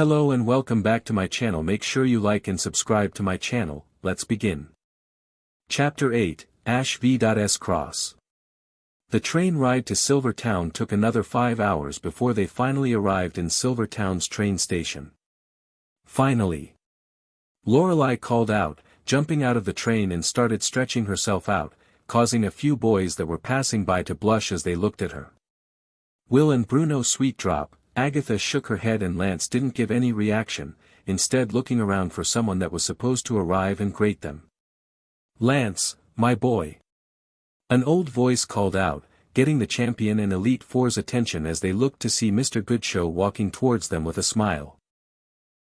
Hello and welcome back to my channel. Make sure you like and subscribe to my channel. Let's begin. Chapter 8, Ash v.S Cross. The train ride to Silver Town took another 5 hours before they finally arrived in Silver Town's train station. Finally. Lorelei called out, jumping out of the train and started stretching herself out, causing a few boys that were passing by to blush as they looked at her. Will and Bruno sweet drop. Agatha shook her head and Lance didn't give any reaction, instead looking around for someone that was supposed to arrive and greet them. "Lance, my boy." An old voice called out, getting the champion and Elite Four's attention as they looked to see Mr. Goodshow walking towards them with a smile.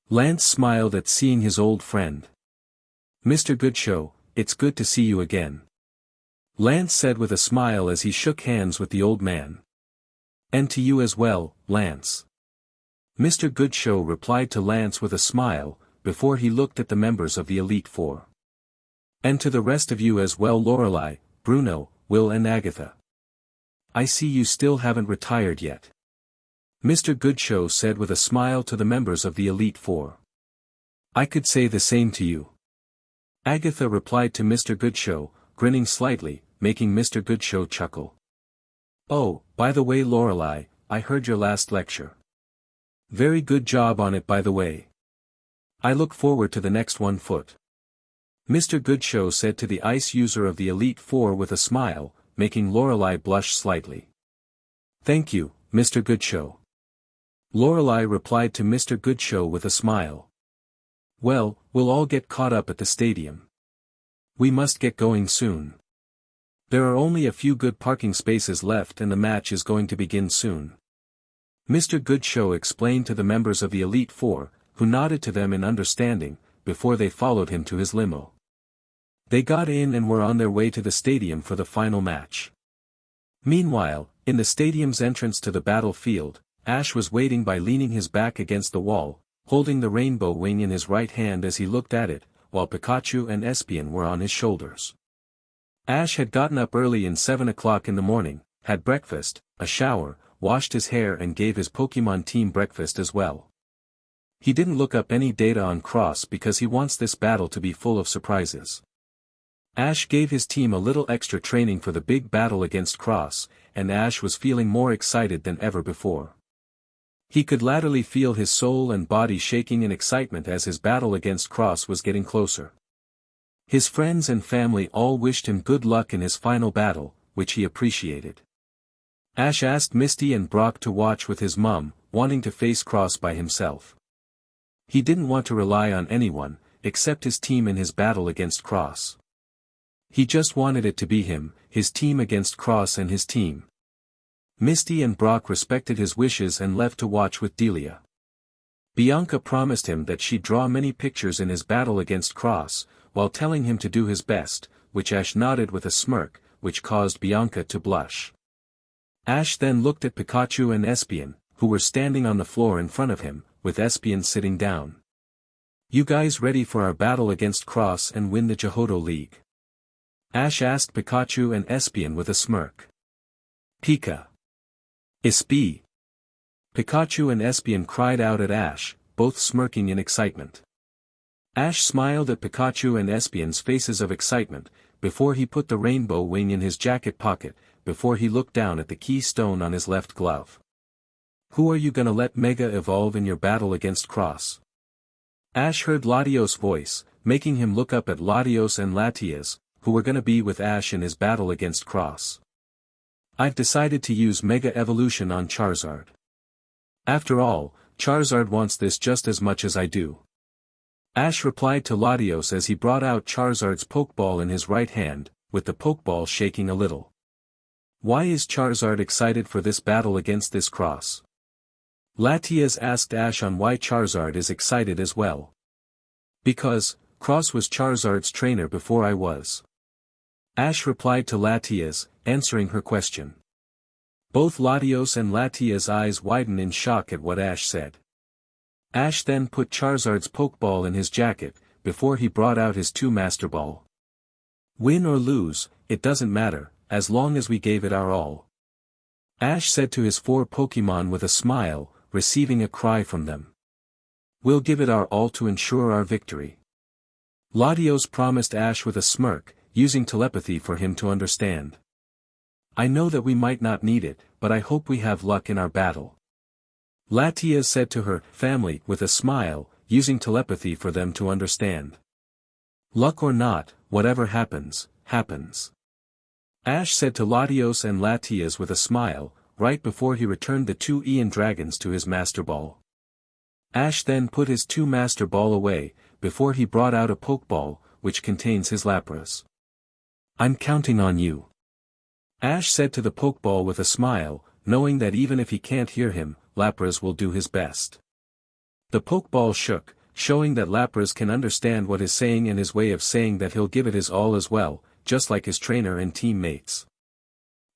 Lance smiled at seeing his old friend. "Mr. Goodshow, it's good to see you again," Lance said with a smile as he shook hands with the old man. "And to you as well, Lance." Mr. Goodshow replied to Lance with a smile, before he looked at the members of the Elite Four. "And to the rest of you as well, Lorelei, Bruno, Will and Agatha. I see you still haven't retired yet," Mr. Goodshow said with a smile to the members of the Elite Four. "I could say the same to you," Agatha replied to Mr. Goodshow, grinning slightly, making Mr. Goodshow chuckle. "Oh, by the way, Lorelei, I heard your last lecture. Very good job on it, by the way. I look forward to the next one." Mr. Goodshow said to the ice user of the Elite Four with a smile, making Lorelei blush slightly. "Thank you, Mr. Goodshow." Lorelei replied to Mr. Goodshow with a smile. "Well, we'll all get caught up at the stadium. We must get going soon. There are only a few good parking spaces left and the match is going to begin soon," Mr. Goodshow explained to the members of the Elite Four, who nodded to them in understanding, before they followed him to his limo. They got in and were on their way to the stadium for the final match. Meanwhile, in the stadium's entrance to the battlefield, Ash was waiting by leaning his back against the wall, holding the rainbow wing in his right hand as he looked at it, while Pikachu and Espion were on his shoulders. Ash had gotten up early in 7 o'clock in the morning, had breakfast, a shower, washed his hair and gave his Pokémon team breakfast as well. He didn't look up any data on Cross because he wants this battle to be full of surprises. Ash gave his team a little extra training for the big battle against Cross, and Ash was feeling more excited than ever before. He could laterally feel his soul and body shaking in excitement as his battle against Cross was getting closer. His friends and family all wished him good luck in his final battle, which he appreciated. Ash asked Misty and Brock to watch with his mum, wanting to face Cross by himself. He didn't want to rely on anyone, except his team in his battle against Cross. He just wanted it to be him, his team against Cross and his team. Misty and Brock respected his wishes and left to watch with Delia. Bianca promised him that she'd draw many pictures in his battle against Cross, while telling him to do his best, which Ash nodded with a smirk, which caused Bianca to blush. Ash then looked at Pikachu and Espion, who were standing on the floor in front of him, with Espion sitting down. "You guys ready for our battle against Cross and win the Johto League?" Ash asked Pikachu and Espion with a smirk. "Pika. Espi." Pikachu and Espion cried out at Ash, both smirking in excitement. Ash smiled at Pikachu and Espion's faces of excitement, before he put the rainbow wing in his jacket pocket, before he looked down at the keystone on his left glove. "Who are you gonna let Mega evolve in your battle against Cross?" Ash heard Latios' voice, making him look up at Latios and Latias, who were gonna be with Ash in his battle against Cross. "I've decided to use Mega Evolution on Charizard. After all, Charizard wants this just as much as I do," Ash replied to Latios as he brought out Charizard's Pokeball in his right hand, with the Pokeball shaking a little. "Why is Charizard excited for this battle against this Cross?" Latias asked Ash on why Charizard is excited as well. "Because, Cross was Charizard's trainer before I was," Ash replied to Latias, answering her question. Both Latios and Latias' eyes widened in shock at what Ash said. Ash then put Charizard's Pokeball in his jacket, before he brought out his 2 Master Ball. "Win or lose, it doesn't matter, as long as we gave it our all," Ash said to his 4 Pokémon with a smile, receiving a cry from them. We'll give it our all to ensure our victory. Latios promised Ash with a smirk, using telepathy for him to understand. I know that we might not need it, but I hope we have luck in our battle. Latias said to her family with a smile, using telepathy for them to understand. Luck or not, whatever happens, happens. Ash said to Latios and Latias with a smile, right before he returned the 2 Ian dragons to his Master Ball. Ash then put his 2 Master Ball away, before he brought out a Pokeball, which contains his Lapras. I'm counting on you. Ash said to the Pokeball with a smile, knowing that even if he can't hear him, Lapras will do his best. The Pokeball shook, showing that Lapras can understand what he's saying and his way of saying that he'll give it his all as well, just like his trainer and teammates.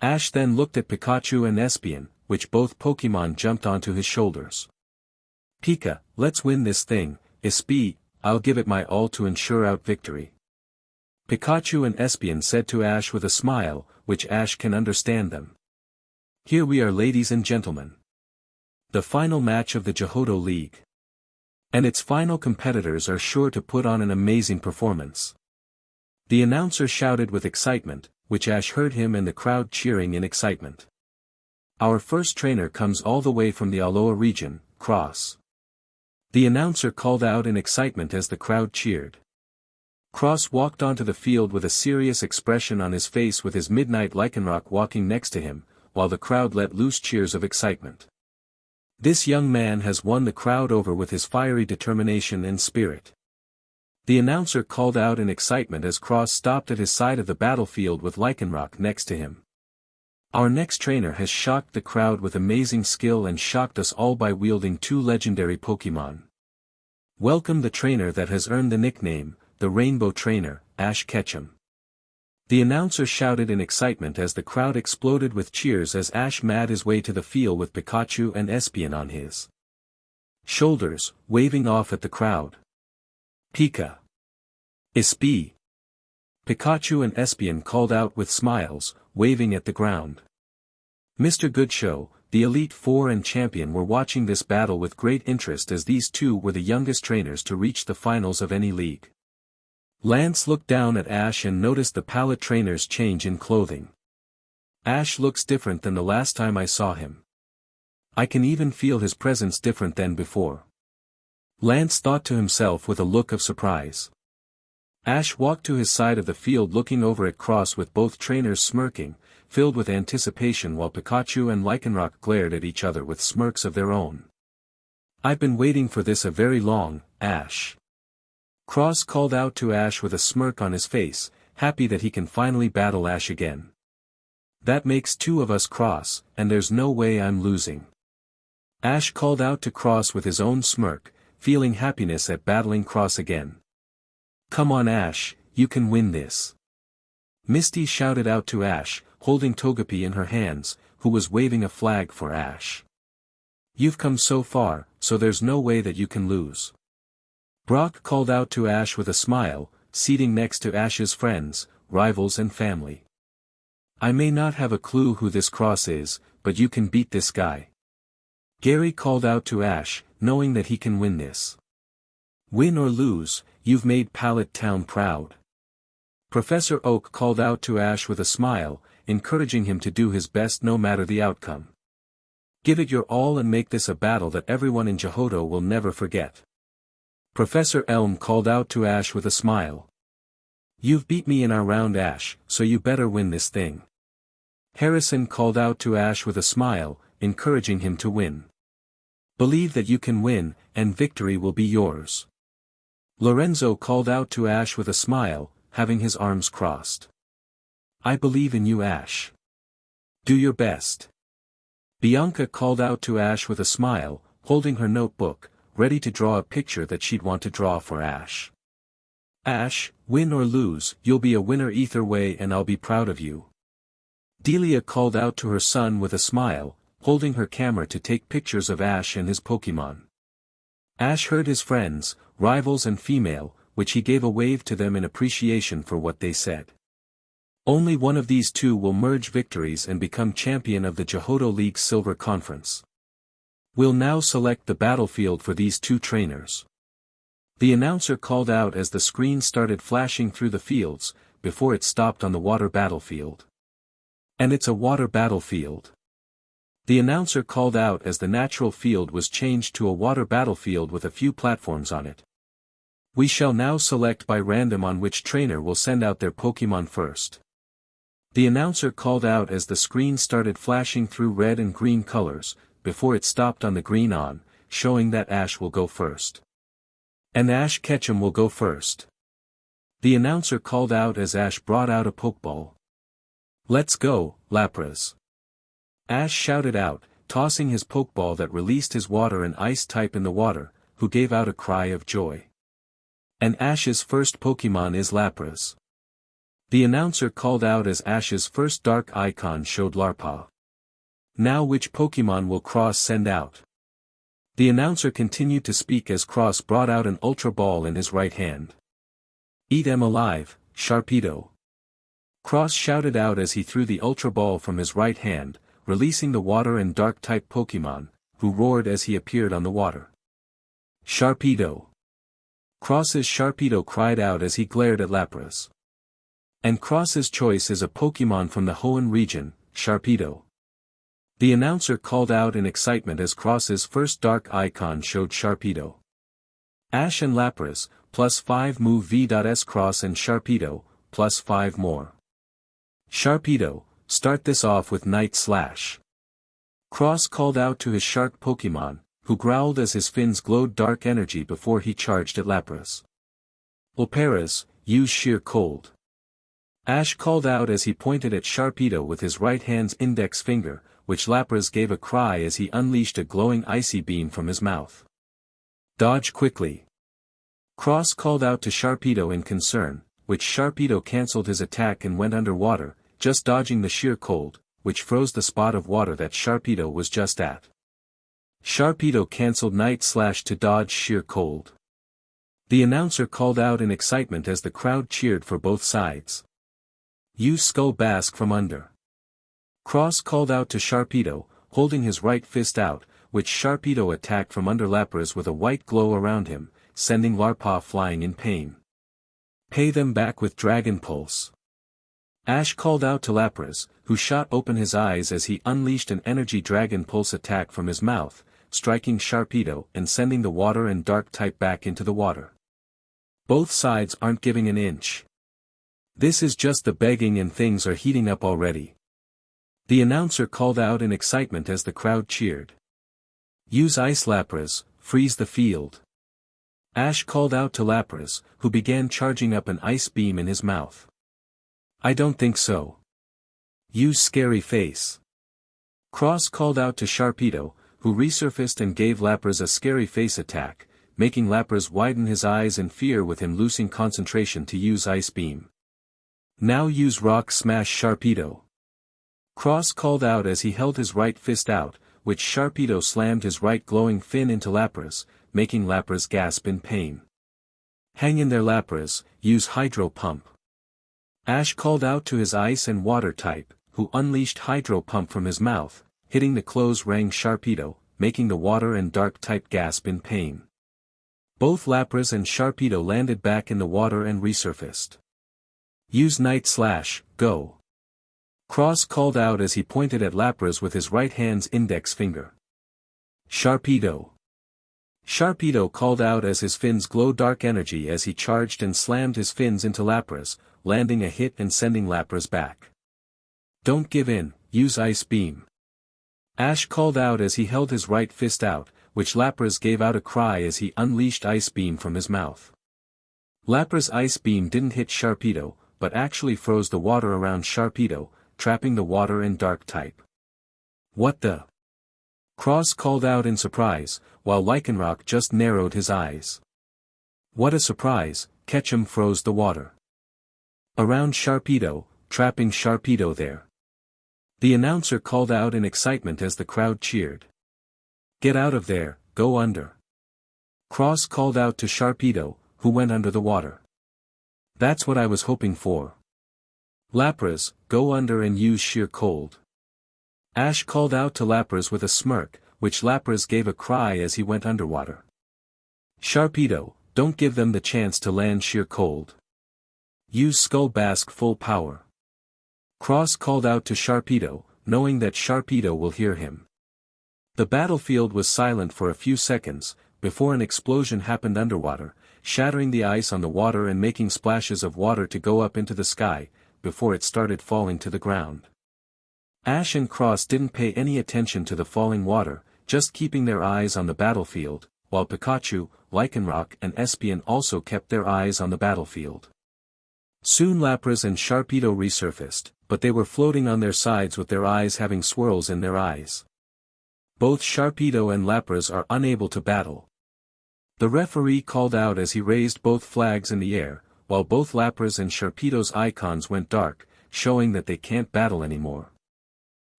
Ash then looked at Pikachu and Espeon, which both Pokemon jumped onto his shoulders. Pika, let's win this thing, Espe, I'll give it my all to ensure our victory. Pikachu and Espeon said to Ash with a smile, which Ash can understand them. Here we are, ladies and gentlemen. The final match of the Johto League. And its final competitors are sure to put on an amazing performance. The announcer shouted with excitement, which Ash heard him and the crowd cheering in excitement. Our first trainer comes all the way from the Aloha region, Cross. The announcer called out in excitement as the crowd cheered. Cross walked onto the field with a serious expression on his face with his Midnight Lycanroc walking next to him, while the crowd let loose cheers of excitement. This young man has won the crowd over with his fiery determination and spirit. The announcer called out in excitement as Cross stopped at his side of the battlefield with Lycanroc next to him. Our next trainer has shocked the crowd with amazing skill and shocked us all by wielding 2 legendary Pokémon. Welcome the trainer that has earned the nickname, the Rainbow Trainer, Ash Ketchum. The announcer shouted in excitement as the crowd exploded with cheers as Ash made his way to the field with Pikachu and Espeon on his shoulders, waving off at the crowd. Pika. Espe. Pikachu and Espeon called out with smiles, waving at the ground. Mr. Goodshow, the Elite Four and Champion were watching this battle with great interest as these 2 were the youngest trainers to reach the finals of any league. Lance looked down at Ash and noticed the palette trainer's change in clothing. Ash looks different than the last time I saw him. I can even feel his presence different than before. Lance thought to himself with a look of surprise. Ash walked to his side of the field looking over at Cross with both trainers smirking, filled with anticipation while Pikachu and Lycanroc glared at each other with smirks of their own. I've been waiting for this a very long, Ash. Cross called out to Ash with a smirk on his face, happy that he can finally battle Ash again. That makes 2 of us, Cross, and there's no way I'm losing. Ash called out to Cross with his own smirk, feeling happiness at battling Cross again. Come on Ash, you can win this. Misty shouted out to Ash, holding Togepi in her hands, who was waving a flag for Ash. You've come so far, so there's no way that you can lose. Brock called out to Ash with a smile, seating next to Ash's friends, rivals and family. I may not have a clue who this Cross is, but you can beat this guy. Gary called out to Ash, knowing that he can win this. Win or lose, you've made Pallet Town proud. Professor Oak called out to Ash with a smile, encouraging him to do his best no matter the outcome. Give it your all and make this a battle that everyone in Johto will never forget. Professor Elm called out to Ash with a smile. You've beat me in our round, Ash, so you better win this thing. Harrison called out to Ash with a smile, encouraging him to win. Believe that you can win, and victory will be yours. Lorenzo called out to Ash with a smile, having his arms crossed. I believe in you, Ash. Do your best. Bianca called out to Ash with a smile, holding her notebook, ready to draw a picture that she'd want to draw for Ash. Ash, win or lose, you'll be a winner either way and I'll be proud of you. Delia called out to her son with a smile, holding her camera to take pictures of Ash and his Pokémon. Ash heard his friends, rivals and female, which he gave a wave to them in appreciation for what they said. Only one of these 2 will merge victories and become champion of the Johto League Silver Conference. We'll now select the battlefield for these two trainers. The announcer called out as the screen started flashing through the fields, before it stopped on the water battlefield. And it's a water battlefield. The announcer called out as the natural field was changed to a water battlefield with a few platforms on it. We shall now select by random on which trainer will send out their Pokémon first. The announcer called out as the screen started flashing through red and green colors, before it stopped on the green on, showing that Ash will go first. And Ash Ketchum will go first. The announcer called out as Ash brought out a Pokeball. Let's go, Lapras. Ash shouted out, tossing his Pokeball that released his water and ice type in the water, who gave out a cry of joy. And Ash's first Pokemon is Lapras. The announcer called out as Ash's first dark icon showed Larpa. Now which Pokemon will Cross send out? The announcer continued to speak as Cross brought out an Ultra Ball in his right hand. Eat 'em alive, Sharpedo. Cross shouted out as he threw the Ultra Ball from his right hand, releasing the water and dark type Pokemon, who roared as he appeared on the water. Sharpedo. Cross's Sharpedo cried out as he glared at Lapras. And Cross's choice is a Pokemon from the Hoenn region, Sharpedo. The announcer called out in excitement as Cross's first dark icon showed Sharpedo. Ash and Lapras, +5 move v.s Cross and Sharpedo, +5 more. Sharpedo, start this off with Night Slash. Cross called out to his shark Pokemon, who growled as his fins glowed dark energy before he charged at Lapras. Lapras, use Sheer Cold. Ash called out as he pointed at Sharpedo with his right hand's index finger, which Lapras gave a cry as he unleashed a glowing icy beam from his mouth. Dodge quickly. Cross called out to Sharpedo in concern, which Sharpedo cancelled his attack and went underwater, just dodging the Sheer Cold, which froze the spot of water that Sharpedo was just at. Sharpedo cancelled Night Slash to dodge Sheer Cold. The announcer called out in excitement as the crowd cheered for both sides. Use Skull Bask from under. Cross called out to Sharpedo, holding his right fist out, which Sharpedo attacked from under Lapras with a white glow around him, sending Larpa flying in pain. Pay them back with Dragon Pulse. Ash called out to Lapras, who shot open his eyes as he unleashed an energy Dragon Pulse attack from his mouth, striking Sharpedo and sending the water and dark type back into the water. Both sides aren't giving an inch. This is just the begging and things are heating up already. The announcer called out in excitement as the crowd cheered. Use Ice Lapras, freeze the field. Ash called out to Lapras, who began charging up an ice beam in his mouth. I don't think so. Use Scary Face. Cross called out to Sharpedo, who resurfaced and gave Lapras a Scary Face attack, making Lapras widen his eyes in fear with him losing concentration to use Ice Beam. Now use Rock Smash Sharpedo. Cross called out as he held his right fist out, which Sharpedo slammed his right glowing fin into Lapras, making Lapras gasp in pain. Hang in there Lapras, use Hydro Pump. Ash called out to his ice and water type, who unleashed Hydro Pump from his mouth, hitting the close-rang Sharpedo, making the water and dark type gasp in pain. Both Lapras and Sharpedo landed back in the water and resurfaced. Use Night Slash, go. Cross called out as he pointed at Lapras with his right hand's index finger. Sharpedo. Sharpedo called out as his fins glowed dark energy as he charged and slammed his fins into Lapras, landing a hit and sending Lapras back. Don't give in, use Ice Beam. Ash called out as he held his right fist out, which Lapras gave out a cry as he unleashed Ice Beam from his mouth. Lapras' Ice Beam didn't hit Sharpedo, but actually froze the water around Sharpedo, trapping the water and dark type. What the? Cross called out in surprise, while Lycanroc just narrowed his eyes. What a surprise, Ketchum froze the water around Sharpedo, trapping Sharpedo there. The announcer called out in excitement as the crowd cheered. Get out of there, go under. Cross called out to Sharpedo, who went under the water. That's what I was hoping for. Lapras, go under and use Sheer Cold. Ash called out to Lapras with a smirk, which Lapras gave a cry as he went underwater. Sharpedo, don't give them the chance to land sheer cold. Use Skull Bask full power. Cross called out to Sharpedo, knowing that Sharpedo will hear him. The battlefield was silent for a few seconds, before an explosion happened underwater, shattering the ice on the water and making splashes of water to go up into the sky, before it started falling to the ground. Ash and Cross didn't pay any attention to the falling water, just keeping their eyes on the battlefield, while Pikachu, Lycanroc and Espeon also kept their eyes on the battlefield. Soon Lapras and Sharpedo resurfaced, but they were floating on their sides with their eyes having swirls in their eyes. Both Sharpedo and Lapras are unable to battle. The referee called out as he raised both flags in the air, while both Lapras and Sharpedo's icons went dark, showing that they can't battle anymore.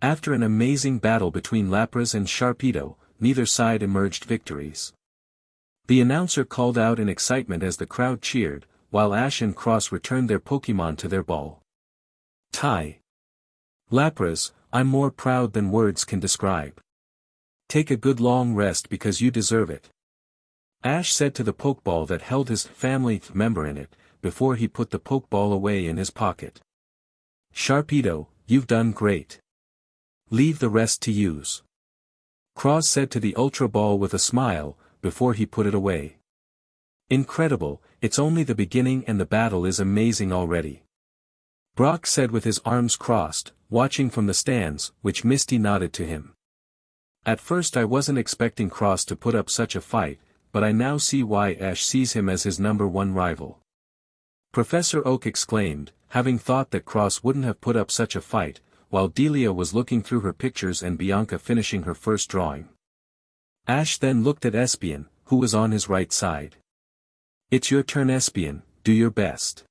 After an amazing battle between Lapras and Sharpedo, neither side emerged victories. The announcer called out in excitement as the crowd cheered, while Ash and Cross returned their Pokémon to their ball. Tie. Lapras, I'm more proud than words can describe. Take a good long rest because you deserve it. Ash said to the Pokeball that held his family member in it, before he put the Pokeball away in his pocket. Sharpedo, you've done great. Leave the rest to use. Cross said to the Ultra Ball with a smile, before he put it away. Incredible, it's only the beginning and the battle is amazing already. Brock said with his arms crossed, watching from the stands, which Misty nodded to him. At first I wasn't expecting Cross to put up such a fight, but I now see why Ash sees him as his #1 rival. Professor Oak exclaimed, having thought that Cross wouldn't have put up such a fight, while Delia was looking through her pictures and Bianca finishing her first drawing. Ash then looked at Espeon, who was on his right side. It's your turn Espeon, do your best.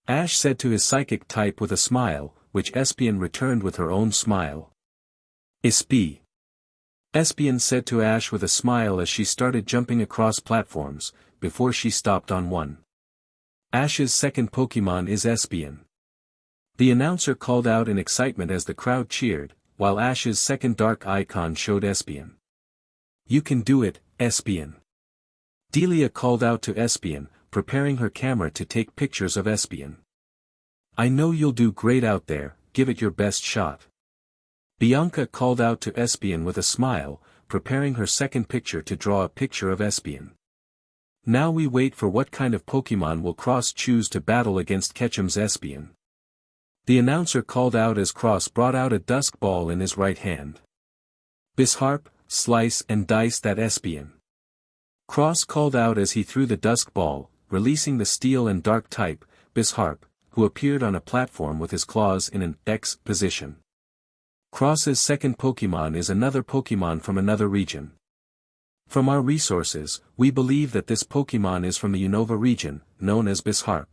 Ash said to his psychic type with a smile, which Espeon returned with her own smile. Espe. Espeon said to Ash with a smile as she started jumping across platforms, before she stopped on one. Ash's second Pokémon is Espeon. The announcer called out in excitement as the crowd cheered, while Ash's second dark icon showed Espeon. You can do it, Espeon. Delia called out to Espeon, preparing her camera to take pictures of Espeon. I know you'll do great out there, give it your best shot. Bianca called out to Espeon with a smile, preparing her second picture to draw a picture of Espeon. Now we wait for what kind of Pokémon will Cross choose to battle against Ketchum's Espeon. The announcer called out as Cross brought out a dusk ball in his right hand. Bisharp, slice and dice that Espeon. Cross called out as he threw the dusk ball, releasing the steel and dark type, Bisharp, who appeared on a platform with his claws in an X position. Cross's second Pokémon is another Pokémon from another region. From our resources, we believe that this Pokémon is from the Unova region, known as Bisharp.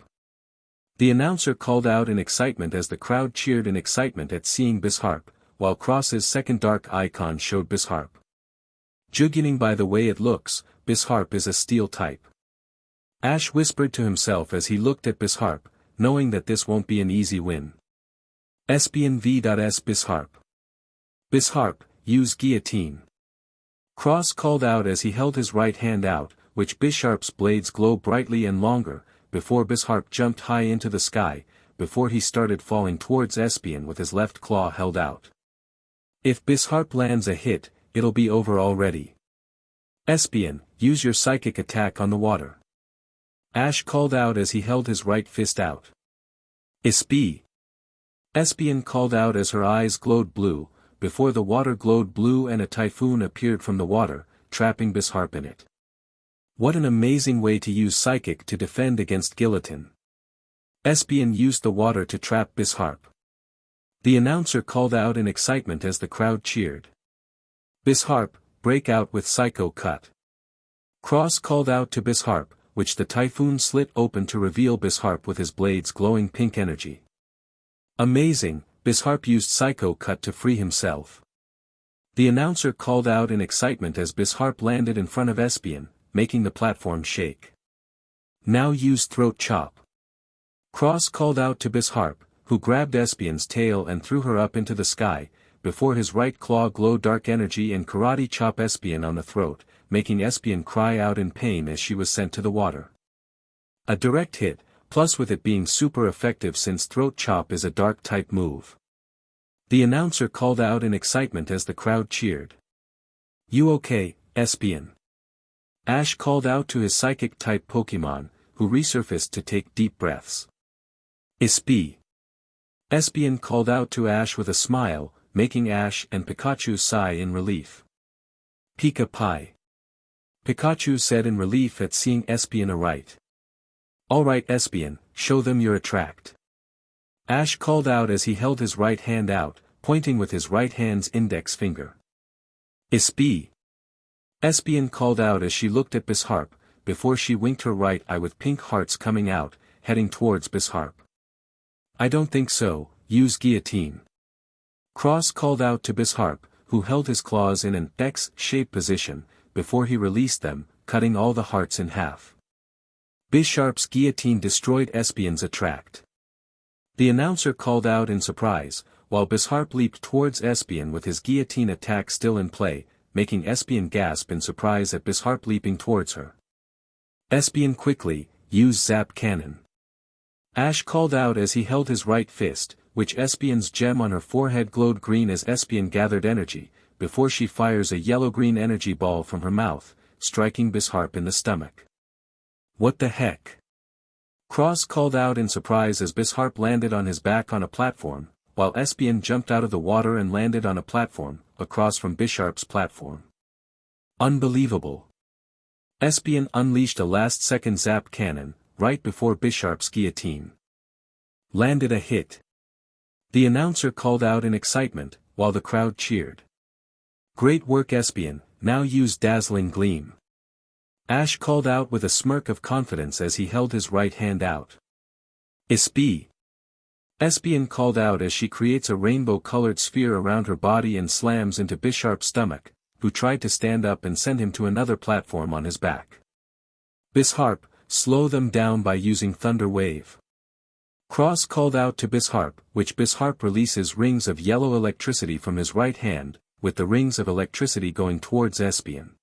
The announcer called out in excitement as the crowd cheered in excitement at seeing Bisharp, while Cross's second dark icon showed Bisharp. Judging by the way it looks, Bisharp is a steel type. Ash whispered to himself as he looked at Bisharp, knowing that this won't be an easy win. Espeon v.S Bisharp. Bisharp, use Guillotine. Cross called out as he held his right hand out, which Bisharp's blades glow brightly and longer, before Bisharp jumped high into the sky, before he started falling towards Espeon with his left claw held out. If Bisharp lands a hit, it'll be over already. Espeon, use your psychic attack on the water. Ash called out as he held his right fist out. Espe. Espeon called out as her eyes glowed blue, before the water glowed blue and a typhoon appeared from the water, trapping Bisharp in it. What an amazing way to use Psychic to defend against Guillotine. Espeon used the water to trap Bisharp. The announcer called out in excitement as the crowd cheered. Bisharp, break out with Psycho Cut. Cross called out to Bisharp, which the typhoon slit open to reveal Bisharp with his blades glowing pink energy. Amazing, Bisharp used Psycho Cut to free himself. The announcer called out in excitement as Bisharp landed in front of Espeon, making the platform shake. Now use Throat Chop. Cross called out to Bisharp, who grabbed Espeon's tail and threw her up into the sky, before his right claw glowed dark energy and karate chop Espion on the throat, making Espion cry out in pain as she was sent to the water. A direct hit, plus with it being super effective since throat chop is a dark type move. The announcer called out in excitement as the crowd cheered. "You okay, Espion?" Ash called out to his psychic-type Pokémon, who resurfaced to take deep breaths. "Ispi." Espion called out to Ash with a smile, making Ash and Pikachu sigh in relief. "Pika Pi." Pikachu said in relief at seeing Espion aright. "Alright Espion, show them your attract." Ash called out as he held his right hand out, pointing with his right hand's index finger. "Ispi." Espion called out as she looked at Bisharp, before she winked her right eye with pink hearts coming out, heading towards Bisharp. "I don't think so, use guillotine." Cross called out to Bisharp, who held his claws in an X-shaped position, before he released them, cutting all the hearts in half. Bisharp's guillotine destroyed Espion's attract. The announcer called out in surprise, while Bisharp leaped towards Espion with his guillotine attack still in play, making Espion gasp in surprise at Bisharp leaping towards her. "Espion quickly, use Zap Cannon." Ash called out as he held his right fist, which Espion's gem on her forehead glowed green as Espion gathered energy, before she fires a yellow-green energy ball from her mouth, striking Bisharp in the stomach. "What the heck?" Cross called out in surprise as Bisharp landed on his back on a platform, while Espion jumped out of the water and landed on a platform, across from Bisharp's platform. Unbelievable. Espion unleashed a last-second Zap Cannon, right before Bisharp's guillotine. Landed a hit. The announcer called out in excitement, while the crowd cheered. "Great work Espion, now use Dazzling Gleam." Ash called out with a smirk of confidence as he held his right hand out. "Ispi." Espion called out as she creates a rainbow-colored sphere around her body and slams into Bisharp's stomach, who tried to stand up and send him to another platform on his back. "Bisharp, slow them down by using Thunder Wave." Cross called out to Bisharp, which Bisharp releases rings of yellow electricity from his right hand, with the rings of electricity going towards Espion.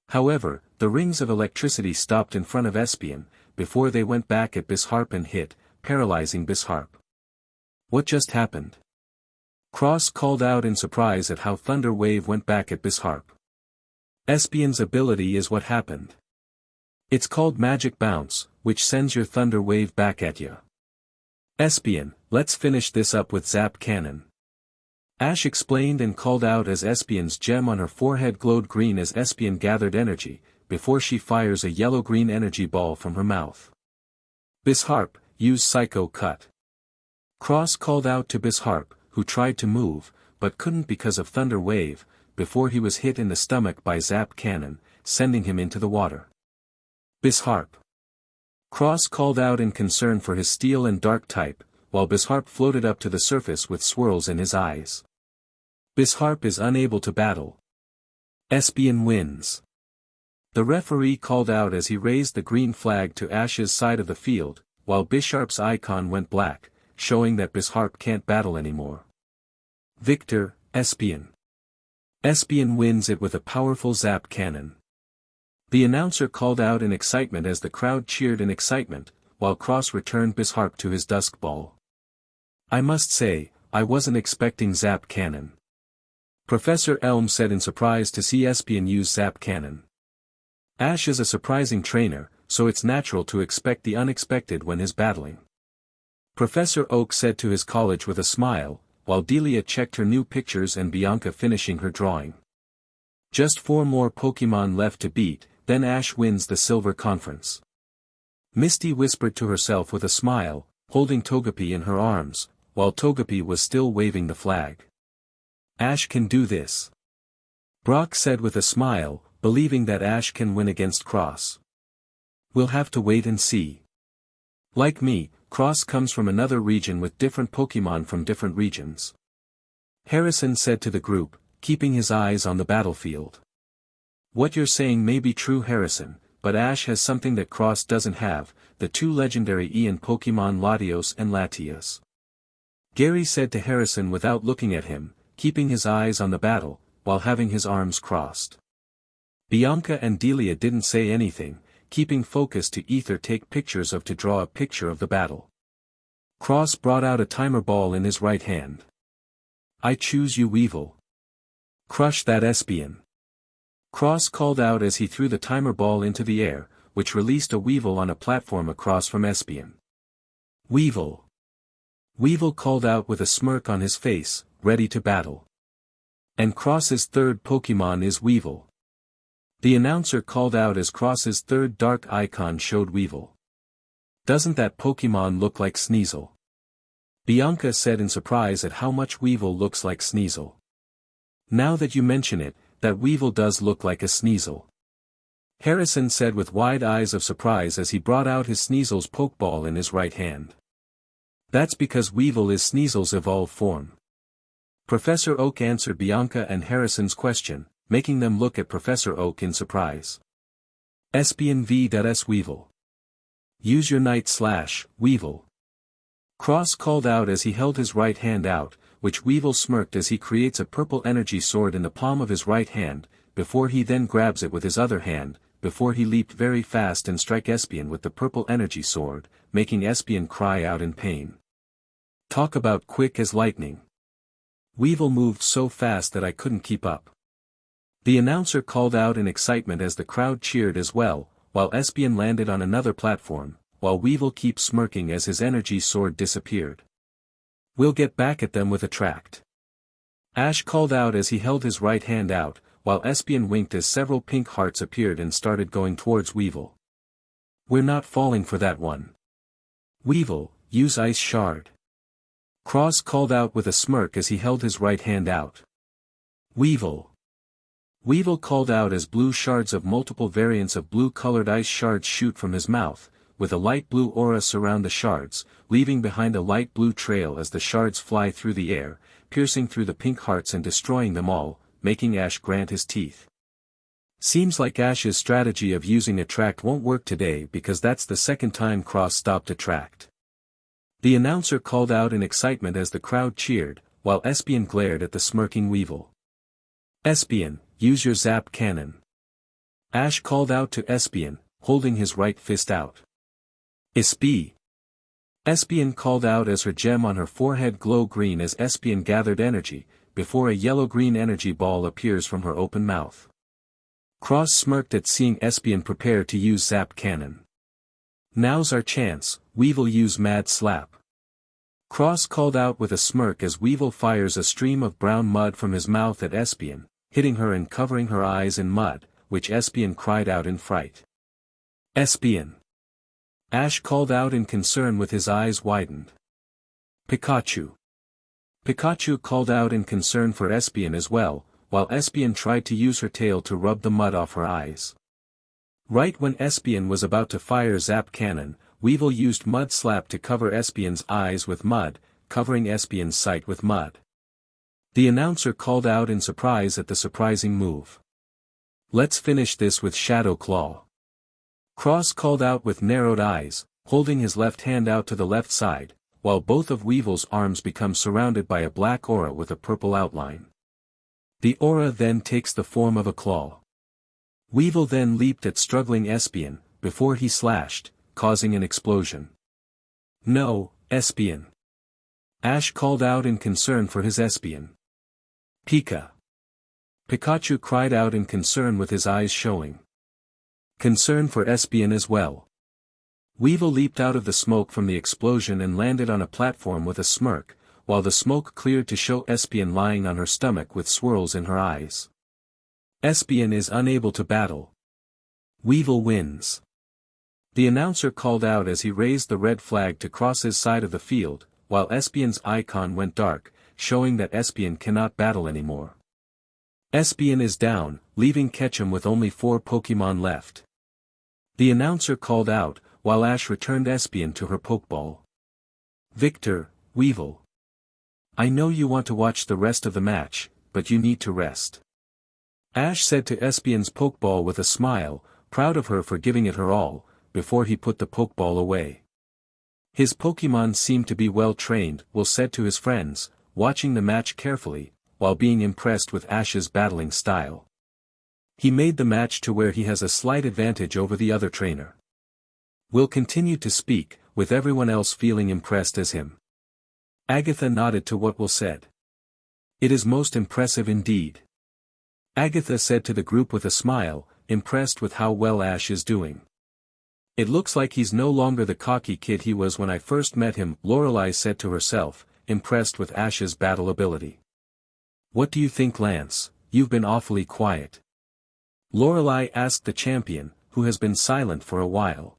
However, the rings of electricity stopped in front of Espion, before they went back at Bisharp and hit, paralyzing Bisharp. What just happened? Cross called out in surprise at how Thunder Wave went back at Bisharp. Espion's ability is what happened. It's called Magic Bounce, which sends your Thunder Wave back at you. Espion, let's finish this up with Zap Cannon. Ash explained and called out as Espion's gem on her forehead glowed green as Espion gathered energy, before she fires a yellow-green energy ball from her mouth. Bisharp, use Psycho Cut. Cross called out to Bisharp, who tried to move, but couldn't because of Thunder Wave, before he was hit in the stomach by Zap Cannon, sending him into the water. Bisharp. Cross called out in concern for his steel and dark type, while Bisharp floated up to the surface with swirls in his eyes. Bisharp is unable to battle. Espion wins. The referee called out as he raised the green flag to Ash's side of the field, while Bisharp's icon went black, showing that Bisharp can't battle anymore. Victor, Espion. Espion wins it with a powerful Zap Cannon. The announcer called out in excitement as the crowd cheered in excitement, while Cross returned Bisharp to his Dusk Ball. "I must say, I wasn't expecting Zap Cannon." Professor Elm said in surprise to see Espion use Zap Cannon. Ash is a surprising trainer, so it's natural to expect the unexpected when he's battling. Professor Oak said to his college with a smile, while Delia checked her new pictures and Bianca finishing her drawing. Just 4 more Pokémon left to beat, then Ash wins the Silver Conference. Misty whispered to herself with a smile, holding Togepi in her arms, while Togepi was still waving the flag. Ash can do this. Brock said with a smile, believing that Ash can win against Cross. We'll have to wait and see. Like me, Cross comes from another region with different Pokémon from different regions. Harrison said to the group, keeping his eyes on the battlefield. What you're saying may be true, Harrison, but Ash has something that Cross doesn't have, the 2 legendary Ian Pokémon Latios and Latias. Gary said to Harrison without looking at him, keeping his eyes on the battle, while having his arms crossed. Bianca and Delia didn't say anything, keeping focus to either take pictures of to draw a picture of the battle. Cross brought out a timer ball in his right hand. I choose you, Weevil. Crush that Espion. Cross called out as he threw the timer ball into the air, which released a Weevil on a platform across from Espion. Weevil. Weevil called out with a smirk on his face, ready to battle. And Cross's third Pokémon is Weevil. The announcer called out as Cross's third dark icon showed Weevil. Doesn't that Pokémon look like Sneasel? Bianca said in surprise at how much Weevil looks like Sneasel. Now that you mention it, that Weevil does look like a Sneasel. Harrison said with wide eyes of surprise as he brought out his Sneasel's Pokeball in his right hand. That's because Weevil is Sneasel's evolved form. Professor Oak answered Bianca and Harrison's question, making them look at Professor Oak in surprise. Espion vs Weevil. Use your Night/Weevil. Cross called out as he held his right hand out, which Weevil smirked as he creates a purple energy sword in the palm of his right hand, before he then grabs it with his other hand, before he leaped very fast and strike Espion with the purple energy sword, making Espion cry out in pain. Talk about quick as lightning. Weevil moved so fast that I couldn't keep up. The announcer called out in excitement as the crowd cheered as well, while Espion landed on another platform, while Weevil keeps smirking as his energy sword disappeared. We'll get back at them with Attract. Ash called out as he held his right hand out, while Espion winked as several pink hearts appeared and started going towards Weevil. We're not falling for that one. Weevil, use Ice Shard. Cross called out with a smirk as he held his right hand out. Weevil. Weevil called out as blue shards of multiple variants of blue-colored ice shards shoot from his mouth, with a light blue aura surround the shards, leaving behind a light blue trail as the shards fly through the air, piercing through the pink hearts and destroying them all, making Ash grant his teeth. Seems like Ash's strategy of using Attract won't work today because that's the second time Cross stopped Attract. The announcer called out in excitement as the crowd cheered, while Espion glared at the smirking Weevil. Espion, use your Zap Cannon. Ash called out to Espion, holding his right fist out. Espie. Espion called out as her gem on her forehead glow green as Espion gathered energy, before a yellow-green energy ball appears from her open mouth. Cross smirked at seeing Espion prepare to use Zap Cannon. Now's our chance, Weevil use Mad Slap. Cross called out with a smirk as Weevil fires a stream of brown mud from his mouth at Espion, hitting her and covering her eyes in mud, which Espion cried out in fright. Espion. Ash called out in concern with his eyes widened. Pikachu. Pikachu called out in concern for Espion as well, while Espion tried to use her tail to rub the mud off her eyes. Right when Espion was about to fire Zap Cannon, Weevil used Mud Slap to cover Espion's eyes with mud, covering Espion's sight with mud. The announcer called out in surprise at the surprising move. Let's finish this with Shadow Claw. Cross called out with narrowed eyes, holding his left hand out to the left side, while both of Weevil's arms become surrounded by a black aura with a purple outline. The aura then takes the form of a claw. Weevil then leaped at struggling Espion, before he slashed, causing an explosion. No, Espion. Ash called out in concern for his Espion. Pika. Pikachu cried out in concern with his eyes showing. Concern for Espion as well. Weevil leaped out of the smoke from the explosion and landed on a platform with a smirk, while the smoke cleared to show Espion lying on her stomach with swirls in her eyes. Espion is unable to battle. Weevil wins. The announcer called out as he raised the red flag to cross his side of the field, while Espion's icon went dark, showing that Espion cannot battle anymore. Espion is down, leaving Ketchum with only 4 Pokémon left. The announcer called out, while Ash returned Espion to her Pokeball. Victor, Weevil. I know you want to watch the rest of the match, but you need to rest. Ash said to Espion's Pokeball with a smile, proud of her for giving it her all, before he put the Pokeball away. His Pokémon seemed to be well trained, Will said to his friends, watching the match carefully, while being impressed with Ash's battling style. He made the match to where he has a slight advantage over the other trainer. Will continue to speak, with everyone else feeling impressed as him. Agatha nodded to what Will said. It is most impressive indeed. Agatha said to the group with a smile, impressed with how well Ash is doing. It looks like he's no longer the cocky kid he was when I first met him, Lorelei said to herself, impressed with Ash's battle ability. What do you think, Lance? You've been awfully quiet. Lorelei asked the champion, who has been silent for a while.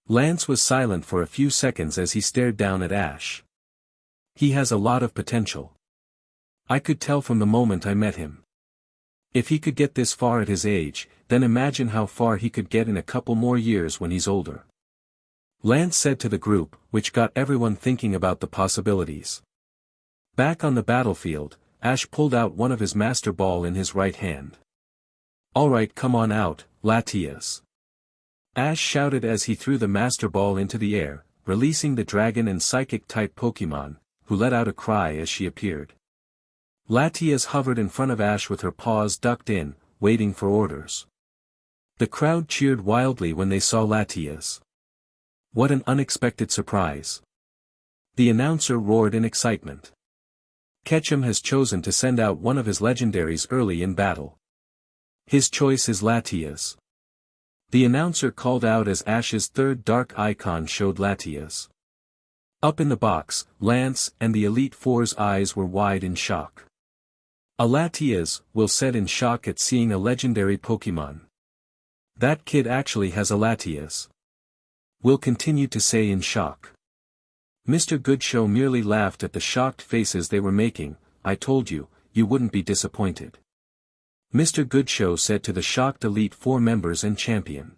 Lance was silent for a few seconds as he stared down at Ash. He has a lot of potential. I could tell from the moment I met him. If he could get this far at his age, then imagine how far he could get in a couple more years when he's older. Lance said to the group, which got everyone thinking about the possibilities. Back on the battlefield, Ash pulled out one of his Master Ball in his right hand. Alright, come on out, Latias. Ash shouted as he threw the Master Ball into the air, releasing the dragon and psychic-type Pokémon, who let out a cry as she appeared. Latias hovered in front of Ash with her paws ducked in, waiting for orders. The crowd cheered wildly when they saw Latias. What an unexpected surprise. The announcer roared in excitement. Ketchum has chosen to send out one of his legendaries early in battle. His choice is Latias. The announcer called out as Ash's third dark icon showed Latias. Up in the box, Lance and the Elite Four's eyes were wide in shock. A Latias, Will said in shock at seeing a legendary Pokémon. That kid actually has a Latias. Will continued to say in shock. Mr. Goodshow merely laughed at the shocked faces they were making. I told you, you wouldn't be disappointed. Mr. Goodshow said to the shocked Elite Four members and champion.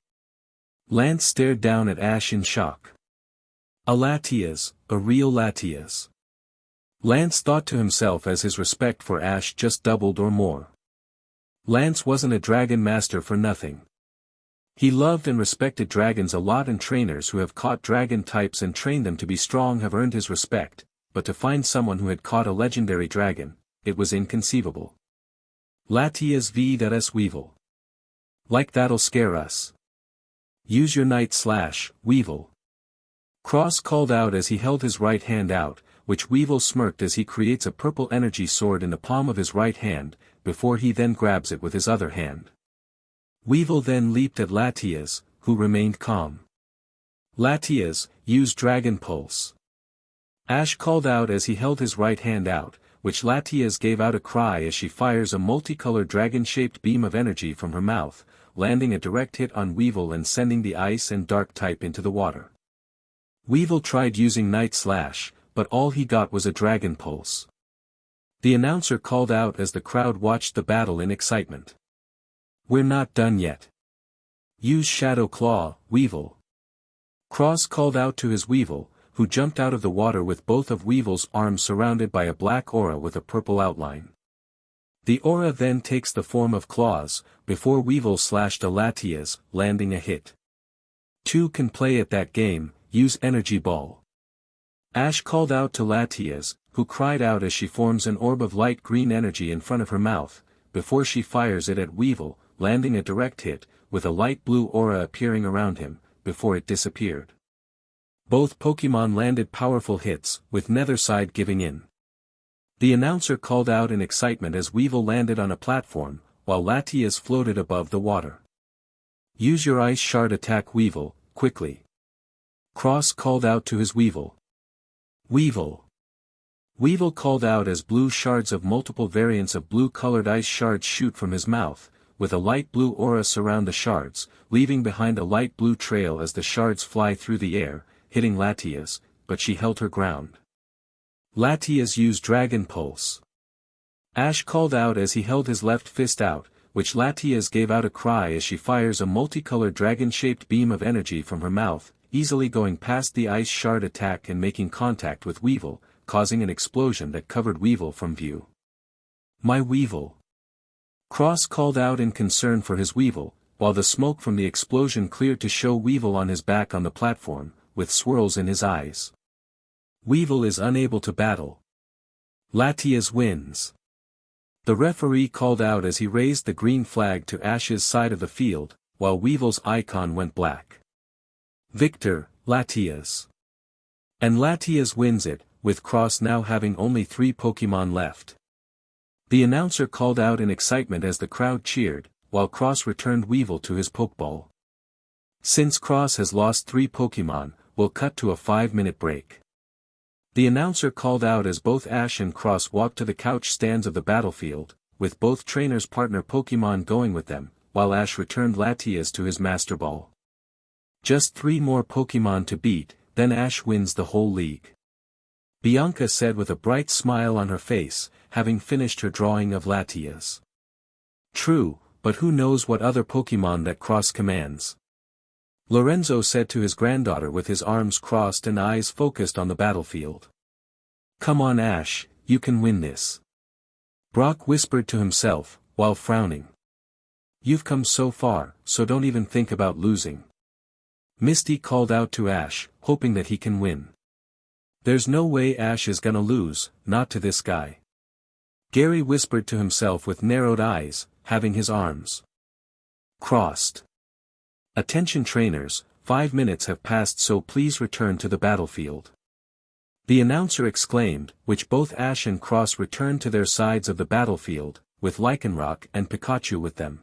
Lance stared down at Ash in shock. A Latias, a real Latias. Lance thought to himself as his respect for Ash just doubled or more. Lance wasn't a dragon master for nothing. He loved and respected dragons a lot, and trainers who have caught dragon types and trained them to be strong have earned his respect, but to find someone who had caught a legendary dragon, it was inconceivable. Latias vs Weevil. Like that'll scare us. Use your Weevil. Cross called out as he held his right hand out, which Weevil smirked as he creates a purple energy sword in the palm of his right hand, before he then grabs it with his other hand. Weevil then leaped at Latias, who remained calm. Latias, use Dragon Pulse. Ash called out as he held his right hand out, which Latias gave out a cry as she fires a multicolored dragon-shaped beam of energy from her mouth, landing a direct hit on Weevil and sending the ice and dark type into the water. Weevil tried using Night Slash, but all he got was a Dragon Pulse. The announcer called out as the crowd watched the battle in excitement. We're not done yet. Use Shadow Claw, Weevil. Cross called out to his Weevil, who jumped out of the water with both of Weevil's arms surrounded by a black aura with a purple outline. The aura then takes the form of claws, before Weevil slashed a Latias, landing a hit. Two can play at that game, use Energy Ball. Ash called out to Latias, who cried out as she forms an orb of light green energy in front of her mouth, before she fires it at Weevil, landing a direct hit, with a light blue aura appearing around him, before it disappeared. Both Pokémon landed powerful hits, with neither side giving in. The announcer called out in excitement as Weevil landed on a platform, while Latias floated above the water. Use your Ice Shard attack, Weevil, quickly. Cross called out to his Weevil. Weevil. Weevil called out as blue shards of multiple variants of blue-colored ice shards shoot from his mouth, with a light blue aura surround the shards, leaving behind a light blue trail as the shards fly through the air, hitting Latias, but she held her ground. Latias used Dragon Pulse. Ash called out as he held his left fist out, which Latias gave out a cry as she fires a multicolored dragon-shaped beam of energy from her mouth, easily going past the ice shard attack and making contact with Weevil, causing an explosion that covered Weevil from view. My Weevil. Cross called out in concern for his Weevil, while the smoke from the explosion cleared to show Weevil on his back on the platform, with swirls in his eyes. Weevil is unable to battle. Latias wins. The referee called out as he raised the green flag to Ash's side of the field, while Weevil's icon went black. Victor, Latias. And Latias wins it, with Cross now having only 3 Pokémon left. The announcer called out in excitement as the crowd cheered, while Cross returned Weevil to his Pokeball. Since Cross has lost 3 Pokémon, we'll cut to a 5-minute break. The announcer called out as both Ash and Cross walked to the couch stands of the battlefield, with both trainers' partner Pokémon going with them, while Ash returned Latias to his Master Ball. Just 3 more Pokémon to beat, then Ash wins the whole league. Bianca said with a bright smile on her face, having finished her drawing of Latias. True, but who knows what other Pokémon that Cross commands. Lorenzo said to his granddaughter with his arms crossed and eyes focused on the battlefield. Come on Ash, you can win this. Brock whispered to himself, while frowning. You've come so far, so don't even think about losing. Misty called out to Ash, hoping that he can win. There's no way Ash is gonna lose, not to this guy. Gary whispered to himself with narrowed eyes, having his arms crossed. Attention trainers, 5 minutes have passed, so please return to the battlefield. The announcer exclaimed, which both Ash and Cross returned to their sides of the battlefield, with Lycanroc and Pikachu with them.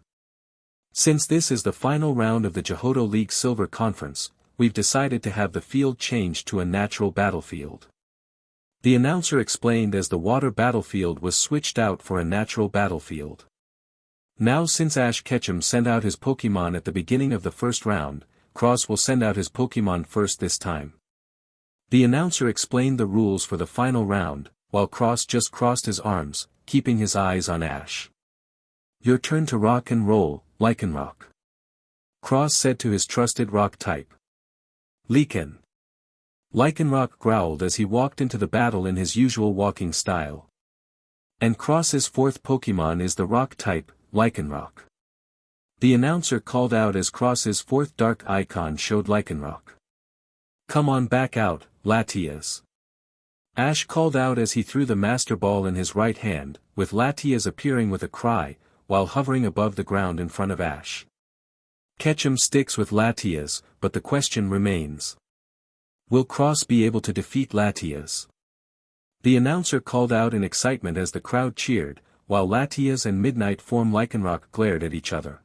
Since this is the final round of the Johto League Silver Conference, we've decided to have the field changed to a natural battlefield. The announcer explained as the water battlefield was switched out for a natural battlefield. Now since Ash Ketchum sent out his Pokémon at the beginning of the first round, Cross will send out his Pokémon first this time. The announcer explained the rules for the final round, while Cross just crossed his arms, keeping his eyes on Ash. Your turn to rock and roll, Lycanroc. Cross said to his trusted rock type. Lichen. Lycanroc growled as he walked into the battle in his usual walking style. And Cross's 4th Pokémon is the rock type, Lycanroc. The announcer called out as Cross's 4th dark icon showed Lycanroc. Come on back out, Latias. Ash called out as he threw the Master Ball in his right hand, with Latias appearing with a cry, while hovering above the ground in front of Ash. Ketchum sticks with Latias, but the question remains. Will Cross be able to defeat Latias? The announcer called out in excitement as the crowd cheered, while Latias and Midnight Form Lycanroc glared at each other.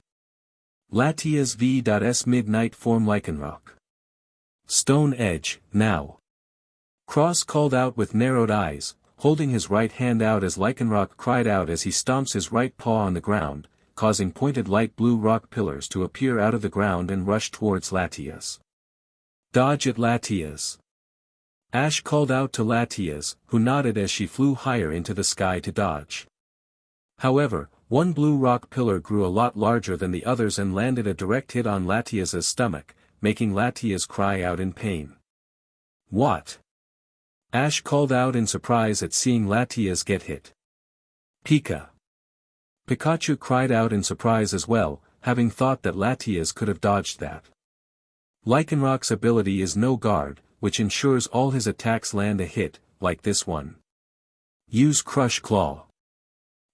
Latias v.s Midnight Form Lycanroc. Stone Edge, now. Cross called out with narrowed eyes, holding his right hand out as Lycanroc cried out as he stomps his right paw on the ground, causing pointed light blue rock pillars to appear out of the ground and rush towards Latias. Dodge it Latias. Ash called out to Latias, who nodded as she flew higher into the sky to dodge. However, one blue rock pillar grew a lot larger than the others and landed a direct hit on Latias' stomach, making Latias cry out in pain. What? Ash called out in surprise at seeing Latias get hit. Pika. Pikachu cried out in surprise as well, having thought that Latias could have dodged that. Lycanroc's ability is no guard, which ensures all his attacks land a hit, like this one. Use Crush Claw.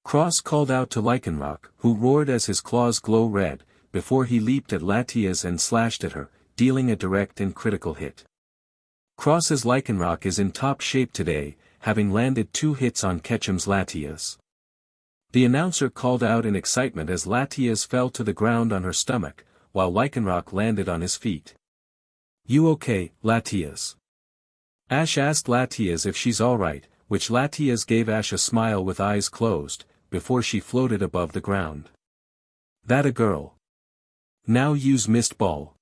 Cross called out to Lycanroc, who roared as his claws glow red, before he leaped at Latias and slashed at her, dealing a direct and critical hit. Cross's Lycanroc is in top shape today, having landed 2 hits on Ketchum's Latias. The announcer called out in excitement as Latias fell to the ground on her stomach, while Lycanroc landed on his feet. You okay, Latias? Ash asked Latias if she's alright, which Latias gave Ash a smile with eyes closed, before she floated above the ground. That a girl. Now use Mist Ball.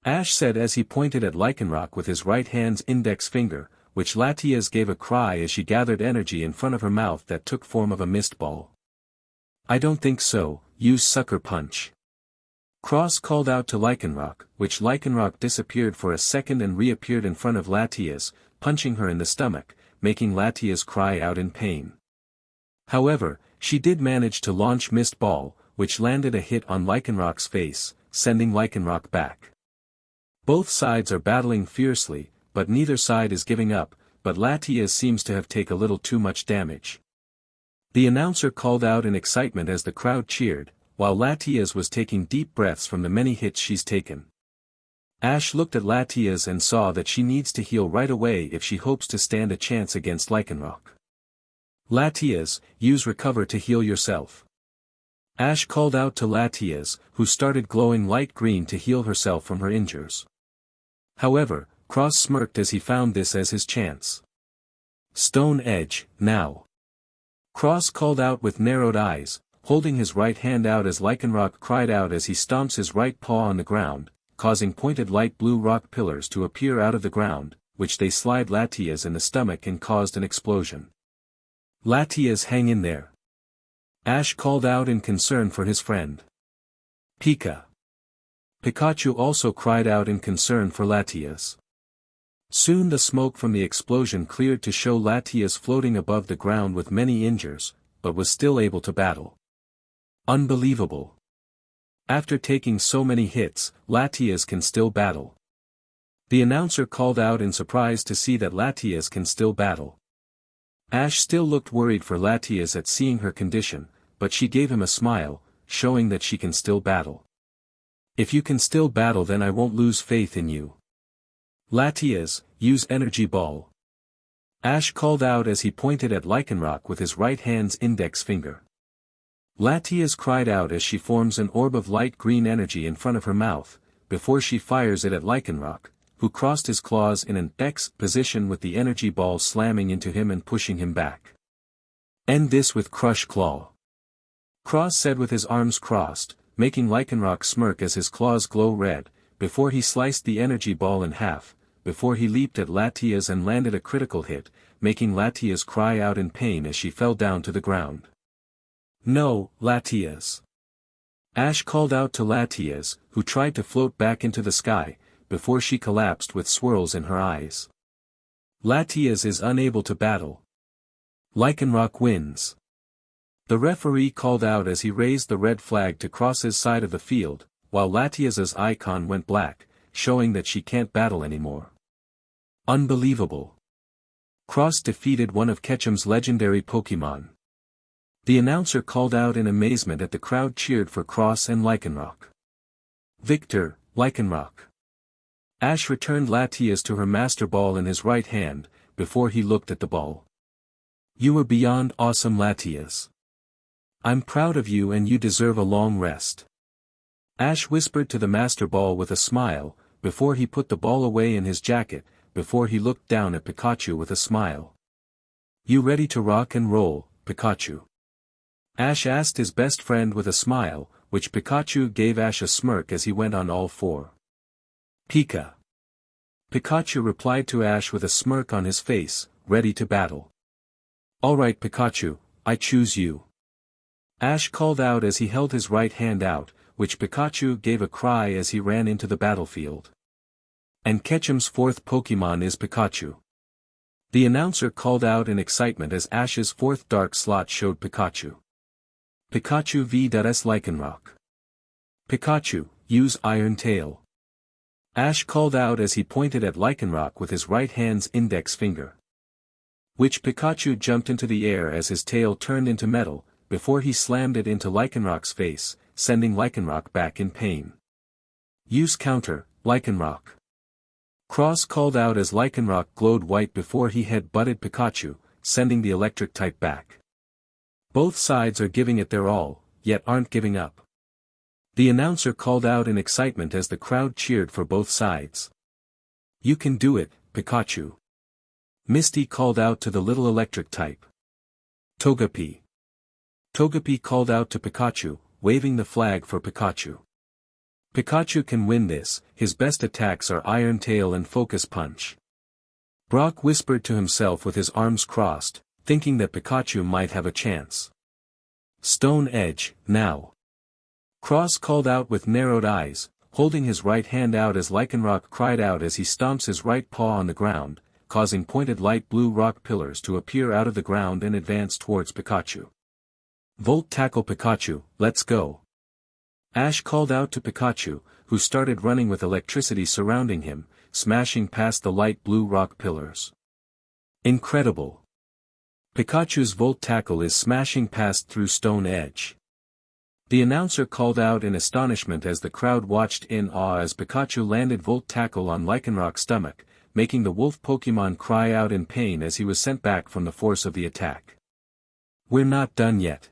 Ash said as he pointed at Lycanroc with his right hand's index finger, which Latias gave a cry as she gathered energy in front of her mouth that took form of a mist ball. I don't think so, use Sucker Punch. Cross called out to Lycanroc, which Lycanroc disappeared for a second and reappeared in front of Latias, punching her in the stomach, making Latias cry out in pain. However, she did manage to launch Mist Ball, which landed a hit on Lycanroc's face, sending Lycanroc back. Both sides are battling fiercely, but neither side is giving up, but Latias seems to have taken a little too much damage. The announcer called out in excitement as the crowd cheered, while Latias was taking deep breaths from the many hits she's taken. Ash looked at Latias and saw that she needs to heal right away if she hopes to stand a chance against Lycanroc. Latias, use Recover to heal yourself. Ash called out to Latias, who started glowing light green to heal herself from her injuries. However, Cross smirked as he found this as his chance. Stone Edge, now. Cross called out with narrowed eyes, holding his right hand out as Lycanroc cried out as he stomps his right paw on the ground, causing pointed light blue rock pillars to appear out of the ground, which they slide Latias in the stomach and caused an explosion. Latias, hang in there. Ash called out in concern for his friend. Pikachu also cried out in concern for Latias. Soon the smoke from the explosion cleared to show Latias floating above the ground with many injuries, but was still able to battle. Unbelievable. After taking so many hits, Latias can still battle. The announcer called out in surprise to see that Latias can still battle. Ash still looked worried for Latias at seeing her condition, but she gave him a smile, showing that she can still battle. If you can still battle, then I won't lose faith in you. Latias, use Energy Ball. Ash called out as he pointed at Lycanroc with his right hand's index finger. Latias cried out as she forms an orb of light green energy in front of her mouth, before she fires it at Lycanroc, who crossed his claws in an X position with the energy ball slamming into him and pushing him back. End this with Crush Claw. Cross said with his arms crossed, making Lycanroc smirk as his claws glow red, before he sliced the energy ball in half, before he leaped at Latias and landed a critical hit, making Latias cry out in pain as she fell down to the ground. No, Latias. Ash called out to Latias, who tried to float back into the sky, before she collapsed with swirls in her eyes. Latias is unable to battle. Lycanroc wins. The referee called out as he raised the red flag to cross his side of the field, while Latias's icon went black, showing that she can't battle anymore. Unbelievable. Cross defeated one of Ketchum's legendary Pokémon. The announcer called out in amazement at the crowd cheered for Cross and Lycanroc. Victor, Lycanroc. Ash returned Latias to her Master Ball in his right hand, before he looked at the ball. You were beyond awesome, Latias. I'm proud of you and you deserve a long rest. Ash whispered to the Master Ball with a smile, before he put the ball away in his jacket, before he looked down at Pikachu with a smile. You ready to rock and roll, Pikachu? Ash asked his best friend with a smile, which Pikachu gave Ash a smirk as he went on all four. Pikachu replied to Ash with a smirk on his face, ready to battle. Alright Pikachu, I choose you. Ash called out as he held his right hand out, which Pikachu gave a cry as he ran into the battlefield. And Ketchum's fourth Pokémon is Pikachu. The announcer called out in excitement as Ash's fourth dark slot showed Pikachu. Pikachu vs Lycanroc. Pikachu, use Iron Tail. Ash called out as he pointed at Lycanroc with his right hand's index finger. Which Pikachu jumped into the air as his tail turned into metal, before he slammed it into Lycanroc's face, sending Lycanroc back in pain. Use Counter, Lycanroc. Cross called out as Lycanroc glowed white before he head-butted Pikachu, sending the electric type back. Both sides are giving it their all, yet aren't giving up. The announcer called out in excitement as the crowd cheered for both sides. You can do it, Pikachu. Misty called out to the little electric type. Togepi. Togepi called out to Pikachu, waving the flag for Pikachu. Pikachu can win this, his best attacks are Iron Tail and Focus Punch. Brock whispered to himself with his arms crossed, thinking that Pikachu might have a chance. Stone Edge, now. Cross called out with narrowed eyes, holding his right hand out as Lycanroc cried out as he stomps his right paw on the ground, causing pointed light blue rock pillars to appear out of the ground and advance towards Pikachu. Volt Tackle Pikachu, let's go. Ash called out to Pikachu, who started running with electricity surrounding him, smashing past the light blue rock pillars. Incredible. Pikachu's Volt Tackle is smashing past through Stone Edge. The announcer called out in astonishment as the crowd watched in awe as Pikachu landed Volt Tackle on Lycanroc's stomach, making the wolf Pokémon cry out in pain as he was sent back from the force of the attack. We're not done yet.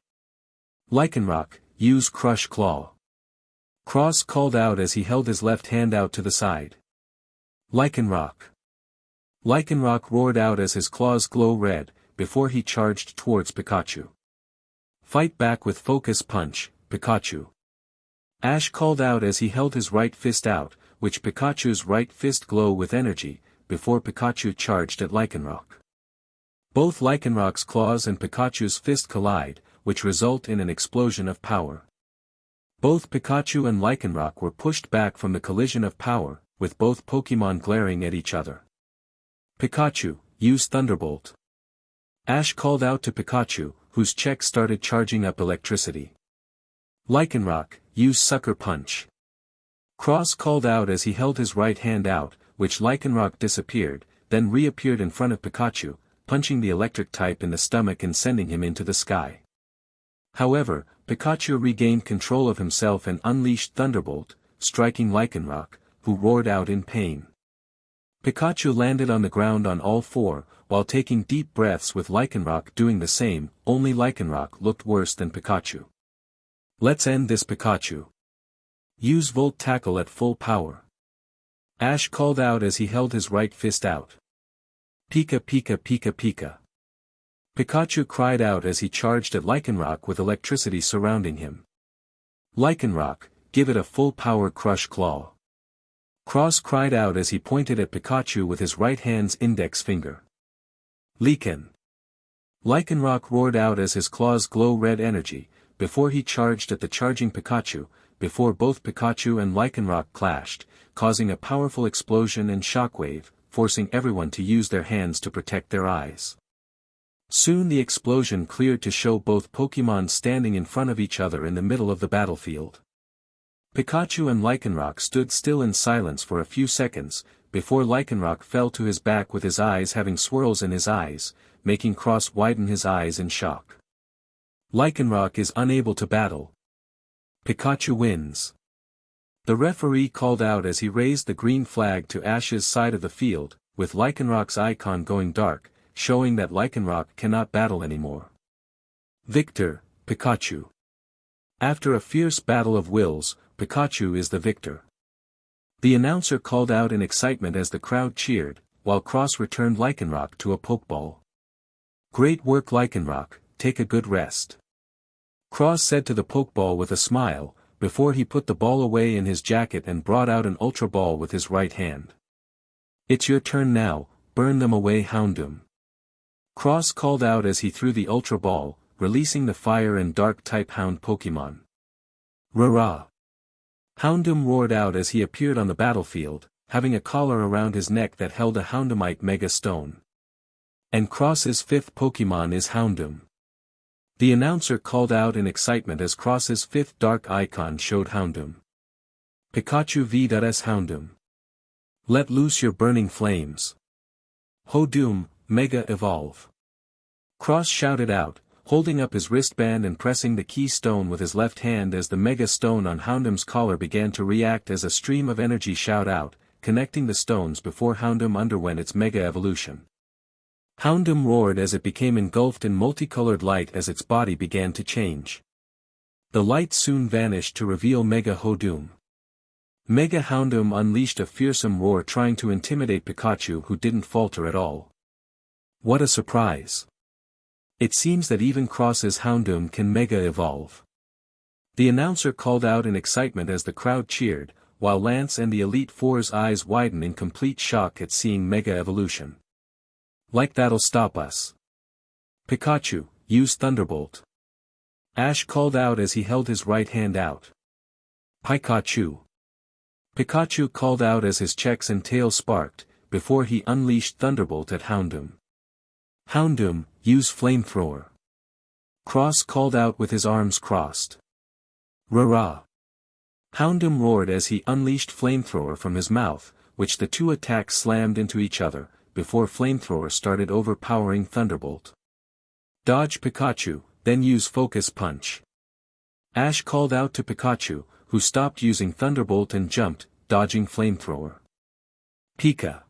Lycanroc, use Crush Claw. Cross called out as he held his left hand out to the side. Lycanroc. Lycanroc roared out as his claws glow red, before he charged towards Pikachu. Fight back with Focus Punch, Pikachu. Ash called out as he held his right fist out, which Pikachu's right fist glow with energy, before Pikachu charged at Lycanroc. Both Lycanroc's claws and Pikachu's fist collide, which result in an explosion of power. Both Pikachu and Lycanroc were pushed back from the collision of power, with both Pokémon glaring at each other. Pikachu, use Thunderbolt. Ash called out to Pikachu, whose check started charging up electricity. Lycanroc, use Sucker Punch. Cross called out as he held his right hand out, which Lycanroc disappeared, then reappeared in front of Pikachu, punching the electric type in the stomach and sending him into the sky. However, Pikachu regained control of himself and unleashed Thunderbolt, striking Lycanroc, who roared out in pain. Pikachu landed on the ground on all four, while taking deep breaths with Lycanroc doing the same, only Lycanroc looked worse than Pikachu. Let's end this Pikachu. Use Volt Tackle at full power. Ash called out as he held his right fist out. Pika Pika Pika Pika. Pikachu cried out as he charged at Lycanroc with electricity surrounding him. Lycanroc, give it a full power Crush Claw. Cross cried out as he pointed at Pikachu with his right hand's index finger. Lycan. Lycanroc roared out as his claws glow red energy, before he charged at the charging Pikachu, before both Pikachu and Lycanroc clashed, causing a powerful explosion and shockwave, forcing everyone to use their hands to protect their eyes. Soon the explosion cleared to show both Pokémon standing in front of each other in the middle of the battlefield. Pikachu and Lycanroc stood still in silence for a few seconds, before Lycanroc fell to his back with his eyes having swirls in his eyes, making Cross widen his eyes in shock. Lycanroc is unable to battle. Pikachu wins. The referee called out as he raised the green flag to Ash's side of the field, with Lycanroc's icon going dark, showing that Lycanroc cannot battle anymore. Victor, Pikachu. After a fierce battle of wills, Pikachu is the victor. The announcer called out in excitement as the crowd cheered, while Cross returned Lycanroc to a Pokeball. Great work Lycanroc, take a good rest. Cross said to the Pokeball with a smile, before he put the ball away in his jacket and brought out an Ultra Ball with his right hand. It's your turn now, burn them away Houndoom. Cross called out as he threw the Ultra Ball, releasing the Fire and Dark-type Hound Pokémon. Rah-rah! Houndoom roared out as he appeared on the battlefield, having a collar around his neck that held a Houndoomite Mega Stone. And Cross's fifth Pokémon is Houndoom. The announcer called out in excitement as Cross's fifth dark icon showed Houndoom. Pikachu vs Houndoom. Let loose your burning flames. Houndoom, Mega Evolve. Cross shouted out, holding up his wristband and pressing the key stone with his left hand as the Mega Stone on Houndoom's collar began to react as a stream of energy shot out, connecting the stones before Houndoom underwent its Mega Evolution. Houndoom roared as it became engulfed in multicolored light as its body began to change. The light soon vanished to reveal Mega Houndoom. Mega Houndoom unleashed a fearsome roar trying to intimidate Pikachu, who didn't falter at all. What a surprise! It seems that even Cross's Houndoom can Mega Evolve. The announcer called out in excitement as the crowd cheered, while Lance and the Elite Four's eyes widened in complete shock at seeing Mega Evolution. Like that'll stop us. Pikachu, use Thunderbolt. Ash called out as he held his right hand out. Pikachu. Pikachu called out as his checks and tail sparked, before he unleashed Thunderbolt at Houndoom. Houndoom, use Flamethrower. Cross called out with his arms crossed. Rah-rah! Houndoom roared as he unleashed Flamethrower from his mouth, which the two attacks slammed into each other, before Flamethrower started overpowering Thunderbolt. Dodge Pikachu, then use Focus Punch. Ash called out to Pikachu, who stopped using Thunderbolt and jumped, dodging Flamethrower. Pika.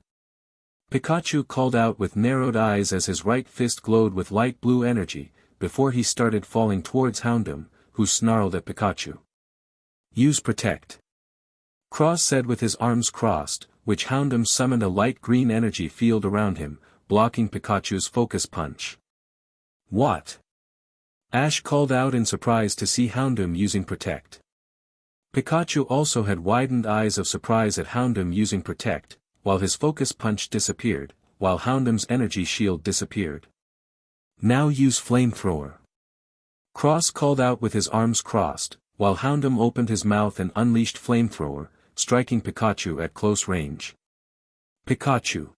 Pikachu called out with narrowed eyes as his right fist glowed with light blue energy, before he started falling towards Houndoom, who snarled at Pikachu. Use Protect. Cross said with his arms crossed, which Houndoom summoned a light green energy field around him, blocking Pikachu's Focus Punch. What? Ash called out in surprise to see Houndoom using Protect. Pikachu also had widened eyes of surprise at Houndoom using Protect, while his Focus Punch disappeared, while Houndoom's energy shield disappeared. Now use Flamethrower. Cross called out with his arms crossed, while Houndoom opened his mouth and unleashed Flamethrower, striking Pikachu at close range. Pikachu.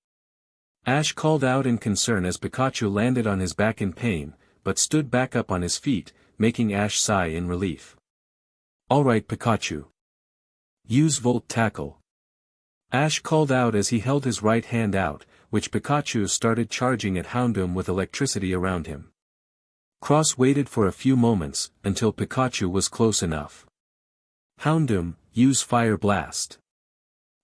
Ash called out in concern as Pikachu landed on his back in pain, but stood back up on his feet, making Ash sigh in relief. Alright Pikachu. Use Volt Tackle. Ash called out as he held his right hand out, which Pikachu started charging at Houndoom with electricity around him. Cross waited for a few moments, until Pikachu was close enough. Houndoom, use Fire Blast.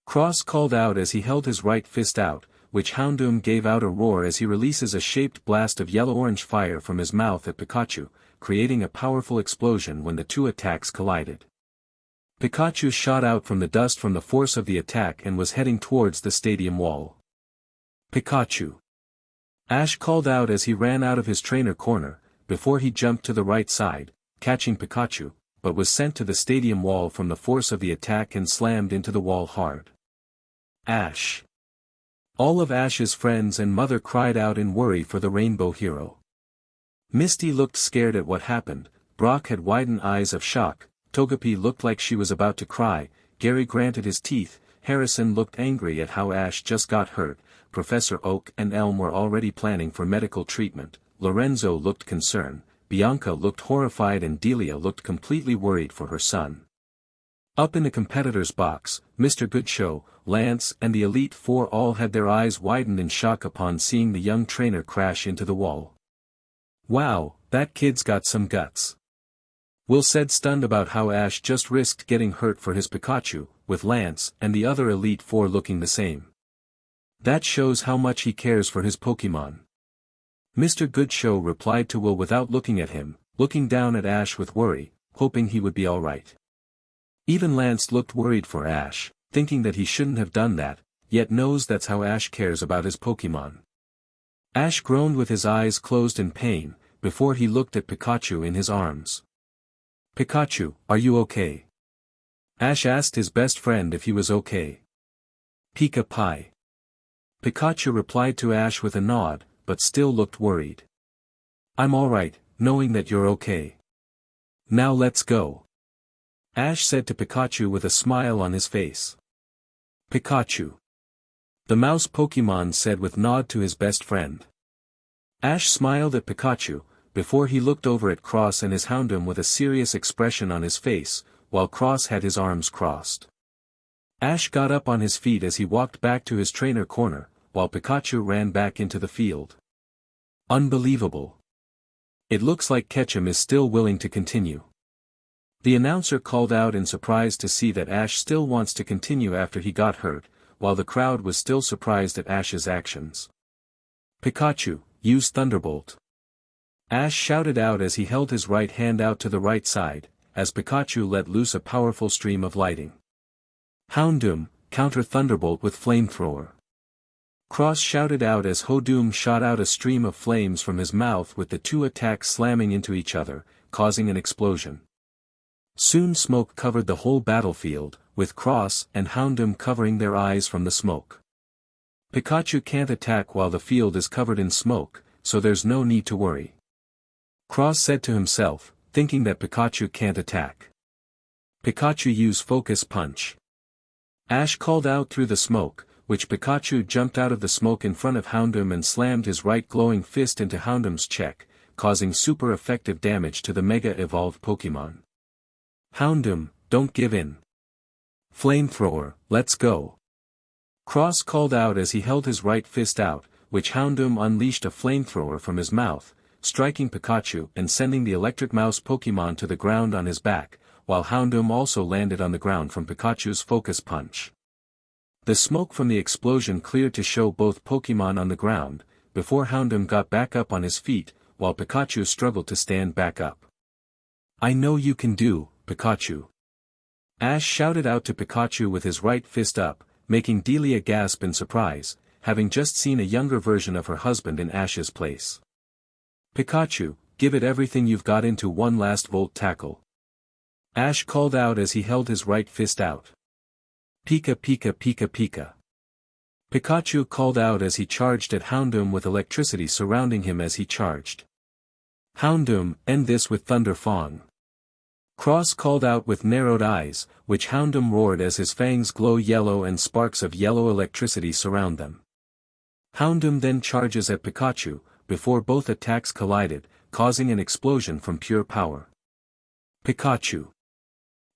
Cross called out as he held his right fist out, which Houndoom gave out a roar as he releases a shaped blast of yellow-orange fire from his mouth at Pikachu, creating a powerful explosion when the two attacks collided. Pikachu shot out from the dust from the force of the attack and was heading towards the stadium wall. Pikachu. Ash called out as he ran out of his trainer corner, before he jumped to the right side, catching Pikachu, but was sent to the stadium wall from the force of the attack and slammed into the wall hard. Ash. All of Ash's friends and mother cried out in worry for the Rainbow Hero. Misty looked scared at what happened, Brock had widened eyes of shock, Togepi looked like she was about to cry, Gary gritted his teeth, Harrison looked angry at how Ash just got hurt, Professor Oak and Elm were already planning for medical treatment, Lorenzo looked concerned, Bianca looked horrified and Delia looked completely worried for her son. Up in the competitors' box, Mr. Goodshow, Lance and the Elite Four all had their eyes widened in shock upon seeing the young trainer crash into the wall. Wow, that kid's got some guts. Will said stunned about how Ash just risked getting hurt for his Pikachu, with Lance and the other Elite Four looking the same. That shows how much he cares for his Pokémon. Mr. Goodshow replied to Will without looking at him, looking down at Ash with worry, hoping he would be alright. Even Lance looked worried for Ash, thinking that he shouldn't have done that, yet knows that's how Ash cares about his Pokémon. Ash groaned with his eyes closed in pain, before he looked at Pikachu in his arms. Pikachu, are you okay? Ash asked his best friend if he was okay. Pika Pie. Pikachu replied to Ash with a nod, but still looked worried. I'm alright, knowing that you're okay. Now let's go. Ash said to Pikachu with a smile on his face. Pikachu. The mouse Pokémon said with nod to his best friend. Ash smiled at Pikachu, before he looked over at Cross and his Houndoom with a serious expression on his face, while Cross had his arms crossed. Ash got up on his feet as he walked back to his trainer corner, while Pikachu ran back into the field. Unbelievable. It looks like Ketchum is still willing to continue. The announcer called out in surprise to see that Ash still wants to continue after he got hurt, while the crowd was still surprised at Ash's actions. Pikachu, use Thunderbolt. Ash shouted out as he held his right hand out to the right side, as Pikachu let loose a powerful stream of lighting. Houndoom, counter Thunderbolt with Flamethrower. Cross shouted out as Houndoom shot out a stream of flames from his mouth with the two attacks slamming into each other, causing an explosion. Soon smoke covered the whole battlefield, with Cross and Houndoom covering their eyes from the smoke. Pikachu can't attack while the field is covered in smoke, so there's no need to worry. Cross said to himself, thinking that Pikachu can't attack. Pikachu use Focus Punch. Ash called out through the smoke, which Pikachu jumped out of the smoke in front of Houndoom and slammed his right glowing fist into Houndoom's cheek, causing super effective damage to the Mega Evolved Pokémon. Houndoom, don't give in. Flamethrower, let's go. Cross called out as he held his right fist out, which Houndoom unleashed a flamethrower from his mouth, striking Pikachu and sending the electric mouse Pokémon to the ground on his back, while Houndoom also landed on the ground from Pikachu's focus punch. The smoke from the explosion cleared to show both Pokémon on the ground, before Houndoom got back up on his feet, while Pikachu struggled to stand back up. "I know you can do, Pikachu." Ash shouted out to Pikachu with his right fist up, making Delia gasp in surprise, having just seen a younger version of her husband in Ash's place. "Pikachu, give it everything you've got into one last volt tackle." Ash called out as he held his right fist out. "Pika Pika Pika Pika." Pikachu called out as he charged at Houndoom with electricity surrounding him as he charged. "Houndoom, end this with Thunder Fang." Cross called out with narrowed eyes, which Houndoom roared as his fangs glow yellow and sparks of yellow electricity surround them. Houndoom then charges at Pikachu, before both attacks collided, causing an explosion from pure power. "Pikachu!"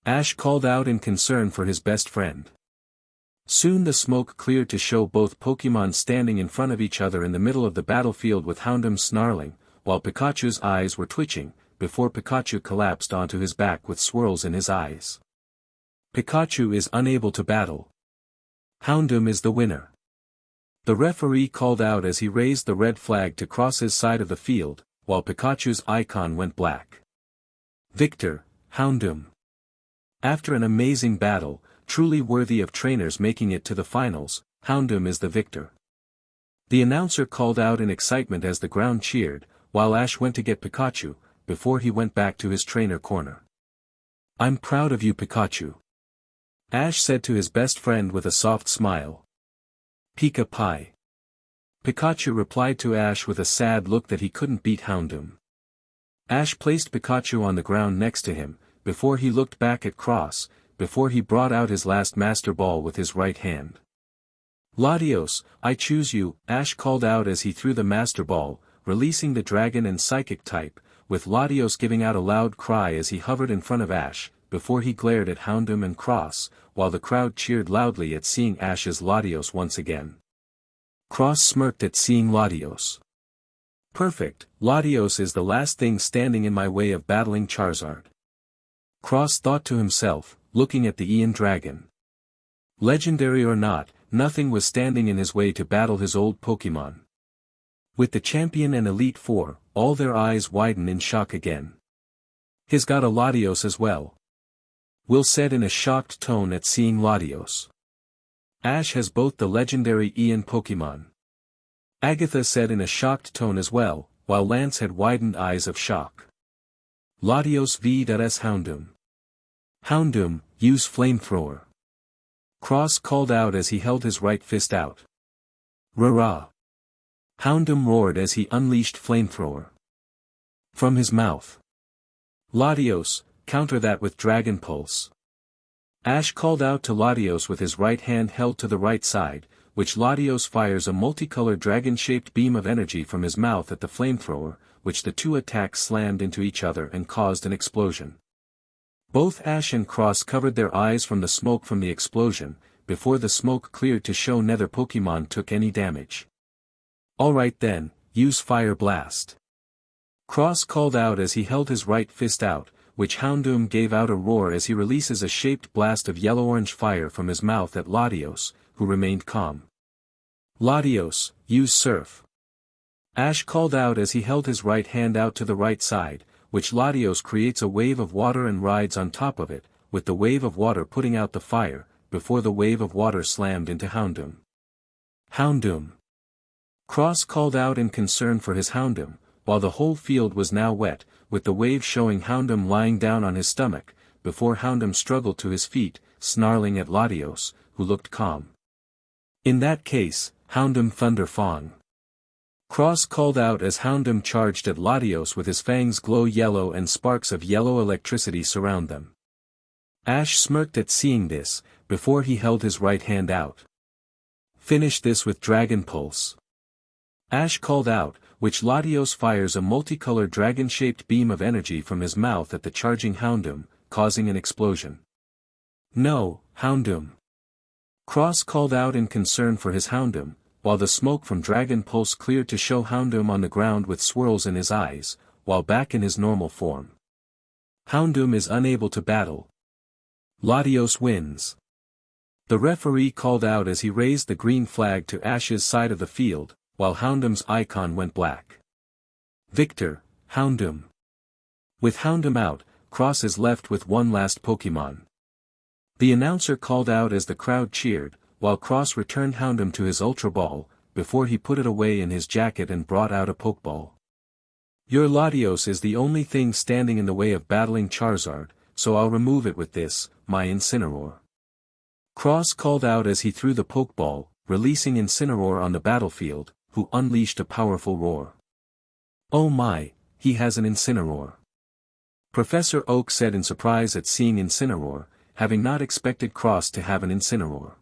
Ash called out in concern for his best friend. Soon the smoke cleared to show both Pokémon standing in front of each other in the middle of the battlefield with Houndoom snarling, while Pikachu's eyes were twitching, before Pikachu collapsed onto his back with swirls in his eyes. Pikachu is unable to battle. Houndoom is the winner. The referee called out as he raised the red flag to cross his side of the field, while Pikachu's icon went black. Victor, Houndoom. After an amazing battle, truly worthy of trainers making it to the finals, Houndoom is the victor. The announcer called out in excitement as the ground cheered, while Ash went to get Pikachu, before he went back to his trainer corner. "I'm proud of you, Pikachu," Ash said to his best friend with a soft smile. "Pika Pie." Pikachu replied to Ash with a sad look that he couldn't beat Houndoom. Ash placed Pikachu on the ground next to him, before he looked back at Cross, before he brought out his last Master Ball with his right hand. "Latios, I choose you," Ash called out as he threw the Master Ball, releasing the Dragon and Psychic type, with Latios giving out a loud cry as he hovered in front of Ash, before he glared at Houndoom and Cross, while the crowd cheered loudly at seeing Ash's Latios once again. Cross smirked at seeing Latios. "Perfect, Latios is the last thing standing in my way of battling Charizard." Cross thought to himself, looking at the Ian Dragon. Legendary or not, nothing was standing in his way to battle his old Pokémon. With the champion and Elite Four, all their eyes widen in shock again. "He's got a Latios as well," Will said in a shocked tone at seeing Latios. "Ash has both the legendary Ian Pokémon," Agatha said in a shocked tone as well, while Lance had widened eyes of shock. "Latios vs Houndoom. Houndoom, use Flamethrower." Cross called out as he held his right fist out. "Rah-rah." Houndoom roared as he unleashed Flamethrower from his mouth. "Latios, counter that with Dragon Pulse." Ash called out to Latios with his right hand held to the right side, which Latios fires a multicolored dragon-shaped beam of energy from his mouth at the Flamethrower, which the two attacks slammed into each other and caused an explosion. Both Ash and Cross covered their eyes from the smoke from the explosion, before the smoke cleared to show neither Pokémon took any damage. "Alright then, use Fire Blast." Cross called out as he held his right fist out, which Houndoom gave out a roar as he releases a shaped blast of yellow-orange fire from his mouth at Latios, who remained calm. "Latios, use Surf." Ash called out as he held his right hand out to the right side, which Latios creates a wave of water and rides on top of it, with the wave of water putting out the fire, before the wave of water slammed into Houndoom. "Houndoom." Cross called out in concern for his Houndoom, while the whole field was now wet, with the wave showing Houndoom lying down on his stomach, before Houndoom struggled to his feet, snarling at Latios, who looked calm. "In that case, Houndoom Thunder Fang." Cross called out as Houndoom charged at Latios with his fangs glow yellow and sparks of yellow electricity surround them. Ash smirked at seeing this, before he held his right hand out. "Finish this with Dragon Pulse." Ash called out, which Latios fires a multicolored dragon-shaped beam of energy from his mouth at the charging Houndoom, causing an explosion. "No, Houndoom." Cross called out in concern for his Houndoom, while the smoke from Dragon Pulse cleared to show Houndoom on the ground with swirls in his eyes, while back in his normal form. Houndoom is unable to battle. Latios wins. The referee called out as he raised the green flag to Ash's side of the field, while Houndoom's icon went black. Victor, Houndoom. With Houndoom out, Cross is left with one last Pokémon. The announcer called out as the crowd cheered, while Cross returned Houndoom to his Ultra Ball, before he put it away in his jacket and brought out a Pokeball. Your Latios is the only thing standing in the way of battling Charizard, so I'll remove it with this, my Incineroar. Cross called out as he threw the Pokeball, releasing Incineroar on the battlefield, who unleashed a powerful roar. Oh my, he has an Incineroar. Professor Oak said in surprise at seeing Incineroar, having not expected Cross to have an Incineroar.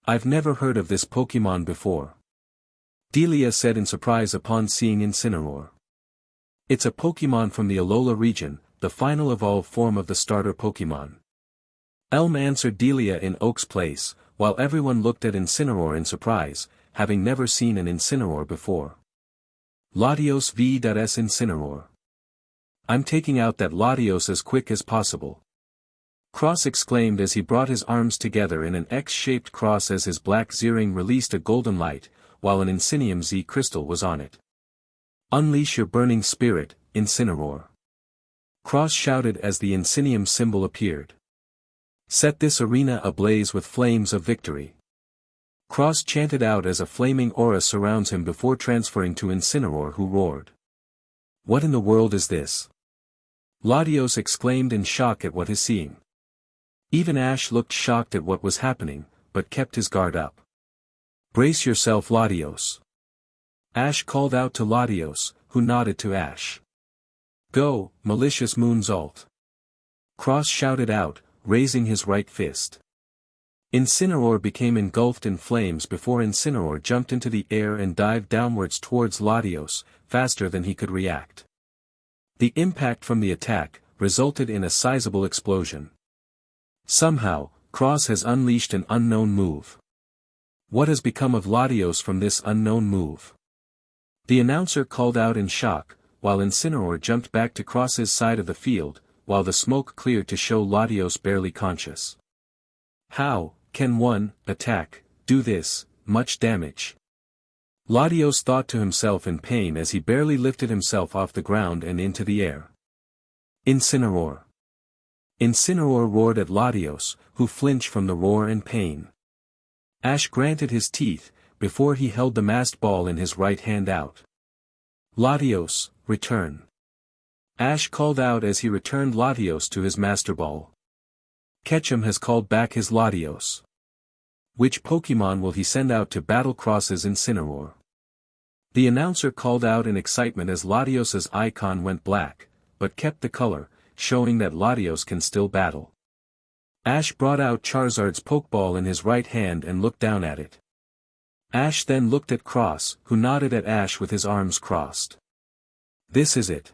I've never heard of this Pokémon before. Delia said in surprise upon seeing Incineroar. It's a Pokémon from the Alola region, the final evolved form of the starter Pokémon. Elm answered Delia in Oak's place, while everyone looked at Incineroar in surprise, having never seen an Incineroar before. Latios vs Incineroar. I'm taking out that Latios as quick as possible. Cross exclaimed as he brought his arms together in an X-shaped cross as his black Zering released a golden light, while an Incinium Z crystal was on it. Unleash your burning spirit, Incineroar. Cross shouted as the Incinium symbol appeared. Set this arena ablaze with flames of victory. Cross chanted out as a flaming aura surrounds him before transferring to Incineroar, who roared. What in the world is this? Latios exclaimed in shock at what he's seeing. Even Ash looked shocked at what was happening, but kept his guard up. Brace yourself, Latios. Ash called out to Latios, who nodded to Ash. Go, malicious Moonsault. Cross shouted out, raising his right fist. Incineroar became engulfed in flames before Incineroar jumped into the air and dived downwards towards Latios, faster than he could react. The impact from the attack resulted in a sizable explosion. Somehow, Cross has unleashed an unknown move. What has become of Latios from this unknown move? The announcer called out in shock, while Incineroar jumped back to Cross's side of the field, while the smoke cleared to show Latios barely conscious. How can one attack do this much damage? Latios thought to himself in pain as he barely lifted himself off the ground and into the air. Incineroar. Incineroar roared at Latios, who flinched from the roar and pain. Ash granted his teeth, before he held the masked ball in his right hand out. Latios, return. Ash called out as he returned Latios to his Master Ball. Ketchum has called back his Latios. Which Pokémon will he send out to battle Cross's Incineroar? The announcer called out in excitement as Latios's icon went black, but kept the color, showing that Latios can still battle. Ash brought out Charizard's Pokeball in his right hand and looked down at it. Ash then looked at Cross, who nodded at Ash with his arms crossed. This is it.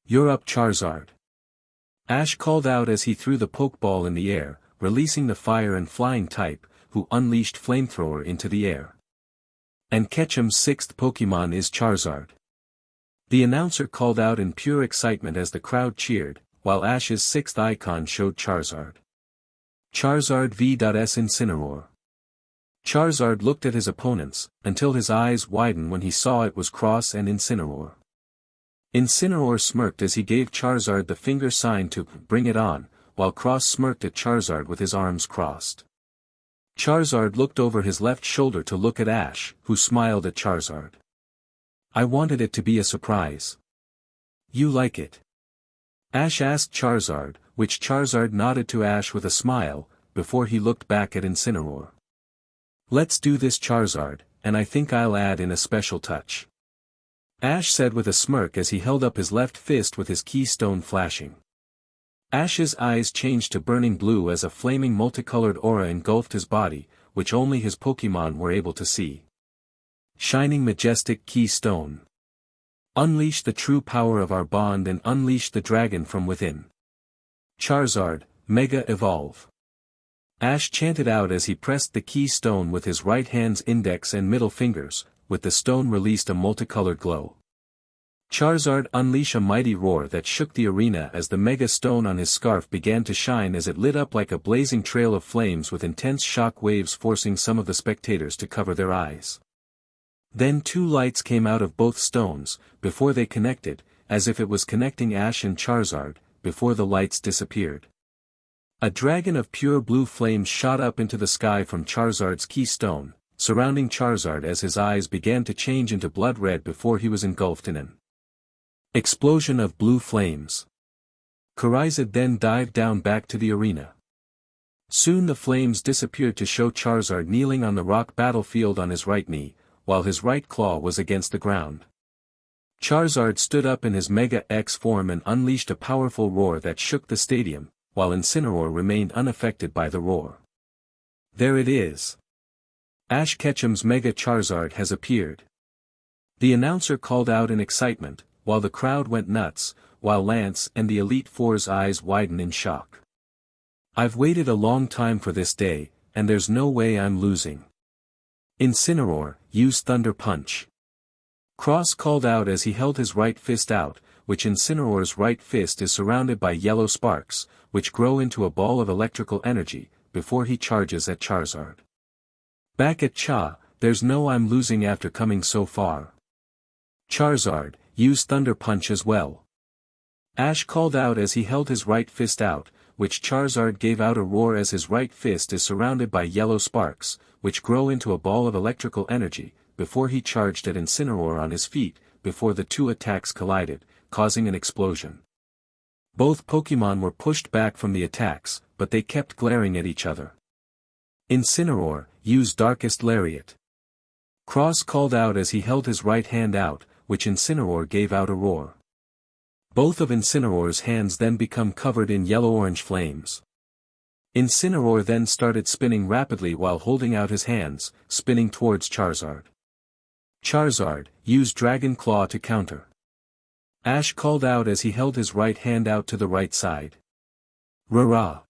You're up, Charizard. Ash called out as he threw the Pokeball in the air, releasing the fire and flying type, who unleashed Flamethrower into the air. And Ketchum's sixth Pokémon is Charizard. The announcer called out in pure excitement as the crowd cheered, while Ash's sixth icon showed Charizard. Charizard vs Incineroar. Charizard looked at his opponents, until his eyes widened when he saw it was Cross and Incineroar. Incineroar smirked as he gave Charizard the finger sign to bring it on, while Cross smirked at Charizard with his arms crossed. Charizard looked over his left shoulder to look at Ash, who smiled at Charizard. I wanted it to be a surprise. You like it? Ash asked Charizard, which Charizard nodded to Ash with a smile, before he looked back at Incineroar. Let's do this, Charizard, and I think I'll add in a special touch. Ash said with a smirk as he held up his left fist with his keystone flashing. Ash's eyes changed to burning blue as a flaming multicolored aura engulfed his body, which only his Pokémon were able to see. Shining majestic keystone. Unleash the true power of our bond and unleash the dragon from within. Charizard, Mega Evolve. Ash chanted out as he pressed the key stone with his right hand's index and middle fingers, with the stone released a multicolored glow. Charizard unleashed a mighty roar that shook the arena as the mega stone on his scarf began to shine as it lit up like a blazing trail of flames with intense shock waves forcing some of the spectators to cover their eyes. Then two lights came out of both stones, before they connected, as if it was connecting Ash and Charizard, before the lights disappeared. A dragon of pure blue flames shot up into the sky from Charizard's key stone, surrounding Charizard as his eyes began to change into blood red before he was engulfed in an explosion of blue flames. Charizard then dived down back to the arena. Soon the flames disappeared to show Charizard kneeling on the rock battlefield on his right knee, while his right claw was against the ground. Charizard stood up in his Mega X form and unleashed a powerful roar that shook the stadium, while Incineroar remained unaffected by the roar. There it is. Ash Ketchum's Mega Charizard has appeared. The announcer called out in excitement, while the crowd went nuts, while Lance and the Elite Four's eyes widened in shock. I've waited a long time for this day, and there's no way I'm losing. Incineroar, use Thunder Punch. Cross called out as he held his right fist out, which Incineroar's right fist is surrounded by yellow sparks, which grow into a ball of electrical energy, before he charges at Charizard. Back at Cha, there's no I'm losing after coming so far. Charizard, use Thunder Punch as well. Ash called out as he held his right fist out, which Charizard gave out a roar as his right fist is surrounded by yellow sparks, which grow into a ball of electrical energy, before he charged at Incineroar on his feet, before the two attacks collided, causing an explosion. Both Pokémon were pushed back from the attacks, but they kept glaring at each other. Incineroar, use Darkest Lariat. Cross called out as he held his right hand out, which Incineroar gave out a roar. Both of Incineroar's hands then become covered in yellow-orange flames. Incineroar then started spinning rapidly while holding out his hands, spinning towards Charizard. Charizard, use Dragon Claw to counter. Ash called out as he held his right hand out to the right side. Rah!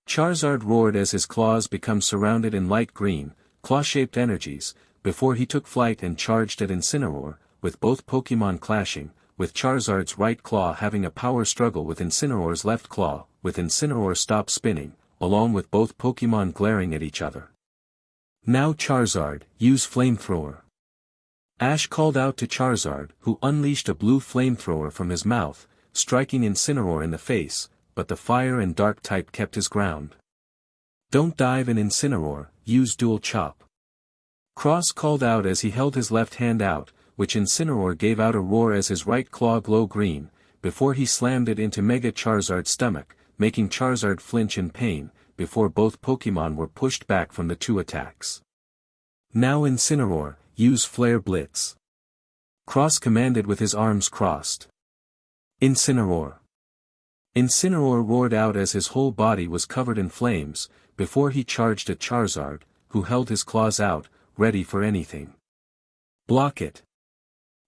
Charizard roared as his claws become surrounded in light green, claw-shaped energies, before he took flight and charged at Incineroar, with both Pokémon clashing, with Charizard's right claw having a power struggle with Incineroar's left claw, with Incineroar stop spinning, along with both Pokémon glaring at each other. Now Charizard, use Flamethrower. Ash called out to Charizard, who unleashed a blue flamethrower from his mouth, striking Incineroar in the face, but the fire and dark type kept his ground. Don't dive in Incineroar, use Dual Chop. Cross called out as he held his left hand out, which Incineroar gave out a roar as his right claw glowed green, before he slammed it into Mega Charizard's stomach, making Charizard flinch in pain, before both Pokémon were pushed back from the two attacks. Now Incineroar, use Flare Blitz. Cross commanded with his arms crossed. Incineroar. Incineroar roared out as his whole body was covered in flames, before he charged at Charizard, who held his claws out, ready for anything. Block it.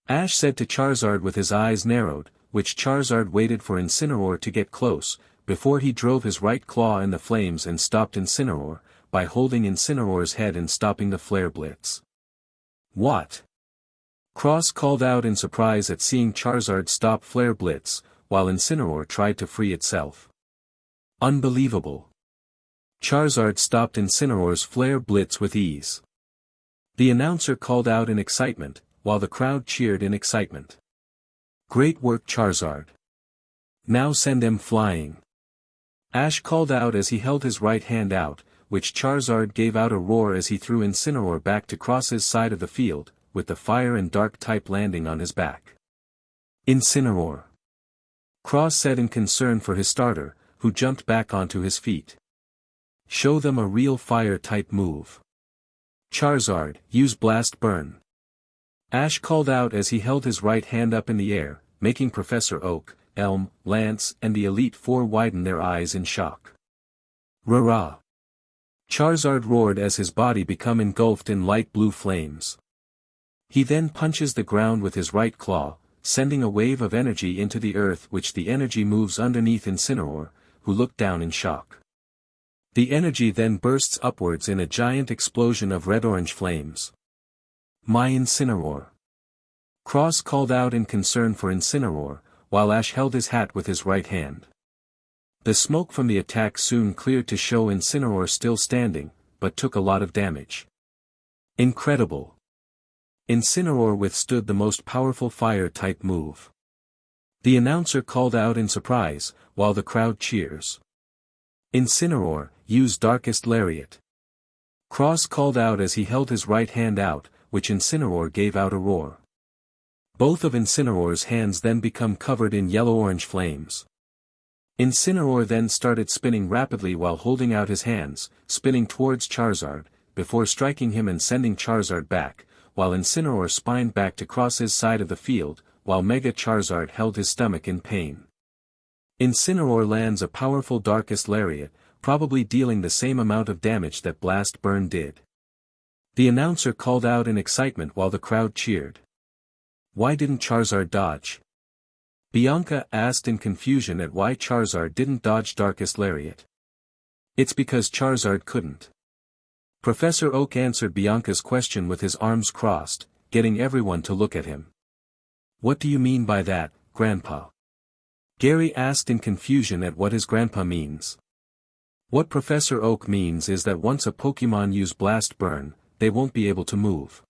Ash said to Charizard with his eyes narrowed, which Charizard waited for Incineroar to get close, before he drove his right claw in the flames and stopped Incineroar, by holding Incineroar's head and stopping the Flare Blitz. What? Cross called out in surprise at seeing Charizard stop Flare Blitz, while Incineroar tried to free itself. Unbelievable. Charizard stopped Incineroar's Flare Blitz with ease. The announcer called out in excitement, while the crowd cheered in excitement. Great work Charizard. Now send them flying. Ash called out as he held his right hand out, which Charizard gave out a roar as he threw Incineroar back to Cross's side of the field, with the fire and dark type landing on his back. Incineroar. Cross said in concern for his starter, who jumped back onto his feet. Show them a real fire-type move. Charizard, use Blast Burn. Ash called out as he held his right hand up in the air, making Professor Oak, Elm, Lance and the Elite Four widen their eyes in shock. Rah! Charizard roared as his body became engulfed in light blue flames. He then punches the ground with his right claw, sending a wave of energy into the earth which the energy moves underneath Incineroar, who looked down in shock. The energy then bursts upwards in a giant explosion of red-orange flames. My Incineroar! Cross called out in concern for Incineroar, while Ash held his hat with his right hand. The smoke from the attack soon cleared to show Incineroar still standing, but took a lot of damage. Incredible! Incineroar withstood the most powerful fire-type move. The announcer called out in surprise, while the crowd cheers. Incineroar, use Darkest Lariat. Cross called out as he held his right hand out, which Incineroar gave out a roar. Both of Incineroar's hands then become covered in yellow-orange flames. Incineroar then started spinning rapidly while holding out his hands, spinning towards Charizard, before striking him and sending Charizard back, while Incineroar spined back to Cross's side of the field, while Mega Charizard held his stomach in pain. Incineroar lands a powerful Darkest Lariat, probably dealing the same amount of damage that Blast Burn did. The announcer called out in excitement while the crowd cheered. Why didn't Charizard dodge? Bianca asked in confusion at why Charizard didn't dodge Darkest Lariat. It's because Charizard couldn't. Professor Oak answered Bianca's question with his arms crossed, getting everyone to look at him. What do you mean by that, Grandpa? Gary asked in confusion at what his grandpa means. What Professor Oak means is that once a Pokémon use Blast Burn, they won't be able to move.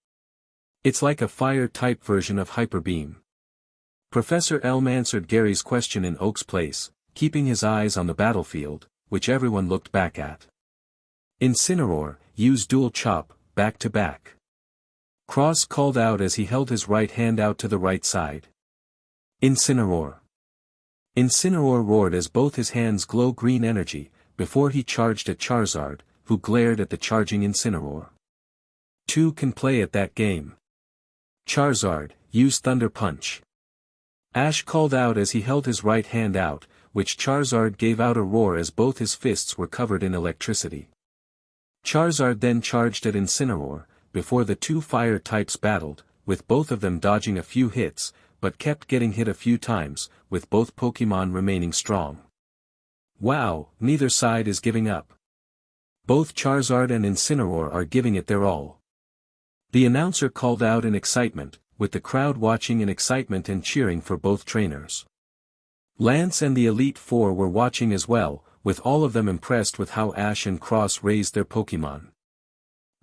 It's like a fire-type version of Hyper Beam. Professor Elm answered Gary's question in Oak's place, keeping his eyes on the battlefield, which everyone looked back at. Incineroar, use Dual Chop, back to back. Cross called out as he held his right hand out to the right side. Incineroar. Incineroar roared as both his hands glow green energy, before he charged at Charizard, who glared at the charging Incineroar. Two can play at that game. Charizard, use Thunder Punch. Ash called out as he held his right hand out, which Charizard gave out a roar as both his fists were covered in electricity. Charizard then charged at Incineroar, before the two fire types battled, with both of them dodging a few hits, but kept getting hit a few times, with both Pokémon remaining strong. Wow, neither side is giving up. Both Charizard and Incineroar are giving it their all. The announcer called out in excitement, with the crowd watching in excitement and cheering for both trainers. Lance and the Elite Four were watching as well, with all of them impressed with how Ash and Cross raised their Pokémon.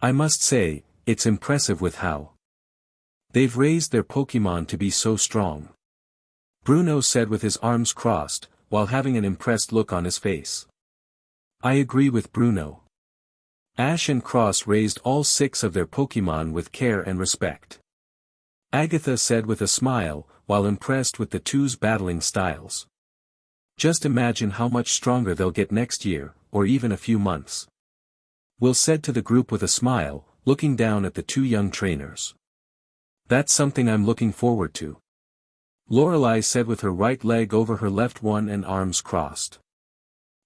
I must say, it's impressive with how they've raised their Pokémon to be so strong. Bruno said with his arms crossed, while having an impressed look on his face. I agree with Bruno. Ash and Cross raised all 6 of their Pokémon with care and respect. Agatha said with a smile, while impressed with the two's battling styles. Just imagine how much stronger they'll get next year, or even a few months. Will said to the group with a smile, looking down at the 2 young trainers. That's something I'm looking forward to. Lorelei said with her right leg over her left one and arms crossed.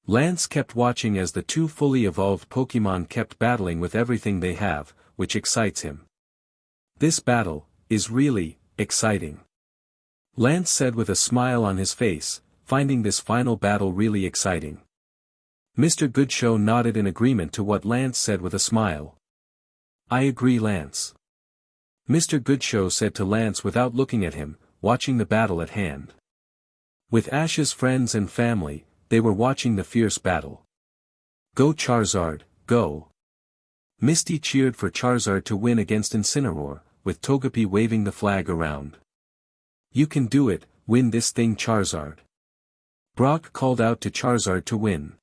Lance kept watching as the 2 fully evolved Pokémon kept battling with everything they have, which excites him. This battle is really exciting. Lance said with a smile on his face, finding this final battle really exciting. Mr. Goodshow nodded in agreement to what Lance said with a smile. I agree, Lance. Mr. Goodshow said to Lance without looking at him, watching the battle at hand. With Ash's friends and family, they were watching the fierce battle. Go Charizard, go! Misty cheered for Charizard to win against Incineroar, with Togepi waving the flag around. You can do it, win this thing Charizard. Brock called out to Charizard to win.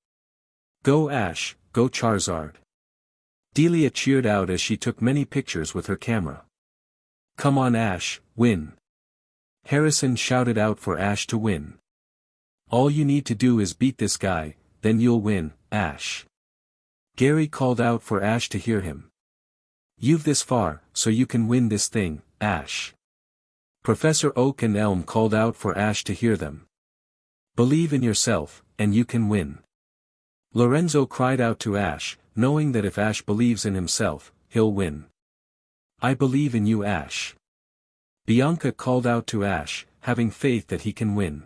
Go Ash, go Charizard. Delia cheered out as she took many pictures with her camera. Come on Ash, win. Harrison shouted out for Ash to win. All you need to do is beat this guy, then you'll win, Ash. Gary called out for Ash to hear him. You've this far, so you can win this thing, Ash. Professor Oak and Elm called out for Ash to hear them. Believe in yourself, and you can win. Lorenzo cried out to Ash, knowing that if Ash believes in himself, he'll win. I believe in you Ash. Bianca called out to Ash, having faith that he can win.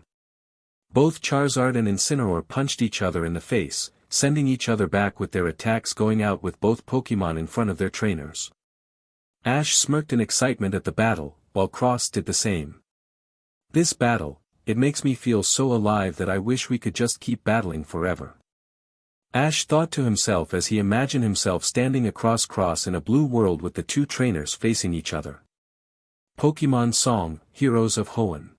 Both Charizard and Incineroar punched each other in the face, sending each other back with their attacks going out with both Pokémon in front of their trainers. Ash smirked in excitement at the battle, while Cross did the same. This battle, it makes me feel so alive that I wish we could just keep battling forever. Ash thought to himself as he imagined himself standing across Cross in a blue world with the two trainers facing each other. Pokémon Song, Heroes of Hoenn.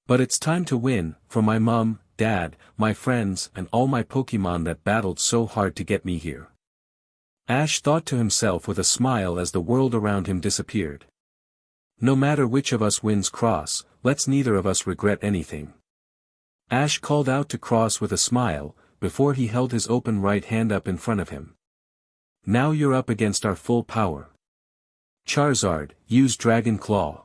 But it's time to win, for my mom, dad, my friends and all my Pokémon that battled so hard to get me here. Ash thought to himself with a smile as the world around him disappeared. No matter which of us wins Cross, let's neither of us regret anything. Ash called out to Cross with a smile, before he held his open right hand up in front of him. Now you're up against our full power. Charizard, use Dragon Claw.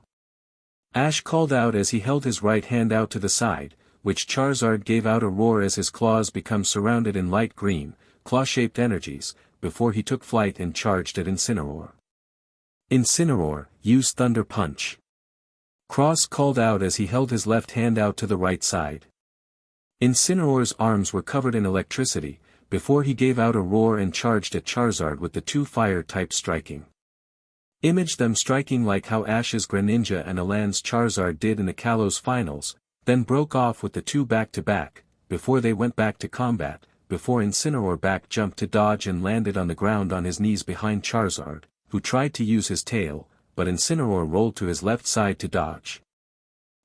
Ash called out as he held his right hand out to the side, which Charizard gave out a roar as his claws become surrounded in light green, claw-shaped energies, before he took flight and charged at Incineroar. Incineroar, use Thunder Punch. Cross called out as he held his left hand out to the right side. Incineroar's arms were covered in electricity, before he gave out a roar and charged at Charizard with the two fire types striking. Image them striking like how Ash's Greninja and Alan's Charizard did in the Kalos finals, then broke off with the two back-to-back, before they went back to combat, before Incineroar back jumped to dodge and landed on the ground on his knees behind Charizard, who tried to use his tail, but Incineroar rolled to his left side to dodge.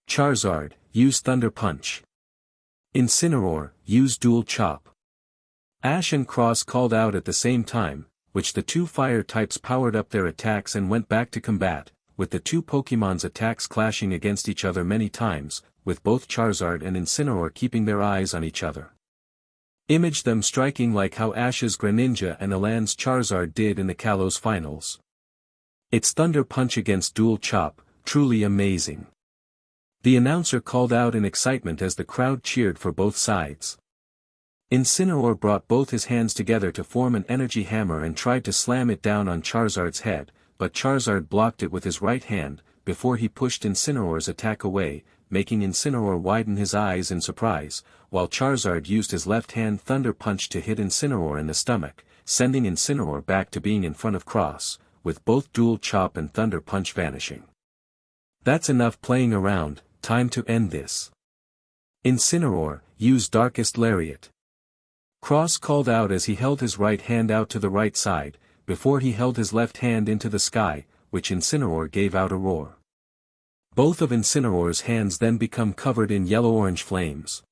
Charizard, use Thunder Punch. Incineroar, use Dual Chop. Ash and Cross called out at the same time, which the two fire types powered up their attacks and went back to combat, with the two Pokémon's attacks clashing against each other many times, with both Charizard and Incineroar keeping their eyes on each other. Image them striking like how Ash's Greninja and Alan's Charizard did in the Kalos finals. It's Thunder Punch against Dual Chop, truly amazing. The announcer called out in excitement as the crowd cheered for both sides. Incineroar brought both his hands together to form an energy hammer and tried to slam it down on Charizard's head, but Charizard blocked it with his right hand, before he pushed Incineroar's attack away, making Incineroar widen his eyes in surprise, while Charizard used his left hand Thunder Punch to hit Incineroar in the stomach, sending Incineroar back to being in front of Cross, with both Dual Chop and Thunder Punch vanishing. That's enough playing around, time to end this. Incineroar, use Darkest Lariat. Cross called out as he held his right hand out to the right side, before he held his left hand into the sky, which Incineroar gave out a roar. Both of Incineroar's hands then become covered in yellow-orange flames.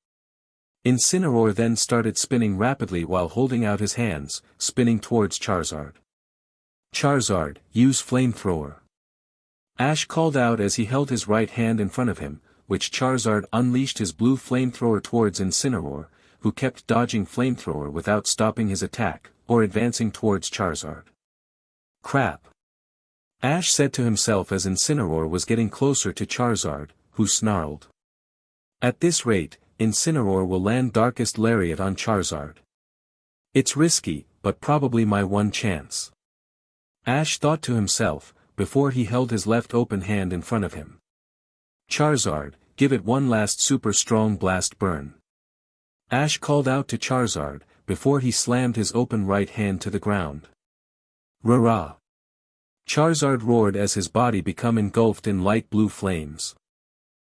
Incineroar then started spinning rapidly while holding out his hands, spinning towards Charizard. Charizard, use Flamethrower. Ash called out as he held his right hand in front of him, which Charizard unleashed his blue Flamethrower towards Incineroar, who kept dodging Flamethrower without stopping his attack, or advancing towards Charizard. Crap! Ash said to himself as Incineroar was getting closer to Charizard, who snarled. At this rate, Incineroar will land Darkest Lariat on Charizard. It's risky, but probably my one chance. Ash thought to himself, before he held his left open hand in front of him. Charizard, give it one last super strong blast burn. Ash called out to Charizard, before he slammed his open right hand to the ground. Rah-rah! Charizard roared as his body became engulfed in light blue flames.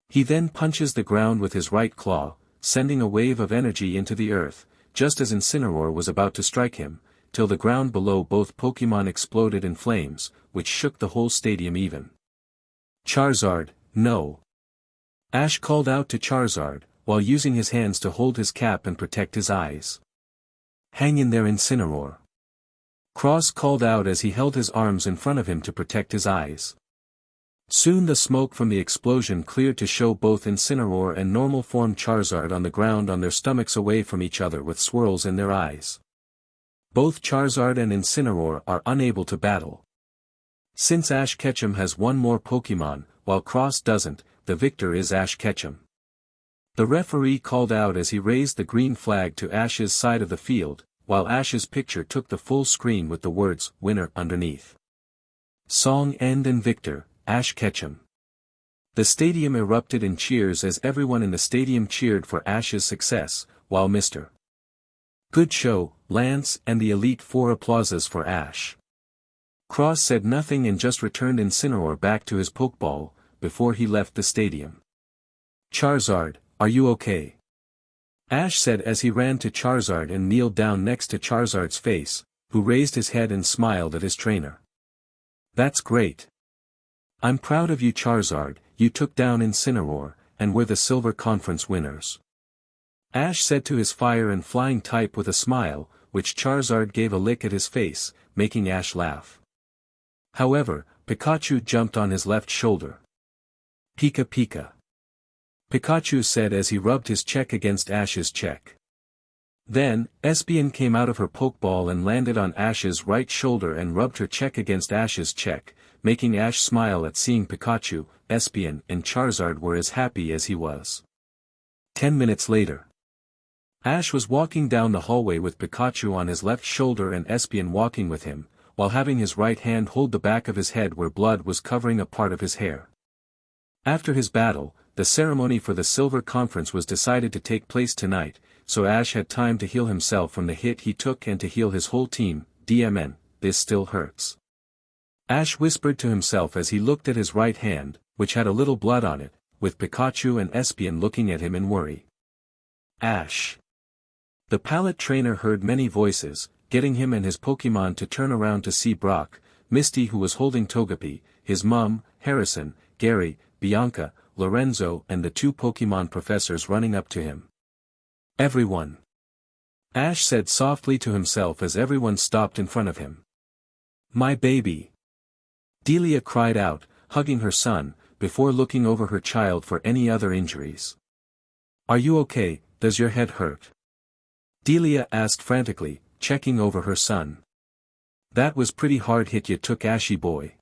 He then punches the ground with his right claw, sending a wave of energy into the earth, just as Incineroar was about to strike him, till the ground below both Pokémon exploded in flames, which shook the whole stadium even. Charizard, no! Ash called out to Charizard, while using his hands to hold his cap and protect his eyes. Hang in there, Incineroar. Cross called out as he held his arms in front of him to protect his eyes. Soon the smoke from the explosion cleared to show both Incineroar and normal form Charizard on the ground on their stomachs away from each other with swirls in their eyes. Both Charizard and Incineroar are unable to battle. Since Ash Ketchum has one more Pokémon, while Cross doesn't, the victor is Ash Ketchum. The referee called out as he raised the green flag to Ash's side of the field, while Ash's picture took the full screen with the words, "Winner" underneath. Song End and Victor, Ash Ketchum. The stadium erupted in cheers as everyone in the stadium cheered for Ash's success, while Mr. Good show, Lance, and the Elite Four applauses for Ash. Cross said nothing and just returned Incineroar back to his Pokeball, before he left the stadium. Charizard, are you okay? Ash said as he ran to Charizard and kneeled down next to Charizard's face, who raised his head and smiled at his trainer. That's great. I'm proud of you Charizard, you took down Incineroar, and were the Silver Conference winners. Ash said to his fire and flying type with a smile, which Charizard gave a lick at his face, making Ash laugh. However, Pikachu jumped on his left shoulder. Pika Pika. Pikachu said as he rubbed his cheek against Ash's cheek. Then, Espeon came out of her Pokeball and landed on Ash's right shoulder and rubbed her cheek against Ash's cheek, making Ash smile at seeing Pikachu, Espeon and Charizard were as happy as he was. 10 minutes later. Ash was walking down the hallway with Pikachu on his left shoulder and Espeon walking with him, while having his right hand hold the back of his head where blood was covering a part of his hair. After his battle, the ceremony for the Silver Conference was decided to take place tonight, so Ash had time to heal himself from the hit he took and to heal his whole team. DMN, this still hurts. Ash whispered to himself as he looked at his right hand, which had a little blood on it, with Pikachu and Espeon looking at him in worry. Ash. The pallet trainer heard many voices, getting him and his Pokémon to turn around to see Brock, Misty who was holding Togepi, his mum, Harrison, Gary, Bianca, Lorenzo and the two Pokémon professors running up to him. Everyone. Ash said softly to himself as everyone stopped in front of him. My baby. Delia cried out, hugging her son, before looking over her child for any other injuries. Are you okay, does your head hurt? Delia asked frantically, checking over her son. That was pretty hard hit you took Ashy boy.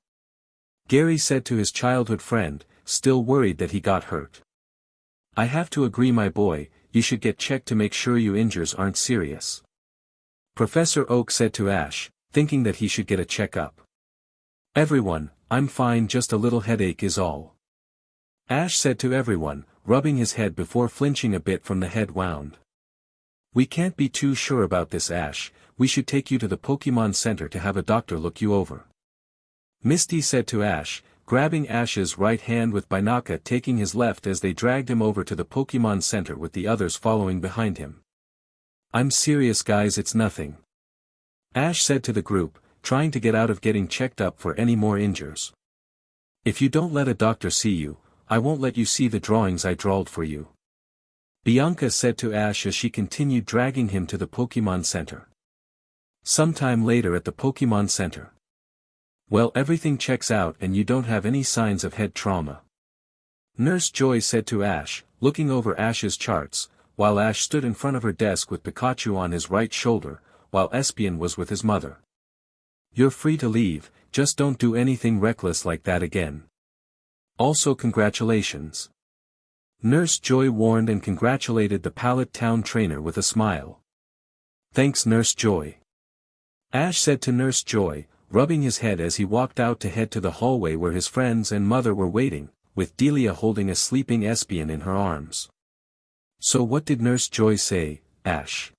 Gary said to his childhood friend, still worried that he got hurt. I have to agree my boy, you should get checked to make sure your injuries aren't serious. Professor Oak said to Ash, thinking that he should get a checkup. Everyone, I'm fine just a little headache is all. Ash said to everyone, rubbing his head before flinching a bit from the head wound. We can't be too sure about this Ash, we should take you to the Pokémon Center to have a doctor look you over. Misty said to Ash, grabbing Ash's right hand with Binaka taking his left as they dragged him over to the Pokémon Center with the others following behind him. I'm serious guys it's nothing. Ash said to the group, trying to get out of getting checked up for any more injuries. If you don't let a doctor see you, I won't let you see the drawings I drawed for you. Bianca said to Ash as she continued dragging him to the Pokémon Center. Sometime later at the Pokémon Center. Well everything checks out and you don't have any signs of head trauma. Nurse Joy said to Ash, looking over Ash's charts, while Ash stood in front of her desk with Pikachu on his right shoulder, while Espeon was with his mother. You're free to leave, just don't do anything reckless like that again. Also congratulations. Nurse Joy warned and congratulated the Pallet Town trainer with a smile. Thanks Nurse Joy. Ash said to Nurse Joy, rubbing his head as he walked out to head to the hallway where his friends and mother were waiting, with Delia holding a sleeping Espeon in her arms. So what did Nurse Joy say, Ash?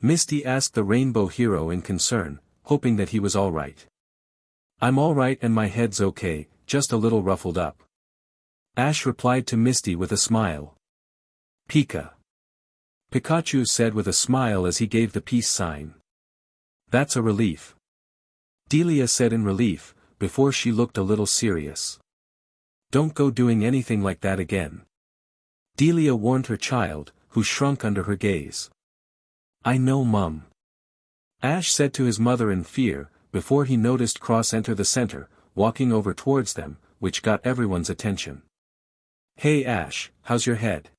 Misty asked the Rainbow Hero in concern, hoping that he was alright. I'm alright and my head's okay, just a little ruffled up. Ash replied to Misty with a smile. Pika. Pikachu said with a smile as he gave the peace sign. That's a relief. Delia said in relief, before she looked a little serious. Don't go doing anything like that again. Delia warned her child, who shrunk under her gaze. I know Mum. Ash said to his mother in fear, before he noticed Cross enter the center, walking over towards them, which got everyone's attention. Hey Ash, how's your head?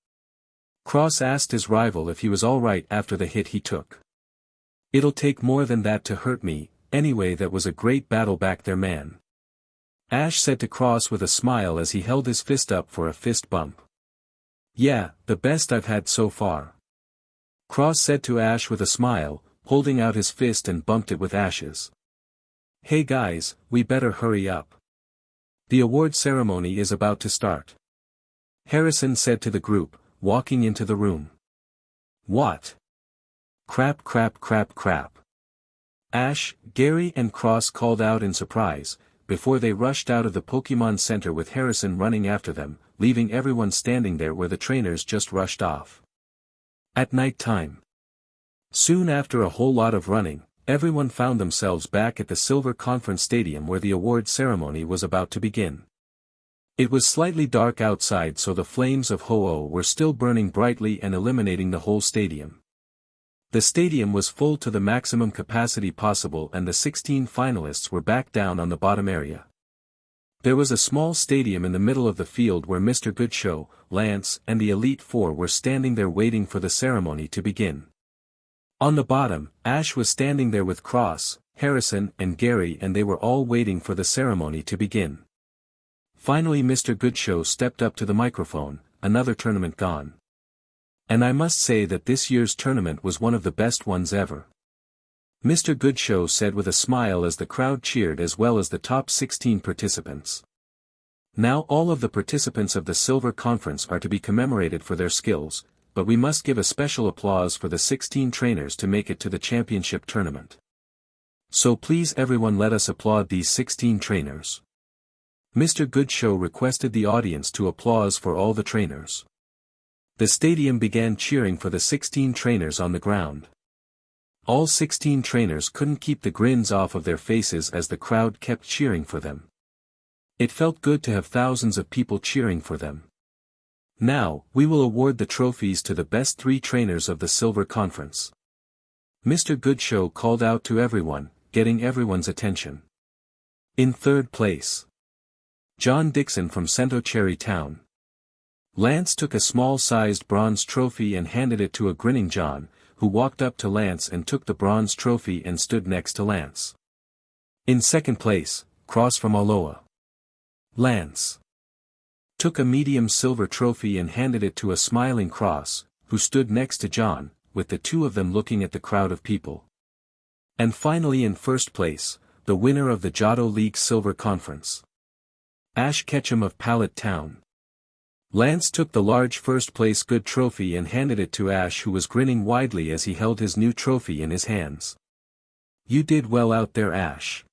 Cross asked his rival if he was alright after the hit he took. It'll take more than that to hurt me, anyway that was a great battle back there man. Ash said to Cross with a smile as he held his fist up for a fist bump. Yeah, the best I've had so far. Cross said to Ash with a smile, holding out his fist and bumped it with Ash's. Hey guys, we better hurry up. The award ceremony is about to start. Harrison said to the group, walking into the room. What? Crap crap crap crap. Ash, Gary and Cross called out in surprise, before they rushed out of the Pokémon Center with Harrison running after them, leaving everyone standing there where the trainers just rushed off. At night time. Soon after a whole lot of running, everyone found themselves back at the Silver Conference Stadium where the award ceremony was about to begin. It was slightly dark outside, so the flames of Ho-Oh were still burning brightly and illuminating the whole stadium. The stadium was full to the maximum capacity possible, and the 16 finalists were back down on the bottom area. There was a small stadium in the middle of the field where Mr. Goodshow, Lance and the Elite Four were standing there waiting for the ceremony to begin. On the bottom, Ash was standing there with Cross, Harrison and Gary, and they were all waiting for the ceremony to begin. Finally Mr. Goodshow stepped up to the microphone. Another tournament gone. And I must say that this year's tournament was one of the best ones ever. Mr. Goodshow said with a smile as the crowd cheered, as well as the top 16 participants. Now all of the participants of the Silver Conference are to be commemorated for their skills, but we must give a special applause for the 16 trainers to make it to the championship tournament. So please everyone, let us applaud these 16 trainers. Mr. Goodshow requested the audience to applause for all the trainers. The stadium began cheering for the 16 trainers on the ground. All 16 trainers couldn't keep the grins off of their faces as the crowd kept cheering for them. It felt good to have thousands of people cheering for them. Now, we will award the trophies to the best 3 trainers of the Silver Conference. Mr. Goodshow called out to everyone, getting everyone's attention. In third place, John Dixon from Centocherry Town. Lance took a small-sized bronze trophy and handed it to a grinning John, who walked up to Lance and took the bronze trophy and stood next to Lance. In second place, Cross from Aloha. Lance took a medium silver trophy and handed it to a smiling Cross, who stood next to John, with the two of them looking at the crowd of people. And finally in first place, the winner of the Johto League Silver Conference, Ash Ketchum of Pallet Town. Lance took the large first-place good trophy and handed it to Ash, who was grinning widely as he held his new trophy in his hands. You did well out there, Ash.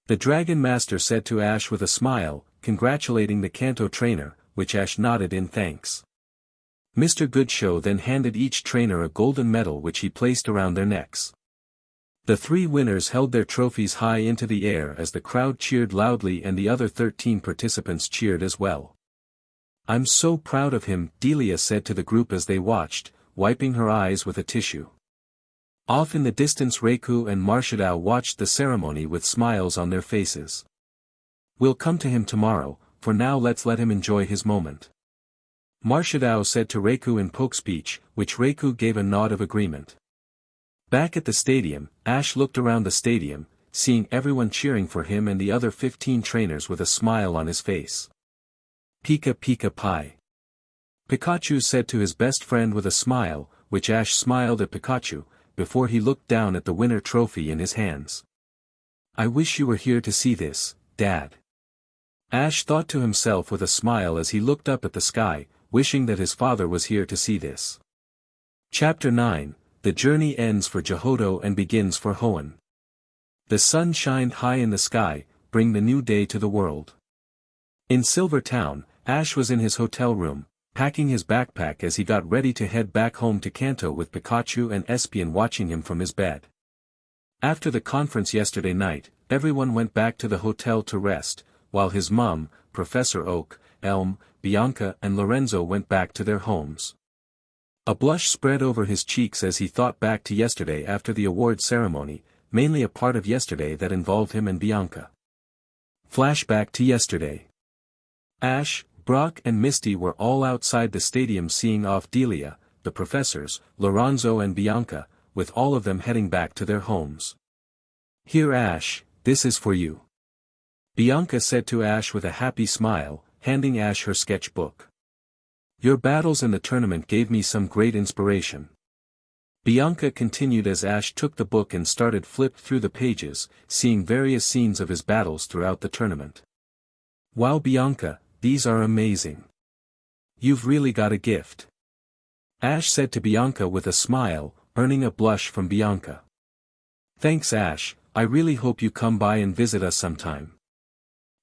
The Dragon Master said to Ash with a smile, congratulating the Kanto trainer, which Ash nodded in thanks. Mr. Goodshow then handed each trainer a golden medal which he placed around their necks. The 3 winners held their trophies high into the air as the crowd cheered loudly, and the other 13 participants cheered as well. I'm so proud of him, Delia said to the group as they watched, wiping her eyes with a tissue. Off in the distance Reiku and Marshadao watched the ceremony with smiles on their faces. We'll come to him tomorrow, for now let's let him enjoy his moment. Marshadao said to Reiku in poke speech, which Reiku gave a nod of agreement. Back at the stadium, Ash looked around the stadium, seeing everyone cheering for him and the other 15 trainers with a smile on his face. Pika Pika Pie. Pikachu said to his best friend with a smile, which Ash smiled at Pikachu, before he looked down at the winner trophy in his hands. I wish you were here to see this, Dad. Ash thought to himself with a smile as he looked up at the sky, wishing that his father was here to see this. Chapter 9. The journey ends for Johto and begins for Hoenn. The sun shined high in the sky, bring the new day to the world. In Silver Town, Ash was in his hotel room, packing his backpack as he got ready to head back home to Kanto with Pikachu and Espion watching him from his bed. After the conference yesterday night, everyone went back to the hotel to rest, while his mom, Professor Oak, Elm, Bianca and Lorenzo went back to their homes. A blush spread over his cheeks as he thought back to yesterday after the award ceremony, mainly a part of yesterday that involved him and Bianca. Flashback to yesterday. Ash, Brock and Misty were all outside the stadium seeing off Delia, the professors, Lorenzo and Bianca, with all of them heading back to their homes. Here Ash, this is for you. Bianca said to Ash with a happy smile, handing Ash her sketchbook. Your battles in the tournament gave me some great inspiration. Bianca continued as Ash took the book and started flipped through the pages, seeing various scenes of his battles throughout the tournament. Wow, Bianca, these are amazing. You've really got a gift. Ash said to Bianca with a smile, earning a blush from Bianca. "Thanks Ash, I really hope you come by and visit us sometime,"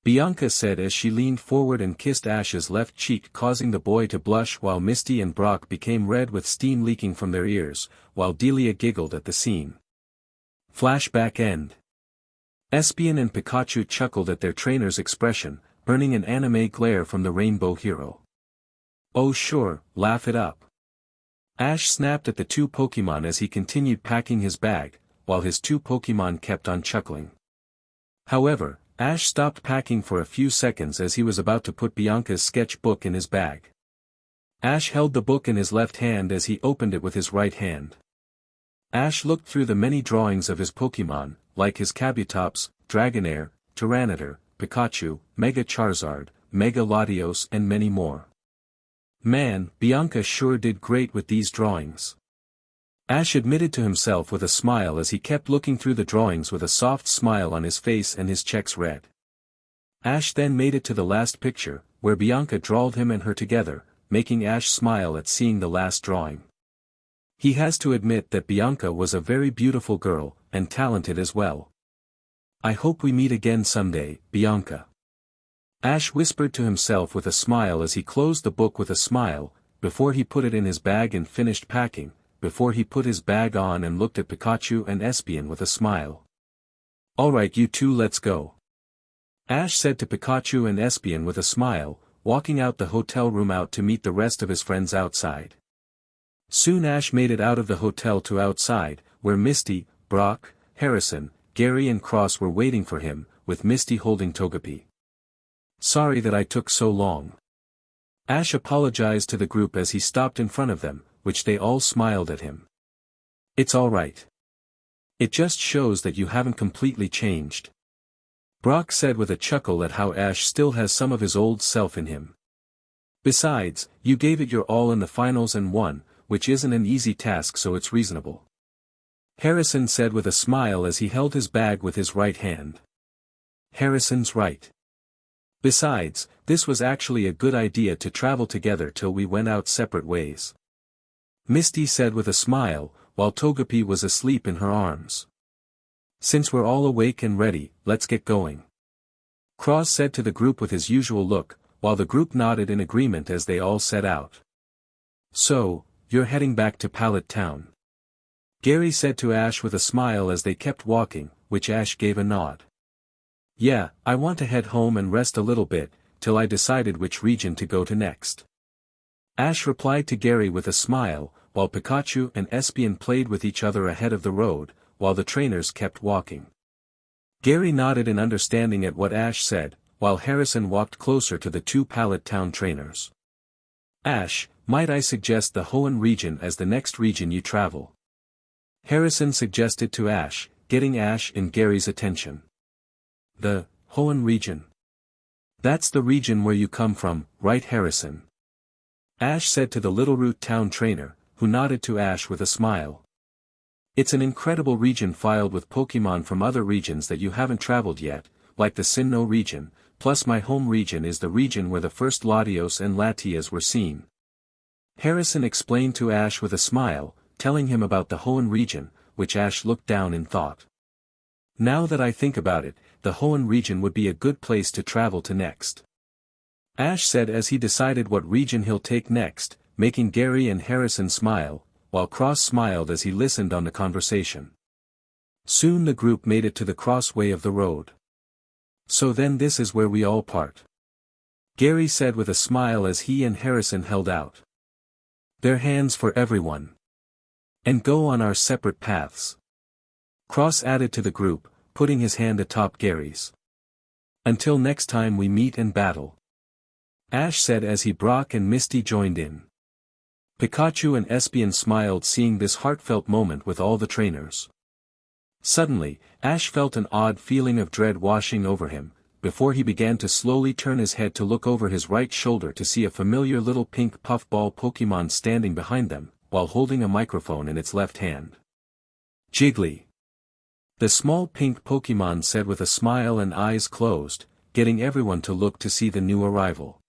Bianca said as she leaned forward and kissed Ash's left cheek, causing the boy to blush, while Misty and Brock became red with steam leaking from their ears, while Delia giggled at the scene. Flashback end. Espeon and Pikachu chuckled at their trainer's expression, earning an anime glare from the rainbow hero. "Oh sure, laugh it up." Ash snapped at the two Pokémon as he continued packing his bag, while his two Pokémon kept on chuckling. However, Ash stopped packing for a few seconds as he was about to put Bianca's sketchbook in his bag. Ash held the book in his left hand as he opened it with his right hand. Ash looked through the many drawings of his Pokémon, like his Kabutops, Dragonair, Tyranitar, Pikachu, Mega Charizard, Mega Latios and many more. Man, Bianca sure did great with these drawings. Ash admitted to himself with a smile as he kept looking through the drawings with a soft smile on his face and his checks red. Ash then made it to the last picture, where Bianca drawed him and her together, making Ash smile at seeing the last drawing. He has to admit that Bianca was a very beautiful girl, and talented as well. "I hope we meet again someday, Bianca," Ash whispered to himself with a smile as he closed the book with a smile, before he put it in his bag and finished packing, before he put his bag on and looked at Pikachu and Espeon with a smile. "Alright you two, let's go," Ash said to Pikachu and Espeon with a smile, walking out the hotel room out to meet the rest of his friends outside. Soon Ash made it out of the hotel to outside, where Misty, Brock, Harrison, Gary and Cross were waiting for him, with Misty holding Togepi. "Sorry that I took so long." Ash apologized to the group as he stopped in front of them, which they all smiled at him. "It's alright. It just shows that you haven't completely changed," Brock said with a chuckle at how Ash still has some of his old self in him. "Besides, you gave it your all in the finals and won, which isn't an easy task, so it's reasonable," Harrison said with a smile as he held his bag with his right hand. Harrison's right. Besides, this was actually a good idea to travel together till we went out separate ways, Misty said with a smile, while Togepi was asleep in her arms. "Since we're all awake and ready, let's get going," Cross said to the group with his usual look, while the group nodded in agreement as they all set out. "So, you're heading back to Pallet Town?" Gary said to Ash with a smile as they kept walking, which Ash gave a nod. "Yeah, I want to head home and rest a little bit, till I decided which region to go to next," Ash replied to Gary with a smile, while Pikachu and Espeon played with each other ahead of the road, while the trainers kept walking. Gary nodded in understanding at what Ash said, while Harrison walked closer to the two Pallet Town trainers. "Ash, might I suggest the Hoenn region as the next region you travel?" Harrison suggested to Ash, getting Ash and Gary's attention. "The Hoenn region? That's the region where you come from, right Harrison?" Ash said to the Littleroot Town trainer, who nodded to Ash with a smile. "It's an incredible region filled with Pokémon from other regions that you haven't traveled yet, like the Sinnoh region, plus my home region is the region where the first Latios and Latias were seen," Harrison explained to Ash with a smile, telling him about the Hoenn region, which Ash looked down in thought. "Now that I think about it, the Hoenn region would be a good place to travel to next," Ash said as he decided what region he'll take next, making Gary and Harrison smile, while Cross smiled as he listened on the conversation. Soon the group made it to the crossway of the road. "So then this is where we all part," Gary said with a smile as he and Harrison held out their hands for everyone, "and go on our separate paths," Cross added to the group, putting his hand atop Gary's. "Until next time we meet and battle," Ash said as he Brock and Misty joined in. Pikachu and Espeon smiled seeing this heartfelt moment with all the trainers. Suddenly, Ash felt an odd feeling of dread washing over him, before he began to slowly turn his head to look over his right shoulder to see a familiar little pink puffball Pokémon standing behind them, while holding a microphone in its left hand. "Jiggly," the small pink Pokémon said with a smile and eyes closed, getting everyone to look to see the new arrival.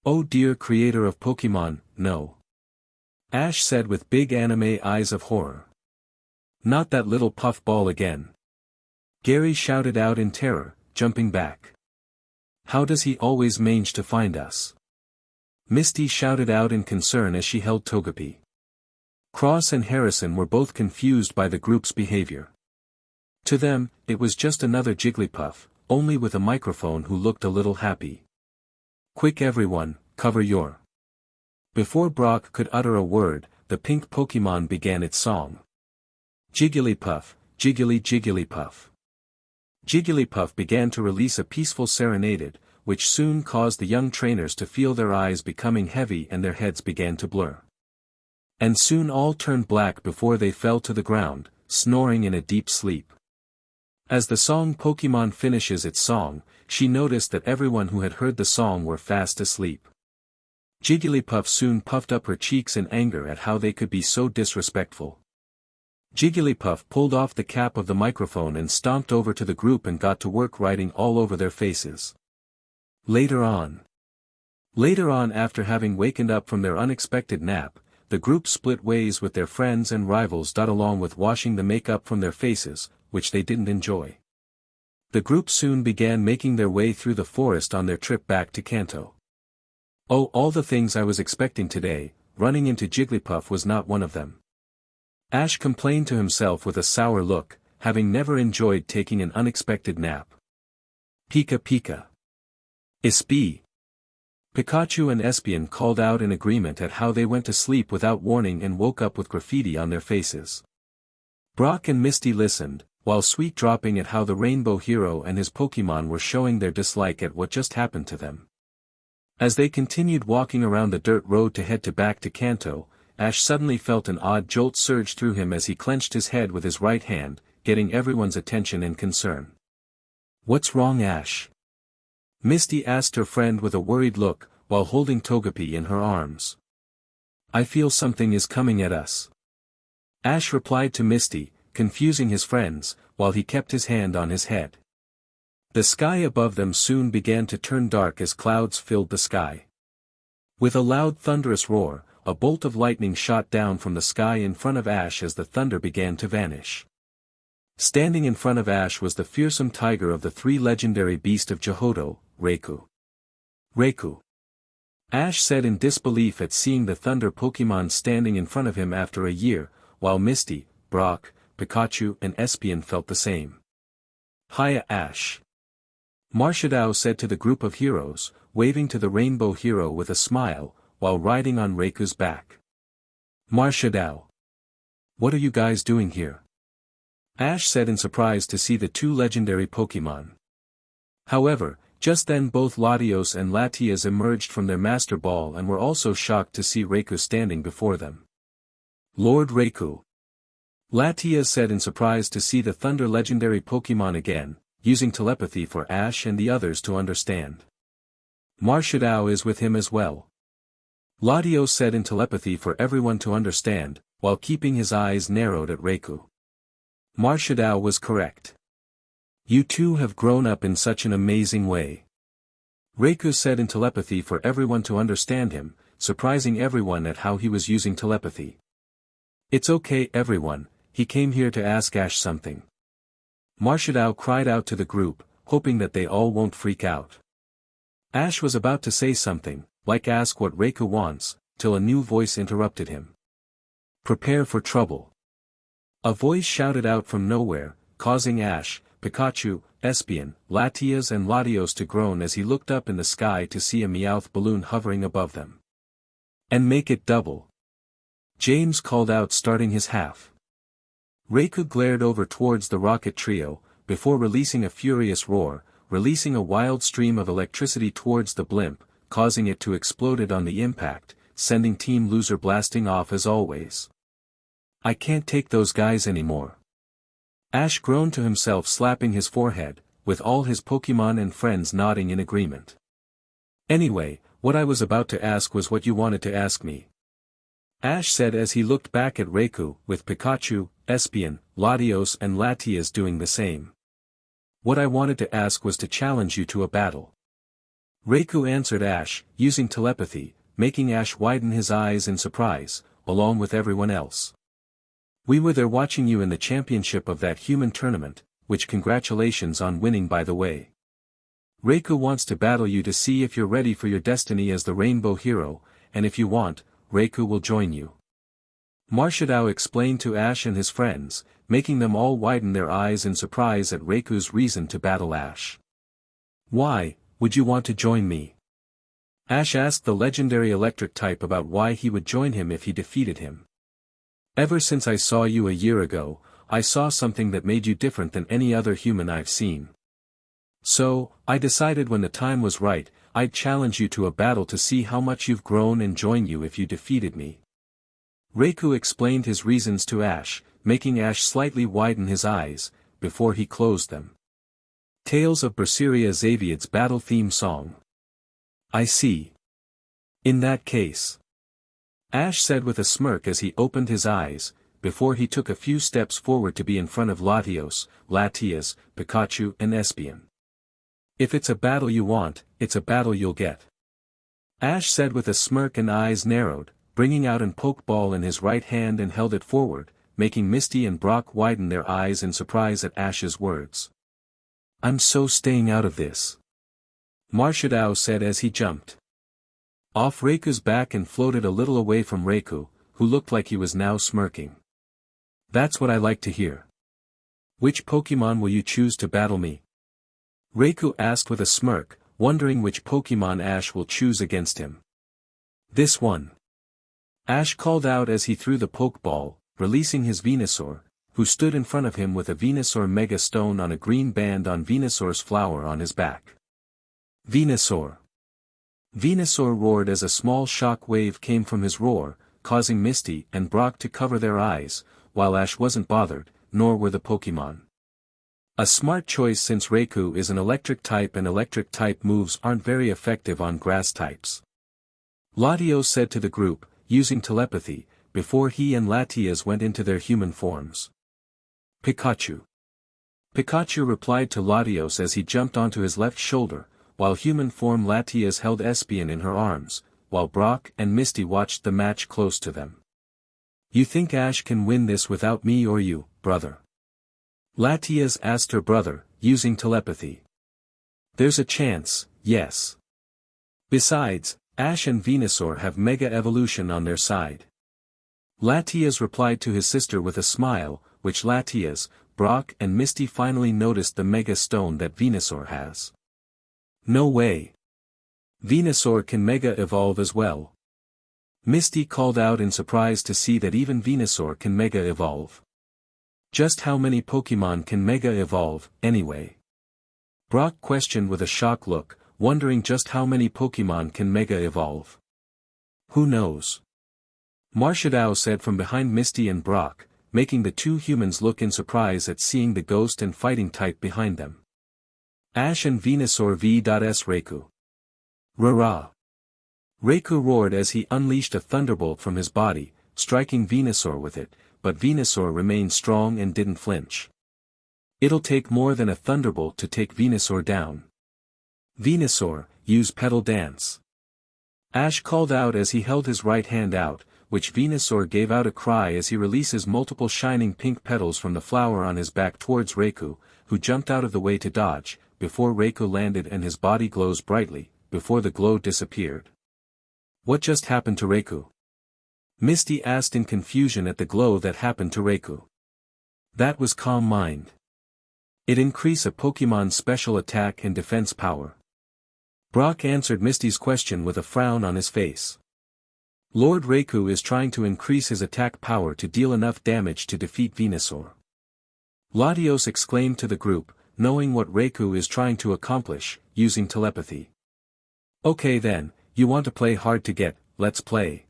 "Oh dear creator of Pokémon, no. Ash said with big anime eyes of horror. Not that little puff ball again. Gary shouted out in terror, jumping back. How does he always manage to find us? Misty shouted out in concern as she held Togepi. Cross and Harrison were both confused by the group's behavior. To them, it was just another Jigglypuff, only with a microphone who looked a little happy. Quick everyone, cover your. Before Brock could utter a word, the pink Pokémon began its song. Jigglypuff, Jiggly Jigglypuff. Jigglypuff began to release a peaceful serenade, which soon caused the young trainers to feel their eyes becoming heavy and their heads began to blur. And soon all turned black before they fell to the ground, snoring in a deep sleep. As the song Pokémon finishes its song, she noticed that everyone who had heard the song were fast asleep. Jigglypuff soon puffed up her cheeks in anger at how they could be so disrespectful. Jigglypuff pulled off the cap of the microphone and stomped over to the group and got to work writing all over their faces. Later on, after having wakened up from their unexpected nap, the group split ways with their friends and rivals. Along with washing the makeup from their faces, which they didn't enjoy. The group soon began making their way through the forest on their trip back to Kanto. Oh, all the things I was expecting today, running into Jigglypuff was not one of them. Ash complained to himself with a sour look, having never enjoyed taking an unexpected nap. Pika Pika. Espie. Pikachu and Espion called out in agreement at how they went to sleep without warning and woke up with graffiti on their faces. Brock and Misty listened, while sweet dropping at how the Rainbow Hero and his Pokémon were showing their dislike at what just happened to them. As they continued walking around the dirt road to head back to Kanto, Ash suddenly felt an odd jolt surge through him as he clenched his head with his right hand, getting everyone's attention and concern. What's wrong, Ash? Misty asked her friend with a worried look, while holding Togepi in her arms. I feel something is coming at us. Ash replied to Misty, confusing his friends, while he kept his hand on his head. The sky above them soon began to turn dark as clouds filled the sky. With a loud thunderous roar, a bolt of lightning shot down from the sky in front of Ash as the thunder began to vanish. Standing in front of Ash was the fearsome tiger of the three legendary beasts of Johto, Raikou. Raikou. Ash said in disbelief at seeing the thunder Pokémon standing in front of him after a year, while Misty, Brock, Pikachu and Espion felt the same. Hiya Ash. Marshadao said to the group of heroes, waving to the Rainbow Hero with a smile, while riding on Raikou's back. Marshadao. What are you guys doing here? Ash said in surprise to see the two legendary Pokémon. However, just then both Latios and Latias emerged from their Master Ball and were also shocked to see Raikou standing before them. Lord Raikou. Latias said in surprise to see the Thunder legendary Pokémon again, using telepathy for Ash and the others to understand. Marshadao is with him as well. Latios said in telepathy for everyone to understand, while keeping his eyes narrowed at Raikou. Marshadao was correct. You two have grown up in such an amazing way. Raikou said in telepathy for everyone to understand him, surprising everyone at how he was using telepathy. It's okay everyone, he came here to ask Ash something. Marshadao cried out to the group, hoping that they all won't freak out. Ash was about to say something, like ask what Raikou wants, till a new voice interrupted him. Prepare for trouble. A voice shouted out from nowhere, causing Ash, Pikachu, Espion, Latias and Latios to groan as he looked up in the sky to see a Meowth balloon hovering above them. And make it double. James called out starting his half. Raikou glared over towards the rocket trio, before releasing a furious roar, releasing a wild stream of electricity towards the blimp, causing it to explode on the impact, sending Team Loser blasting off as always. I can't take those guys anymore. Ash groaned to himself slapping his forehead, with all his Pokémon and friends nodding in agreement. Anyway, what I was about to ask was what you wanted to ask me. Ash said as he looked back at Raikou, with Pikachu, Espion, Latios and Latias doing the same. What I wanted to ask was to challenge you to a battle. Raikou answered Ash, using telepathy, making Ash widen his eyes in surprise, along with everyone else. We were there watching you in the championship of that human tournament, which congratulations on winning by the way. Reiku wants to battle you to see if you're ready for your destiny as the Rainbow Hero, and if you want, Reiku will join you. Marshadao explained to Ash and his friends, making them all widen their eyes in surprise at Reiku's reason to battle Ash. Why would you want to join me? Ash asked the legendary electric type about why he would join him if he defeated him. Ever since I saw you a year ago, I saw something that made you different than any other human I've seen. So, I decided when the time was right, I'd challenge you to a battle to see how much you've grown and join you if you defeated me. Reiku explained his reasons to Ash, making Ash slightly widen his eyes, before he closed them. Tales of Berseria Xaviad's battle theme song. I see. In that case. Ash said with a smirk as he opened his eyes, before he took a few steps forward to be in front of Latios, Latias, Pikachu and Espeon. If it's a battle you want, it's a battle you'll get. Ash said with a smirk and eyes narrowed, bringing out an Pokeball in his right hand and held it forward, making Misty and Brock widen their eyes in surprise at Ash's words. I'm so staying out of this. Marshadao said as he jumped off Reiku's back and floated a little away from Reiku, who looked like he was now smirking. That's what I like to hear. Which Pokemon will you choose to battle me? Reiku asked with a smirk, wondering which Pokemon Ash will choose against him. This one. Ash called out as he threw the Pokeball, releasing his Venusaur, who stood in front of him with a Venusaur Mega Stone on a green band on Venusaur's flower on his back. Venusaur. Venusaur roared as a small shock wave came from his roar, causing Misty and Brock to cover their eyes, while Ash wasn't bothered, nor were the Pokemon. A smart choice since Reiku is an electric type and electric type moves aren't very effective on grass types. Latios said to the group, using telepathy, before he and Latias went into their human forms. Pikachu. Pikachu replied to Latios as he jumped onto his left shoulder, while human form Latias held Espeon in her arms, while Brock and Misty watched the match close to them. You think Ash can win this without me or you, brother? Latias asked her brother, using telepathy. There's a chance, yes. Besides, Ash and Venusaur have Mega Evolution on their side. Latias replied to his sister with a smile, which Latias, Brock and Misty finally noticed the Mega Stone that Venusaur has. No way. Venusaur can Mega Evolve as well. Misty called out in surprise to see that even Venusaur can Mega Evolve. Just how many Pokemon can Mega Evolve, anyway? Brock questioned with a shocked look, wondering just how many Pokemon can Mega Evolve. Who knows? Marshadao said from behind Misty and Brock, making the two humans look in surprise at seeing the ghost and fighting type behind them. Ash and Venusaur vs Reiku. Rah-rah! Reiku roared as he unleashed a thunderbolt from his body, striking Venusaur with it, but Venusaur remained strong and didn't flinch. It'll take more than a thunderbolt to take Venusaur down. Venusaur, use Petal Dance. Ash called out as he held his right hand out, which Venusaur gave out a cry as he releases multiple shining pink petals from the flower on his back towards Reiku, who jumped out of the way to dodge, before Reiku landed and his body glows brightly, before the glow disappeared. What just happened to Reiku? Misty asked in confusion at the glow that happened to Reiku. That was Calm Mind. It increased a Pokemon's special attack and defense power. Brock answered Misty's question with a frown on his face. Lord Reiku is trying to increase his attack power to deal enough damage to defeat Venusaur. Latios exclaimed to the group, knowing what Reiku is trying to accomplish, using telepathy. Okay then, you want to play hard to get, let's play.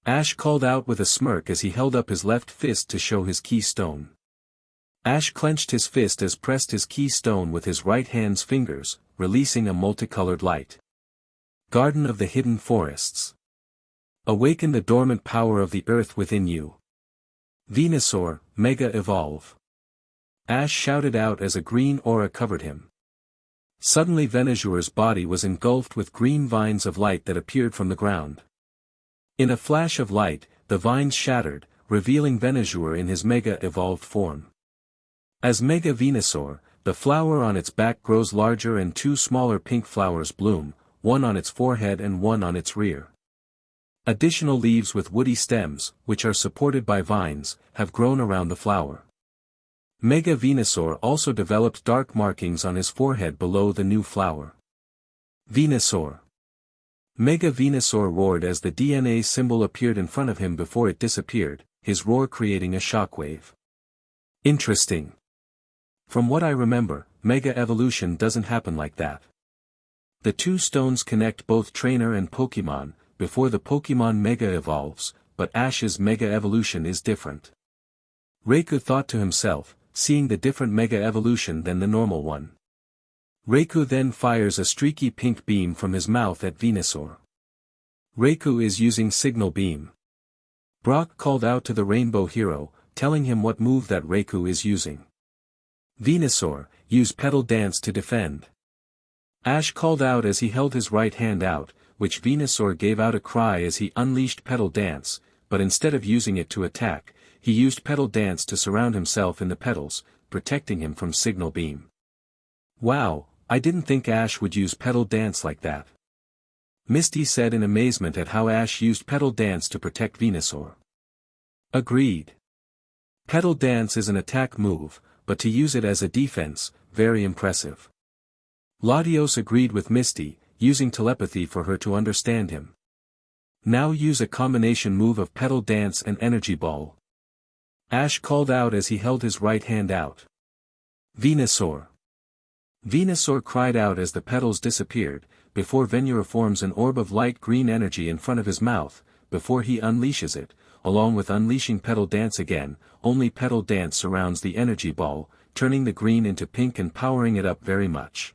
Ash called out with a smirk as he held up his left fist to show his keystone. Ash clenched his fist as pressed his keystone with his right hand's fingers, releasing a multicolored light. Garden of the Hidden Forests. Awaken the dormant power of the earth within you. Venusaur, Mega Evolve. Ash shouted out as a green aura covered him. Suddenly Venusaur's body was engulfed with green vines of light that appeared from the ground. In a flash of light, the vines shattered, revealing Venusaur in his Mega-evolved form. As Mega Venusaur, the flower on its back grows larger and two smaller pink flowers bloom, one on its forehead and one on its rear. Additional leaves with woody stems, which are supported by vines, have grown around the flower. Mega Venusaur also developed dark markings on his forehead below the new flower. Venusaur. Mega Venusaur roared as the DNA symbol appeared in front of him before it disappeared, his roar creating a shockwave. Interesting. From what I remember, Mega Evolution doesn't happen like that. The two stones connect both trainer and Pokémon, before the Pokémon Mega evolves, but Ash's Mega Evolution is different. Reiku thought to himself, seeing the different Mega Evolution than the normal one. Reiku then fires a streaky pink beam from his mouth at Venusaur. Reiku is using Signal Beam. Brock called out to the Rainbow Hero, telling him what move that Reiku is using. Venusaur, use Petal Dance to defend. Ash called out as he held his right hand out, which Venusaur gave out a cry as he unleashed Petal Dance, but instead of using it to attack, he used Petal Dance to surround himself in the petals, protecting him from Signal Beam. Wow, I didn't think Ash would use Petal Dance like that. Misty said in amazement at how Ash used Petal Dance to protect Venusaur. Agreed. Petal Dance is an attack move, but to use it as a defense, very impressive. Latios agreed with Misty, using telepathy for her to understand him. Now use a combination move of Petal Dance and Energy Ball. Ash called out as he held his right hand out. Venusaur. Venusaur cried out as the petals disappeared, before Venusaur forms an orb of light green energy in front of his mouth, before he unleashes it, along with unleashing Petal Dance again, only Petal Dance surrounds the energy ball, turning the green into pink and powering it up very much.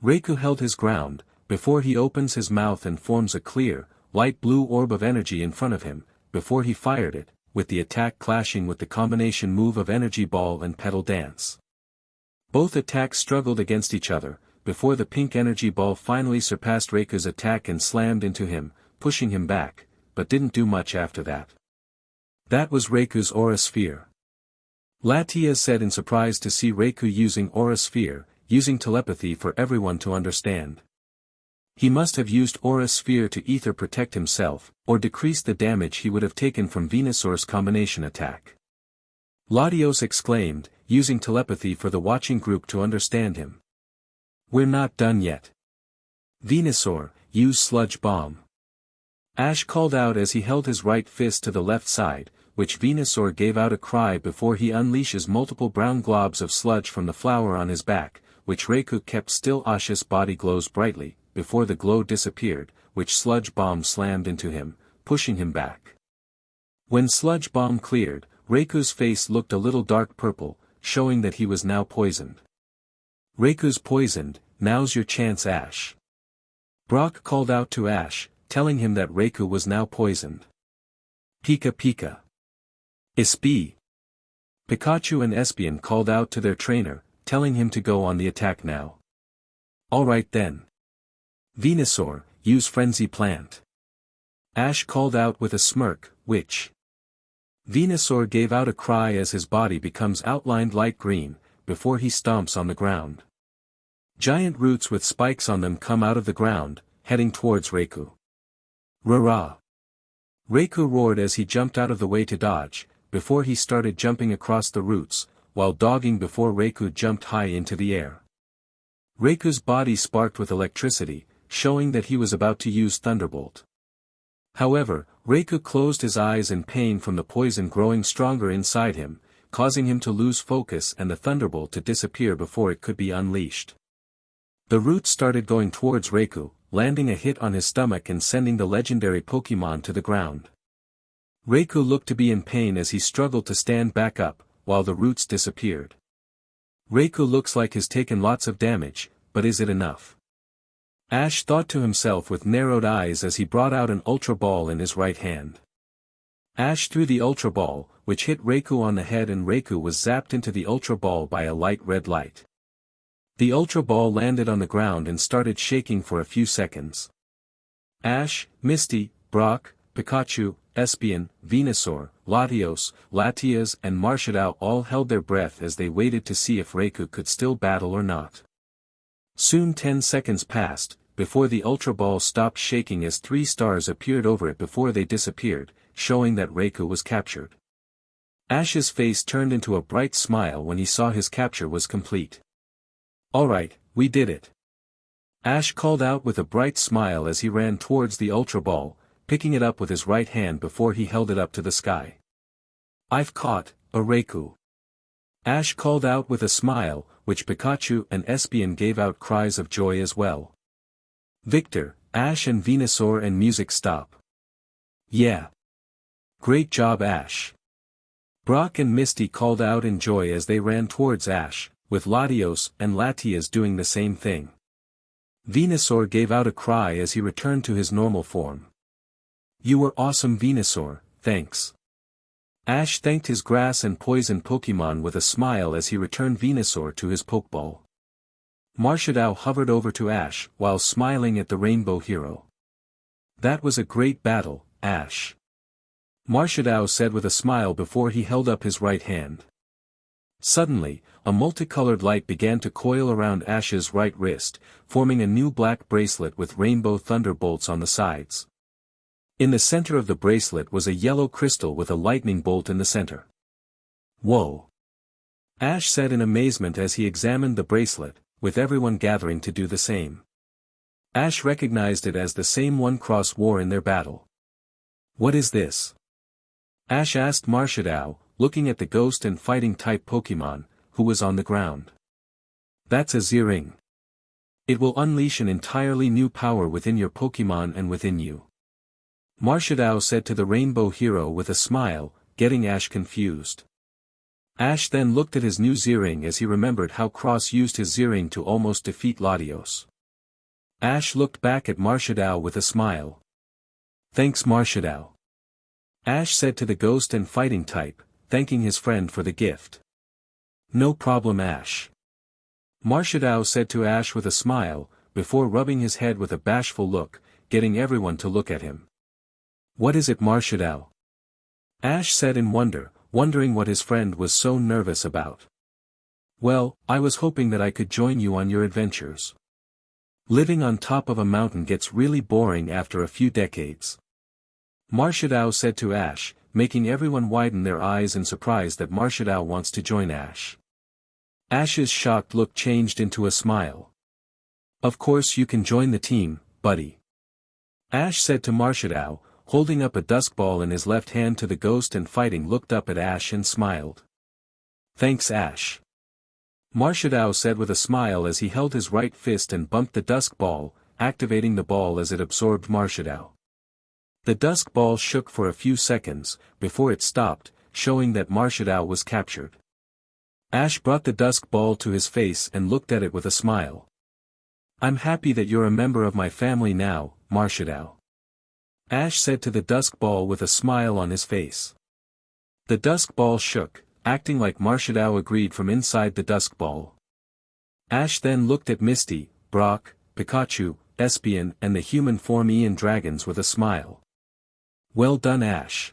Reiku held his ground, before he opens his mouth and forms a clear, light blue orb of energy in front of him, before he fired it, with the attack clashing with the combination move of Energy Ball and Petal Dance. Both attacks struggled against each other, before the pink energy ball finally surpassed Reiku's attack and slammed into him, pushing him back, but didn't do much after that. That was Reiku's Aura Sphere. Latias said in surprise to see Reiku using Aura Sphere, using telepathy for everyone to understand. He must have used Aura Sphere to either protect himself, or decrease the damage he would have taken from Venusaur's combination attack. Latios exclaimed, using telepathy for the watching group to understand him. We're not done yet. Venusaur, use Sludge Bomb. Ash called out as he held his right fist to the left side, which Venusaur gave out a cry before he unleashes multiple brown globs of sludge from the flower on his back, which Reiku kept still. Ash's body glows brightly, before the glow disappeared, which Sludge Bomb slammed into him, pushing him back. When Sludge Bomb cleared, Reiku's face looked a little dark purple, showing that he was now poisoned. Reiku's poisoned, now's your chance, Ash. Brock called out to Ash, telling him that Reiku was now poisoned. Pika Pika. Espie. Pikachu and Espion called out to their trainer, telling him to go on the attack now. Alright then. Venusaur, use Frenzy Plant. Ash called out with a smirk, which Venusaur gave out a cry as his body becomes outlined light green, before he stomps on the ground. Giant roots with spikes on them come out of the ground, heading towards Reiku. Rah-rah! Reiku roared as he jumped out of the way to dodge, before he started jumping across the roots, while dogging before Reiku jumped high into the air. Reiku's body sparked with electricity, showing that he was about to use Thunderbolt. However, Reiku closed his eyes in pain from the poison growing stronger inside him, causing him to lose focus and the Thunderbolt to disappear before it could be unleashed. The roots started going towards Reiku, landing a hit on his stomach and sending the legendary Pokémon to the ground. Reiku looked to be in pain as he struggled to stand back up, while the roots disappeared. Reiku looks like he's taken lots of damage, but is it enough? Ash thought to himself with narrowed eyes as he brought out an Ultra Ball in his right hand. Ash threw the Ultra Ball, which hit Reiku on the head, and Reiku was zapped into the Ultra Ball by a light red light. The Ultra Ball landed on the ground and started shaking for a few seconds. Ash, Misty, Brock, Pikachu, Espion, Venusaur, Latios, Latias and Marshadao all held their breath as they waited to see if Raikou could still battle or not. Soon 10 seconds passed, before the Ultra Ball stopped shaking as 3 stars appeared over it before they disappeared, showing that Raikou was captured. Ash's face turned into a bright smile when he saw his capture was complete. "Alright, we did it." Ash called out with a bright smile as he ran towards the Ultra Ball, picking it up with his right hand before he held it up to the sky. "I've caught a Raikou." Ash called out with a smile, which Pikachu and Espion gave out cries of joy as well. "Victor, Ash and Venusaur and music stop." "Yeah. Great job Ash." Brock and Misty called out in joy as they ran towards Ash, with Latios and Latias doing the same thing. Venusaur gave out a cry as he returned to his normal form. "You were awesome Venusaur, thanks." Ash thanked his grass and poison Pokémon with a smile as he returned Venusaur to his Pokeball. Marshadao hovered over to Ash while smiling at the Rainbow Hero. "That was a great battle, Ash," Marshadao said with a smile before he held up his right hand. Suddenly, a multicolored light began to coil around Ash's right wrist, forming a new black bracelet with rainbow thunderbolts on the sides. In the center of the bracelet was a yellow crystal with a lightning bolt in the center. "Whoa!" Ash said in amazement as he examined the bracelet, with everyone gathering to do the same. Ash recognized it as the same one Cross wore in their battle. "What is this?" Ash asked Marshadao, looking at the ghost and fighting type Pokémon, who was on the ground. "That's a Z-ring. It will unleash an entirely new power within your Pokémon and within you," Marshadao said to the Rainbow Hero with a smile, getting Ash confused. Ash then looked at his new Z-ring as he remembered how Cross used his Z-ring to almost defeat Latios. Ash looked back at Marshadao with a smile. "Thanks Marshadao," Ash said to the ghost and fighting type, thanking his friend for the gift. "No problem Ash," Marshadao said to Ash with a smile, before rubbing his head with a bashful look, getting everyone to look at him. "What is it Marshadao?" Ash said in wonder, wondering what his friend was so nervous about. "Well, I was hoping that I could join you on your adventures. Living on top of a mountain gets really boring after a few decades," Marshadao said to Ash, making everyone widen their eyes in surprise that Marshadao wants to join Ash. Ash's shocked look changed into a smile. "Of course you can join the team, buddy," Ash said to Marshadao, holding up a dusk ball in his left hand to the ghost and fighting looked up at Ash and smiled. "Thanks Ash," Marshadao said with a smile as he held his right fist and bumped the dusk ball, activating the ball as it absorbed Marshadao. The dusk ball shook for a few seconds, before it stopped, showing that Marshadao was captured. Ash brought the dusk ball to his face and looked at it with a smile. "I'm happy that you're a member of my family now, Marshadao," Ash said to the dusk ball with a smile on his face. The dusk ball shook, acting like Marshadao agreed from inside the dusk ball. Ash then looked at Misty, Brock, Pikachu, Espion and the human form Ian Dragons with a smile. "Well done Ash,"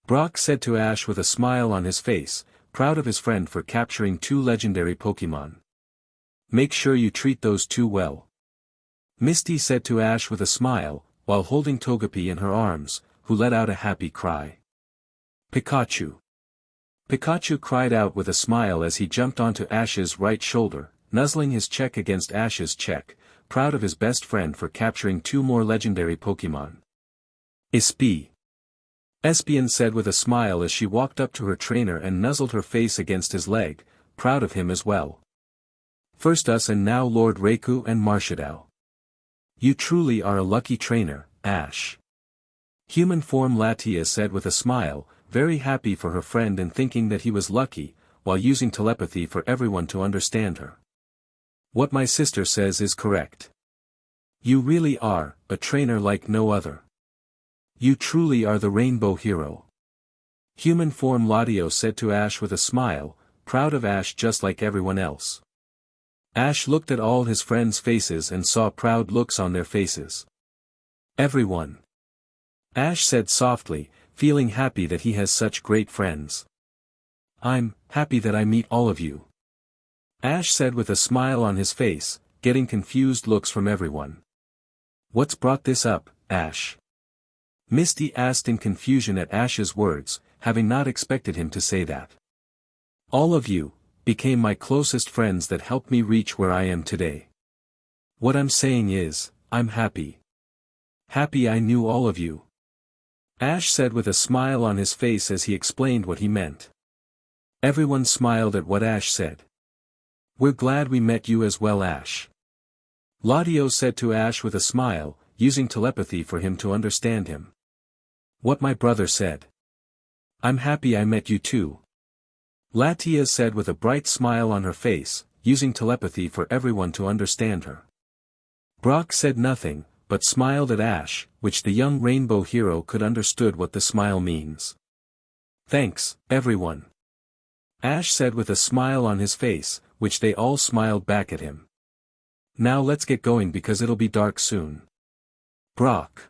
Brock said to Ash with a smile on his face, proud of his friend for capturing 2 legendary Pokémon. "Make sure you treat those 2 well," Misty said to Ash with a smile, while holding Togepi in her arms, who let out a happy cry. "Pikachu!" Pikachu cried out with a smile as he jumped onto Ash's right shoulder, nuzzling his cheek against Ash's cheek, proud of his best friend for capturing 2 more legendary Pokémon. "Ispi!" Espion said with a smile as she walked up to her trainer and nuzzled her face against his leg, proud of him as well. "First us and now Lord Raikou and Marshadao. You truly are a lucky trainer, Ash," human form Latias said with a smile, very happy for her friend and thinking that he was lucky, while using telepathy for everyone to understand her. "What my sister says is correct. You really are a trainer like no other. You truly are the Rainbow Hero," human form Latios said to Ash with a smile, proud of Ash just like everyone else. Ash looked at all his friends' faces and saw proud looks on their faces. "Everyone. Ash said softly, feeling happy that he has such great friends. I'm happy that I meet all of you. Ash said with a smile on his face, getting confused looks from everyone. What's brought this up, Ash? Misty asked in confusion at Ash's words, having not expected him to say that. All of you became my closest friends that helped me reach where I am today. What I'm saying is, I'm happy. Happy I knew all of you. Ash said with a smile on his face as he explained what he meant. Everyone smiled at what Ash said. We're glad we met you as well, Ash. Latios said to Ash with a smile, using telepathy for him to understand him. What my brother said. I'm happy I met you too. Latias said with a bright smile on her face, using telepathy for everyone to understand her. Brock said nothing, but smiled at Ash, which the young rainbow hero could understood what the smile means. Thanks, everyone. Ash said with a smile on his face, which they all smiled back at him. Now let's get going because it'll be dark soon. Brock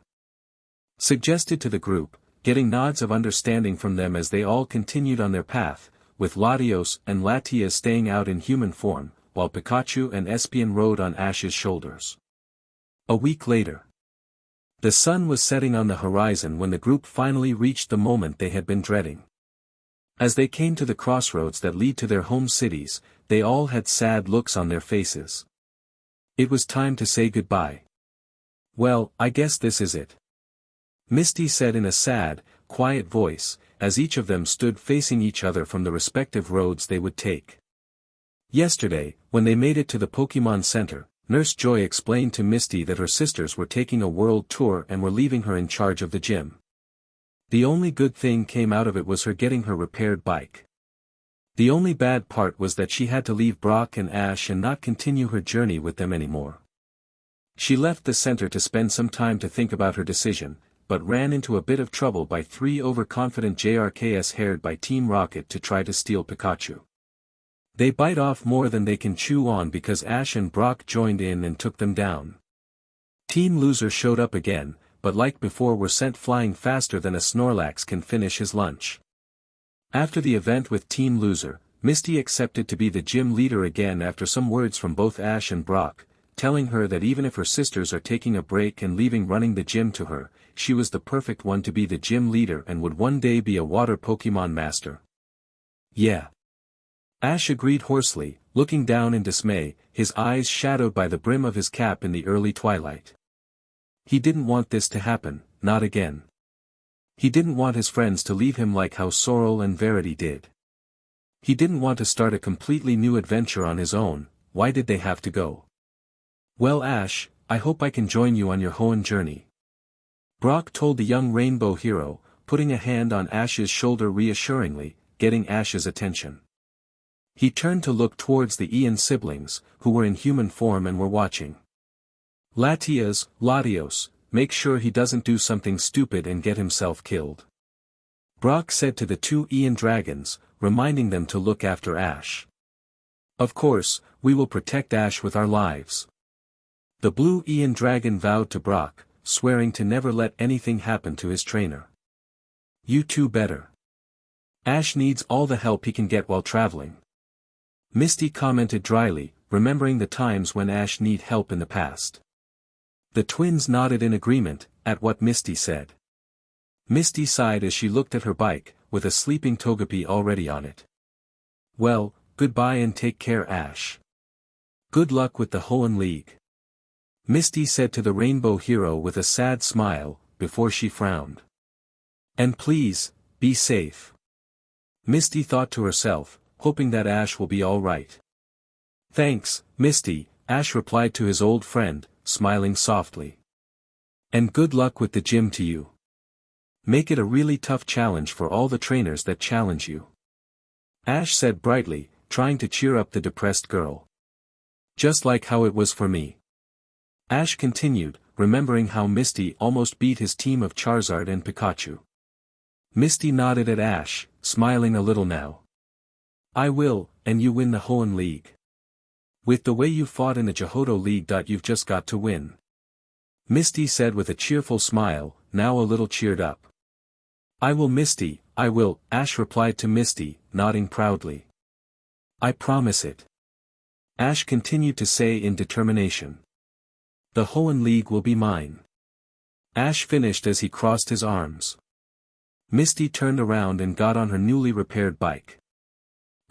suggested to the group, getting nods of understanding from them as they all continued on their path, with Latios and Latias staying out in human form, while Pikachu and Espion rode on Ash's shoulders. A week later. The sun was setting on the horizon when the group finally reached the moment they had been dreading. As they came to the crossroads that lead to their home cities, they all had sad looks on their faces. It was time to say goodbye. Well, I guess this is it. Misty said in a sad, quiet voice, as each of them stood facing each other from the respective roads they would take. Yesterday, when they made it to the Pokémon Center, Nurse Joy explained to Misty that her sisters were taking a world tour and were leaving her in charge of the gym. The only good thing came out of it was her getting her repaired bike. The only bad part was that she had to leave Brock and Ash and not continue her journey with them anymore. She left the center to spend some time to think about her decision, but ran into a bit of trouble by 3 overconfident JRKs hired by Team Rocket to try to steal Pikachu. They bite off more than they can chew on because Ash and Brock joined in and took them down. Team Loser showed up again, but like before were sent flying faster than a Snorlax can finish his lunch. After the event with Team Loser, Misty accepted to be the gym leader again after some words from both Ash and Brock, telling her that even if her sisters are taking a break and leaving running the gym to her, she was the perfect one to be the gym leader and would one day be a water Pokemon master. Yeah. Ash agreed hoarsely, looking down in dismay, his eyes shadowed by the brim of his cap in the early twilight. He didn't want this to happen, not again. He didn't want his friends to leave him like how Sorrel and Verity did. He didn't want to start a completely new adventure on his own. Why did they have to go? Well, Ash, I hope I can join you on your Hoenn journey. Brock told the young rainbow hero, putting a hand on Ash's shoulder reassuringly, getting Ash's attention. He turned to look towards the Ian siblings, who were in human form and were watching. Latias, Latios, make sure he doesn't do something stupid and get himself killed. Brock said to the 2 Ian dragons, reminding them to look after Ash. Of course, we will protect Ash with our lives. The blue Ian dragon vowed to Brock, swearing to never let anything happen to his trainer. You two better. Ash needs all the help he can get while traveling. Misty commented dryly, remembering the times when Ash needed help in the past. The twins nodded in agreement, at what Misty said. Misty sighed as she looked at her bike, with a sleeping Togepi already on it. Well, goodbye and take care, Ash. Good luck with the Hoenn League. Misty said to the rainbow hero with a sad smile, before she frowned. And please, be safe. Misty thought to herself, hoping that Ash will be all right. Thanks, Misty, Ash replied to his old friend, smiling softly. And good luck with the gym to you. Make it a really tough challenge for all the trainers that challenge you. Ash said brightly, trying to cheer up the depressed girl. Just like how it was for me. Ash continued, remembering how Misty almost beat his team of Charizard and Pikachu. Misty nodded at Ash, smiling a little now. I will, and you win the Hoenn League. With the way you fought in the Johto League. You've just got to win. Misty said with a cheerful smile, now a little cheered up. I will, Misty, I will, Ash replied to Misty, nodding proudly. I promise it. Ash continued to say in determination. The Hoenn League will be mine. Ash finished as he crossed his arms. Misty turned around and got on her newly repaired bike.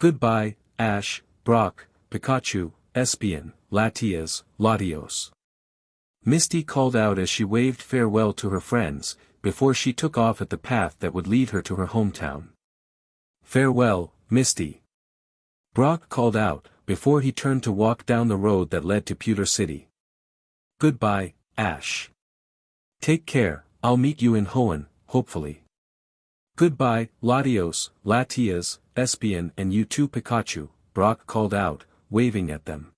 Goodbye, Ash, Brock, Pikachu, Espeon, Latias, Latios. Misty called out as she waved farewell to her friends, before she took off at the path that would lead her to her hometown. Farewell, Misty. Brock called out, before he turned to walk down the road that led to Pewter City. Goodbye, Ash. Take care, I'll meet you in Hoenn, hopefully. Goodbye, Latios, Latias, Espeon and you too Pikachu, Brock called out, waving at them.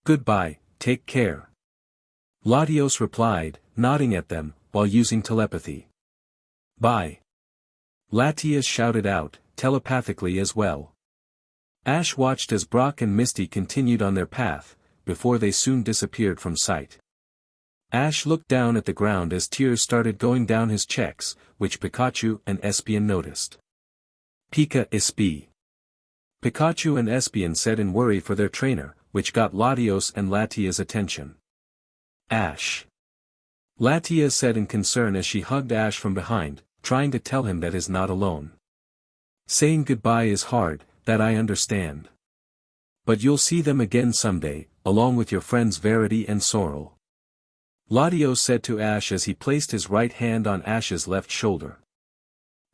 Goodbye, take care. Latios replied, nodding at them, while using telepathy. Bye. Latias shouted out, telepathically as well. Ash watched as Brock and Misty continued on their path, before they soon disappeared from sight. Ash looked down at the ground as tears started going down his cheeks, which Pikachu and Espeon noticed. Pika Espe. Pikachu and Espeon said in worry for their trainer, which got Latios and Latias' attention. Ash. Latias said in concern as she hugged Ash from behind, trying to tell him that he's not alone. Saying goodbye is hard, that I understand. But you'll see them again someday, along with your friends Verity and Sorrel. Latios said to Ash as he placed his right hand on Ash's left shoulder.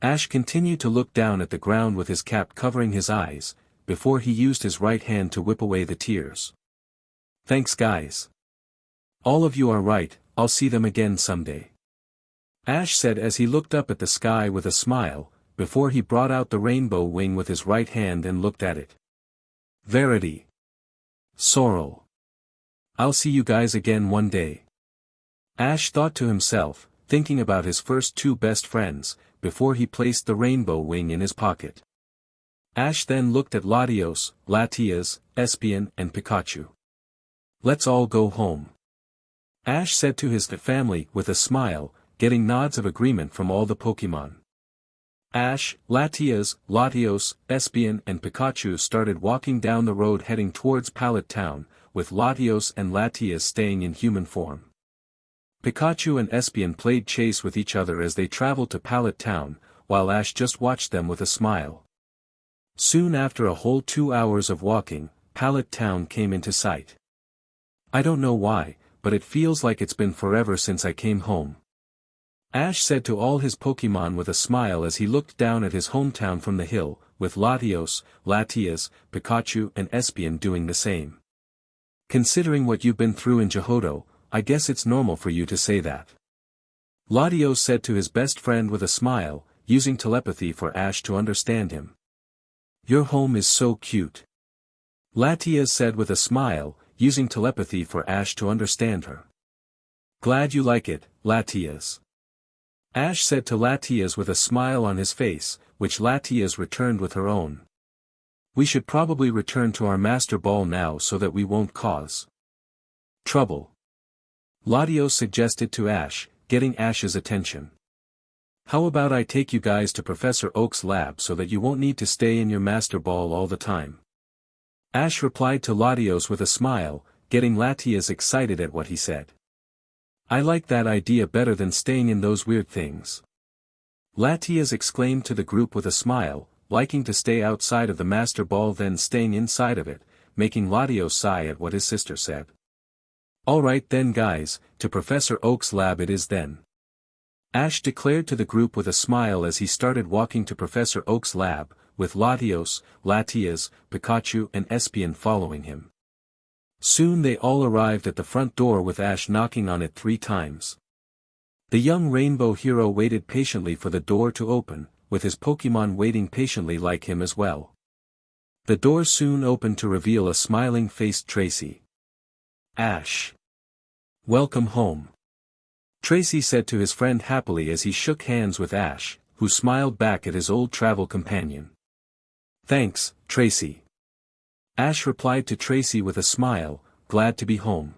Ash continued to look down at the ground with his cap covering his eyes, before he used his right hand to whip away the tears. Thanks guys. All of you are right, I'll see them again someday. Ash said as he looked up at the sky with a smile, before he brought out the rainbow wing with his right hand and looked at it. Verity. Sorrel. I'll see you guys again one day. Ash thought to himself, thinking about his first two best friends, before he placed the rainbow wing in his pocket. Ash then looked at Latios, Latias, Espeon and Pikachu. Let's all go home. Ash said to his family with a smile, getting nods of agreement from all the Pokémon. Ash, Latias, Latios, Espeon and Pikachu started walking down the road heading towards Pallet Town, with Latios and Latias staying in human form. Pikachu and Espeon played chase with each other as they traveled to Pallet Town, while Ash just watched them with a smile. Soon after a whole 2 hours of walking, Pallet Town came into sight. I don't know why, but it feels like it's been forever since I came home. Ash said to all his Pokémon with a smile as he looked down at his hometown from the hill, with Latios, Latias, Pikachu and Espeon doing the same. Considering what you've been through in Johto, I guess it's normal for you to say that. Latios said to his best friend with a smile, using telepathy for Ash to understand him. Your home is so cute. Latias said with a smile, using telepathy for Ash to understand her. Glad you like it, Latias. Ash said to Latias with a smile on his face, which Latias returned with her own. We should probably return to our Master Ball now so that we won't cause trouble. Latios suggested to Ash, getting Ash's attention. How about I take you guys to Professor Oak's lab so that you won't need to stay in your Master Ball all the time? Ash replied to Latios with a smile, getting Latias excited at what he said. I like that idea better than staying in those weird things. Latias exclaimed to the group with a smile, liking to stay outside of the Master Ball than staying inside of it, making Latios sigh at what his sister said. Alright then guys, to Professor Oak's lab it is then. Ash declared to the group with a smile as he started walking to Professor Oak's lab, with Latios, Latias, Pikachu and Espeon following him. Soon they all arrived at the front door with Ash knocking on it 3 times. The young rainbow hero waited patiently for the door to open, with his Pokémon waiting patiently like him as well. The door soon opened to reveal a smiling-faced Tracy. Ash. Welcome home. Tracy said to his friend happily as he shook hands with Ash, who smiled back at his old travel companion. Thanks, Tracy. Ash replied to Tracy with a smile, glad to be home.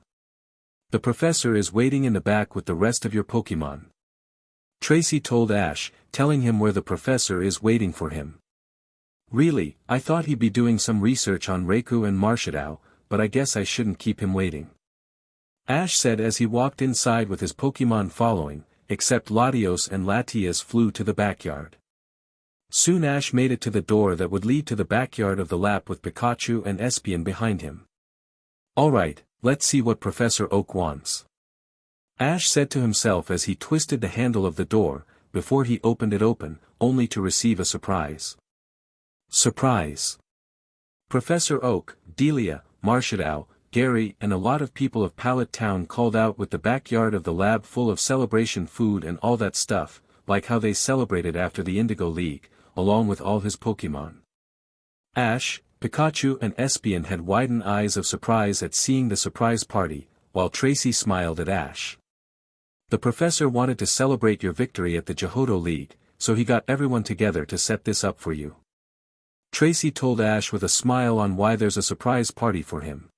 The professor is waiting in the back with the rest of your Pokémon. Tracy told Ash, telling him where the professor is waiting for him. Really, I thought he'd be doing some research on Raikou and Marshadao, but I guess I shouldn't keep him waiting. Ash said as he walked inside with his Pokémon following, except Latios and Latias flew to the backyard. Soon Ash made it to the door that would lead to the backyard of the lab with Pikachu and Espeon behind him. Alright, let's see what Professor Oak wants. Ash said to himself as he twisted the handle of the door, before he opened it open, only to receive a surprise. Surprise! Professor Oak, Delia, Marshadao, Gary and a lot of people of Pallet Town called out with the backyard of the lab full of celebration food and all that stuff, like how they celebrated after the Indigo League, along with all his Pokémon. Ash, Pikachu and Espeon had widened eyes of surprise at seeing the surprise party, while Tracy smiled at Ash. The professor wanted to celebrate your victory at the Johto League, so he got everyone together to set this up for you. Tracy told Ash with a smile on why there's a surprise party for him.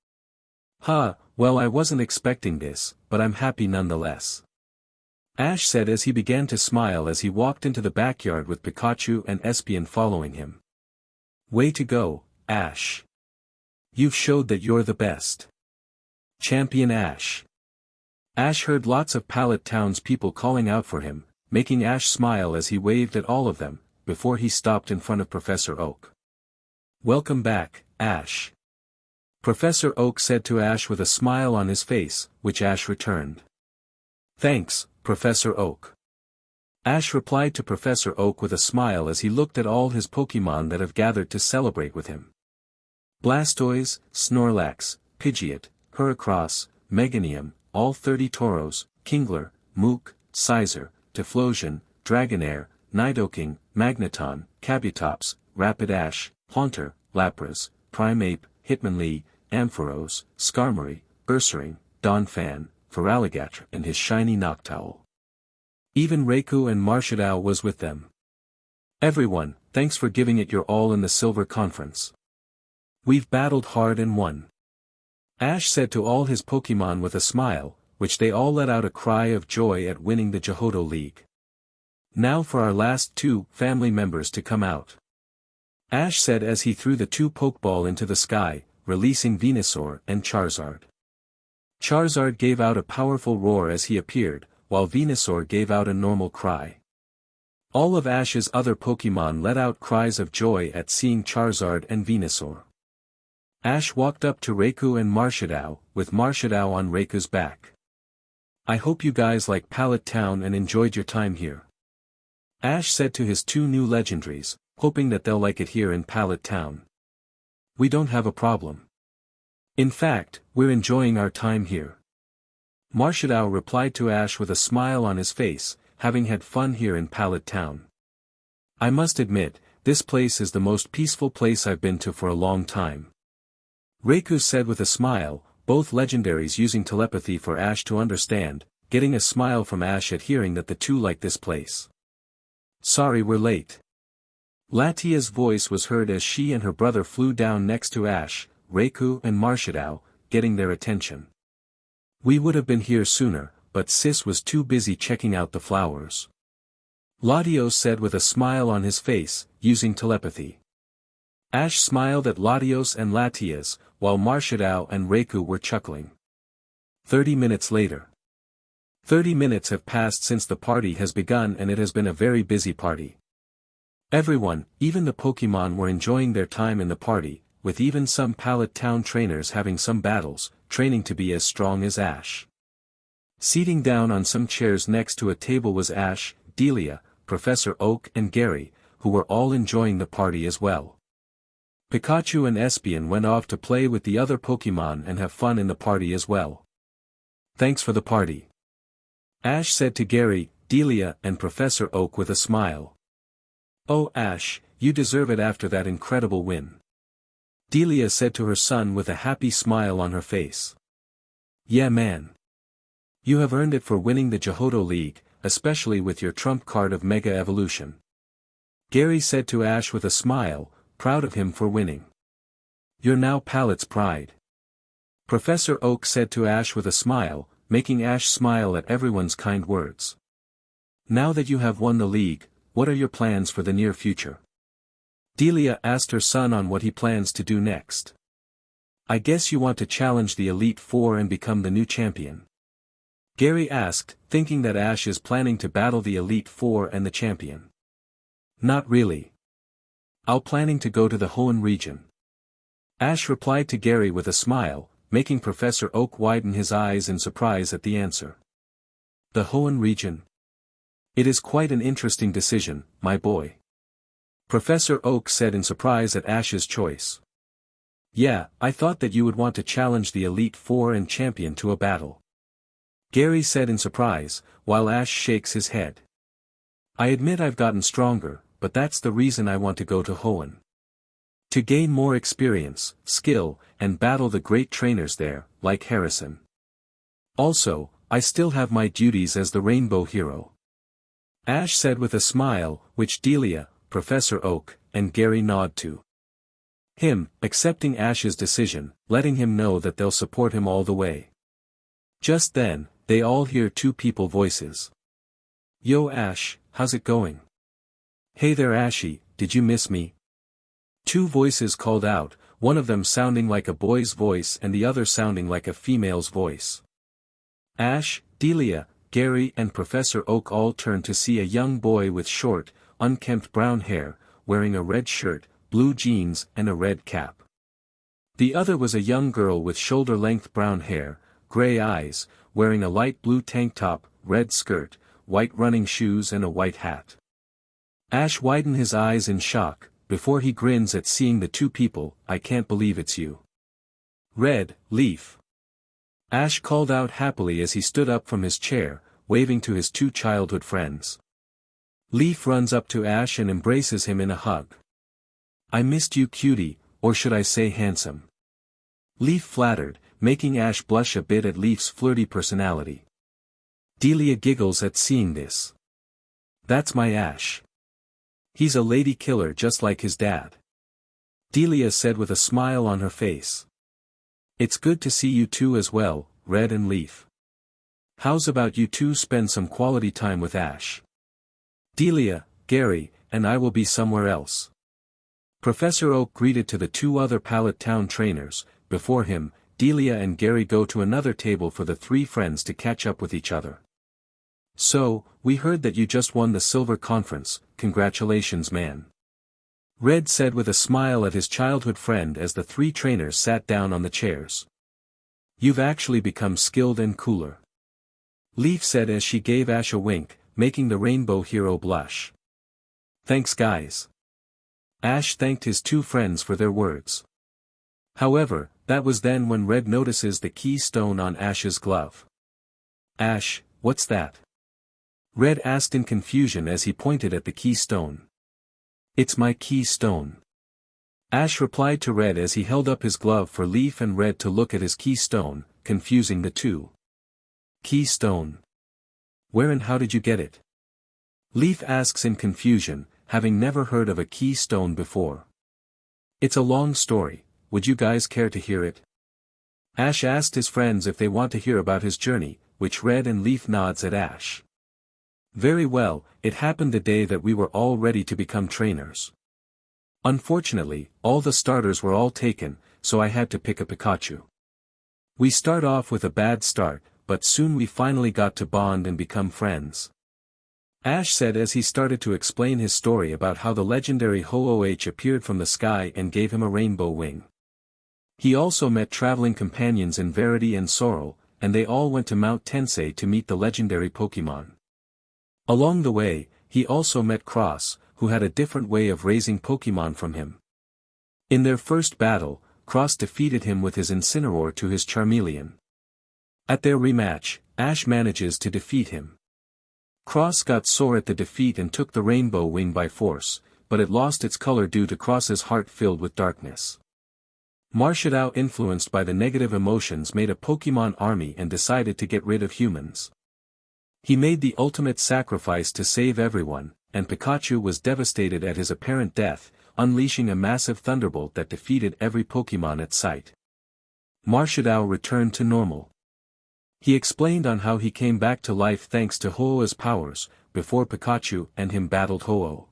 Well I wasn't expecting this, but I'm happy nonetheless. Ash said as he began to smile as he walked into the backyard with Pikachu and Espeon following him. Way to go, Ash. You've showed that you're the best. Champion Ash. Ash heard lots of Pallet Town's people calling out for him, making Ash smile as he waved at all of them, before he stopped in front of Professor Oak. Welcome back, Ash. Professor Oak said to Ash with a smile on his face, which Ash returned. Thanks, Professor Oak. Ash replied to Professor Oak with a smile as he looked at all his Pokémon that have gathered to celebrate with him. Blastoise, Snorlax, Pidgeot, Heracross, Meganium, all 30 Tauros, Kingler, Mook, Sizer, Typhlosion, Dragonair, Nidoking, Magneton, Kabutops, Rapidash, Haunter, Lapras, Primeape, Hitmonlee, Ampharos, Skarmory, Ursaring, Donphan, Feraligatr and his shiny Noctowl. Even Raikou and Marshadao was with them. Everyone, thanks for giving it your all in the Silver Conference. We've battled hard and won. Ash said to all his Pokémon with a smile, which they all let out a cry of joy at winning the Johto League. Now for our last two family members to come out. Ash said as he threw the two Pokeball into the sky, releasing Venusaur and Charizard. Charizard gave out a powerful roar as he appeared, while Venusaur gave out a normal cry. All of Ash's other Pokémon let out cries of joy at seeing Charizard and Venusaur. Ash walked up to Raikou and Marshadao, with Marshadao on Raikou's back. I hope you guys like Pallet Town and enjoyed your time here. Ash said to his two new legendaries, hoping that they'll like it here in Pallet Town. We don't have a problem. In fact, we're enjoying our time here. Marshadao replied to Ash with a smile on his face, having had fun here in Pallet Town. I must admit, this place is the most peaceful place I've been to for a long time. Raikou said with a smile, both legendaries using telepathy for Ash to understand, getting a smile from Ash at hearing that the two like this place. Sorry we're late. Latia's voice was heard as she and her brother flew down next to Ash, Raikou and Marshadao, getting their attention. We would have been here sooner, but Sis was too busy checking out the flowers. Latios said with a smile on his face, using telepathy. Ash smiled at Latios and Latias, while Marshadao and Raikou were chuckling. 30 minutes later. 30 minutes have passed since the party has begun and it has been a very busy party. Everyone, even the Pokémon were enjoying their time in the party, with even some Pallet Town trainers having some battles, training to be as strong as Ash. Seating down on some chairs next to a table was Ash, Delia, Professor Oak and Gary, who were all enjoying the party as well. Pikachu and Espeon went off to play with the other Pokémon and have fun in the party as well. Thanks for the party. Ash said to Gary, Delia and Professor Oak with a smile. Oh Ash, you deserve it after that incredible win. Delia said to her son with a happy smile on her face. Yeah man. You have earned it for winning the Johto League, especially with your trump card of Mega Evolution. Gary said to Ash with a smile, proud of him for winning. You're now Pallet's pride. Professor Oak said to Ash with a smile, making Ash smile at everyone's kind words. Now that you have won the league, what are your plans for the near future? Delia asked her son on what he plans to do next. I guess you want to challenge the Elite Four and become the new champion. Gary asked, thinking that Ash is planning to battle the Elite Four and the champion. Not really. I'll planning to go to the Hoenn region. Ash replied to Gary with a smile, making Professor Oak widen his eyes in surprise at the answer. The Hoenn region? It is quite an interesting decision, my boy. Professor Oak said in surprise at Ash's choice. Yeah, I thought that you would want to challenge the Elite Four and champion to a battle. Gary said in surprise, while Ash shakes his head. I admit I've gotten stronger, but that's the reason I want to go to Hoenn. To gain more experience, skill, and battle the great trainers there, like Harrison. Also, I still have my duties as the Rainbow Hero. Ash said with a smile, which Delia, Professor Oak, and Gary nod to. Him, accepting Ash's decision, letting him know that they'll support him all the way. Just then, they all hear two people voices. Yo Ash, how's it going? Hey there Ashy, did you miss me? Two voices called out, one of them sounding like a boy's voice and the other sounding like a female's voice. Ash, Delia, Gary and Professor Oak all turned to see a young boy with short, unkempt brown hair, wearing a red shirt, blue jeans and a red cap. The other was a young girl with shoulder-length brown hair, gray eyes, wearing a light blue tank top, red skirt, white running shoes and a white hat. Ash widened his eyes in shock, before he grins at seeing the two people. I can't believe it's you. Red, Leaf. Ash called out happily as he stood up from his chair, waving to his two childhood friends. Leaf runs up to Ash and embraces him in a hug. I missed you cutie, or should I say handsome. Leaf flattered, making Ash blush a bit at Leaf's flirty personality. Delia giggles at seeing this. That's my Ash. He's a lady killer just like his dad. Delia said with a smile on her face. It's good to see you two as well, Red and Leaf. How's about you two spend some quality time with Ash? Delia, Gary, and I will be somewhere else. Professor Oak greeted to the two other Pallet Town trainers. Before him, Delia and Gary go to another table for the three friends to catch up with each other. So, we heard that you just won the Silver Conference, congratulations man. Red said with a smile at his childhood friend as the three trainers sat down on the chairs. You've actually become skilled and cooler. Leaf said as she gave Ash a wink, making the Rainbow Hero blush. Thanks guys. Ash thanked his two friends for their words. However, that was then when Red notices the keystone on Ash's glove. Ash, what's that? Red asked in confusion as he pointed at the keystone. It's my keystone. Ash replied to Red as he held up his glove for Leaf and Red to look at his keystone, confusing the two. Keystone. Where and how did you get it? Leaf asks in confusion, having never heard of a keystone before. It's a long story, would you guys care to hear it? Ash asked his friends if they want to hear about his journey, which Red and Leaf nods at Ash. Very well, it happened the day that we were all ready to become trainers. Unfortunately, all the starters were all taken, so I had to pick a Pikachu. We start off with a bad start, but soon we finally got to bond and become friends. Ash said as he started to explain his story about how the legendary Ho-Oh appeared from the sky and gave him a rainbow wing. He also met traveling companions in Verity and Sorrel, and they all went to Mount Tensei to meet the legendary Pokémon. Along the way, he also met Cross, who had a different way of raising Pokémon from him. In their first battle, Cross defeated him with his Incineroar to his Charmeleon. At their rematch, Ash manages to defeat him. Cross got sore at the defeat and took the rainbow wing by force, but it lost its color due to Cross's heart filled with darkness. Marshadao, influenced by the negative emotions, made a Pokémon army and decided to get rid of humans. He made the ultimate sacrifice to save everyone, and Pikachu was devastated at his apparent death, unleashing a massive thunderbolt that defeated every Pokémon at sight. Marshadao returned to normal. He explained on how he came back to life thanks to Ho-Oh's powers, before Pikachu and him battled Ho-Oh.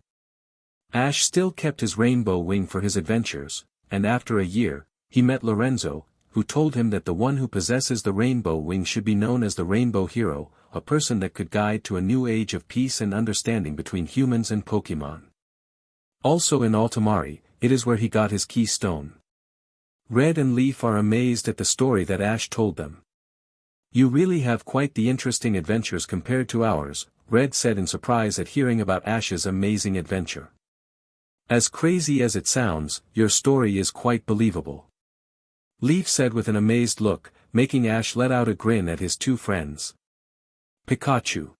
Ash still kept his rainbow wing for his adventures, and after a year, he met Lorenzo, who told him that the one who possesses the rainbow wing should be known as the Rainbow Hero, a person that could guide to a new age of peace and understanding between humans and Pokémon. Also in Altamari, it is where he got his key stone. Red and Leaf are amazed at the story that Ash told them. "You really have quite the interesting adventures compared to ours," Red said in surprise at hearing about Ash's amazing adventure. "As crazy as it sounds, your story is quite believable," Leaf said with an amazed look, making Ash let out a grin at his two friends. Pikachu.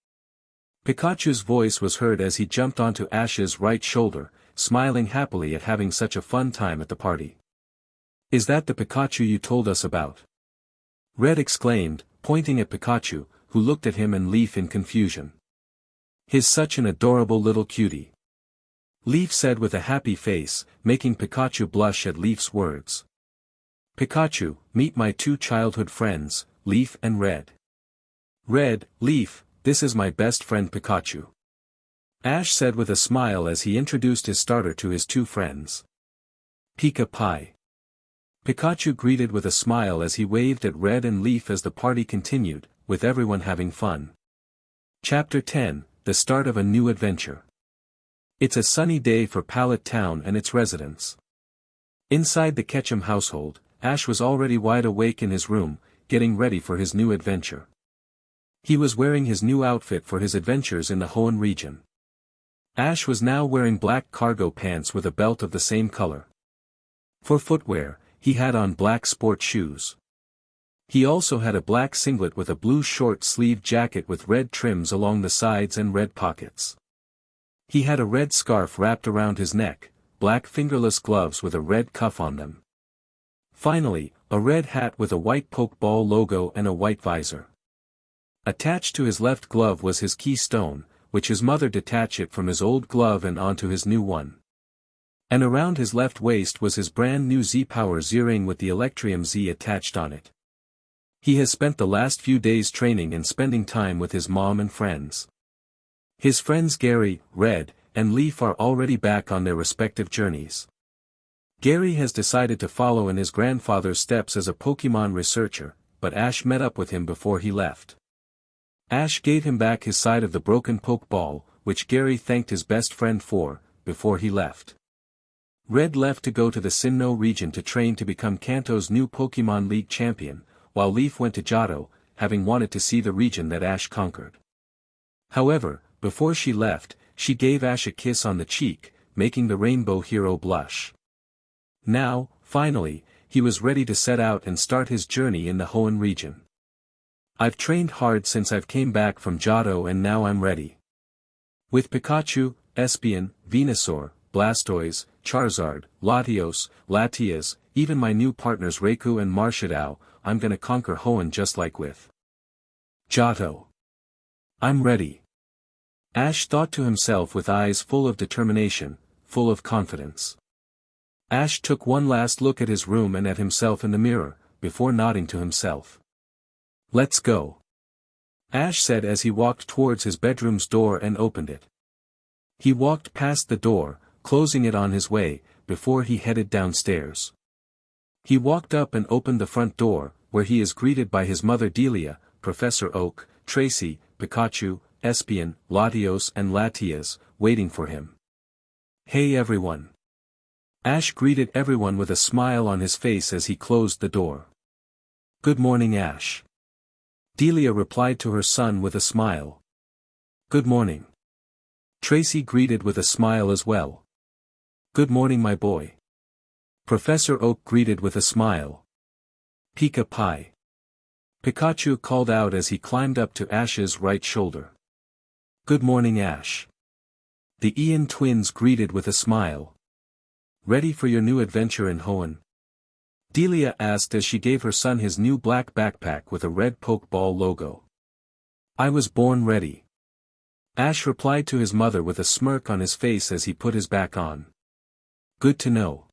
Pikachu's voice was heard as he jumped onto Ash's right shoulder, smiling happily at having such a fun time at the party. "Is that the Pikachu you told us about?" Red exclaimed, pointing at Pikachu, who looked at him and Leaf in confusion. "He's such an adorable little cutie," Leaf said with a happy face, making Pikachu blush at Leaf's words. "Pikachu, meet my two childhood friends, Leaf and Red." "Red, Leaf, this is my best friend Pikachu," Ash said with a smile as he introduced his starter to his two friends. "Pika Pie." Pikachu greeted with a smile as he waved at Red and Leaf as the party continued, with everyone having fun. Chapter 10, The Start of a New Adventure. It's a sunny day for Pallet Town and its residents. Inside the Ketchum household, Ash was already wide awake in his room, getting ready for his new adventure. He was wearing his new outfit for his adventures in the Hoenn region. Ash was now wearing black cargo pants with a belt of the same color. For footwear, he had on black sport shoes. He also had a black singlet with a blue short-sleeved jacket with red trims along the sides and red pockets. He had a red scarf wrapped around his neck, black fingerless gloves with a red cuff on them. Finally, a red hat with a white Pokeball logo and a white visor. Attached to his left glove was his key stone, which his mother detached it from his old glove and onto his new one. And around his left waist was his brand new Z-Power Z-Ring with the Electrium Z attached on it. He has spent the last few days training and spending time with his mom and friends. His friends Gary, Red, and Leaf are already back on their respective journeys. Gary has decided to follow in his grandfather's steps as a Pokemon researcher, but Ash met up with him before he left. Ash gave him back his side of the broken Pokeball, which Gary thanked his best friend for, before he left. Red left to go to the Sinnoh region to train to become Kanto's new Pokemon League champion, while Leaf went to Johto, having wanted to see the region that Ash conquered. However, before she left, she gave Ash a kiss on the cheek, making the Rainbow Hero blush. Now, finally, he was ready to set out and start his journey in the Hoenn region. "I've trained hard since I've came back from Johto and now I'm ready. With Pikachu, Espeon, Venusaur, Blastoise, Charizard, Latios, Latias, even my new partners Raikou and Marshadao, I'm gonna conquer Hoenn just like with Johto. I'm ready." Ash thought to himself with eyes full of determination, full of confidence. Ash took one last look at his room and at himself in the mirror, before nodding to himself. "Let's go," Ash said as he walked towards his bedroom's door and opened it. He walked past the door, closing it on his way, before he headed downstairs. He walked up and opened the front door, where he is greeted by his mother Delia, Professor Oak, Tracy, Pikachu, Espeon, Latios and Latias, waiting for him. "Hey everyone." Ash greeted everyone with a smile on his face as he closed the door. "Good morning Ash." Delia replied to her son with a smile. "Good morning." Tracy greeted with a smile as well. "Good morning my boy." Professor Oak greeted with a smile. "Pika Pie." Pikachu called out as he climbed up to Ash's right shoulder. "Good morning Ash." The Ian twins greeted with a smile. "Ready for your new adventure in Hoenn?" Delia asked as she gave her son his new black backpack with a red Pokeball logo. "I was born ready." Ash replied to his mother with a smirk on his face as he put his back on. "Good to know.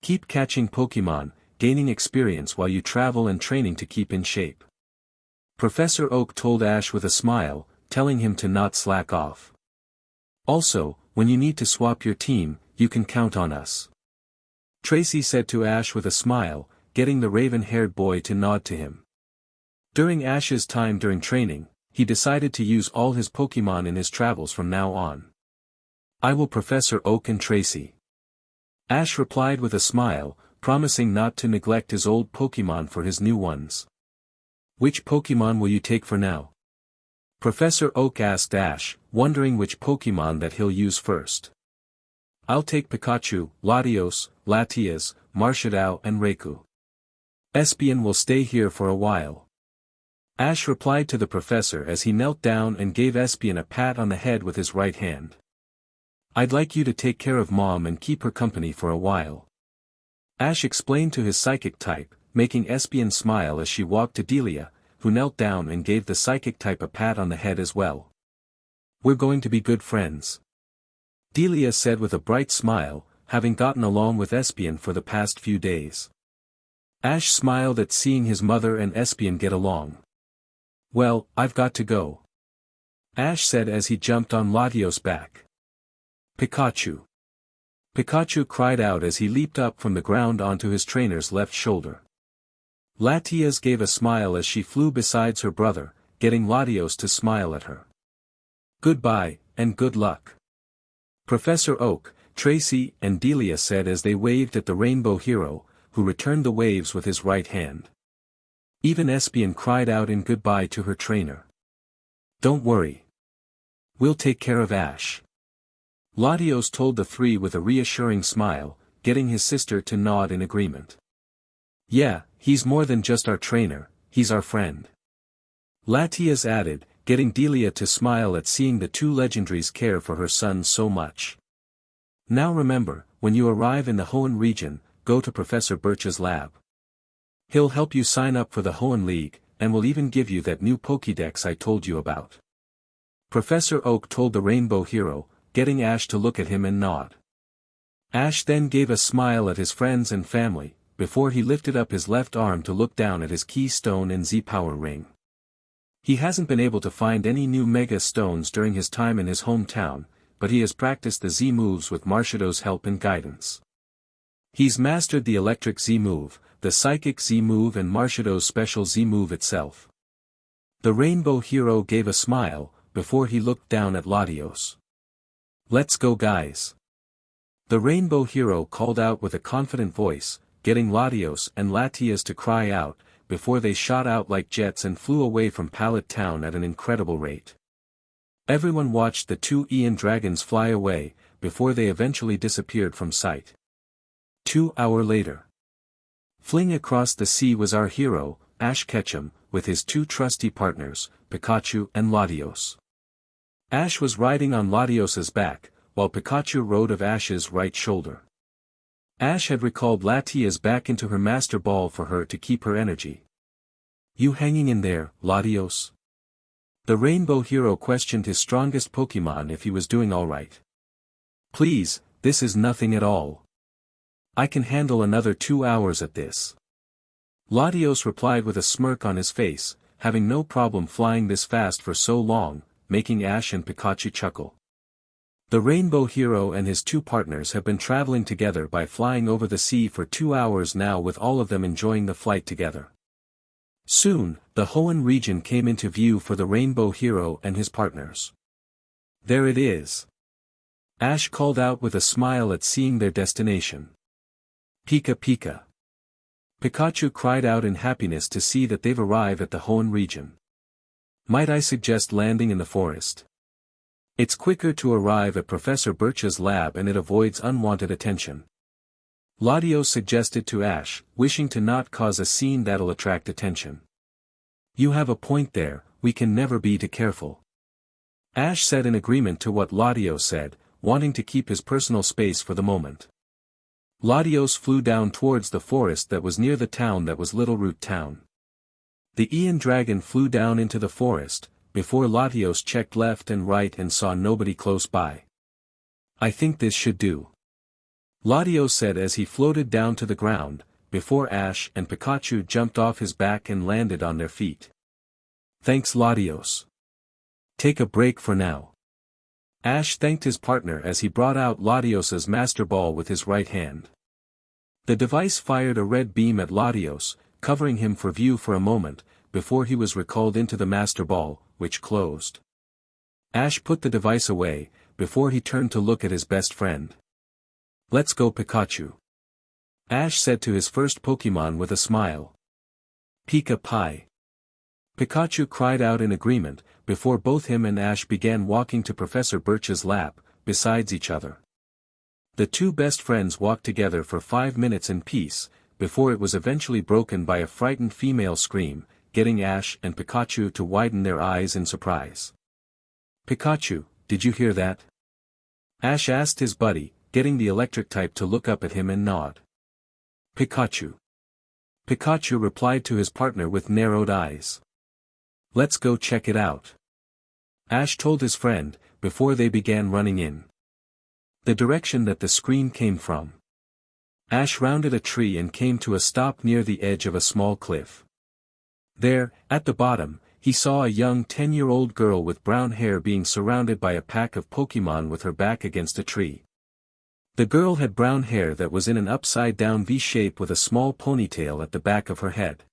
Keep catching Pokemon, gaining experience while you travel and training to keep in shape." Professor Oak told Ash with a smile, telling him to not slack off. Also, when you need to swap your team, you can count on us. Tracy said to Ash with a smile, getting the raven-haired boy to nod to him. During Ash's time during training, he decided to use all his Pokémon in his travels from now on. I will Professor Oak and Tracy. Ash replied with a smile, promising not to neglect his old Pokémon for his new ones. Which Pokémon will you take for now? Professor Oak asked Ash, wondering which Pokémon that he'll use first. I'll take Pikachu, Latios, Latias, Marshadao and Raikou. Espion will stay here for a while. Ash replied to the professor as he knelt down and gave Espion a pat on the head with his right hand. I'd like you to take care of Mom and keep her company for a while. Ash explained to his psychic type, making Espion smile as she walked to Delia, who knelt down and gave the psychic type a pat on the head as well. We're going to be good friends. Delia said with a bright smile, having gotten along with Espion for the past few days. Ash smiled at seeing his mother and Espion get along. Well, I've got to go. Ash said as he jumped on Latios' back. Pikachu. Pikachu cried out as he leaped up from the ground onto his trainer's left shoulder. Latias gave a smile as she flew beside her brother, getting Latios to smile at her. Goodbye, and good luck. Professor Oak, Tracy and Delia said as they waved at the rainbow hero, who returned the waves with his right hand. Even Espion cried out in goodbye to her trainer. Don't worry. We'll take care of Ash. Latios told the three with a reassuring smile, getting his sister to nod in agreement. Yeah, he's more than just our trainer, he's our friend. Latias added, getting Delia to smile at seeing the two legendaries care for her son so much. Now remember, when you arrive in the Hoenn region, go to Professor Birch's lab. He'll help you sign up for the Hoenn League, and will even give you that new Pokédex I told you about. Professor Oak told the rainbow hero, getting Ash to look at him and nod. Ash then gave a smile at his friends and family, before he lifted up his left arm to look down at his keystone and Z-Power ring. He hasn't been able to find any new Mega Stones during his time in his hometown, but he has practiced the Z-moves with Marshado's help and guidance. He's mastered the Electric Z-move, the Psychic Z-move and Marshado's special Z-move itself. The rainbow hero gave a smile, before he looked down at Latios. Let's go guys. The rainbow hero called out with a confident voice, getting Latios and Latias to cry out, before they shot out like jets and flew away from Pallet Town at an incredible rate. Everyone watched the two Ian dragons fly away, before they eventually disappeared from sight. 2 hours later. Fling across the sea was our hero, Ash Ketchum, with his two trusty partners, Pikachu and Latios. Ash was riding on Latios's back, while Pikachu rode of Ash's right shoulder. Ash had recalled Latias back into her Master Ball for her to keep her energy. You hanging in there, Latios? The rainbow hero questioned his strongest Pokémon if he was doing alright. Please, this is nothing at all. I can handle another 2 hours at this. Latios replied with a smirk on his face, having no problem flying this fast for so long, making Ash and Pikachu chuckle. The rainbow hero and his two partners have been traveling together by flying over the sea for 2 hours now, with all of them enjoying the flight together. Soon, the Hoenn region came into view for the rainbow hero and his partners. There it is. Ash called out with a smile at seeing their destination. Pika Pika. Pikachu cried out in happiness to see that they've arrived at the Hoenn region. Might I suggest landing in the forest? It's quicker to arrive at Professor Birch's lab and it avoids unwanted attention. Latios suggested to Ash, wishing to not cause a scene that'll attract attention. You have a point there, we can never be too careful. Ash said in agreement to what Latios said, wanting to keep his personal space for the moment. Latios flew down towards the forest that was near the town that was Little Root Town. The Ian Dragon flew down into the forest, before Latios checked left and right and saw nobody close by. I think this should do. Latios said as he floated down to the ground, before Ash and Pikachu jumped off his back and landed on their feet. Thanks Latios. Take a break for now. Ash thanked his partner as he brought out Latios's Master Ball with his right hand. The device fired a red beam at Latios, covering him for view for a moment, before he was recalled into the Master Ball, which closed. Ash put the device away, before he turned to look at his best friend. Let's go Pikachu. Ash said to his first Pokémon with a smile. Pika Pie. Pikachu cried out in agreement, before both him and Ash began walking to Professor Birch's lab, besides each other. The two best friends walked together for 5 minutes in peace, before it was eventually broken by a frightened female scream, getting Ash and Pikachu to widen their eyes in surprise. Pikachu, did you hear that? Ash asked his buddy, getting the electric type to look up at him and nod. Pikachu. Pikachu replied to his partner with narrowed eyes. Let's go check it out. Ash told his friend, before they began running in the direction that the scream came from. Ash rounded a tree and came to a stop near the edge of a small cliff. There, at the bottom, he saw a young 10-year-old girl with brown hair being surrounded by a pack of Pokémon with her back against a tree. The girl had brown hair that was in an upside-down V shape with a small ponytail at the back of her head.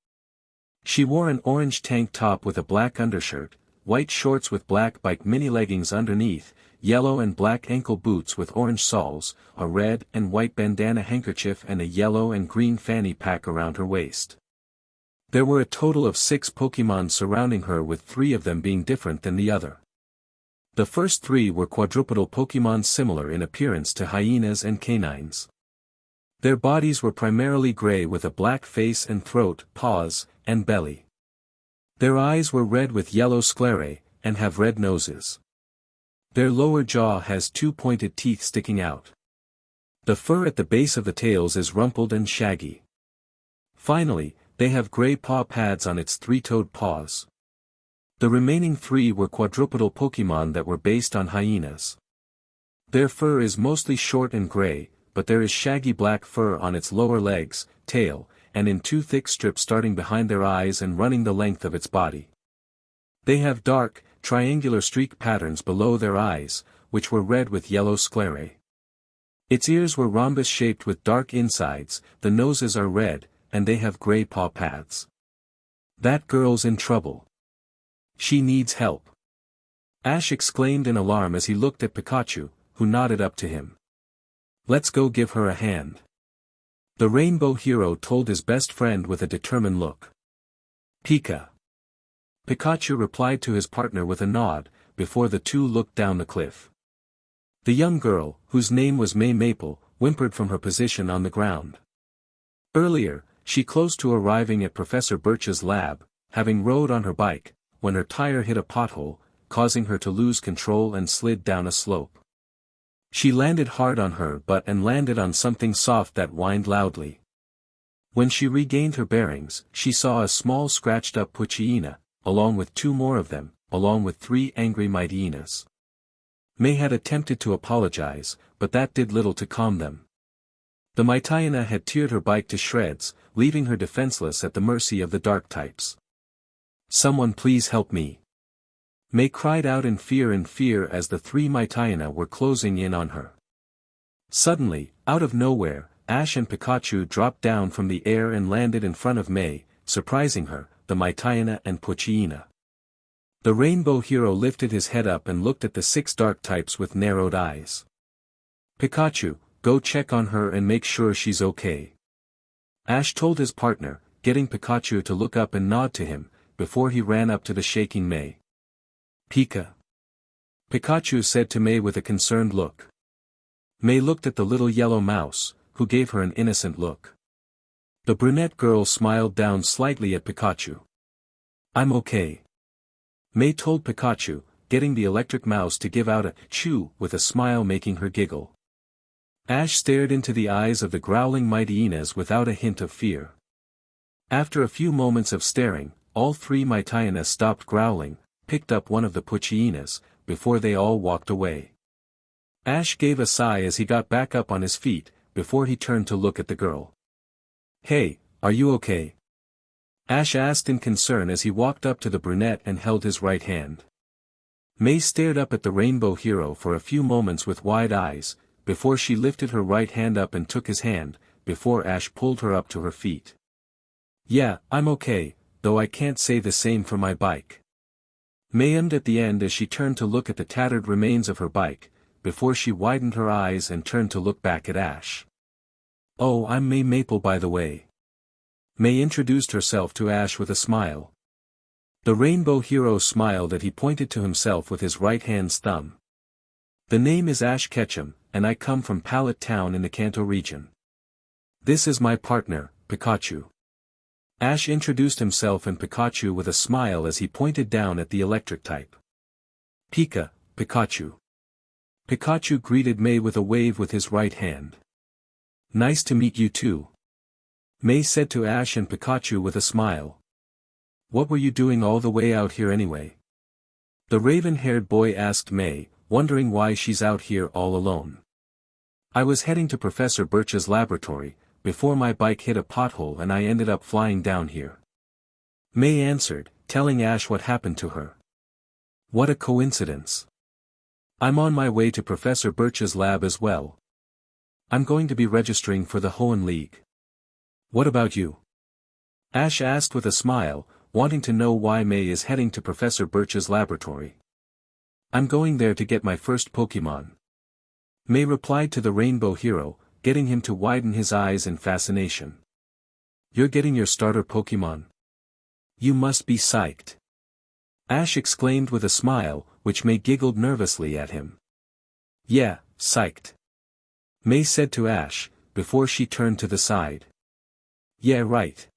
She wore an orange tank top with a black undershirt, white shorts with black bike mini leggings underneath, yellow and black ankle boots with orange soles, a red and white bandana handkerchief and a yellow and green fanny pack around her waist. There were a total of 6 Pokémon surrounding her, with 3 of them being different than the other. The first 3 were quadrupedal Pokémon similar in appearance to hyenas and canines. Their bodies were primarily gray with a black face and throat, paws, and belly. Their eyes were red with yellow sclerae, and have red noses. Their lower jaw has 2 pointed teeth sticking out. The fur at the base of the tails is rumpled and shaggy. Finally, they have gray paw pads on its 3-toed paws. The remaining 3 were quadrupedal Pokémon that were based on hyenas. Their fur is mostly short and gray, but there is shaggy black fur on its lower legs, tail, and in 2 thick strips starting behind their eyes and running the length of its body. They have dark, triangular streak patterns below their eyes, which were red with yellow sclerae. Its ears were rhombus-shaped with dark insides, the noses are red, and they have gray paw pads. That girl's in trouble. She needs help. Ash exclaimed in alarm as he looked at Pikachu, who nodded up to him. Let's go give her a hand. The rainbow hero told his best friend with a determined look. Pika. Pikachu replied to his partner with a nod, before the two looked down the cliff. The young girl, whose name was May Maple, whimpered from her position on the ground. Earlier, she close to arriving at Professor Birch's lab, having rode on her bike, when her tire hit a pothole, causing her to lose control and slid down a slope. She landed hard on her butt and landed on something soft that whined loudly. When she regained her bearings, she saw a small scratched-up Poochyena, along with 2 more of them, along with 3 angry Mityenas. May had attempted to apologize, but that did little to calm them. The Mityena had teared her bike to shreds, leaving her defenseless at the mercy of the dark types. Someone please help me. May cried out in fear as the 3 Mityena were closing in on her. Suddenly, out of nowhere, Ash and Pikachu dropped down from the air and landed in front of May, surprising her, the Mityena and Poochyena. The rainbow hero lifted his head up and looked at the 6 dark types with narrowed eyes. Pikachu, go check on her and make sure she's okay. Ash told his partner, getting Pikachu to look up and nod to him, before he ran up to the shaking May. Pika. Pikachu said to May with a concerned look. May looked at the little yellow mouse, who gave her an innocent look. The brunette girl smiled down slightly at Pikachu. I'm okay. May told Pikachu, getting the electric mouse to give out a chew with a smile making her giggle. Ash stared into the eyes of the growling Mityenas without a hint of fear. After a few moments of staring, all 3 Mityena stopped growling, picked up one of the Poochyenas, before they all walked away. Ash gave a sigh as he got back up on his feet, before he turned to look at the girl. Hey, are you okay? Ash asked in concern as he walked up to the brunette and held his right hand. May stared up at the rainbow hero for a few moments with wide eyes, before she lifted her right hand up and took his hand, before Ash pulled her up to her feet. "Yeah, I'm okay, though I can't say the same for my bike." May ummed at the end as she turned to look at the tattered remains of her bike, before she widened her eyes and turned to look back at Ash. "Oh, I'm May Maple by the way." May introduced herself to Ash with a smile. The rainbow hero smiled as he pointed to himself with his right hand's thumb. "The name is Ash Ketchum, and I come from Pallet Town in the Kanto region. This is my partner, Pikachu." Ash introduced himself and Pikachu with a smile as he pointed down at the electric type. Pikachu." Pikachu greeted May with a wave with his right hand. "Nice to meet you too," May said to Ash and Pikachu with a smile. "What were you doing all the way out here anyway?" The raven-haired boy asked May, wondering why she's out here all alone. "I was heading to Professor Birch's laboratory, before my bike hit a pothole and I ended up flying down here," May answered, telling Ash what happened to her. "What a coincidence. I'm on my way to Professor Birch's lab as well. I'm going to be registering for the Hoenn League. What about you?" Ash asked with a smile, wanting to know why May is heading to Professor Birch's laboratory. "I'm going there to get my first Pokémon," May replied to the rainbow hero, getting him to widen his eyes in fascination. "You're getting your starter Pokémon? You must be psyched," Ash exclaimed with a smile, which May giggled nervously at him. "Yeah, psyched," May said to Ash, before she turned to the side. "Yeah, right,"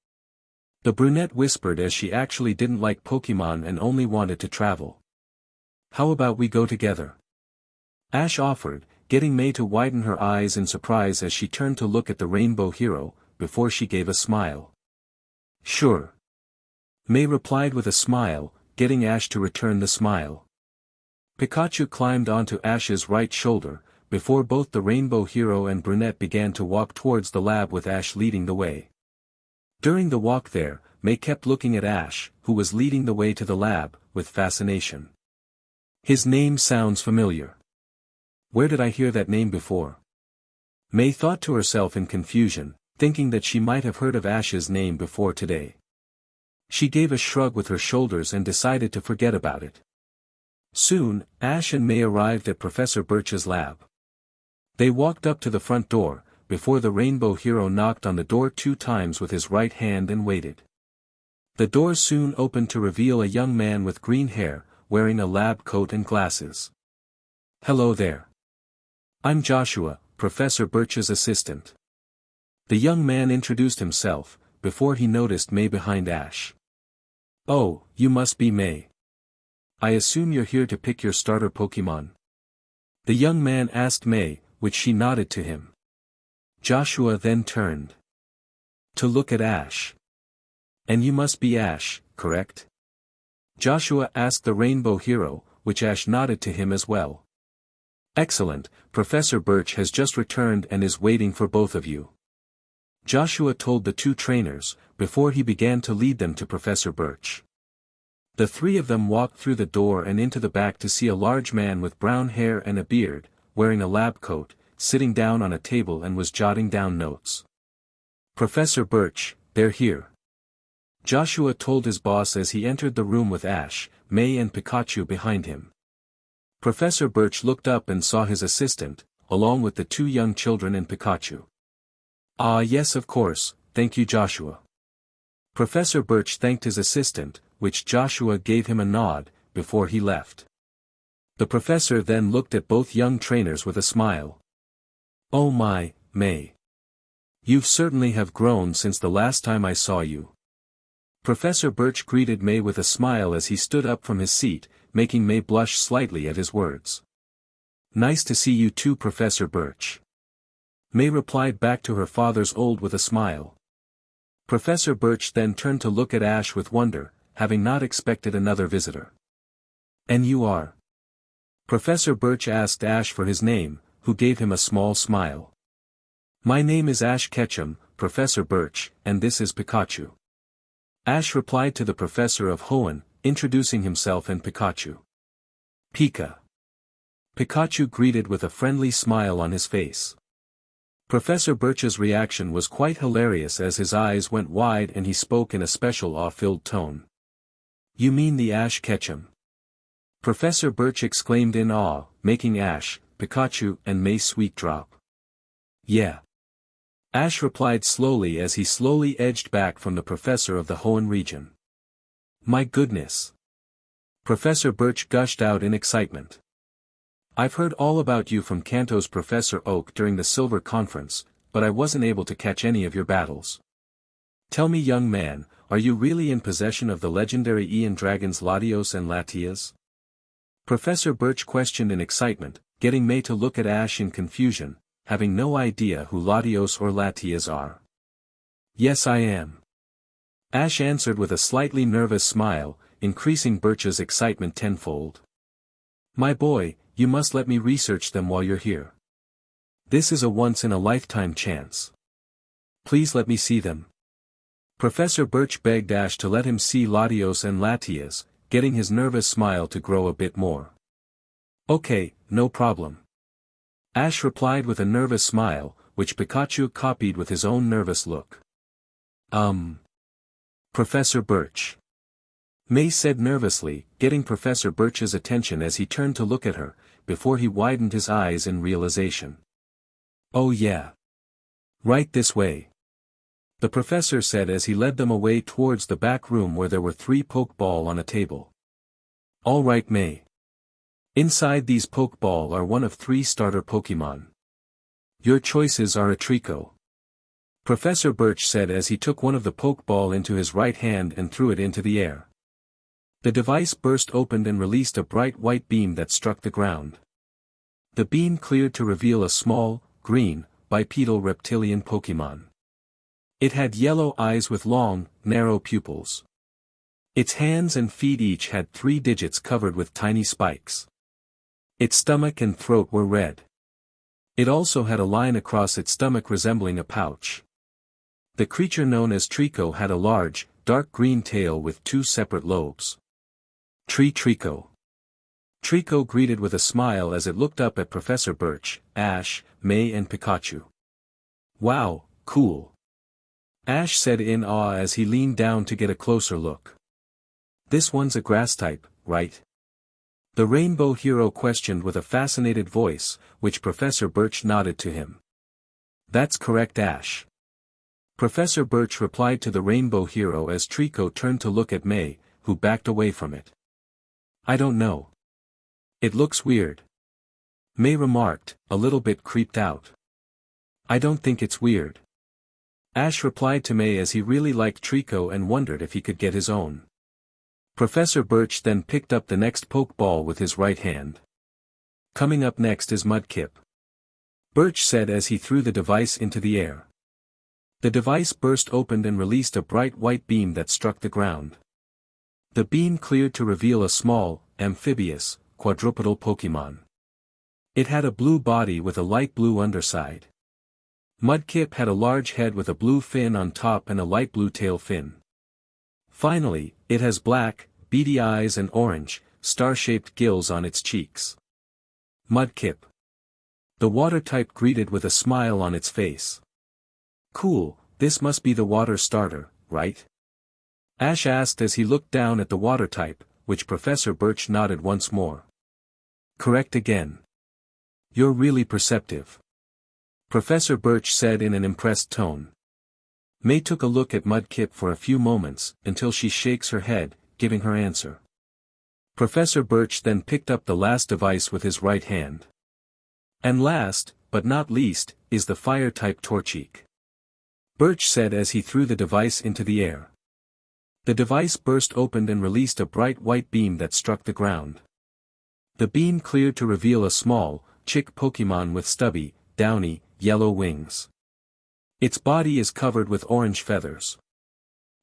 the brunette whispered as she actually didn't like Pokémon and only wanted to travel. "How about we go together?" Ash offered, getting May to widen her eyes in surprise as she turned to look at the rainbow hero, before she gave a smile. "Sure," May replied with a smile, getting Ash to return the smile. Pikachu climbed onto Ash's right shoulder, before both the rainbow hero and brunette began to walk towards the lab with Ash leading the way. During the walk there, May kept looking at Ash, who was leading the way to the lab, with fascination. "His name sounds familiar. Where did I hear that name before?" May thought to herself in confusion, thinking that she might have heard of Ash's name before today. She gave a shrug with her shoulders and decided to forget about it. Soon, Ash and May arrived at Professor Birch's lab. They walked up to the front door, before the rainbow hero knocked on the door 2 times with his right hand and waited. The door soon opened to reveal a young man with green hair, wearing a lab coat and glasses. "Hello there. I'm Joshua, Professor Birch's assistant." The young man introduced himself, before he noticed May behind Ash. "Oh, you must be May. I assume you're here to pick your starter Pokémon?" The young man asked May, which she nodded to him. Joshua then turned to look at Ash. "And you must be Ash, correct?" Joshua asked the rainbow hero, which Ash nodded to him as well. "Excellent, Professor Birch has just returned and is waiting for both of you," Joshua told the 2 trainers, before he began to lead them to Professor Birch. The 3 of them walked through the door and into the back to see a large man with brown hair and a beard, wearing a lab coat, sitting down on a table and was jotting down notes. "Professor Birch, they're here," Joshua told his boss as he entered the room with Ash, May and Pikachu behind him. Professor Birch looked up and saw his assistant, along with the 2 young children and Pikachu. "Ah yes, of course, thank you Joshua." Professor Birch thanked his assistant, which Joshua gave him a nod, before he left. The professor then looked at both young trainers with a smile. "Oh my, May. You've certainly have grown since the last time I saw you." Professor Birch greeted May with a smile as he stood up from his seat, making May blush slightly at his words. "Nice to see you too, Professor Birch." May replied back to her father's old with a smile. Professor Birch then turned to look at Ash with wonder, having not expected another visitor. "And you are?" Professor Birch asked Ash for his name, who gave him a small smile. "My name is Ash Ketchum, Professor Birch, and this is Pikachu." Ash replied to the professor of Hoenn, introducing himself and Pikachu. Pika. Pikachu greeted with a friendly smile on his face. Professor Birch's reaction was quite hilarious as his eyes went wide and he spoke in a special awe-filled tone. You mean the Ash Ketchum? Professor Birch exclaimed in awe, making Ash, Pikachu and May sweet drop. Yeah. Ash replied slowly as he slowly edged back from the professor of the Hoenn region. My goodness. Professor Birch gushed out in excitement. I've heard all about you from Kanto's Professor Oak during the Silver Conference, but I wasn't able to catch any of your battles. Tell me, young man, are you really in possession of the legendary Ian dragons Latios and Latias? Professor Birch questioned in excitement, getting May to look at Ash in confusion, having no idea who Latios or Latias are. Yes, I am. Ash answered with a slightly nervous smile, increasing Birch's excitement tenfold. My boy, you must let me research them while you're here. This is a once-in-a-lifetime chance. Please let me see them. Professor Birch begged Ash to let him see Latios and Latias, getting his nervous smile to grow a bit more. Okay, no problem. Ash replied with a nervous smile, which Pikachu copied with his own nervous look. Professor Birch. May said nervously, getting Professor Birch's attention as he turned to look at her, before he widened his eyes in realization. Oh yeah. Right this way. The professor said as he led them away towards the back room where there were 3 Pokeball on a table. All right, May. Inside these Pokeball are one of 3 starter Pokemon. Your choices are a Trico. Professor Birch said as he took one of the Pokeball into his right hand and threw it into the air. The device burst open and released a bright white beam that struck the ground. The beam cleared to reveal a small, green, bipedal reptilian Pokemon. It had yellow eyes with long, narrow pupils. Its hands and feet each had 3 digits covered with tiny spikes. Its stomach and throat were red. It also had a line across its stomach resembling a pouch. The creature known as Trico had a large, dark green tail with 2 separate lobes. Trico. Trico greeted with a smile as it looked up at Professor Birch, Ash, May and Pikachu. Wow, cool. Ash said in awe as he leaned down to get a closer look. This one's a grass type, right? The Rainbow Hero questioned with a fascinated voice, which Professor Birch nodded to him. That's correct, Ash. Professor Birch replied to the Rainbow Hero as Trico turned to look at May, who backed away from it. I don't know. It looks weird. May remarked, a little bit creeped out. I don't think it's weird. Ash replied to May as he really liked Trico and wondered if he could get his own. Professor Birch then picked up the next Pokeball with his right hand. Coming up next is Mudkip. Birch said as he threw the device into the air. The device burst open and released a bright white beam that struck the ground. The beam cleared to reveal a small, amphibious, quadrupedal Pokemon. It had a blue body with a light blue underside. Mudkip had a large head with a blue fin on top and a light blue tail fin. Finally, it has black, beady eyes and orange, star-shaped gills on its cheeks. Mudkip. The water type greeted with a smile on its face. Cool, this must be the water starter, right? Ash asked as he looked down at the water type, which Professor Birch nodded once more. Correct again. You're really perceptive. Professor Birch said in an impressed tone. May took a look at Mudkip for a few moments, until she shakes her head, giving her answer. Professor Birch then picked up the last device with his right hand. And last, but not least, is the fire-type Torchic. Birch said as he threw the device into the air. The device burst open and released a bright white beam that struck the ground. The beam cleared to reveal a small, chick Pokemon with stubby, downy, yellow wings. Its body is covered with orange feathers.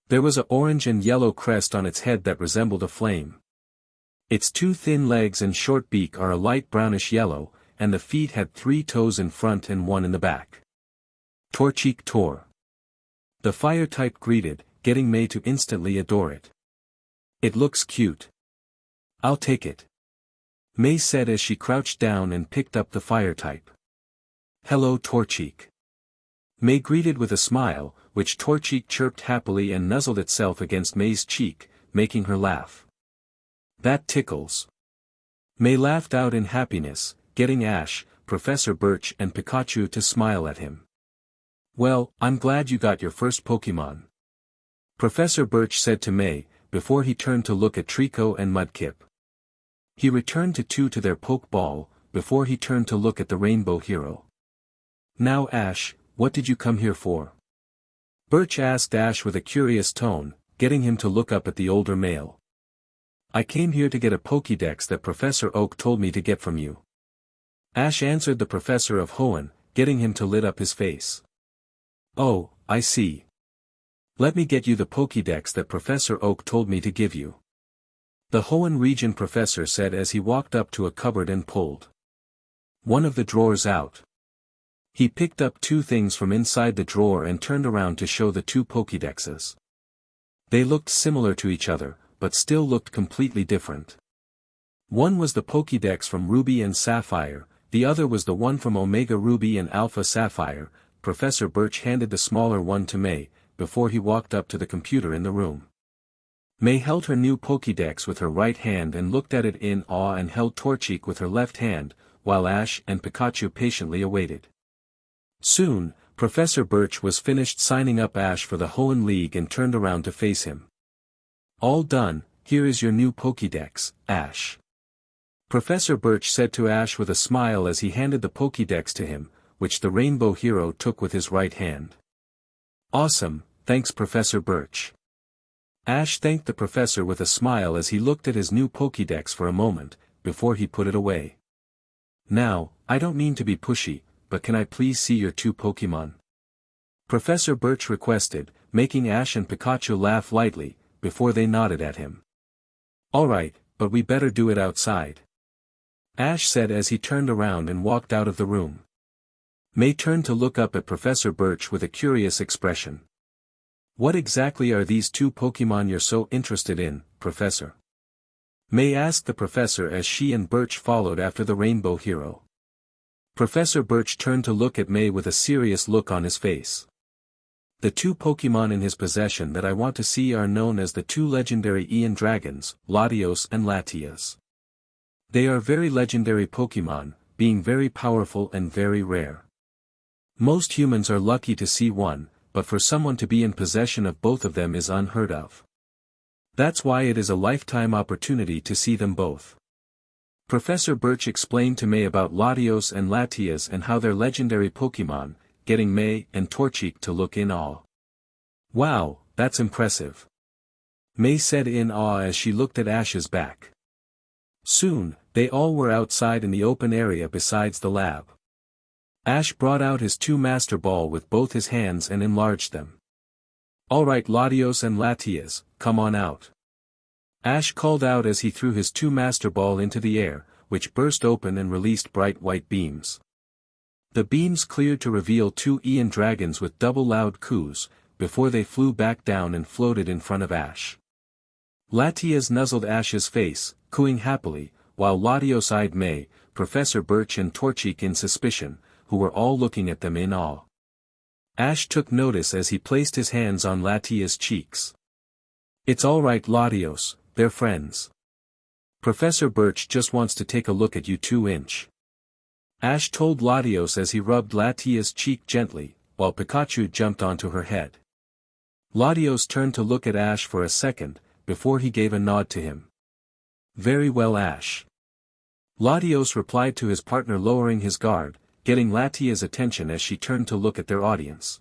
There was an orange and yellow crest on its head that resembled a flame. Its 2 thin legs and short beak are a light brownish yellow, and the feet had 3 toes in front and 1 in the back. Torchic Tor. The fire type greeted, getting May to instantly adore it. It looks cute. I'll take it. May said as she crouched down and picked up the fire type. Hello Torchic. May greeted with a smile, which Torchic chirped happily and nuzzled itself against May's cheek, making her laugh. That tickles. May laughed out in happiness, getting Ash, Professor Birch and Pikachu to smile at him. Well, I'm glad you got your first Pokémon. Professor Birch said to May, before he turned to look at Trico and Mudkip. He returned to their Pokeball, before he turned to look at the Rainbow Hero. Now Ash, what did you come here for? Birch asked Ash with a curious tone, getting him to look up at the older male. I came here to get a Pokédex that Professor Oak told me to get from you. Ash answered the Professor of Hoenn, getting him to lit up his face. Oh, I see. Let me get you the Pokédex that Professor Oak told me to give you. The Hoenn region professor said as he walked up to a cupboard and pulled one of the drawers out. He picked up two things from inside the drawer and turned around to show the two Pokédexes. They looked similar to each other, but still looked completely different. One was the Pokédex from Ruby and Sapphire, the other was the one from Omega Ruby and Alpha Sapphire. Professor Birch handed the smaller one to May, before he walked up to the computer in the room. May held her new Pokédex with her right hand and looked at it in awe and held Torchic with her left hand, while Ash and Pikachu patiently awaited. Soon, Professor Birch was finished signing up Ash for the Hoenn League and turned around to face him. All done, here is your new Pokédex, Ash. Professor Birch said to Ash with a smile as he handed the Pokédex to him, which the Rainbow Hero took with his right hand. Awesome, thanks Professor Birch. Ash thanked the professor with a smile as he looked at his new Pokédex for a moment, before he put it away. Now, I don't mean to be pushy, but can I please see your two Pokémon? Professor Birch requested, making Ash and Pikachu laugh lightly, before they nodded at him. Alright, but we better do it outside. Ash said as he turned around and walked out of the room. May turned to look up at Professor Birch with a curious expression. What exactly are these two Pokémon you're so interested in, Professor? May asked the professor as she and Birch followed after the Rainbow Hero. Professor Birch turned to look at May with a serious look on his face. The two Pokémon in his possession that I want to see are known as the two legendary Ian Dragons, Latios and Latias. They are very legendary Pokémon, being very powerful and very rare. Most humans are lucky to see one, but for someone to be in possession of both of them is unheard of. That's why it is a lifetime opportunity to see them both. Professor Birch explained to May about Latios and Latias and how they're legendary Pokémon, getting May and Torchic to look in awe. Wow, that's impressive. May said in awe as she looked at Ash's back. Soon, they all were outside in the open area besides the lab. Ash brought out his two Master Ball with both his hands and enlarged them. Alright Latios and Latias, come on out. Ash called out as he threw his two Master Ball into the air, which burst open and released bright white beams. The beams cleared to reveal two Ian Dragons with double loud coos, before they flew back down and floated in front of Ash. Latias nuzzled Ash's face, cooing happily, while Latios eyed May, Professor Birch and Torchic in suspicion, who were all looking at them in awe. Ash took notice as he placed his hands on Latias' cheeks. It's alright Latios, they're friends. Professor Birch just wants to take a look at you 2-inch. Ash told Latios as he rubbed Latias' cheek gently, while Pikachu jumped onto her head. Latios turned to look at Ash for a second, before he gave a nod to him. Very well Ash. Latios replied to his partner lowering his guard, getting Latias' attention as she turned to look at their audience.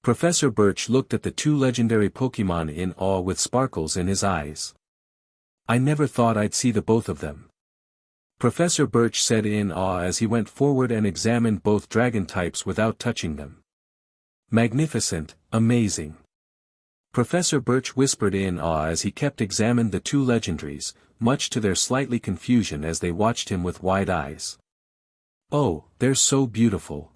Professor Birch looked at the two legendary Pokémon in awe with sparkles in his eyes. I never thought I'd see the both of them. Professor Birch said in awe as he went forward and examined both dragon types without touching them. Magnificent, amazing. Professor Birch whispered in awe as he kept examining the two legendaries, much to their slightly confusion as they watched him with wide eyes. Oh, they're so beautiful.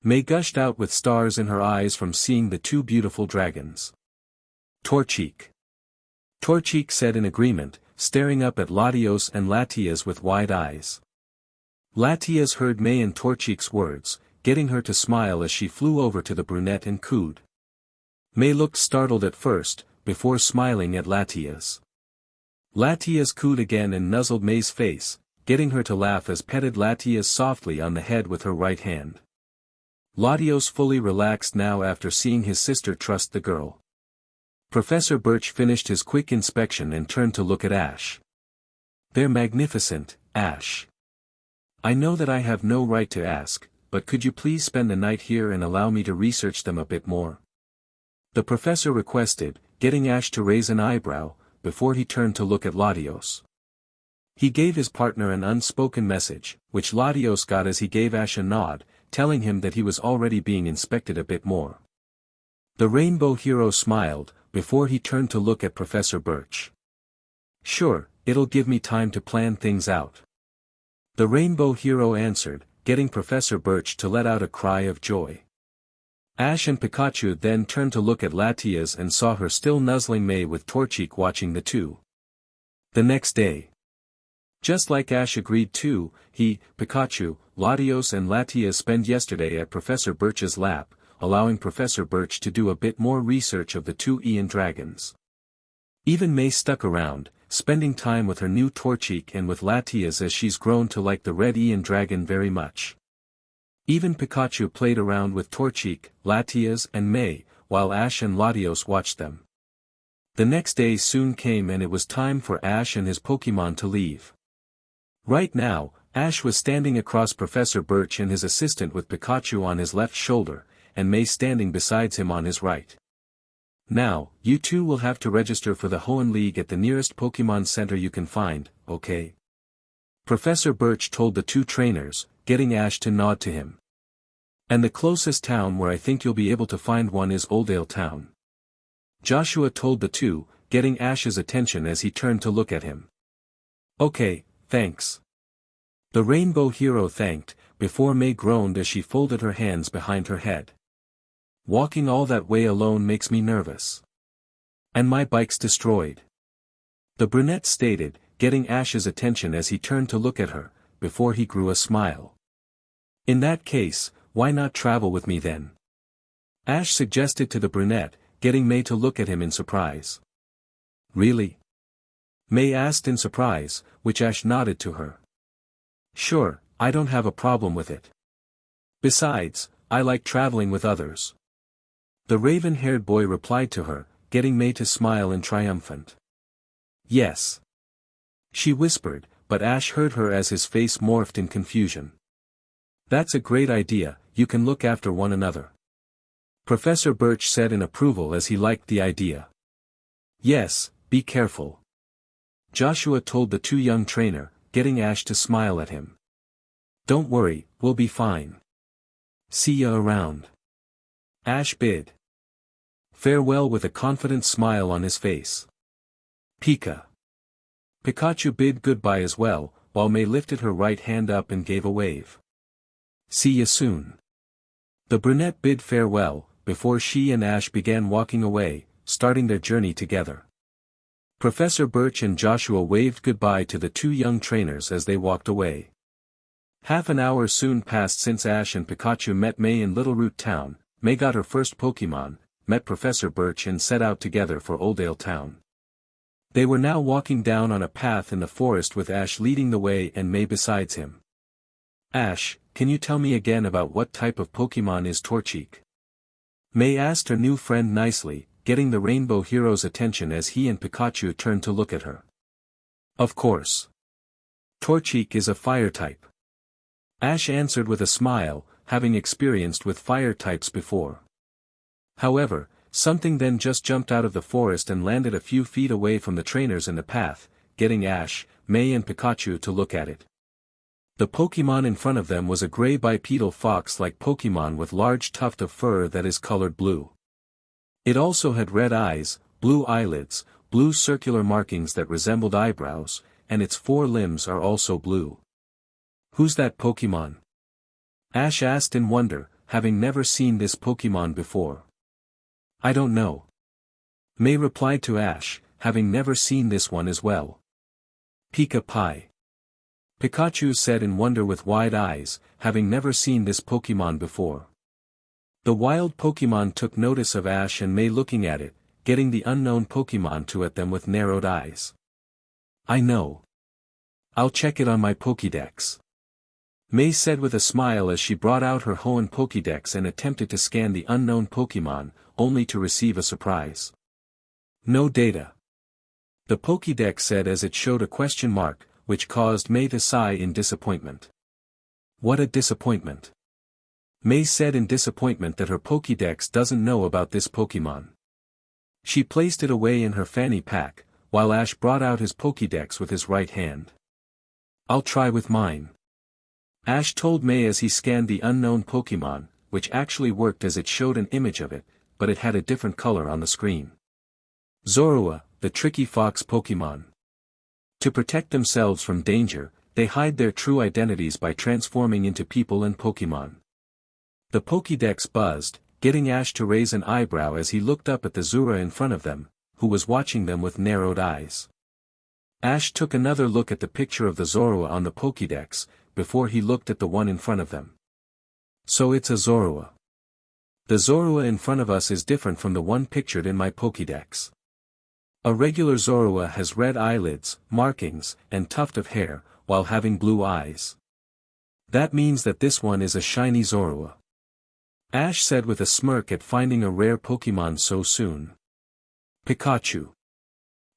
May gushed out with stars in her eyes from seeing the two beautiful dragons. Torchic. Torchic said in agreement, staring up at Latios and Latias with wide eyes. Latias heard May and Torchic's words, getting her to smile as she flew over to the brunette and cooed. May looked startled at first, before smiling at Latias. Latias cooed again and nuzzled May's face, getting her to laugh as petted Latias softly on the head with her right hand. Latios fully relaxed now after seeing his sister trust the girl. Professor Birch finished his quick inspection and turned to look at Ash. "They're magnificent, Ash. I know that I have no right to ask, but could you please spend the night here and allow me to research them a bit more?" The professor requested, getting Ash to raise an eyebrow, before he turned to look at Latios. He gave his partner an unspoken message, which Latios got as he gave Ash a nod, telling him that he was already being inspected a bit more. The rainbow hero smiled, before he turned to look at Professor Birch. "Sure, it'll give me time to plan things out." The rainbow hero answered, getting Professor Birch to let out a cry of joy. Ash and Pikachu then turned to look at Latias and saw her still nuzzling May with Torchic watching the two. The next day. Just like Ash agreed to, he, Pikachu, Latios and Latias spent yesterday at Professor Birch's lab, allowing Professor Birch to do a bit more research of the two Ian dragons. Even May stuck around, spending time with her new Torchic and with Latias as she's grown to like the red Ian dragon very much. Even Pikachu played around with Torchic, Latias and May, while Ash and Latios watched them. The next day soon came and it was time for Ash and his Pokémon to leave. Right now, Ash was standing across Professor Birch and his assistant with Pikachu on his left shoulder, and May standing beside him on his right. "Now, you two will have to register for the Hoenn League at the nearest Pokémon Center you can find, okay?" Professor Birch told the two trainers, getting Ash to nod to him. "And the closest town where I think you'll be able to find one is Oldale Town." Joshua told the two, getting Ash's attention as he turned to look at him. "Okay, thanks." The rainbow hero thanked, before May groaned as she folded her hands behind her head. "Walking all that way alone makes me nervous. And my bike's destroyed." The brunette stated, getting Ash's attention as he turned to look at her, before he grew a smile. "In that case, why not travel with me then?" Ash suggested to the brunette, getting May to look at him in surprise. "Really?" May asked in surprise, which Ash nodded to her. "Sure, I don't have a problem with it. Besides, I like traveling with others." The raven-haired boy replied to her, getting May to smile in triumphant. "Yes." She whispered, but Ash heard her as his face morphed in confusion. "That's a great idea, you can look after one another." Professor Birch said in approval as he liked the idea. "Yes, be careful." Joshua told the two young trainer, getting Ash to smile at him. "Don't worry, we'll be fine. See ya around." Ash bid farewell with a confident smile on his face. Pikachu bid goodbye as well, while May lifted her right hand up and gave a wave. "See ya soon." The brunette bid farewell, before she and Ash began walking away, starting their journey together. Professor Birch and Joshua waved goodbye to the two young trainers as they walked away. Half an hour soon passed since Ash and Pikachu met May in Little Root Town. May got her first Pokémon, met Professor Birch and set out together for Oldale Town. They were now walking down on a path in the forest with Ash leading the way and May besides him. "Ash, can you tell me again about what type of Pokémon is Torchic?" May asked her new friend nicely, getting the rainbow hero's attention as he and Pikachu turned to look at her. "Of course. Torchic is a fire type." Ash answered with a smile, having experienced with fire types before. However, something then just jumped out of the forest and landed a few feet away from the trainers in the path, getting Ash, May and Pikachu to look at it. The Pokémon in front of them was a gray bipedal fox-like Pokémon with large tuft of fur that is colored blue. It also had red eyes, blue eyelids, blue circular markings that resembled eyebrows, and its 4 limbs are also blue. "Who's that Pokémon?" Ash asked in wonder, having never seen this Pokémon before. "I don't know." May replied to Ash, having never seen this one as well. Pika Pie. Pikachu said in wonder with wide eyes, having never seen this Pokémon before. The wild Pokémon took notice of Ash and May looking at it, getting the unknown Pokémon to at them with narrowed eyes. I know. I'll check it on my Pokédex. May said with a smile as she brought out her Hoenn Pokédex and attempted to scan the unknown Pokémon, only to receive a surprise. No data. The Pokédex said as it showed a question mark, which caused May to sigh in disappointment. What a disappointment. May said in disappointment that her Pokédex doesn't know about this Pokémon. She placed it away in her fanny pack, while Ash brought out his Pokédex with his right hand. I'll try with mine. Ash told May as he scanned the unknown Pokémon, which actually worked as it showed an image of it, but it had a different color on the screen. Zorua, the tricky fox Pokémon. To protect themselves from danger, they hide their true identities by transforming into people and Pokémon. The Pokédex buzzed, getting Ash to raise an eyebrow as he looked up at the Zorua in front of them, who was watching them with narrowed eyes. Ash took another look at the picture of the Zorua on the Pokédex, before he looked at the one in front of them. So it's a Zorua. The Zorua in front of us is different from the one pictured in my Pokédex. A regular Zorua has red eyelids, markings, and tuft of hair, while having blue eyes. That means that this one is a shiny Zorua. Ash said with a smirk at finding a rare Pokémon so soon. Pikachu.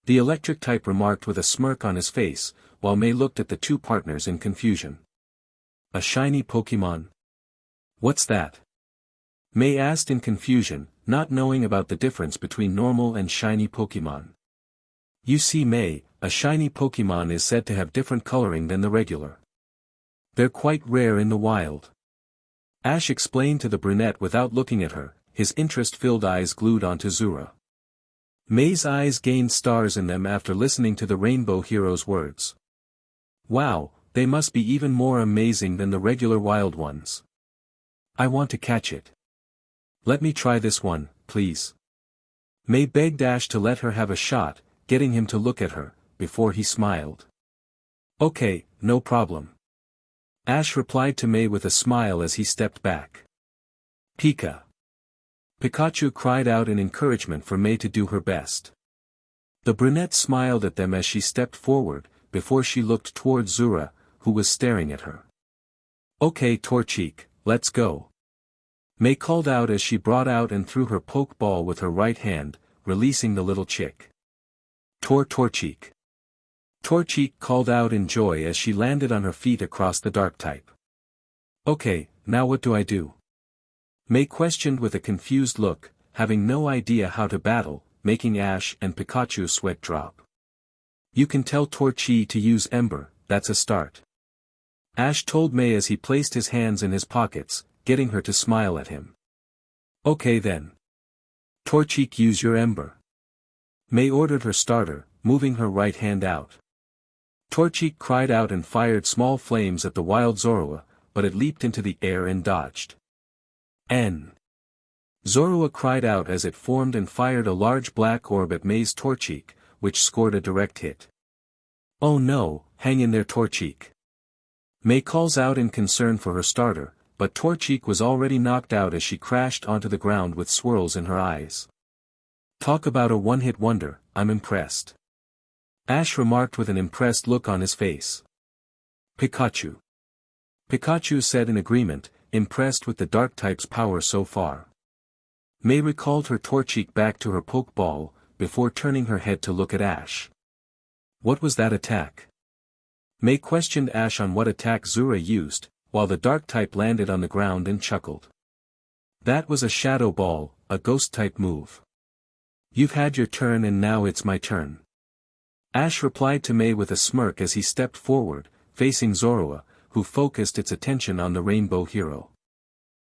The electric type remarked with a smirk on his face, while May looked at the two partners in confusion. A shiny Pokémon? What's that? May asked in confusion, not knowing about the difference between normal and shiny Pokémon. You see May, a shiny Pokémon is said to have different coloring than the regular. They're quite rare in the wild. Ash explained to the brunette without looking at her, his interest-filled eyes glued onto Zorua. May's eyes gained stars in them after listening to the Rainbow Hero's words. Wow, they must be even more amazing than the regular wild ones. I want to catch it. Let me try this one, please. May begged Ash to let her have a shot, getting him to look at her, before he smiled. Okay, no problem. Ash replied to May with a smile as he stepped back. Pika. Pikachu cried out in encouragement for May to do her best. The brunette smiled at them as she stepped forward, before she looked toward Zorua, who was staring at her. Okay Torchic, let's go. May called out as she brought out and threw her Pokeball with her right hand, releasing the little chick. Torchic. Torchic called out in joy as she landed on her feet across the dark type. Okay, now what do I do? May questioned with a confused look, having no idea how to battle, making Ash and Pikachu sweat drop. You can tell Torchic to use Ember, that's a start. Ash told May as he placed his hands in his pockets, getting her to smile at him. Okay then. Torchic, use your Ember. May ordered her starter, moving her right hand out. Torchic cried out and fired small flames at the wild Zorua, but it leaped into the air and dodged. Zorua cried out as it formed and fired a large black orb at May's Torchic, which scored a direct hit. Oh no, hang in there Torchic. May calls out in concern for her starter, but Torchic was already knocked out as she crashed onto the ground with swirls in her eyes. Talk about a one-hit wonder, I'm impressed. Ash remarked with an impressed look on his face. Pikachu. Pikachu said in agreement, impressed with the dark type's power so far. May recalled her Torchic back to her Pokeball, before turning her head to look at Ash. What was that attack? May questioned Ash on what attack Zorua used, while the dark type landed on the ground and chuckled. That was a Shadow Ball, a ghost type move. You've had your turn and now it's my turn. Ash replied to May with a smirk as he stepped forward, facing Zorua, who focused its attention on the Rainbow Hero.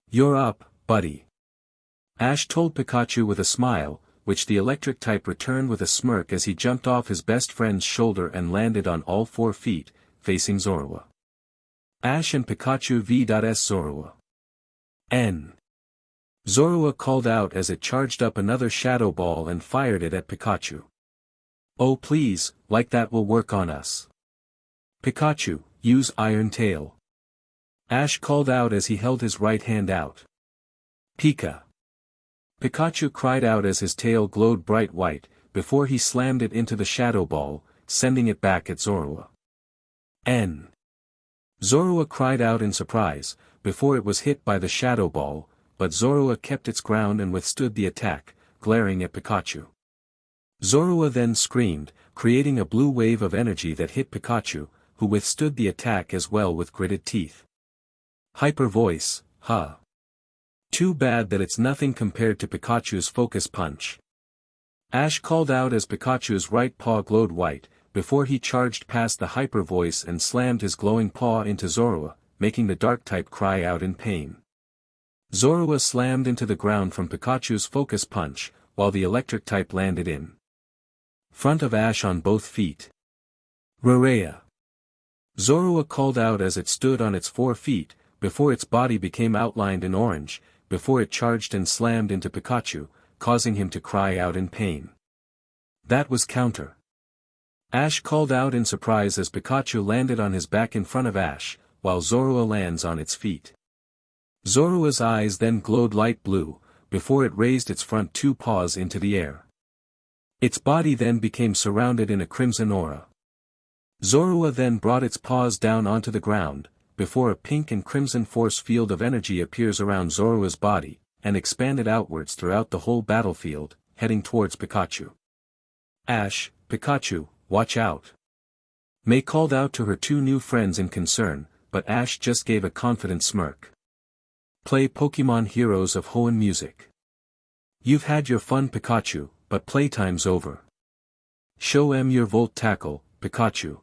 You're up, buddy. Ash told Pikachu with a smile, which the electric type returned with a smirk as he jumped off his best friend's shoulder and landed on all 4 feet, facing Zorua. Ash and Pikachu vs Zorua. Zorua called out as it charged up another shadow ball and fired it at Pikachu. Oh please, like that will work on us. Pikachu, use Iron Tail. Ash called out as he held his right hand out. Pika. Pikachu cried out as his tail glowed bright white, before he slammed it into the shadow ball, sending it back at Zorua. N. Zorua cried out in surprise, before it was hit by the shadow ball, but Zorua kept its ground and withstood the attack, glaring at Pikachu. Zorua then screamed, creating a blue wave of energy that hit Pikachu, who withstood the attack as well with gritted teeth. Hyper voice, huh. Too bad that it's nothing compared to Pikachu's focus punch. Ash called out as Pikachu's right paw glowed white, before he charged past the hyper voice and slammed his glowing paw into Zorua, making the dark type cry out in pain. Zorua slammed into the ground from Pikachu's focus punch, while the electric type landed in front of Ash on both feet. Rarea. Zorua called out as it stood on its 4 feet, before its body became outlined in orange, before it charged and slammed into Pikachu, causing him to cry out in pain. That was counter. Ash called out in surprise as Pikachu landed on his back in front of Ash, while Zorua lands on its feet. Zorua's eyes then glowed light blue, before it raised its front 2 paws into the air. Its body then became surrounded in a crimson aura. Zorua then brought its paws down onto the ground, before a pink and crimson force field of energy appears around Zorua's body, and expanded outwards throughout the whole battlefield, heading towards Pikachu. Ash, Pikachu, watch out. May called out to her 2 new friends in concern, but Ash just gave a confident smirk. Play Pokémon Heroes of Hoenn music. You've had your fun Pikachu, but playtime's over. Show your Volt Tackle, Pikachu.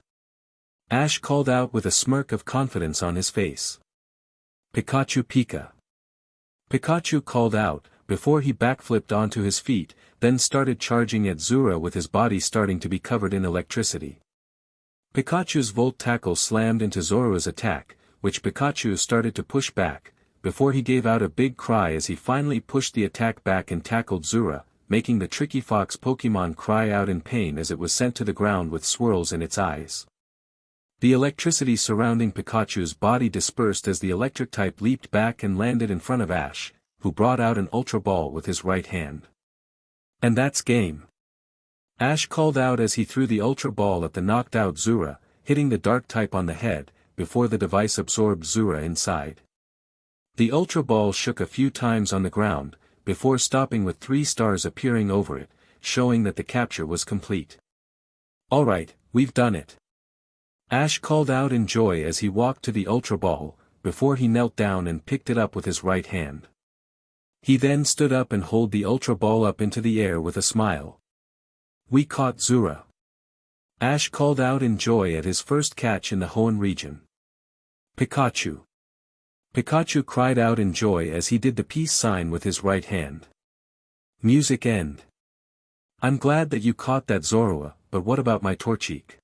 Ash called out with a smirk of confidence on his face. Pikachu Pika. Pikachu called out, before he backflipped onto his feet, then started charging at Zura with his body starting to be covered in electricity. Pikachu's Volt Tackle slammed into Zorua's attack, which Pikachu started to push back, before he gave out a big cry as he finally pushed the attack back and tackled Zura, making the Tricky Fox Pokémon cry out in pain as it was sent to the ground with swirls in its eyes. The electricity surrounding Pikachu's body dispersed as the electric type leaped back and landed in front of Ash, who brought out an Ultra Ball with his right hand. And that's game. Ash called out as he threw the Ultra Ball at the knocked out Zura, hitting the dark type on the head, before the device absorbed Zura inside. The Ultra Ball shook a few times on the ground, before stopping with 3 stars appearing over it, showing that the capture was complete. Alright, we've done it. Ash called out in joy as he walked to the Ultra Ball, before he knelt down and picked it up with his right hand. He then stood up and held the Ultra Ball up into the air with a smile. We caught Zura. Ash called out in joy at his first catch in the Hoenn region. Pikachu. Pikachu cried out in joy as he did the peace sign with his right hand. Music end. I'm glad that you caught that Zorua, but what about my Torchic?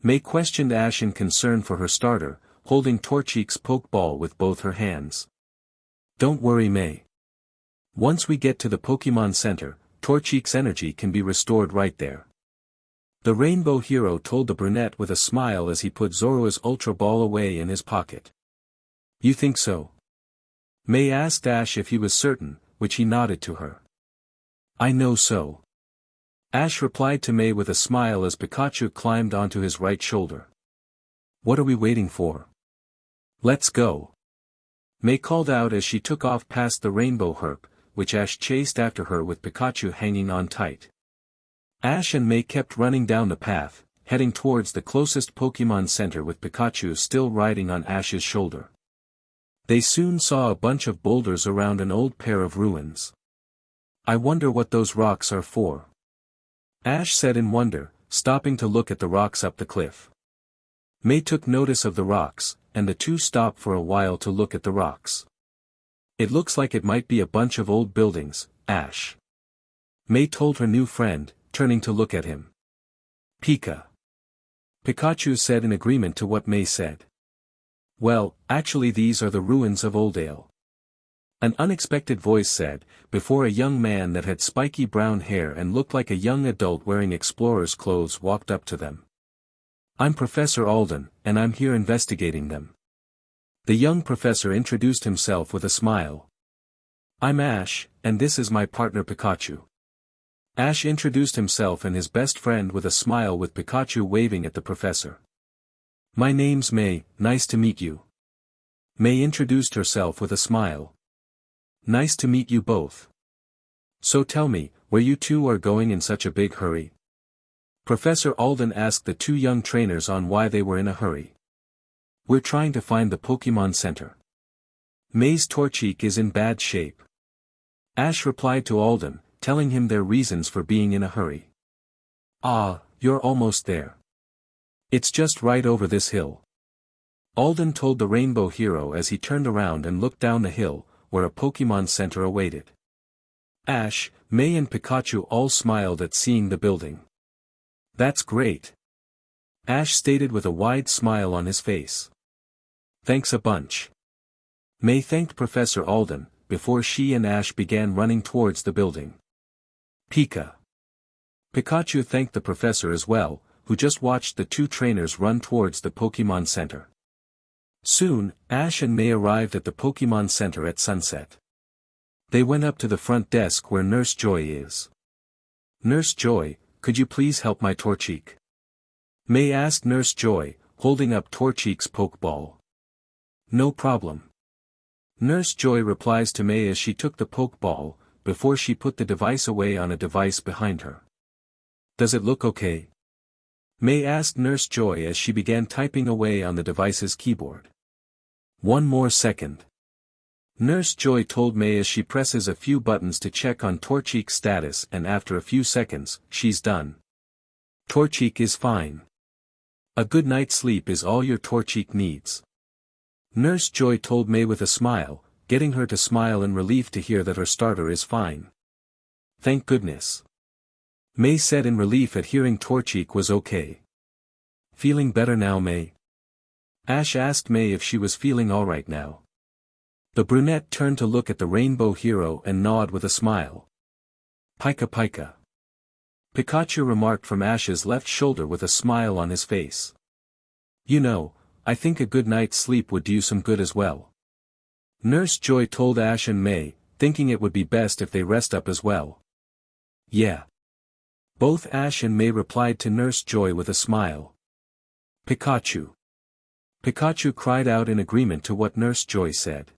May questioned Ash in concern for her starter, holding Torchic's Pokeball with both her hands. Don't worry May. Once we get to the Pokemon Center, Torchic's energy can be restored right there. The Rainbow Hero told the brunette with a smile as he put Zorua's Ultra Ball away in his pocket. You think so? May asked Ash if he was certain, which he nodded to her. I know so. Ash replied to May with a smile as Pikachu climbed onto his right shoulder. What are we waiting for? Let's go. May called out as she took off past the Rainbow Herp, which Ash chased after her with Pikachu hanging on tight. Ash and May kept running down the path, heading towards the closest Pokemon Center with Pikachu still riding on Ash's shoulder. They soon saw a bunch of boulders around an old pair of ruins. I wonder what those rocks are for. Ash said in wonder, stopping to look at the rocks up the cliff. May took notice of the rocks, and the two stopped for a while to look at the rocks. It looks like it might be a bunch of old buildings, Ash. May told her new friend, turning to look at him. Pika. Pikachu said in agreement to what May said. Well, actually these are the ruins of Oldale. An unexpected voice said, before a young man that had spiky brown hair and looked like a young adult wearing explorer's clothes walked up to them. I'm Professor Alden, and I'm here investigating them. The young professor introduced himself with a smile. I'm Ash, and this is my partner Pikachu. Ash introduced himself and his best friend with a smile with Pikachu waving at the professor. My name's May, nice to meet you. May introduced herself with a smile. Nice to meet you both. So tell me, where you two are going in such a big hurry? Professor Alden asked the two young trainers on why they were in a hurry. We're trying to find the Pokémon Center. May's Torchic is in bad shape. Ash replied to Alden, telling him their reasons for being in a hurry. Ah, you're almost there. It's just right over this hill. Alden told the Rainbow Hero as he turned around and looked down the hill, where a Pokémon Center awaited. Ash, May and Pikachu all smiled at seeing the building. That's great. Ash stated with a wide smile on his face. Thanks a bunch. May thanked Professor Alden, before she and Ash began running towards the building. Pikachu thanked the professor as well, who just watched the two trainers run towards the Pokémon Center. Soon, Ash and May arrived at the Pokémon Center at sunset. They went up to the front desk where Nurse Joy is. Nurse Joy, could you please help my Torchic? May asked Nurse Joy, holding up Torchic's Pokeball. No problem. Nurse Joy replies to May as she took the Pokeball, before she put the device away on a device behind her. Does it look okay? May asked Nurse Joy as she began typing away on the device's keyboard. One more second. Nurse Joy told May as she presses a few buttons to check on Torchic's status, and after a few seconds, she's done. Torchic is fine. A good night's sleep is all your Torchic needs. Nurse Joy told May with a smile, getting her to smile in relief to hear that her starter is fine. Thank goodness. May said in relief at hearing Torchic was okay. Feeling better now, May? Ash asked May if she was feeling alright now. The brunette turned to look at the Rainbow Hero and nod with a smile. Pika. Pikachu remarked from Ash's left shoulder with a smile on his face. You know, I think a good night's sleep would do you some good as well. Nurse Joy told Ash and May, thinking it would be best if they rest up as well. Yeah. Both Ash and May replied to Nurse Joy with a smile. Pikachu. Pikachu cried out in agreement to what Nurse Joy said.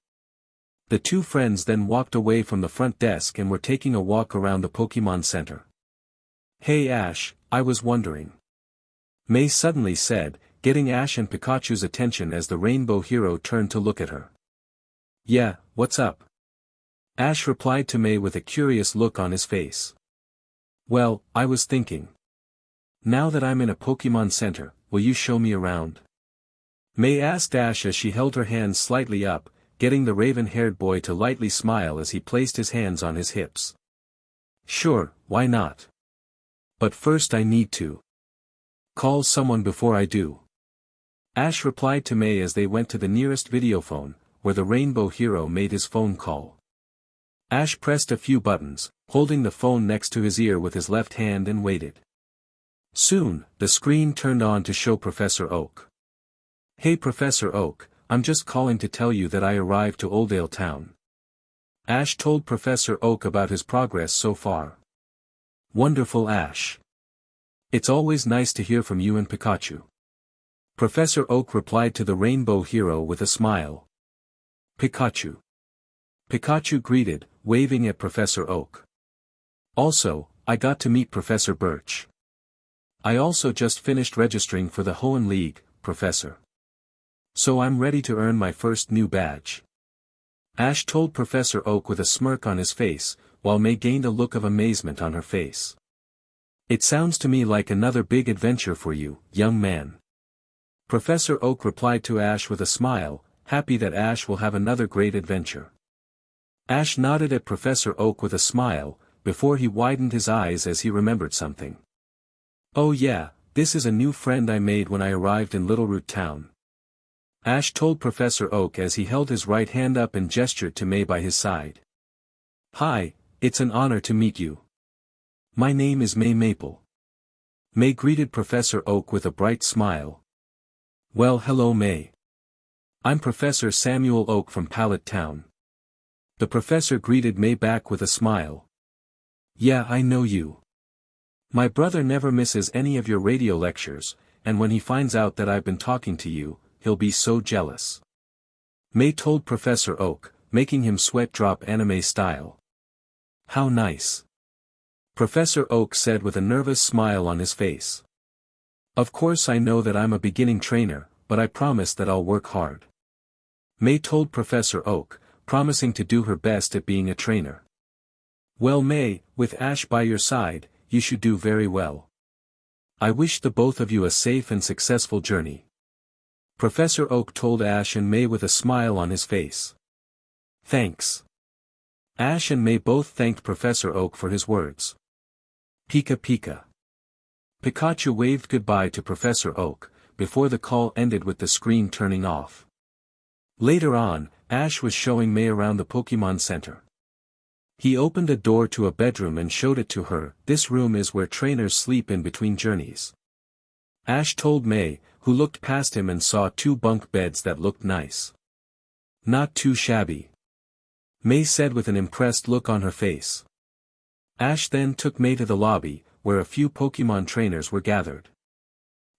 The two friends then walked away from the front desk and were taking a walk around the Pokémon Center. Hey Ash, I was wondering. May suddenly said, getting Ash and Pikachu's attention as the Rainbow Hero turned to look at her. Yeah, what's up? Ash replied to May with a curious look on his face. Well, I was thinking. Now that I'm in a Pokémon Center, will you show me around? May asked Ash as she held her hands slightly up, getting the raven-haired boy to lightly smile as he placed his hands on his hips. Sure, why not? But first I need to call someone before I do. Ash replied to May as they went to the nearest videophone, where the Rainbow Hero made his phone call. Ash pressed a few buttons, holding the phone next to his ear with his left hand and waited. Soon, the screen turned on to show Professor Oak. Hey Professor Oak, I'm just calling to tell you that I arrived to Oldale Town. Ash told Professor Oak about his progress so far. Wonderful Ash. It's always nice to hear from you and Pikachu. Professor Oak replied to the Rainbow Hero with a smile. Pikachu. Pikachu greeted, waving at Professor Oak. Also, I got to meet Professor Birch. I also just finished registering for the Hoenn League, Professor. So I'm ready to earn my first new badge. Ash told Professor Oak with a smirk on his face, while May gained a look of amazement on her face. It sounds to me like another big adventure for you, young man. Professor Oak replied to Ash with a smile, happy that Ash will have another great adventure. Ash nodded at Professor Oak with a smile, before he widened his eyes as he remembered something. Oh yeah, this is a new friend I made when I arrived in Littleroot Town. Ash told Professor Oak as he held his right hand up and gestured to May by his side. Hi, it's an honor to meet you. My name is May Maple. May greeted Professor Oak with a bright smile. Well, hello May. I'm Professor Samuel Oak from Pallet Town. The professor greeted May back with a smile. Yeah, I know you. My brother never misses any of your radio lectures, and when he finds out that I've been talking to you, he'll be so jealous. May told Professor Oak, making him sweat drop anime style. How nice. Professor Oak said with a nervous smile on his face. Of course I know that I'm a beginning trainer, but I promise that I'll work hard. May told Professor Oak, promising to do her best at being a trainer. Well May, with Ash by your side, you should do very well. I wish the both of you a safe and successful journey. Professor Oak told Ash and May with a smile on his face. Thanks. Ash and May both thanked Professor Oak for his words. Pika Pika. Pikachu waved goodbye to Professor Oak, before the call ended with the screen turning off. Later on, Ash was showing May around the Pokémon Center. He opened a door to a bedroom and showed it to her. This room is where trainers sleep in between journeys. Ash told May, who looked past him and saw 2 bunk beds that looked nice. Not too shabby. May said with an impressed look on her face. Ash then took May to the lobby, where a few Pokémon trainers were gathered.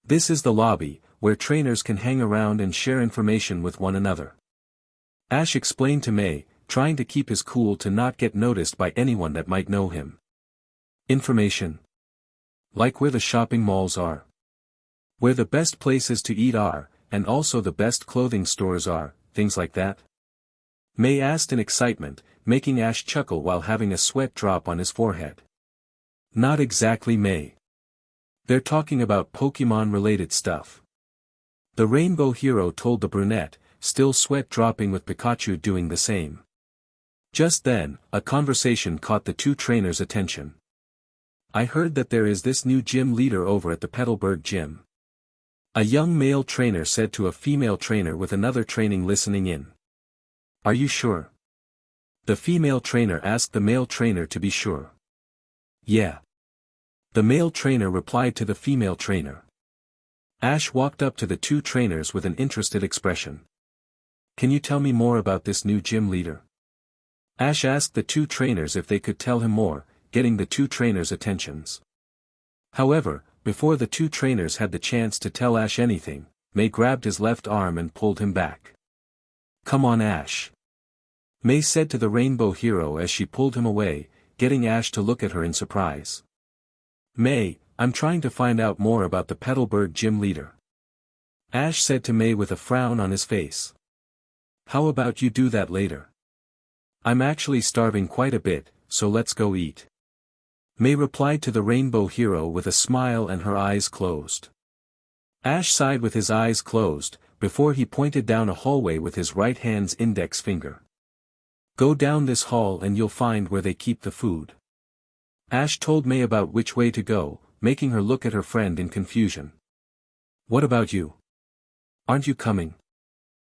This is the lobby, where trainers can hang around and share information with one another. Ash explained to May, trying to keep his cool to not get noticed by anyone that might know him. Information. Like where the shopping malls are. Where the best places to eat are, and also the best clothing stores are, things like that. May asked in excitement, making Ash chuckle while having a sweat drop on his forehead. Not exactly May. They're talking about Pokemon-related stuff. The Rainbow Hero told the brunette, still sweat dropping with Pikachu doing the same. Just then, a conversation caught the 2 trainers' attention. I heard that there is this new gym leader over at the Petalburg gym. A young male trainer said to a female trainer with another training listening in. Are you sure? The female trainer asked the male trainer to be sure. Yeah. The male trainer replied to the female trainer. Ash walked up to the 2 trainers with an interested expression. Can you tell me more about this new gym leader? Ash asked the 2 trainers if they could tell him more, getting the 2 trainers' attentions. However, before the 2 trainers had the chance to tell Ash anything, May grabbed his left arm and pulled him back. Come on Ash. May said to the Rainbow Hero as she pulled him away, getting Ash to look at her in surprise. May, I'm trying to find out more about the Petalburg gym leader. Ash said to May with a frown on his face. How about you do that later? I'm actually starving quite a bit, so let's go eat. May replied to the Rainbow Hero with a smile and her eyes closed. Ash sighed with his eyes closed, before he pointed down a hallway with his right hand's index finger. Go down this hall and you'll find where they keep the food. Ash told May about which way to go, making her look at her friend in confusion. What about you? Aren't you coming?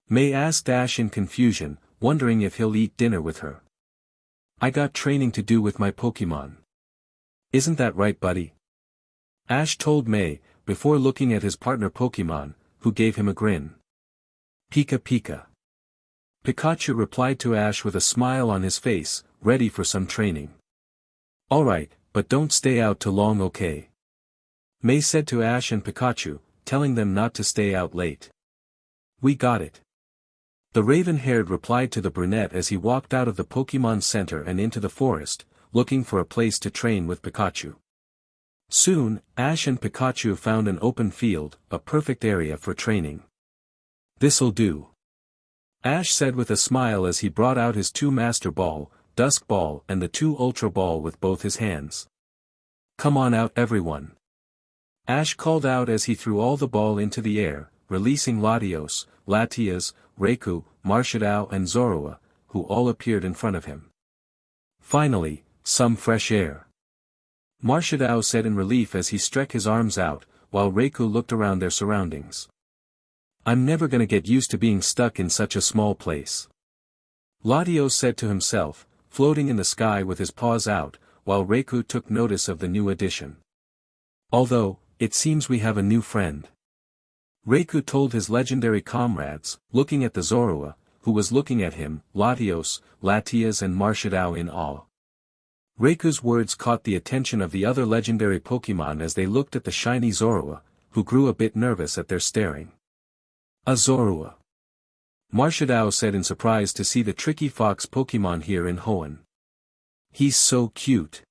May asked Ash in confusion, wondering if he'll eat dinner with her. I got training to do with my Pokémon. Isn't that right, buddy? Ash told May, before looking at his partner Pokémon, who gave him a grin. Pika Pika. Pikachu replied to Ash with a smile on his face, ready for some training. Alright, but don't stay out too long, okay? May said to Ash and Pikachu, telling them not to stay out late. We got it. The raven-haired replied to the brunette as he walked out of the Pokémon Center and into the forest, looking for a place to train with Pikachu. Soon, Ash and Pikachu found an open field, a perfect area for training. This'll do. Ash said with a smile as he brought out his 2 Master Ball, Dusk Ball and the 2 Ultra Ball with both his hands. Come on out everyone. Ash called out as he threw all the ball into the air, releasing Latios, Latias, Raikou, Marshadao and Zorua, who all appeared in front of him. Finally, some fresh air. Marshadao said in relief as he stretched his arms out, while Raikou looked around their surroundings. I'm never gonna get used to being stuck in such a small place. Latios said to himself, floating in the sky with his paws out, while Reiku took notice of the new addition. Although, it seems we have a new friend. Reiku told his legendary comrades, looking at the Zorua, who was looking at him, Latios, Latias and Marshadao in awe. Reiku's words caught the attention of the other legendary Pokémon as they looked at the shiny Zorua, who grew a bit nervous at their staring. A Zorua. Marshadao said in surprise to see the tricky fox Pokémon here in Hoenn. He's so cute.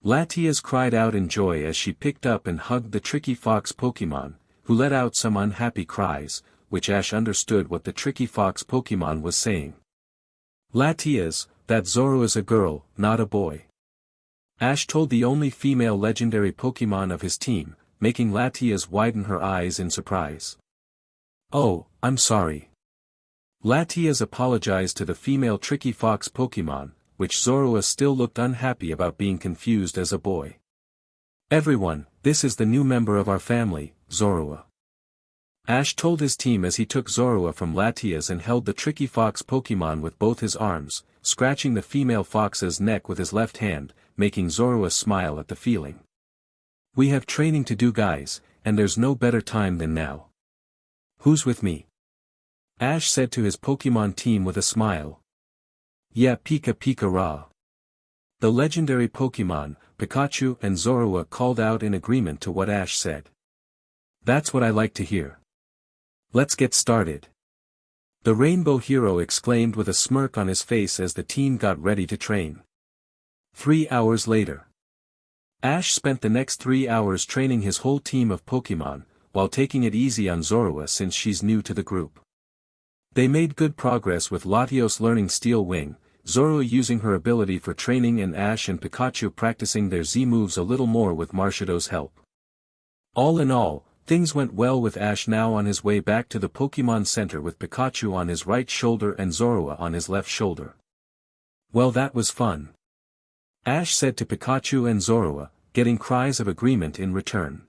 Latias cried out in joy as she picked up and hugged the tricky fox Pokémon, who let out some unhappy cries, which Ash understood what the tricky fox Pokémon was saying. Latias, that Zorua's a girl, not a boy. Ash told the only female legendary Pokémon of his team, making Latias widen her eyes in surprise. Oh, I'm sorry. Latias apologized to the female tricky fox Pokémon, which Zorua still looked unhappy about being confused as a boy. Everyone, this is the new member of our family, Zorua. Ash told his team as he took Zorua from Latias and held the tricky fox Pokémon with both his arms, scratching the female fox's neck with his left hand, making Zorua smile at the feeling. We have training to do, guys, and there's no better time than now. Who's with me? Ash said to his Pokémon team with a smile. Yeah, Pika Pika Ra. The legendary Pokémon, Pikachu and Zorua called out in agreement to what Ash said. That's what I like to hear. Let's get started. The Rainbow Hero exclaimed with a smirk on his face as the team got ready to train. 3 hours later. Ash spent the next 3 hours training his whole team of Pokémon, while taking it easy on Zorua since she's new to the group. They made good progress with Latios learning Steel Wing, Zorua using her ability for training and Ash and Pikachu practicing their Z moves a little more with Marshado's help. All in all, things went well with Ash now on his way back to the Pokémon Center with Pikachu on his right shoulder and Zorua on his left shoulder. Well, that was fun. Ash said to Pikachu and Zorua, getting cries of agreement in return.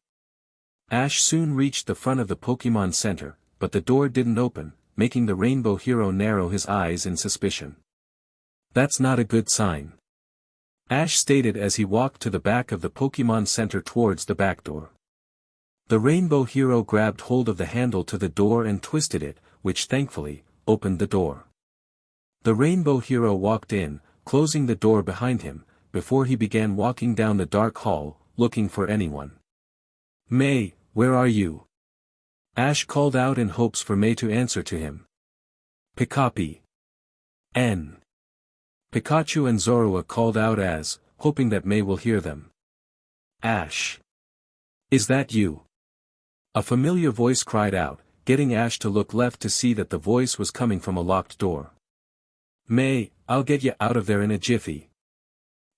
Ash soon reached the front of the Pokémon Center, but the door didn't open, making the Rainbow Hero narrow his eyes in suspicion. That's not a good sign. Ash stated as he walked to the back of the Pokémon Center towards the back door. The Rainbow Hero grabbed hold of the handle to the door and twisted it, which thankfully, opened the door. The Rainbow Hero walked in, closing the door behind him, before he began walking down the dark hall, looking for anyone. May, where are you? Ash called out in hopes for May to answer to him. Pikapi. N. Pikachu and Zorua called out as, hoping that May will hear them. Ash. Is that you? A familiar voice cried out, getting Ash to look left to see that the voice was coming from a locked door. May, I'll get you out of there in a jiffy.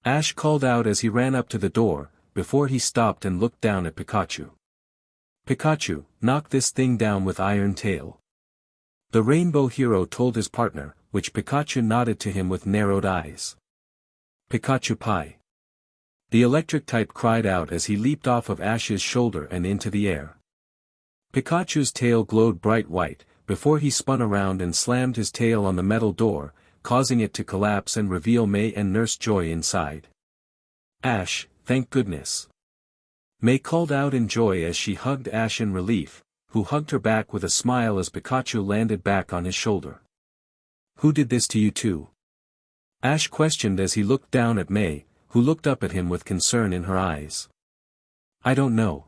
Ash called out as he ran up to the door, before he stopped and looked down at Pikachu. Pikachu, knock this thing down with Iron Tail. The Rainbow Hero told his partner, which Pikachu nodded to him with narrowed eyes. Pikachu Pi. The electric type cried out as he leaped off of Ash's shoulder and into the air. Pikachu's tail glowed bright white, before he spun around and slammed his tail on the metal door, causing it to collapse and reveal May and Nurse Joy inside. Ash, thank goodness. May called out in joy as she hugged Ash in relief, who hugged her back with a smile as Pikachu landed back on his shoulder. Who did this to you too? Ash questioned as he looked down at May, who looked up at him with concern in her eyes. I don't know.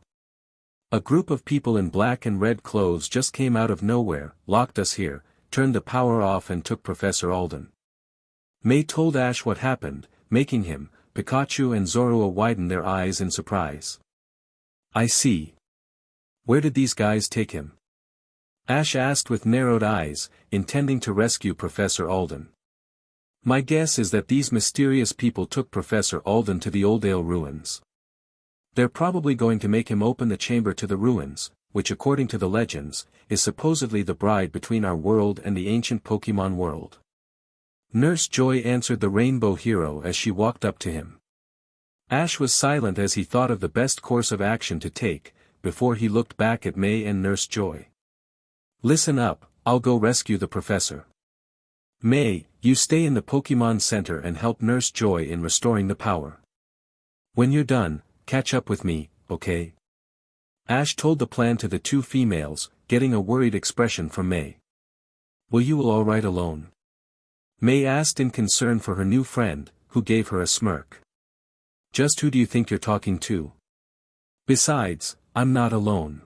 A group of people in black and red clothes just came out of nowhere, locked us here, turned the power off and took Professor Alden. May told Ash what happened, making him, Pikachu and Zorua widen their eyes in surprise. I see. Where did these guys take him? Ash asked with narrowed eyes, intending to rescue Professor Alden. My guess is that these mysterious people took Professor Alden to the Oldale ruins. They're probably going to make him open the chamber to the ruins, which according to the legends, is supposedly the bride between our world and the ancient Pokémon world. Nurse Joy answered the Rainbow Hero as she walked up to him. Ash was silent as he thought of the best course of action to take, before he looked back at May and Nurse Joy. Listen up, I'll go rescue the professor. May, you stay in the Pokémon Center and help Nurse Joy in restoring the power. When you're done, catch up with me, okay? Ash told the plan to the two females, getting a worried expression from May. Will you all right alone? May asked in concern for her new friend, who gave her a smirk. Just who do you think you're talking to? Besides, I'm not alone.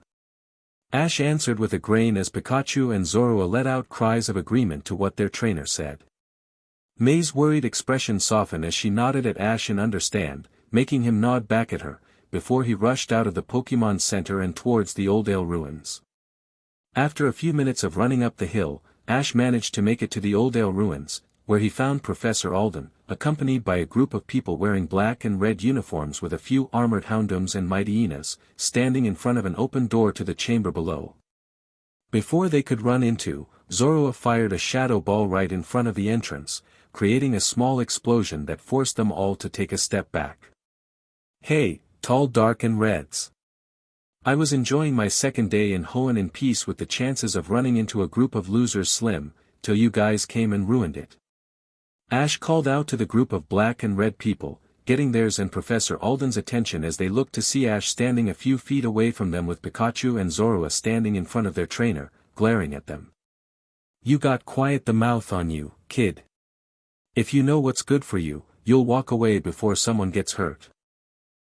Ash answered with a grin as Pikachu and Zorua let out cries of agreement to what their trainer said. May's worried expression softened as she nodded at Ash in understand, making him nod back at her, before he rushed out of the Pokémon Center and towards the Oldale ruins. After a few minutes of running up the hill, Ash managed to make it to the Oldale ruins, where he found Professor Alden, accompanied by a group of people wearing black and red uniforms with a few armored Houndoums and Mityenas, standing in front of an open door to the chamber below. Before they could run into, Zorua fired a shadow ball right in front of the entrance, creating a small explosion that forced them all to take a step back. Hey, tall dark and reds. I was enjoying my second day in Hoenn in peace with the chances of running into a group of losers slim, till you guys came and ruined it. Ash called out to the group of black and red people, getting theirs and Professor Alden's attention as they looked to see Ash standing a few feet away from them with Pikachu and Zorua standing in front of their trainer, glaring at them. You got quiet the mouth on you, kid. If you know what's good for you, you'll walk away before someone gets hurt.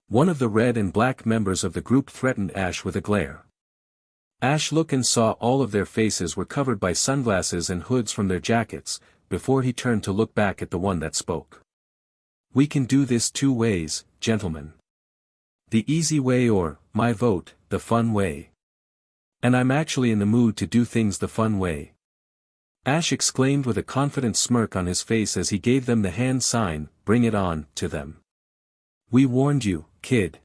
One of the red and black members of the group threatened Ash with a glare. Ash looked and saw all of their faces were covered by sunglasses and hoods from their jackets, before he turned to look back at the one that spoke. We can do this two ways, gentlemen. The easy way or, my vote, the fun way. And I'm actually in the mood to do things the fun way. Ash exclaimed with a confident smirk on his face as he gave them the hand sign, bring it on, to them. We warned you, kid.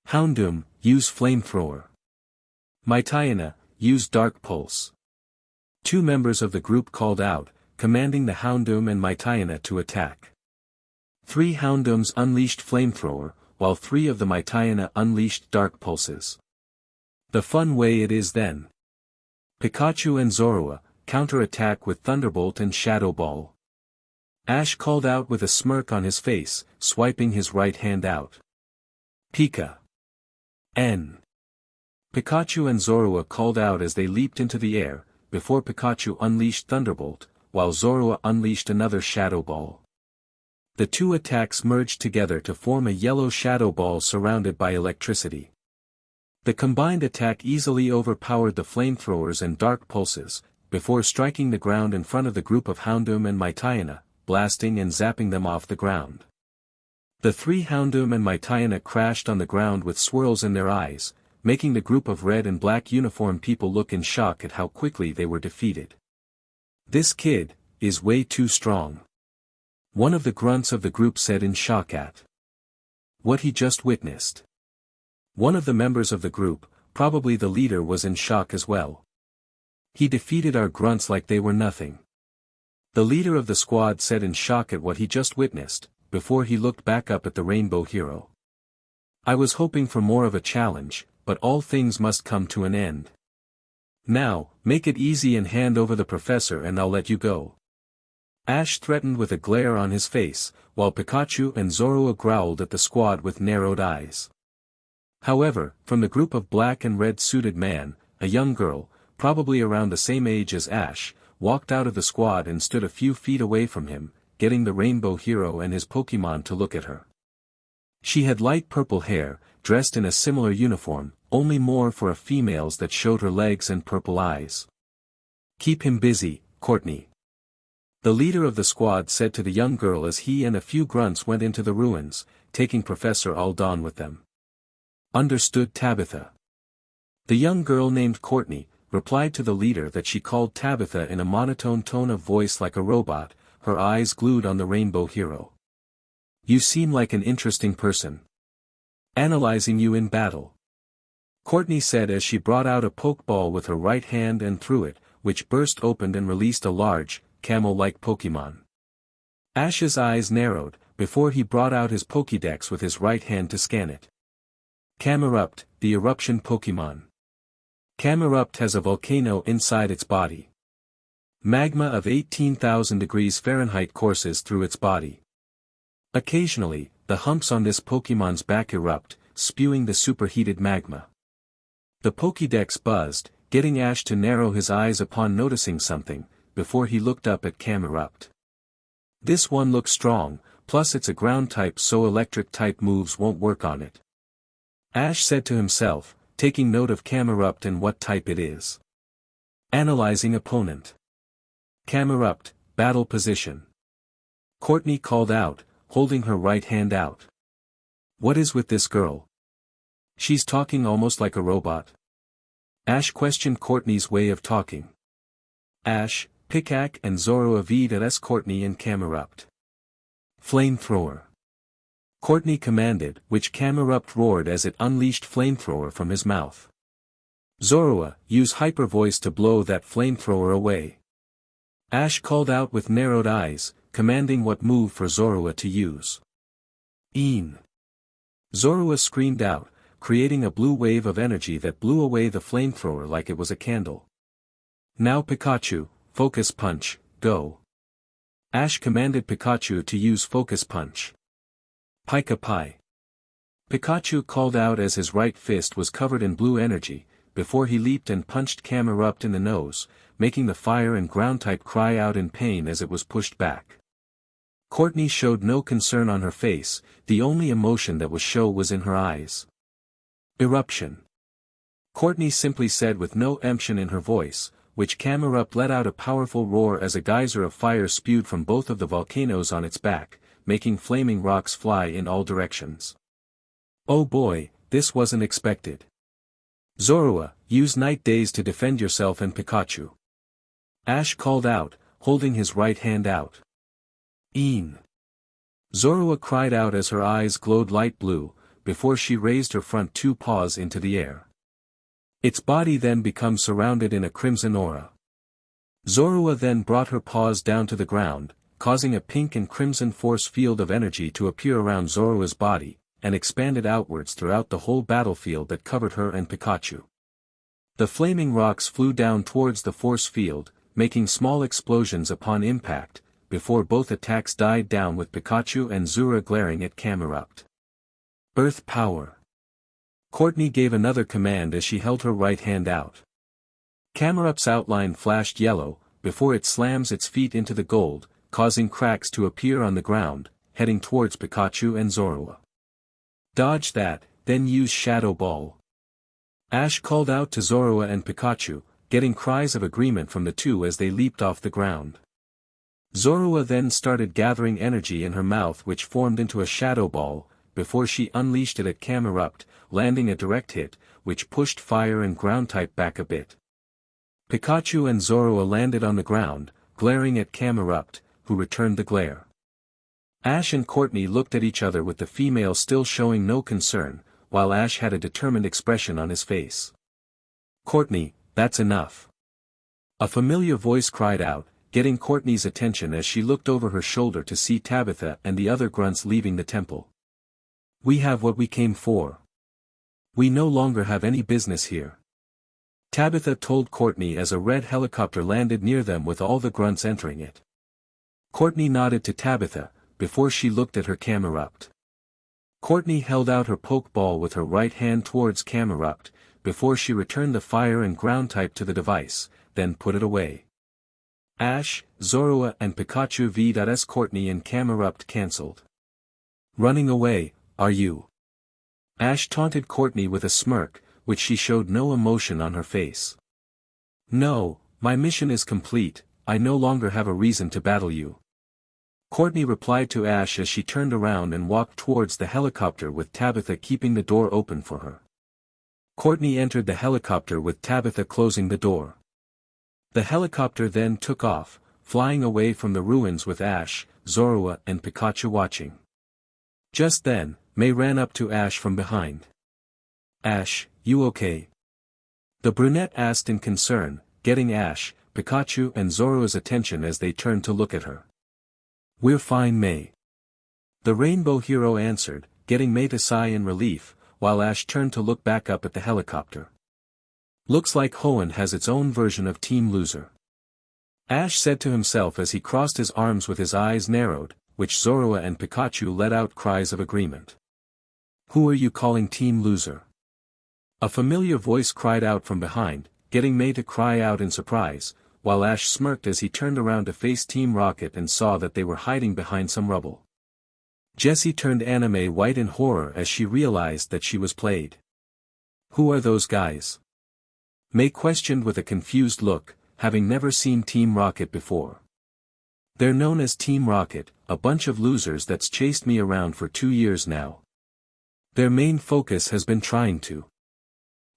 Houndoom, use flamethrower. Mityeana, use dark pulse. Two members of the group called out, commanding the Houndoom and Mityeana to attack. 3 Houndooms unleashed flamethrower, while 3 of the Mityeana unleashed dark pulses. The fun way it is then. Pikachu and Zorua, counter-attack with Thunderbolt and Shadow Ball. Ash called out with a smirk on his face, swiping his right hand out. Pika. N. Pikachu and Zorua called out as they leaped into the air, before Pikachu unleashed Thunderbolt, while Zorua unleashed another Shadow Ball. The two attacks merged together to form a yellow Shadow Ball surrounded by electricity. The combined attack easily overpowered the flamethrowers and dark pulses, before striking the ground in front of the group of Houndoom and Mityeana, blasting and zapping them off the ground. The 3 Houndoom and Mityeana crashed on the ground with swirls in their eyes, making the group of red and black uniformed people look in shock at how quickly they were defeated. This kid is way too strong. One of the grunts of the group said in shock at what he just witnessed. One of the members of the group, probably the leader, was in shock as well. He defeated our grunts like they were nothing. The leader of the squad said in shock at what he just witnessed, before he looked back up at the rainbow hero. I was hoping for more of a challenge, but all things must come to an end. Now, make it easy and hand over the professor and I'll let you go. Ash threatened with a glare on his face, while Pikachu and Zorua growled at the squad with narrowed eyes. However, from the group of black and red suited man, a young girl, probably around the same age as Ash, walked out of the squad and stood a few feet away from him, getting the rainbow hero and his Pokémon to look at her. She had light purple hair, dressed in a similar uniform, only more for a female's that showed her legs and purple eyes. Keep him busy, Courtney. The leader of the squad said to the young girl as he and a few grunts went into the ruins, taking Professor Alden with them. Understood, Tabitha. The young girl named Courtney replied to the leader that she called Tabitha in a monotone tone of voice like a robot, her eyes glued on the rainbow hero. You seem like an interesting person. Analyzing you in battle. Courtney said as she brought out a Pokeball with her right hand and threw it, which burst open and released a large, camel-like Pokémon. Ash's eyes narrowed, before he brought out his Pokédex with his right hand to scan it. Camerupt, the eruption Pokémon. Camerupt has a volcano inside its body. Magma of 18,000 degrees Fahrenheit courses through its body. Occasionally, the humps on this Pokémon's back erupt, spewing the superheated magma. The Pokédex buzzed, getting Ash to narrow his eyes upon noticing something, before he looked up at Camerupt. This one looks strong, plus it's a ground type so electric type moves won't work on it. Ash said to himself, taking note of Camerupt and what type it is. Analyzing opponent. Camerupt, battle position. Courtney called out, holding her right hand out. What is with this girl? She's talking almost like a robot. Ash questioned Courtney's way of talking. Ash, Pikachu and Zoro aved at Courtney and Camerupt. Flamethrower. Courtney commanded, which Camerupt roared as it unleashed flamethrower from his mouth. Zoroa, use hyper voice to blow that flamethrower away. Ash called out with narrowed eyes, commanding what move for Zoroa to use. Een. Zoroa screamed out, creating a blue wave of energy that blew away the flamethrower like it was a candle. Now Pikachu, Focus Punch, go. Ash commanded Pikachu to use Focus Punch. Pika Pi. Pikachu called out as his right fist was covered in blue energy, before he leaped and punched Camerupt in the nose, making the fire and ground type cry out in pain as it was pushed back. Courtney showed no concern on her face, the only emotion that was show was in her eyes. Eruption. Courtney simply said with no emotion in her voice, which Camerupt let out a powerful roar as a geyser of fire spewed from both of the volcanoes on its back, making flaming rocks fly in all directions. Oh boy, this wasn't expected. Zoroa, use Night Daze to defend yourself and Pikachu. Ash called out, holding his right hand out. Een. Zoroa cried out as her eyes glowed light blue, before she raised her front two paws into the air. Its body then becomes surrounded in a crimson aura. Zoroa then brought her paws down to the ground, causing a pink and crimson force field of energy to appear around Zoroa's body, and expanded outwards throughout the whole battlefield that covered her and Pikachu. The flaming rocks flew down towards the force field, making small explosions upon impact, before both attacks died down with Pikachu and Zora glaring at Camerupt. Earth Power. Courtney gave another command as she held her right hand out. Camerupt's outline flashed yellow, before it slams its feet into the gold, causing cracks to appear on the ground, heading towards Pikachu and Zoroa. Dodge that, then use Shadow Ball. Ash called out to Zoroa and Pikachu, getting cries of agreement from the two as they leaped off the ground. Zoroa then started gathering energy in her mouth which formed into a Shadow Ball, before she unleashed it at Camerupt, landing a direct hit, which pushed fire and ground type back a bit. Pikachu and Zoroa landed on the ground, glaring at Camerupt, who returned the glare. Ash and Courtney looked at each other with the female still showing no concern, while Ash had a determined expression on his face. Courtney, that's enough. A familiar voice cried out, getting Courtney's attention as she looked over her shoulder to see Tabitha and the other grunts leaving the temple. We have what we came for. We no longer have any business here. Tabitha told Courtney as a red helicopter landed near them with all the grunts entering it. Courtney nodded to Tabitha, before she looked at her Camerupt. Courtney held out her Pokeball with her right hand towards Camerupt, before she returned the fire and ground type to the device, then put it away. Ash, Zoroa and Pikachu vs Courtney and Camerupt cancelled. Running away, are you? Ash taunted Courtney with a smirk, which she showed no emotion on her face. No, my mission is complete, I no longer have a reason to battle you. Courtney replied to Ash as she turned around and walked towards the helicopter with Tabitha keeping the door open for her. Courtney entered the helicopter with Tabitha closing the door. The helicopter then took off, flying away from the ruins with Ash, Zoroa and Pikachu watching. Just then, May ran up to Ash from behind. Ash, you okay? The brunette asked in concern, getting Ash, Pikachu and Zoroa's attention as they turned to look at her. We're fine, May. The rainbow hero answered, getting May to sigh in relief, while Ash turned to look back up at the helicopter. Looks like Hoenn has its own version of Team Loser. Ash said to himself as he crossed his arms with his eyes narrowed, which Zorua and Pikachu let out cries of agreement. Who are you calling Team Loser? A familiar voice cried out from behind, getting May to cry out in surprise, while Ash smirked as he turned around to face Team Rocket and saw that they were hiding behind some rubble. Jessie turned anime white in horror as she realized that she was played. Who are those guys? May questioned with a confused look, having never seen Team Rocket before. They're known as Team Rocket, a bunch of losers that's chased me around for 2 years now. Their main focus has been trying to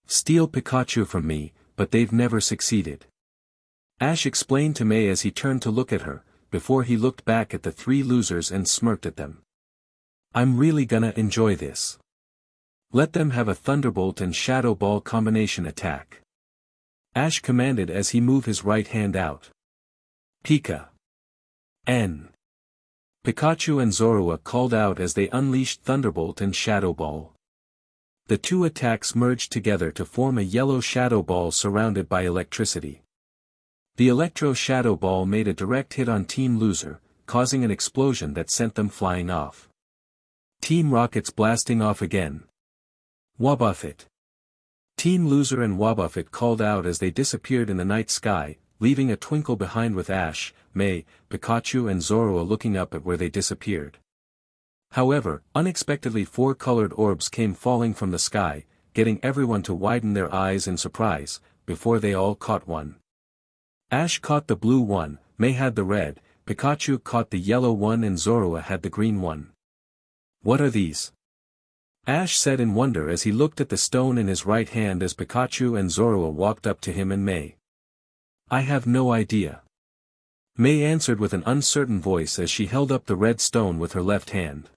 steal Pikachu from me, but they've never succeeded. Ash explained to May as he turned to look at her, before he looked back at the 3 losers and smirked at them. I'm really gonna enjoy this. Let them have a Thunderbolt and Shadow Ball combination attack. Ash commanded as he moved his right hand out. Pika. N. Pikachu and Zorua called out as they unleashed Thunderbolt and Shadow Ball. The 2 attacks merged together to form a yellow Shadow Ball surrounded by electricity. The Electro Shadow Ball made a direct hit on Team Loser, causing an explosion that sent them flying off. Team Rocket's blasting off again. Wobbuffet. Team Loser and Wobbuffet called out as they disappeared in the night sky, leaving a twinkle behind with Ash, May, Pikachu and Zorua looking up at where they disappeared. However, unexpectedly 4 colored orbs came falling from the sky, getting everyone to widen their eyes in surprise, before they all caught one. Ash caught the blue one, May had the red, Pikachu caught the yellow one and Zorua had the green one. What are these? Ash said in wonder as he looked at the stone in his right hand as Pikachu and Zorua walked up to him and May. I have no idea. May answered with an uncertain voice as she held up the red stone with her left hand.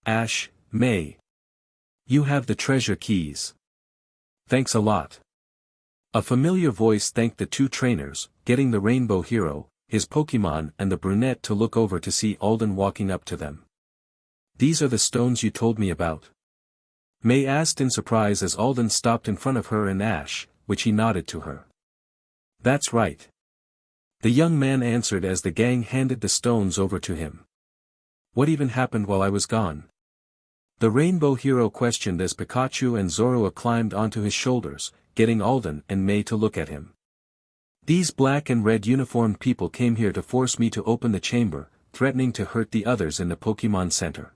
Ash, May. You have the treasure keys. Thanks a lot. A familiar voice thanked the 2 trainers, getting the Rainbow Hero, his Pokémon and the brunette to look over to see Alden walking up to them. These are the stones you told me about? May asked in surprise as Alden stopped in front of her and Ash, which he nodded to her. That's right. The young man answered as the gang handed the stones over to him. What even happened while I was gone? The Rainbow Hero questioned as Pikachu and Zorua climbed onto his shoulders, getting Alden and May to look at him. These black and red uniformed people came here to force me to open the chamber, threatening to hurt the others in the Pokémon Center.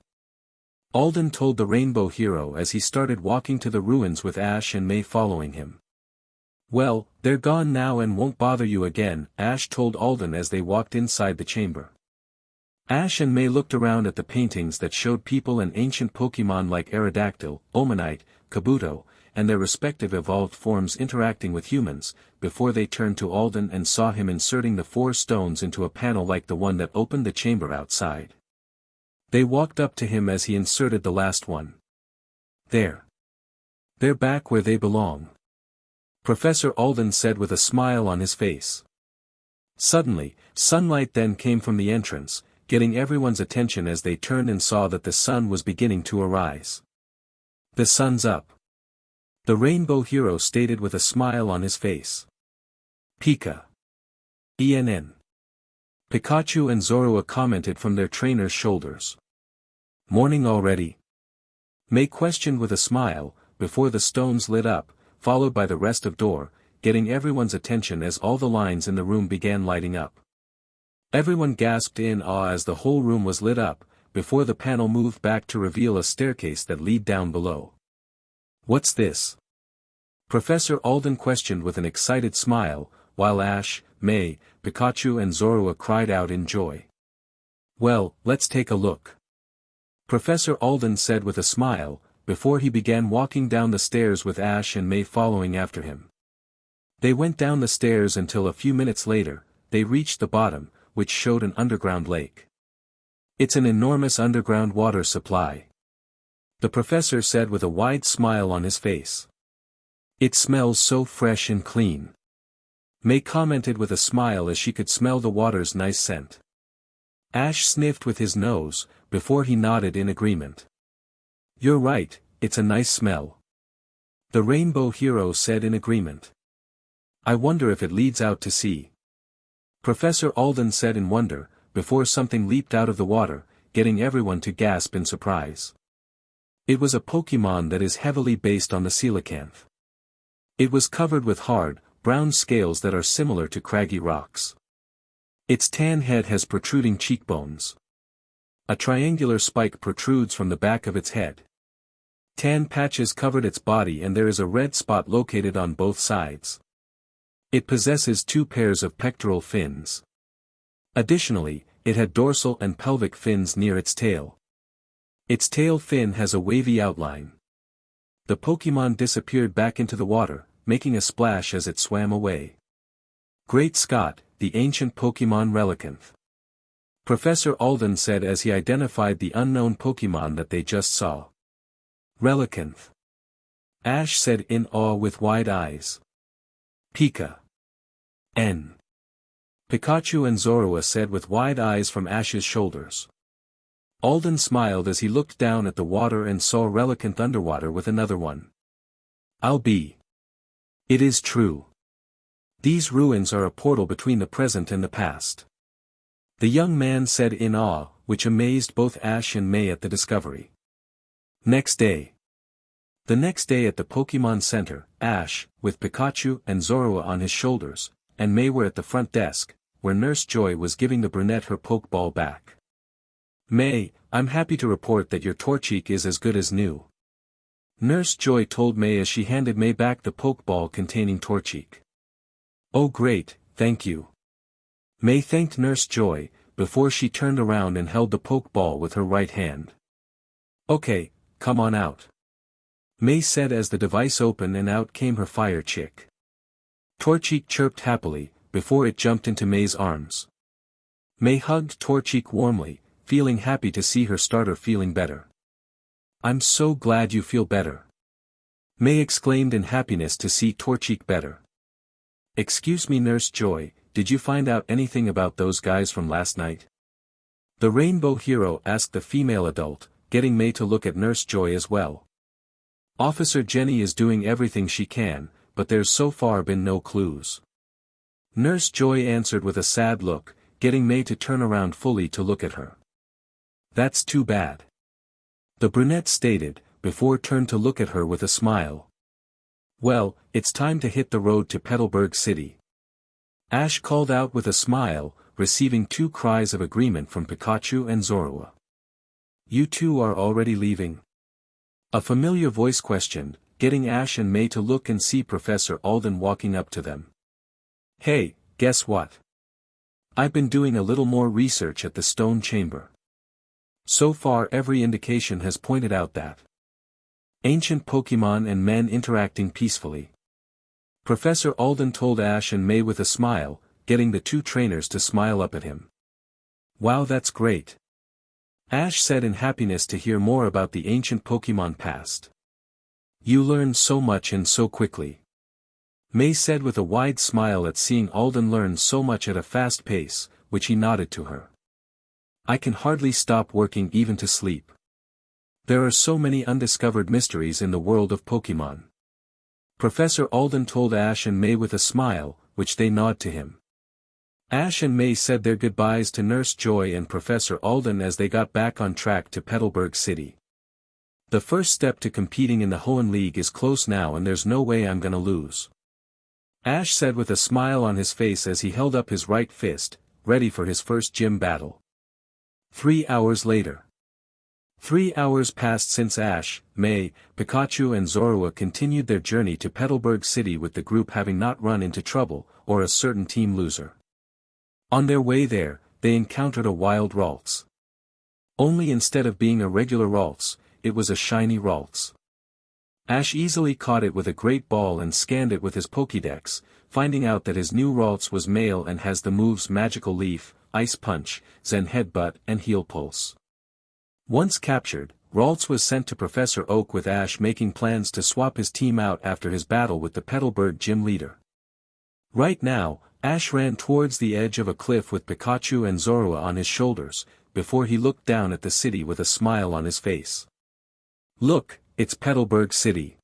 Alden told the Rainbow Hero as he started walking to the ruins with Ash and May following him. Well, they're gone now and won't bother you again, Ash told Alden as they walked inside the chamber. Ash and May looked around at the paintings that showed people and ancient Pokémon like Aerodactyl, Omanite, Kabuto, and their respective evolved forms interacting with humans, before they turned to Alden and saw him inserting the 4 stones into a panel like the one that opened the chamber outside. They walked up to him as he inserted the last one. There. They're back where they belong. Professor Alden said with a smile on his face. Suddenly, sunlight then came from the entrance, getting everyone's attention as they turned and saw that the sun was beginning to arise. The sun's up. The Rainbow Hero stated with a smile on his face. Pika. ENN. Pikachu and Zorua commented from their trainer's shoulders. Morning already? May questioned with a smile, before the stones lit up, followed by the rest of door, getting everyone's attention as all the lines in the room began lighting up. Everyone gasped in awe as the whole room was lit up, before the panel moved back to reveal a staircase that led down below. What's this? Professor Alden questioned with an excited smile, while Ash, May, Pikachu and Zorua cried out in joy. Well, let's take a look. Professor Alden said with a smile, before he began walking down the stairs with Ash and May following after him. They went down the stairs until a few minutes later, they reached the bottom, which showed an underground lake. It's an enormous underground water supply. The professor said with a wide smile on his face. It smells so fresh and clean. May commented with a smile as she could smell the water's nice scent. Ash sniffed with his nose, before he nodded in agreement. You're right, it's a nice smell. The rainbow hero said in agreement. I wonder if it leads out to sea. Professor Alden said in wonder, before something leaped out of the water, getting everyone to gasp in surprise. It was a Pokémon that is heavily based on the coelacanth. It was covered with hard, brown scales that are similar to craggy rocks. Its tan head has protruding cheekbones. A triangular spike protrudes from the back of its head. Tan patches covered its body and there is a red spot located on both sides. It possesses 2 pairs of pectoral fins. Additionally, it had dorsal and pelvic fins near its tail. Its tail fin has a wavy outline. The Pokémon disappeared back into the water, making a splash as it swam away. Great Scott, the ancient Pokémon Relicanth. Professor Alden said as he identified the unknown Pokémon that they just saw. Relicanth. Ash said in awe with wide eyes. Pika. N. Pikachu and Zorua said with wide eyes from Ash's shoulders. Alden smiled as he looked down at the water and saw Relicanth underwater with another one. I'll be. It is true. These ruins are a portal between the present and the past. The young man said in awe, which amazed both Ash and May at the discovery. Next day. The next day at the Pokémon Center, Ash, with Pikachu and Zorua on his shoulders, and May were at the front desk, where Nurse Joy was giving the brunette her Pokeball back. May, I'm happy to report that your Torchic is as good as new. Nurse Joy told May as she handed May back the Pokeball containing Torchic. Oh great, thank you. May thanked Nurse Joy, before she turned around and held the Pokeball with her right hand. Okay, come on out. May said as the device opened and out came her fire chick. Torchic chirped happily, before it jumped into May's arms. May hugged Torchic warmly, feeling happy to see her starter feeling better. I'm so glad you feel better. May exclaimed in happiness to see Torchic better. Excuse me Nurse Joy, did you find out anything about those guys from last night? The rainbow hero asked the female adult, getting May to look at Nurse Joy as well. Officer Jenny is doing everything she can, but there's so far been no clues. Nurse Joy answered with a sad look, getting May to turn around fully to look at her. That's too bad. The brunette stated, before turned to look at her with a smile. Well, it's time to hit the road to Petalburg City. Ash called out with a smile, receiving 2 cries of agreement from Pikachu and Zorua. You two are already leaving? A familiar voice questioned, getting Ash and May to look and see Professor Alden walking up to them. Hey, guess what? I've been doing a little more research at the stone chamber. So far every indication has pointed out that ancient Pokémon and men interacting peacefully. Professor Alden told Ash and May with a smile, getting the 2 trainers to smile up at him. Wow, that's great. Ash said in happiness to hear more about the ancient Pokémon past. You learn so much and so quickly. May said with a wide smile at seeing Alden learn so much at a fast pace, which he nodded to her. I can hardly stop working even to sleep. There are so many undiscovered mysteries in the world of Pokémon. Professor Alden told Ash and May with a smile, which they nod to him. Ash and May said their goodbyes to Nurse Joy and Professor Alden as they got back on track to Petalburg City. The first step to competing in the Hoenn League is close now and there's no way I'm gonna lose. Ash said with a smile on his face as he held up his right fist, ready for his first gym battle. 3 hours later. 3 hours passed since Ash, May, Pikachu and Zorua continued their journey to Petalburg City with the group having not run into trouble, or a certain team loser. On their way there, they encountered a wild Ralts. Only instead of being a regular Ralts, it was a shiny Ralts. Ash easily caught it with a great ball and scanned it with his Pokédex, finding out that his new Ralts was male and has the moves Magical Leaf, Ice Punch, Zen Headbutt and Heal Pulse. Once captured, Ralts was sent to Professor Oak with Ash making plans to swap his team out after his battle with the Petalburg gym leader. Right now, Ash ran towards the edge of a cliff with Pikachu and Zorua on his shoulders, before he looked down at the city with a smile on his face. Look, it's Petalburg City.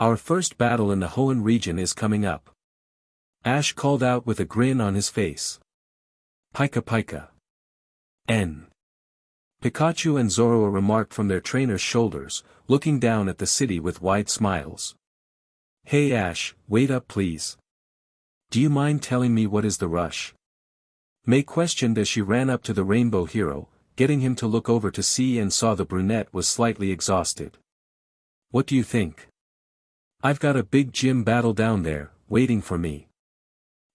Our first battle in the Hoenn region is coming up. Ash called out with a grin on his face. Pika Pika. N. Pikachu and Zorua remarked from their trainer's shoulders, looking down at the city with wide smiles. Hey Ash, wait up please. Do you mind telling me what is the rush? May questioned as she ran up to the rainbow hero, getting him to look over to see and saw the brunette was slightly exhausted. What do you think? I've got a big gym battle down there, waiting for me.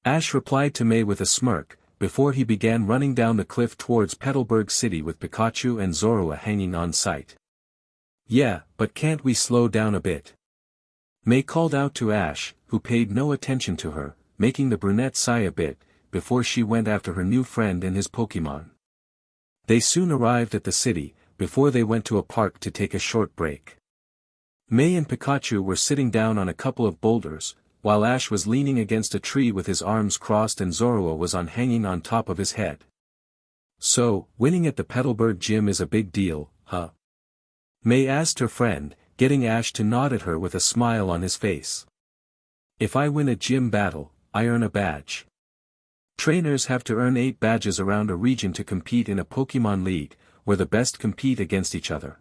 Ash replied to May with a smirk, before he began running down the cliff towards Petalburg City with Pikachu and Zorua hanging on sight. Yeah, but can't we slow down a bit? May called out to Ash, who paid no attention to her, making the brunette sigh a bit, before she went after her new friend and his Pokémon. They soon arrived at the city, before they went to a park to take a short break. May and Pikachu were sitting down on a couple of boulders, while Ash was leaning against a tree with his arms crossed and Zorua was hanging on top of his head. So, winning at the Petalburg gym is a big deal, huh? May asked her friend, getting Ash to nod at her with a smile on his face. If I win a gym battle, I earn a badge. Trainers have to earn 8 badges around a region to compete in a Pokémon League, where the best compete against each other.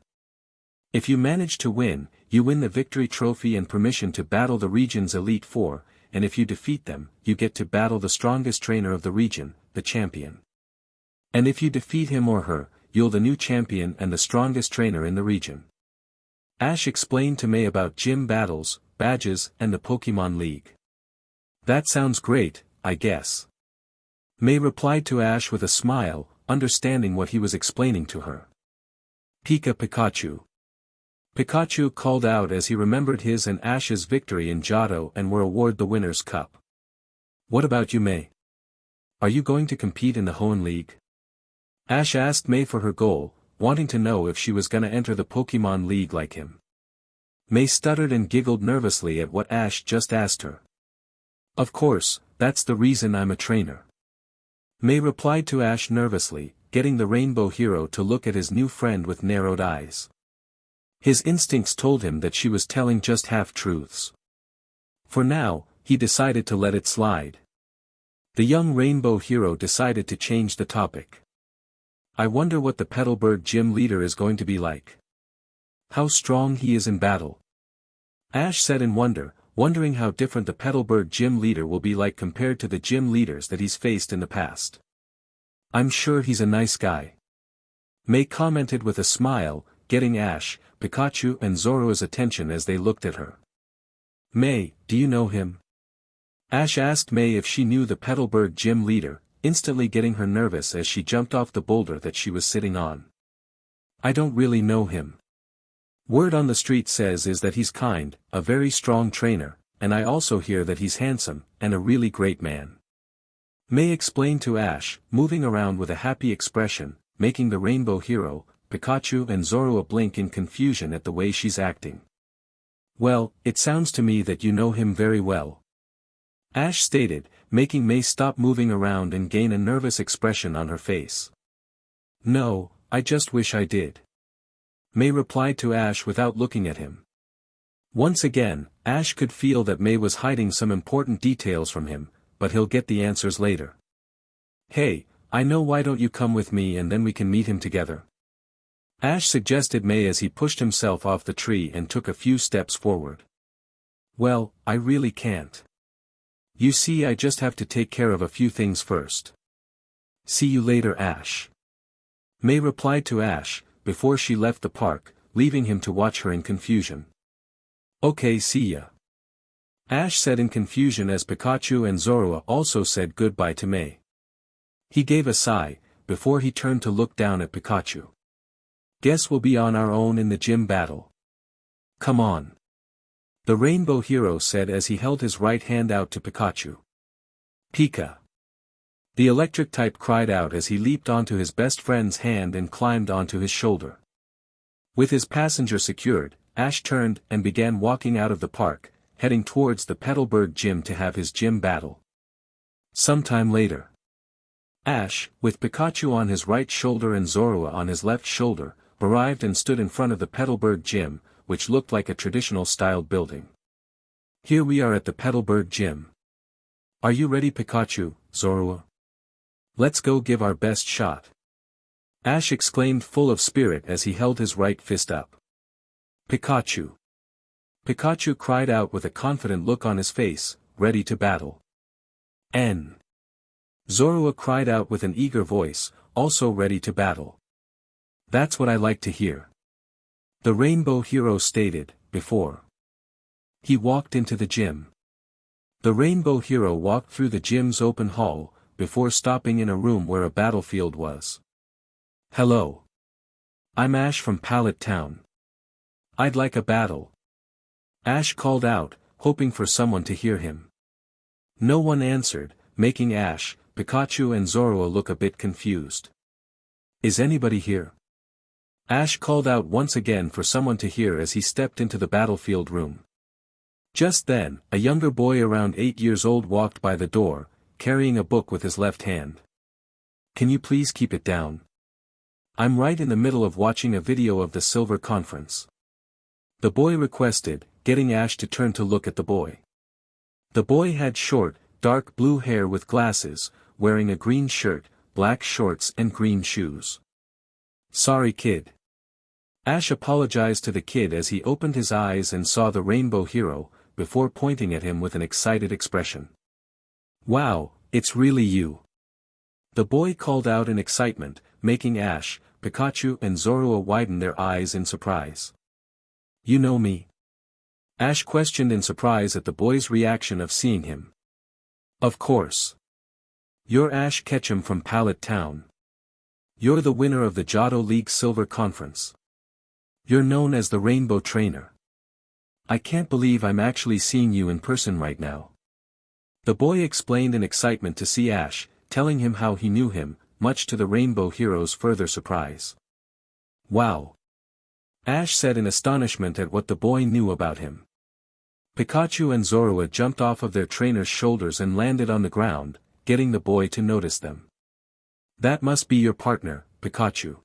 If you manage to win, you win the victory trophy and permission to battle the region's Elite Four, and if you defeat them, you get to battle the strongest trainer of the region, the champion. And if you defeat him or her, you'll the new champion and the strongest trainer in the region. Ash explained to May about gym battles, badges, and the Pokémon League. That sounds great, I guess. May replied to Ash with a smile, understanding what he was explaining to her. Pika Pikachu. Pikachu called out as he remembered his and Ash's victory in Johto and were awarded the winner's cup. What about you May? Are you going to compete in the Hoenn League? Ash asked May for her goal, wanting to know if she was gonna enter the Pokémon League like him. May stuttered and giggled nervously at what Ash just asked her. Of course, that's the reason I'm a trainer. May replied to Ash nervously, getting the rainbow hero to look at his new friend with narrowed eyes. His instincts told him that she was telling just half-truths. For now, he decided to let it slide. The young rainbow hero decided to change the topic. I wonder what the Petalburg gym leader is going to be like. How strong he is in battle. Ash said in wonder, wondering how different the Petalburg gym leader will be like compared to the gym leaders that he's faced in the past. I'm sure he's a nice guy. May commented with a smile, getting Ash, Pikachu and Zorua's attention as they looked at her. May, do you know him? Ash asked May if she knew the Petalburg gym leader, instantly getting her nervous as she jumped off the boulder that she was sitting on. I don't really know him. Word on the street says is that he's kind, a very strong trainer, and I also hear that he's handsome, and a really great man. May explained to Ash, moving around with a happy expression, making the rainbow hero, Pikachu and Zorua blink in confusion at the way she's acting. Well, it sounds to me that you know him very well. Ash stated, making May stop moving around and gain a nervous expression on her face. No, I just wish I did. May replied to Ash without looking at him. Once again, Ash could feel that May was hiding some important details from him, but he'll get the answers later. Hey, I know, why don't you come with me and then we can meet him together? Ash suggested May as he pushed himself off the tree and took a few steps forward. Well, I really can't. You see, I just have to take care of a few things first. See you later, Ash. May replied to Ash, before she left the park, leaving him to watch her in confusion. Okay, see ya. Ash said in confusion as Pikachu and Zorua also said goodbye to May. He gave a sigh, before he turned to look down at Pikachu. Guess we'll be on our own in the gym battle. Come on. The rainbow hero said as he held his right hand out to Pikachu. Pika. The electric type cried out as he leaped onto his best friend's hand and climbed onto his shoulder. With his passenger secured, Ash turned and began walking out of the park, heading towards the Petalburg gym to have his gym battle. Sometime later. Ash, with Pikachu on his right shoulder and Zorua on his left shoulder, arrived and stood in front of the Petalburg gym, which looked like a traditional styled building. Here we are at the Petalburg gym. Are you ready, Pikachu, Zorua? Let's go give our best shot. Ash exclaimed, full of spirit as he held his right fist up. Pikachu! Pikachu cried out with a confident look on his face, ready to battle. N. Zorua cried out with an eager voice, also ready to battle. That's what I like to hear. The Rainbow Hero stated, before he walked into the gym. The Rainbow Hero walked through the gym's open hall, before stopping in a room where a battlefield was. Hello. I'm Ash from Pallet Town. I'd like a battle. Ash called out, hoping for someone to hear him. No one answered, making Ash, Pikachu and Zorua look a bit confused. Is anybody here? Ash called out once again for someone to hear as he stepped into the battlefield room. Just then, a younger boy around 8 years old walked by the door, carrying a book with his left hand. Can you please keep it down? I'm right in the middle of watching a video of the Silver Conference. The boy requested, getting Ash to turn to look at the boy. The boy had short, dark blue hair with glasses, wearing a green shirt, black shorts and green shoes. Sorry, kid. Ash apologized to the kid as he opened his eyes and saw the Rainbow Hero, before pointing at him with an excited expression. Wow, it's really you. The boy called out in excitement, making Ash, Pikachu and Zorua widen their eyes in surprise. You know me? Ash questioned in surprise at the boy's reaction of seeing him. Of course. You're Ash Ketchum from Pallet Town. You're the winner of the Johto League Silver Conference. You're known as the Rainbow Trainer. I can't believe I'm actually seeing you in person right now. The boy explained in excitement to see Ash, telling him how he knew him, much to the Rainbow Hero's further surprise. Wow! Ash said in astonishment at what the boy knew about him. Pikachu and Zorua jumped off of their trainer's shoulders and landed on the ground, getting the boy to notice them. That must be your partner, Pikachu.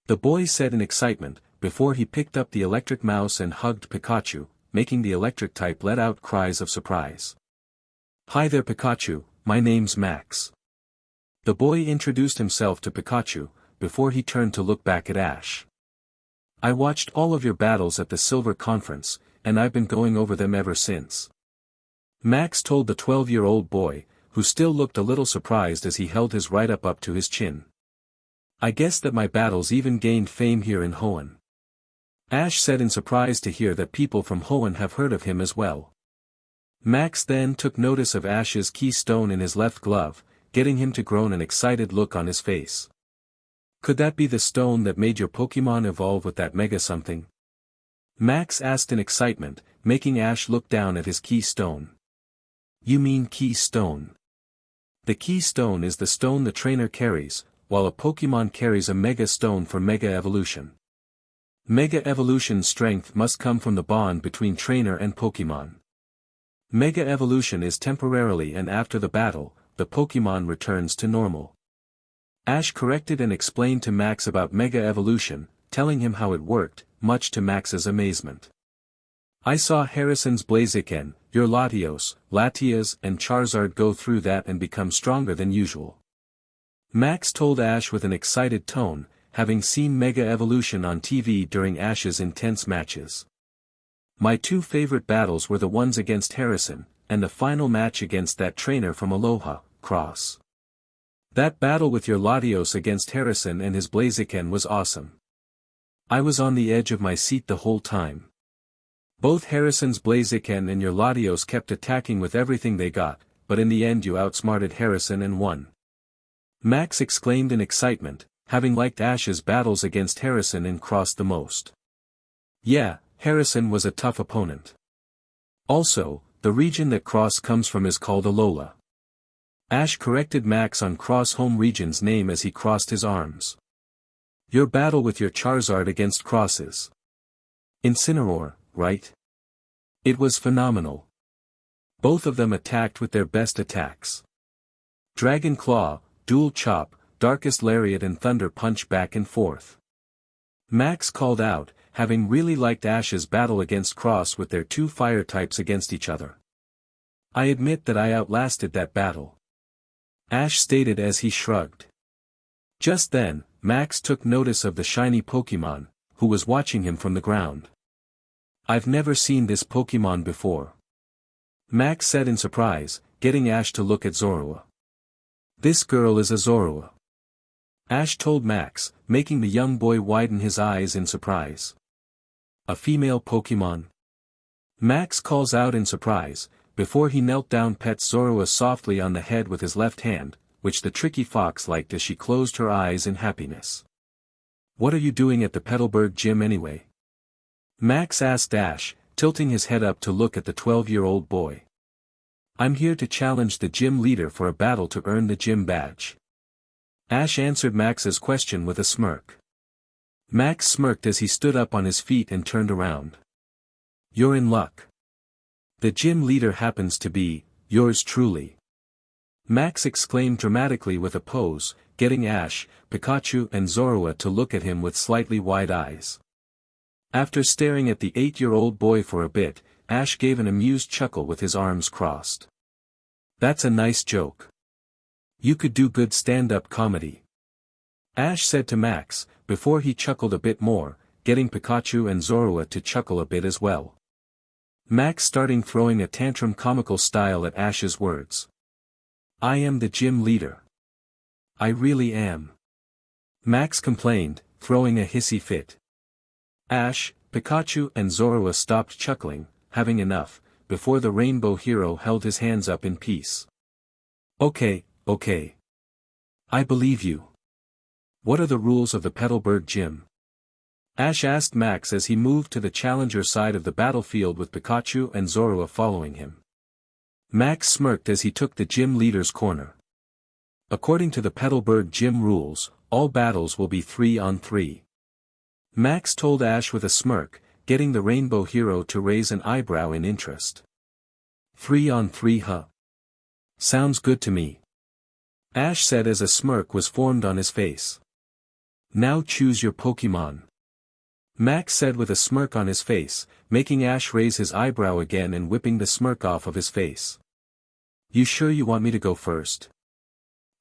The boy said in excitement, before he picked up the electric mouse and hugged Pikachu, making the electric type let out cries of surprise. Hi there, Pikachu, my name's Max. The boy introduced himself to Pikachu, before he turned to look back at Ash. I watched all of your battles at the Silver Conference, and I've been going over them ever since. Max told the 12-year-old boy, who still looked a little surprised as he held his right up to his chin. I guess that my battles even gained fame here in Hoenn. Ash said in surprise to hear that people from Hoenn have heard of him as well. Max then took notice of Ash's keystone in his left glove, getting him to groan an excited look on his face. Could that be the stone that made your Pokémon evolve with that mega something? Max asked in excitement, making Ash look down at his keystone. You mean keystone? The keystone is the stone the trainer carries, while a Pokémon carries a mega stone for mega evolution. Mega evolution strength must come from the bond between trainer and Pokémon. Mega evolution is temporarily, and after the battle, the Pokémon returns to normal. Ash corrected and explained to Max about Mega Evolution, telling him how it worked, much to Max's amazement. I saw Harrison's Blaziken, your Latios, Latias and Charizard go through that and become stronger than usual. Max told Ash with an excited tone, having seen Mega Evolution on TV during Ash's intense matches. My two favorite battles were the ones against Harrison, and the final match against that trainer from Aloha, Cross. That battle with your Latios against Harrison and his Blaziken was awesome. I was on the edge of my seat the whole time. Both Harrison's Blaziken and your Latios kept attacking with everything they got, but in the end you outsmarted Harrison and won. Max exclaimed in excitement, having liked Ash's battles against Harrison and Cross the most. Yeah, Harrison was a tough opponent. Also, the region that Cross comes from is called Alola. Ash corrected Max on Cross home region's name as he crossed his arms. Your battle with your Charizard against Cross's Incineroar, right? It was phenomenal. Both of them attacked with their best attacks. Dragon Claw, Dual Chop, Darkest Lariat and Thunder Punch back and forth. Max called out, having really liked Ash's battle against Cross with their two fire types against each other. I admit that I outlasted that battle. Ash stated as he shrugged. Just then, Max took notice of the shiny Pokémon, who was watching him from the ground. I've never seen this Pokémon before. Max said in surprise, getting Ash to look at Zorua. This girl is a Zorua. Ash told Max, making the young boy widen his eyes in surprise. A female Pokémon? Max calls out in surprise, before he knelt down pets Zorua softly on the head with his left hand, which the tricky fox liked as she closed her eyes in happiness. What are you doing at the Petalburg gym anyway? Max asked Ash, tilting his head up to look at the 12-year-old boy. I'm here to challenge the gym leader for a battle to earn the gym badge. Ash answered Max's question with a smirk. Max smirked as he stood up on his feet and turned around. You're in luck. The gym leader happens to be, yours truly. Max exclaimed dramatically with a pose, getting Ash, Pikachu and Zorua to look at him with slightly wide eyes. After staring at the 8-year-old boy for a bit, Ash gave an amused chuckle with his arms crossed. That's a nice joke. You could do good stand-up comedy. Ash said to Max, before he chuckled a bit more, getting Pikachu and Zorua to chuckle a bit as well. Max starting throwing a tantrum comical style at Ash's words. I am the gym leader. I really am. Max complained, throwing a hissy fit. Ash, Pikachu and Zorua stopped chuckling, having enough, before the rainbow hero held his hands up in peace. Okay. I believe you. What are the rules of the Petalburg gym? Ash asked Max as he moved to the challenger side of the battlefield with Pikachu and Zorua following him. Max smirked as he took the gym leader's corner. According to the Petalburg gym rules, all battles will be 3-on-3. Max told Ash with a smirk, getting the rainbow hero to raise an eyebrow in interest. 3-on-3 huh? Sounds good to me. Ash said as a smirk was formed on his face. Now choose your Pokémon. Max said with a smirk on his face, making Ash raise his eyebrow again and whipping the smirk off of his face. You sure you want me to go first?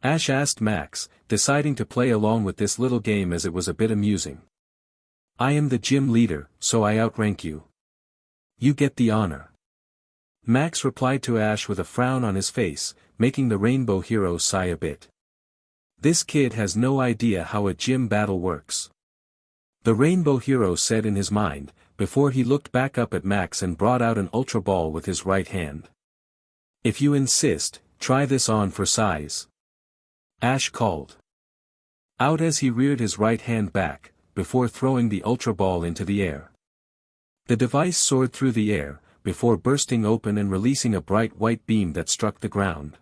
Ash asked Max, deciding to play along with this little game as it was a bit amusing. I am the gym leader, so I outrank you. You get the honor. Max replied to Ash with a frown on his face, making the rainbow hero sigh a bit. This kid has no idea how a gym battle works. The rainbow hero said in his mind, before he looked back up at Max and brought out an ultra ball with his right hand. If you insist, try this on for size. Ash called out as he reared his right hand back, before throwing the ultra ball into the air. The device soared through the air, before bursting open and releasing a bright white beam that struck the ground.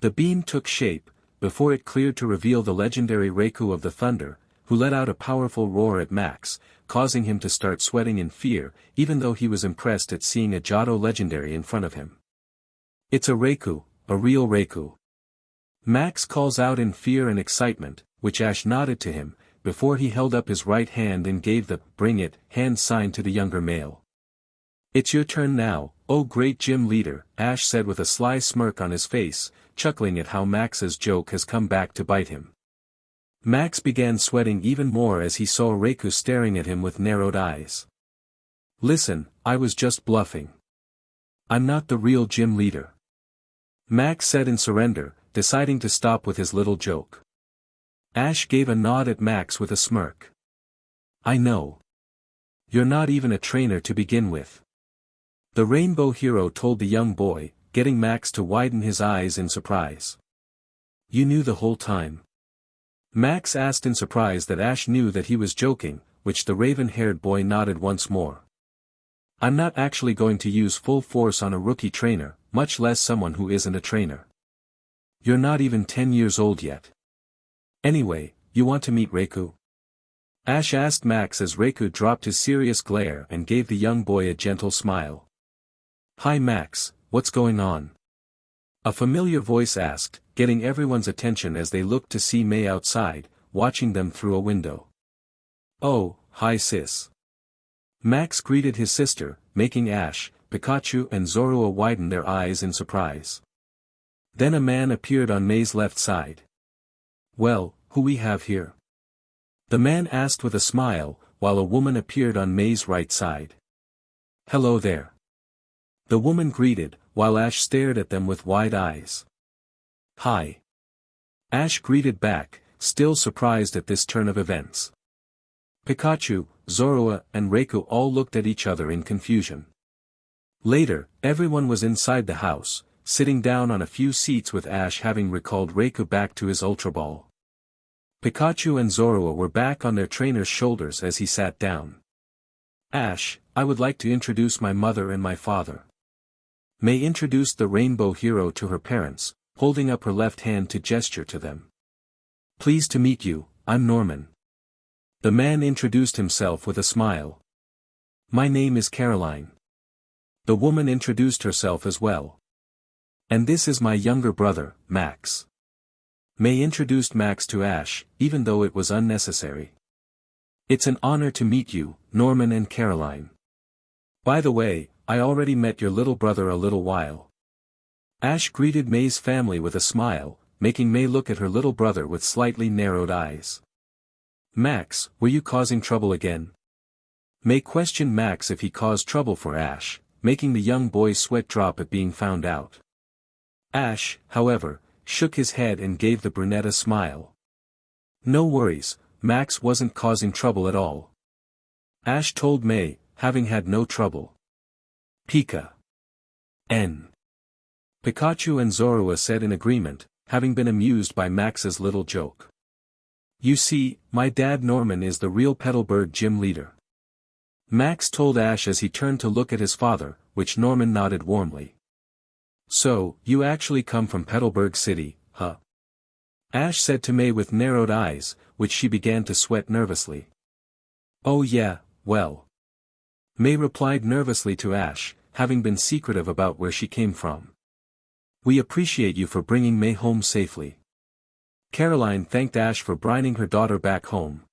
The beam took shape, before it cleared to reveal the legendary Raikou of the Thunder, who let out a powerful roar at Max, causing him to start sweating in fear, even though he was impressed at seeing a Johto legendary in front of him. It's a Raikou, a real Raikou. Max calls out in fear and excitement, which Ash nodded to him, before he held up his right hand and gave the "bring it" hand sign to the younger male. It's your turn now, oh great gym leader, Ash said with a sly smirk on his face, chuckling at how Max's joke has come back to bite him. Max began sweating even more as he saw Raikou staring at him with narrowed eyes. Listen, I was just bluffing. I'm not the real gym leader. Max said in surrender, deciding to stop with his little joke. Ash gave a nod at Max with a smirk. I know. You're not even a trainer to begin with. The rainbow hero told the young boy, getting Max to widen his eyes in surprise. You knew the whole time? Max asked in surprise that Ash knew that he was joking, which the raven-haired boy nodded once more. I'm not actually going to use full force on a rookie trainer, much less someone who isn't a trainer. You're not even 10 years old yet. Anyway, you want to meet Raikou? Ash asked Max as Raikou dropped his serious glare and gave the young boy a gentle smile. Hi Max, what's going on? A familiar voice asked, getting everyone's attention as they looked to see May outside, watching them through a window. Oh, hi sis. Max greeted his sister, making Ash, Pikachu and Zorua widen their eyes in surprise. Then a man appeared on May's left side. "Well, who we have here?" the man asked with a smile, while a woman appeared on May's right side. "Hello there." the woman greeted, while Ash stared at them with wide eyes. "Hi." Ash greeted back, still surprised at this turn of events. Pikachu, Zorua, and Raikou all looked at each other in confusion. Later, everyone was inside the house, sitting down on a few seats with Ash having recalled Raikou back to his Ultra Ball. Pikachu and Zorua were back on their trainer's shoulders as he sat down. "Ash, I would like to introduce my mother and my father." May introduced the rainbow hero to her parents, holding up her left hand to gesture to them. "Pleased to meet you, I'm Norman." The man introduced himself with a smile. "My name is Caroline." The woman introduced herself as well. "And this is my younger brother, Max." May introduced Max to Ash, even though it was unnecessary. "It's an honor to meet you, Norman and Caroline. By the way, I already met your little brother a little while." Ash greeted May's family with a smile, making May look at her little brother with slightly narrowed eyes. "Max, were you causing trouble again?" May questioned Max if he caused trouble for Ash, making the young boy's sweat drop at being found out. Ash, however, shook his head and gave the brunette a smile. "No worries, Max wasn't causing trouble at all." Ash told May, having had no trouble. Pika. N. Pikachu and Zorua said in agreement, having been amused by Max's little joke. "You see, my dad Norman is the real Petalburg gym leader." Max told Ash as he turned to look at his father, which Norman nodded warmly. "So, you actually come from Petalburg City, huh?" Ash said to May with narrowed eyes, which she began to sweat nervously. "Oh yeah, well." May replied nervously to Ash, having been secretive about where she came from. "We appreciate you for bringing May home safely." Caroline thanked Ash for bringing her daughter back home.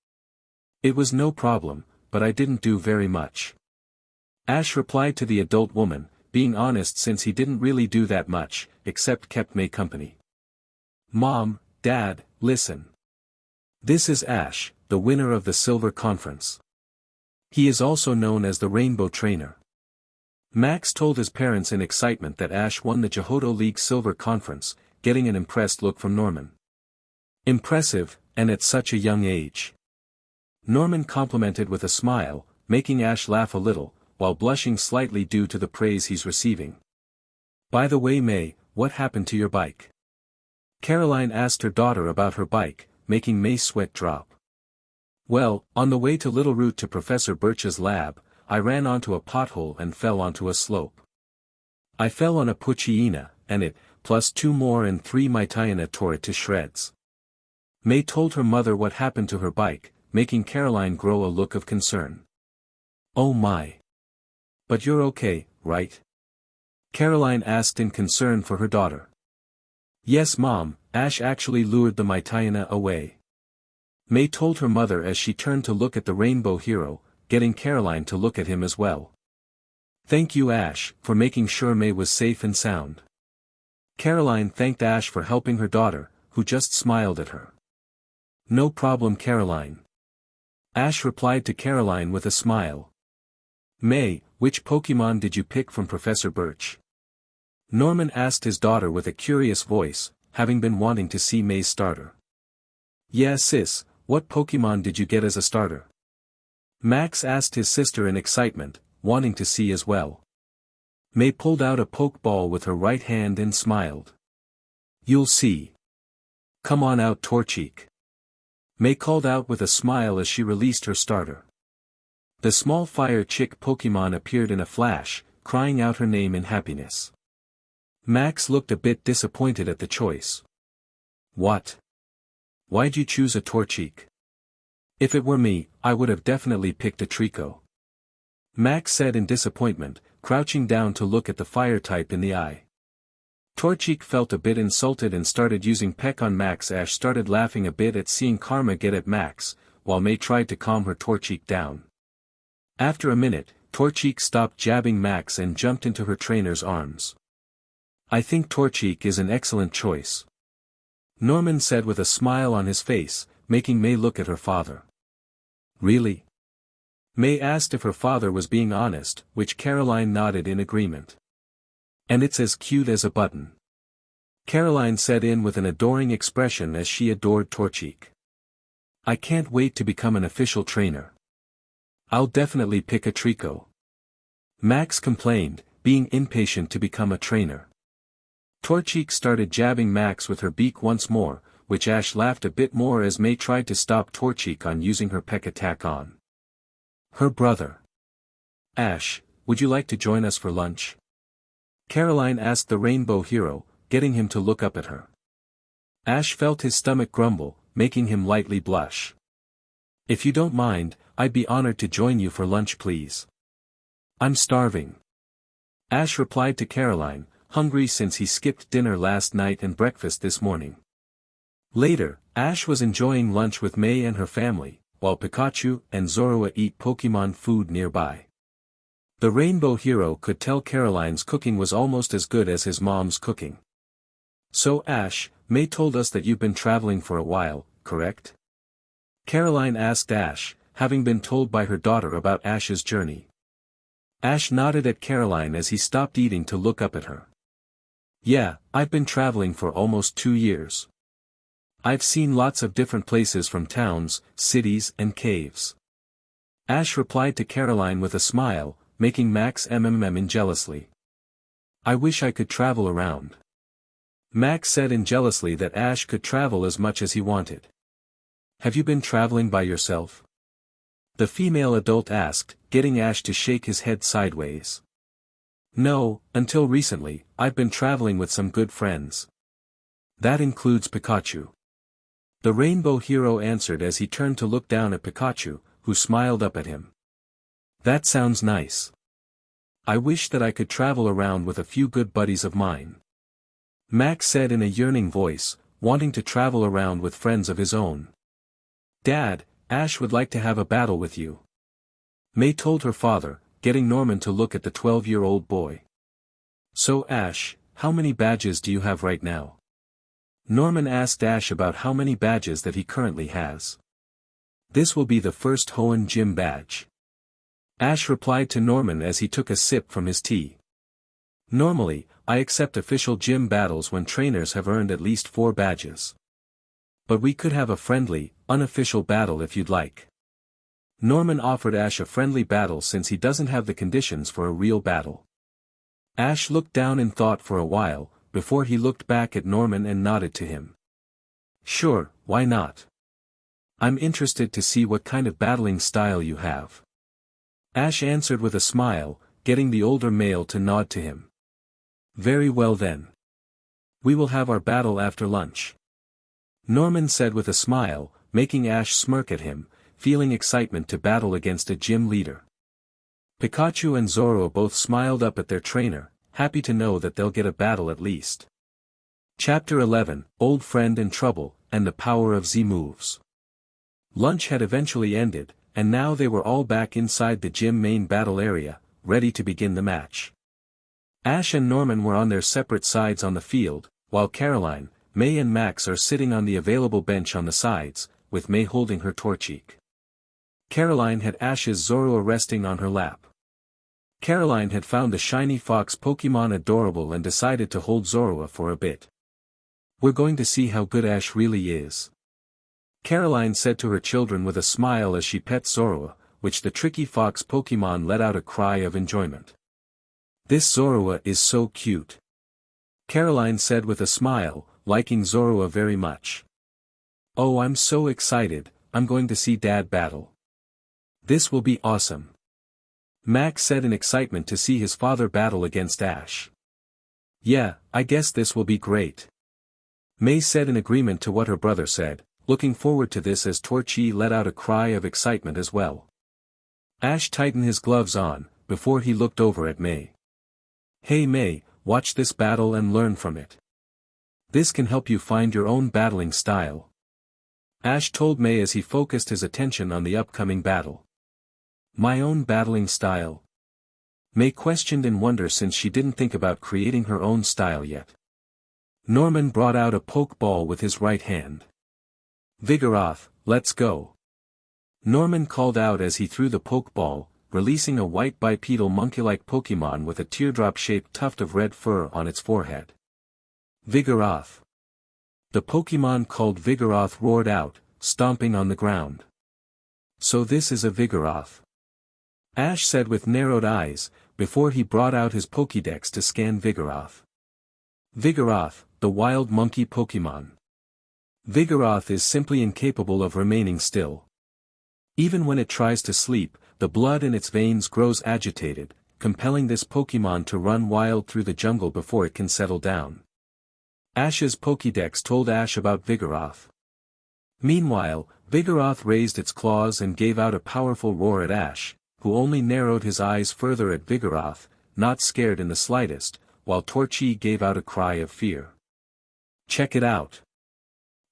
"It was no problem, but I didn't do very much." Ash replied to the adult woman, being honest since he didn't really do that much, except kept May company. "Mom, Dad, listen. This is Ash, the winner of the Silver Conference. He is also known as the Rainbow Trainer." Max told his parents in excitement that Ash won the Johto League Silver Conference, getting an impressed look from Norman. "Impressive, and at such a young age." Norman complimented with a smile, making Ash laugh a little, while blushing slightly due to the praise he's receiving. "By the way May, what happened to your bike?" Caroline asked her daughter about her bike, making May's sweat drop. "Well, on the way to Little Route to Professor Birch's lab, I ran onto a pothole and fell onto a slope. I fell on a Poochyena, and it, plus 2 more and 3 Mytiana tore it to shreds." May told her mother what happened to her bike, making Caroline grow a look of concern. "Oh my. But you're okay, right?" Caroline asked in concern for her daughter. "Yes Mom, Ash actually lured the Mytiana away." May told her mother as she turned to look at the rainbow hero, getting Caroline to look at him as well. "Thank you Ash, for making sure May was safe and sound." Caroline thanked Ash for helping her daughter, who just smiled at her. "No problem Caroline." Ash replied to Caroline with a smile. "May, which Pokemon did you pick from Professor Birch?" Norman asked his daughter with a curious voice, having been wanting to see May's starter. "Yeah sis, what Pokemon did you get as a starter?" Max asked his sister in excitement, wanting to see as well. May pulled out a Pokeball with her right hand and smiled. "You'll see. Come on out Torchic." May called out with a smile as she released her starter. The small fire chick Pokemon appeared in a flash, crying out her name in happiness. Max looked a bit disappointed at the choice. "What? Why'd you choose a Torchic?" "If it were me, I would have definitely picked a Trico." Max said in disappointment, crouching down to look at the fire type in the eye. Torchic felt a bit insulted and started using Peck on Max. Ash started laughing a bit at seeing Karma get at Max, while May tried to calm her Torchic down. After a minute, Torchic stopped jabbing Max and jumped into her trainer's arms. I think Torchic is an excellent choice, Norman said with a smile on his face, making May look at her father. Really? May asked if her father was being honest, which Caroline nodded in agreement. And it's as cute as a button. Caroline said in with an adoring expression as she adored Torchic. I can't wait to become an official trainer. I'll definitely pick a Trico. Max complained, being impatient to become a trainer. Torchic started jabbing Max with her beak once more, which Ash laughed a bit more as May tried to stop Torchic on using her peck attack on her brother. Ash, would you like to join us for lunch? Caroline asked the rainbow hero, getting him to look up at her. Ash felt his stomach grumble, making him lightly blush. If you don't mind, I'd be honored to join you for lunch please. I'm starving. Ash replied to Caroline, hungry since he skipped dinner last night and breakfast this morning. Later, Ash was enjoying lunch with May and her family, while Pikachu and Zorua eat Pokémon food nearby. The rainbow hero could tell Caroline's cooking was almost as good as his mom's cooking. So Ash, May told us that you've been traveling for a while, correct? Caroline asked Ash, having been told by her daughter about Ash's journey. Ash nodded at Caroline as he stopped eating to look up at her. Yeah, I've been traveling for almost 2 years. I've seen lots of different places from towns, cities and caves. Ash replied to Caroline with a smile, making Max in jealously. I wish I could travel around. Max said in jealously that Ash could travel as much as he wanted. Have you been traveling by yourself? The female adult asked, getting Ash to shake his head sideways. No, until recently, I've been traveling with some good friends. That includes Pikachu. The rainbow hero answered as he turned to look down at Pikachu, who smiled up at him. That sounds nice. I wish that I could travel around with a few good buddies of mine. Max said in a yearning voice, wanting to travel around with friends of his own. Dad, Ash would like to have a battle with you. May told her father, getting Norman to look at the 12-year-old boy. So Ash, how many badges do you have right now? Norman asked Ash about how many badges that he currently has. This will be the first Hoenn Gym badge. Ash replied to Norman as he took a sip from his tea. Normally, I accept official gym battles when trainers have earned at least 4 badges. But we could have a friendly, unofficial battle if you'd like. Norman offered Ash a friendly battle since he doesn't have the conditions for a real battle. Ash looked down in thought for a while, before he looked back at Norman and nodded to him. Sure, why not? I'm interested to see what kind of battling style you have. Ash answered with a smile, getting the older male to nod to him. Very well then. We will have our battle after lunch. Norman said with a smile, making Ash smirk at him, feeling excitement to battle against a gym leader. Pikachu and Zorua both smiled up at their trainer, happy to know that they'll get a battle at least. Chapter 11, Old Friend in Trouble, and the Power of Z Moves. Lunch had eventually ended, and now they were all back inside the gym main battle area, ready to begin the match. Ash and Norman were on their separate sides on the field, while Caroline, May and Max are sitting on the available bench on the sides, with May holding her Torchic. Caroline had Ash's Zorua resting on her lap. Caroline had found the shiny fox Pokémon adorable and decided to hold Zorua for a bit. We're going to see how good Ash really is. Caroline said to her children with a smile as she pet Zorua, which the tricky fox Pokémon let out a cry of enjoyment. This Zorua is so cute. Caroline said with a smile, liking Zorua very much. Oh, I'm so excited, I'm going to see Dad battle. This will be awesome. Max said in excitement to see his father battle against Ash. Yeah, I guess this will be great. May said in agreement to what her brother said, looking forward to this as Torchi let out a cry of excitement as well. Ash tightened his gloves on, before he looked over at May. Hey May, watch this battle and learn from it. This can help you find your own battling style. Ash told May as he focused his attention on the upcoming battle. My own battling style? May questioned in wonder since she didn't think about creating her own style yet. Norman brought out a pokeball with his right hand. Vigoroth, let's go. Norman called out as he threw the pokeball, releasing a white bipedal monkey-like Pokémon with a teardrop-shaped tuft of red fur on its forehead. Vigoroth. The Pokémon called Vigoroth roared out, stomping on the ground. So this is a Vigoroth. Ash said with narrowed eyes, before he brought out his Pokédex to scan Vigoroth. Vigoroth, the wild monkey Pokémon. Vigoroth is simply incapable of remaining still. Even when it tries to sleep, the blood in its veins grows agitated, compelling this Pokémon to run wild through the jungle before it can settle down. Ash's Pokédex told Ash about Vigoroth. Meanwhile, Vigoroth raised its claws and gave out a powerful roar at Ash, who only narrowed his eyes further at Vigoroth, not scared in the slightest, while Torchi gave out a cry of fear. Check it out.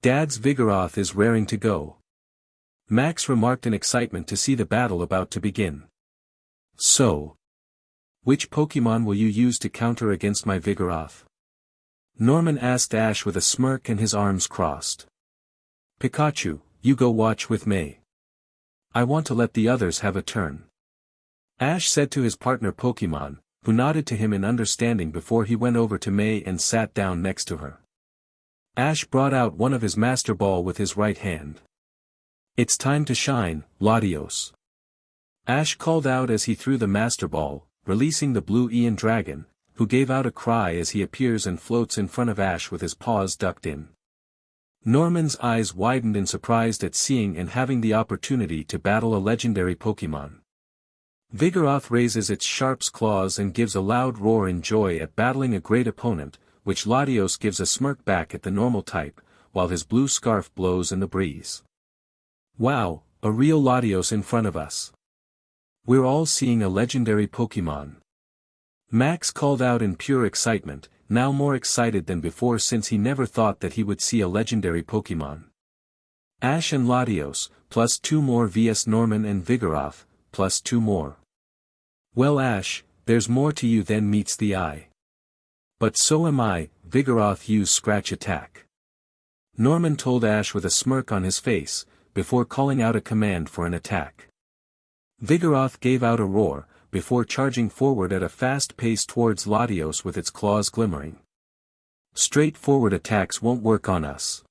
Dad's Vigoroth is raring to go. Max remarked in excitement to see the battle about to begin. So, which Pokémon will you use to counter against my Vigoroth? Norman asked Ash with a smirk and his arms crossed. Pikachu, you go watch with May. I want to let the others have a turn. Ash said to his partner Pokémon, who nodded to him in understanding before he went over to May and sat down next to her. Ash brought out one of his Master Ball with his right hand. It's time to shine, Latios. Ash called out as he threw the Master Ball, releasing the blue Ian Dragon, who gave out a cry as he appears and floats in front of Ash with his paws ducked in. Norman's eyes widened in surprise at seeing and having the opportunity to battle a legendary Pokémon. Vigoroth raises its sharp claws and gives a loud roar in joy at battling a great opponent, which Latios gives a smirk back at the normal type, while his blue scarf blows in the breeze. Wow, a real Latios in front of us. We're all seeing a legendary Pokémon. Max called out in pure excitement, now more excited than before since he never thought that he would see a legendary Pokémon. Ash and Latios, plus 2 more vs Norman and Vigoroth, plus 2 more. Well Ash, there's more to you than meets the eye. But so am I, Vigoroth used Scratch Attack. Norman told Ash with a smirk on his face, before calling out a command for an attack. Vigoroth gave out a roar, before charging forward at a fast pace towards Latios with its claws glimmering. Straightforward attacks won't work on us.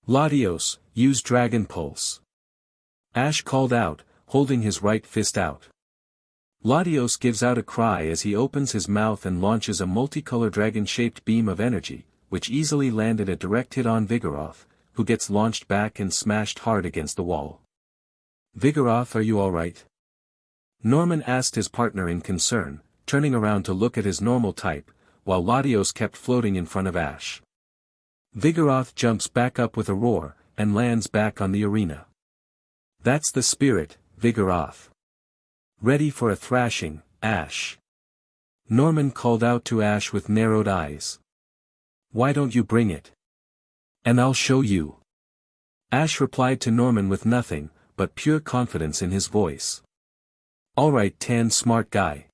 Latios, use Dragon Pulse. Ash called out, holding his right fist out. Latios gives out a cry as he opens his mouth and launches a multicolor dragon-shaped beam of energy, which easily landed a direct hit on Vigoroth, who gets launched back and smashed hard against the wall. Vigoroth, are you alright? Norman asked his partner in concern, turning around to look at his normal type, while Latios kept floating in front of Ash. Vigoroth jumps back up with a roar, and lands back on the arena. That's the spirit, Vigoroth. Ready for a thrashing, Ash. Norman called out to Ash with narrowed eyes. Why don't you bring it? And I'll show you. Ash replied to Norman with nothing, but pure confidence in his voice. Alright Tan smart guy.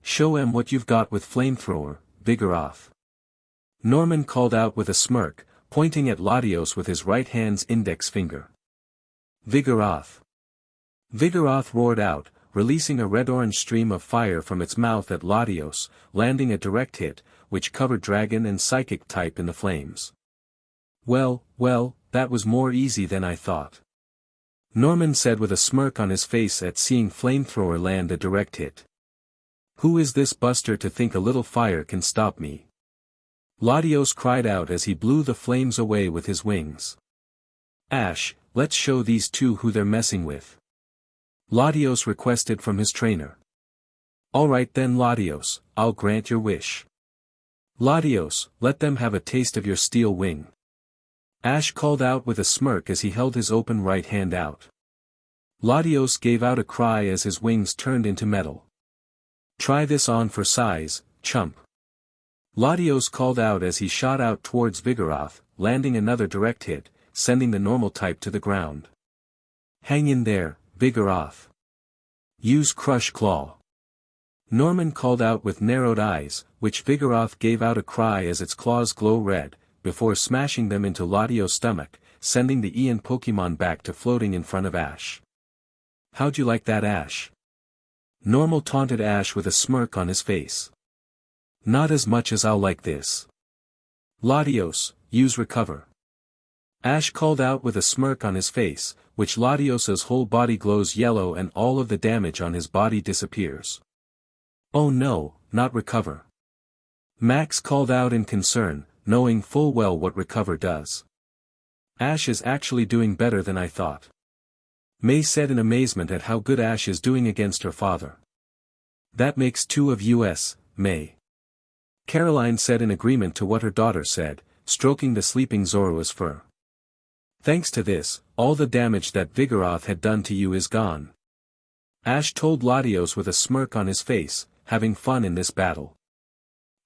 Show him what you've got with flamethrower, Vigoroth. Norman called out with a smirk, pointing at Latios with his right hand's index finger. Vigoroth. Vigoroth roared out, releasing a red-orange stream of fire from its mouth at Latios, landing a direct hit, which covered Dragon and Psychic type in the flames. Well, that was more easy than I thought. Norman said with a smirk on his face at seeing Flamethrower land a direct hit. Who is this buster to think a little fire can stop me? Latios cried out as he blew the flames away with his wings. Ash, let's show these two who they're messing with. Latios requested from his trainer. Alright then Latios, I'll grant your wish. Latios, let them have a taste of your steel wing. Ash called out with a smirk as he held his open right hand out. Latios gave out a cry as his wings turned into metal. Try this on for size, chump. Latios called out as he shot out towards Vigoroth, landing another direct hit, sending the normal type to the ground. Hang in there, Vigoroth. Use Crush Claw. Norman called out with narrowed eyes, which Vigoroth gave out a cry as its claws glow red, before smashing them into Latios' stomach, sending the Ian Pokémon back to floating in front of Ash. How'd you like that, Ash? Normal taunted Ash with a smirk on his face. Not as much as I'll like this. Latios, use Recover. Ash called out with a smirk on his face, which Latios's whole body glows yellow and all of the damage on his body disappears. Oh no, not Recover. Max called out in concern, knowing full well what Recover does. Ash is actually doing better than I thought. May said in amazement at how good Ash is doing against her father. That makes two of us, May. Caroline said in agreement to what her daughter said, stroking the sleeping Zoroa's fur. Thanks to this, all the damage that Vigoroth had done to you is gone. Ash told Latios with a smirk on his face, having fun in this battle.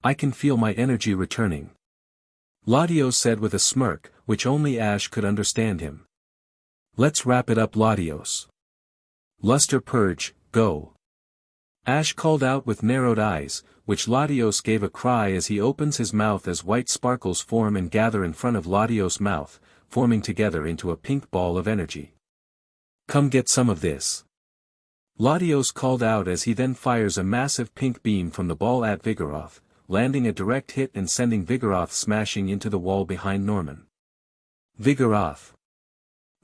I can feel my energy returning. Latios said with a smirk, which only Ash could understand him. Let's wrap it up, Latios. Luster Purge, go. Ash called out with narrowed eyes, which Latios gave a cry as he opens his mouth as white sparkles form and gather in front of Latios' mouth, forming together into a pink ball of energy. Come get some of this. Latios called out as he then fires a massive pink beam from the ball at Vigoroth, landing a direct hit and sending Vigoroth smashing into the wall behind Norman. Vigoroth.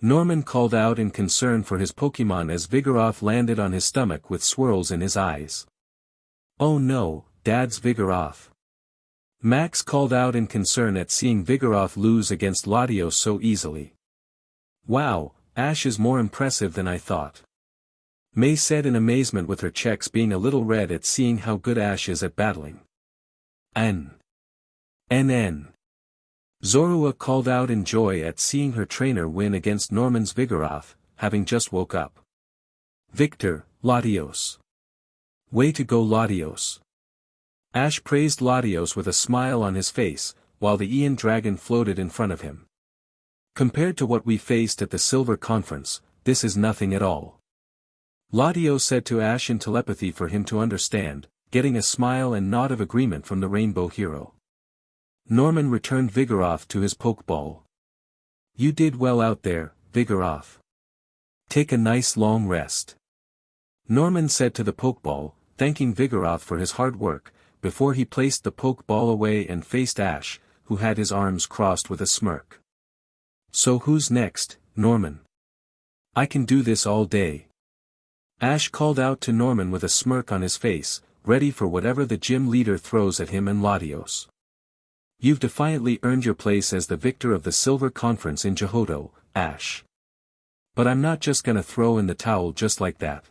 Norman called out in concern for his Pokémon as Vigoroth landed on his stomach with swirls in his eyes. Oh no, Dad's Vigoroth. Max called out in concern at seeing Vigoroth lose against Latios so easily. Wow, Ash is more impressive than I thought. May said in amazement with her checks being a little red at seeing how good Ash is at battling. N. Zorua called out in joy at seeing her trainer win against Norman's Vigoroth, having just woke up. Victor, Latios. Way to go, Latios. Ash praised Latios with a smile on his face, while the Ian Dragon floated in front of him. Compared to what we faced at the Silver Conference, this is nothing at all. Latios said to Ash in telepathy for him to understand, getting a smile and nod of agreement from the Rainbow Hero. Norman returned Vigoroth to his Pokeball. You did well out there, Vigoroth. Take a nice long rest. Norman said to the Pokeball, thanking Vigoroth for his hard work, before he placed the Pokeball away and faced Ash, who had his arms crossed with a smirk. So who's next, Norman? I can do this all day. Ash called out to Norman with a smirk on his face, ready for whatever the gym leader throws at him and Latios. You've defiantly earned your place as the victor of the Silver Conference in Johto, Ash. But I'm not just gonna throw in the towel just like that.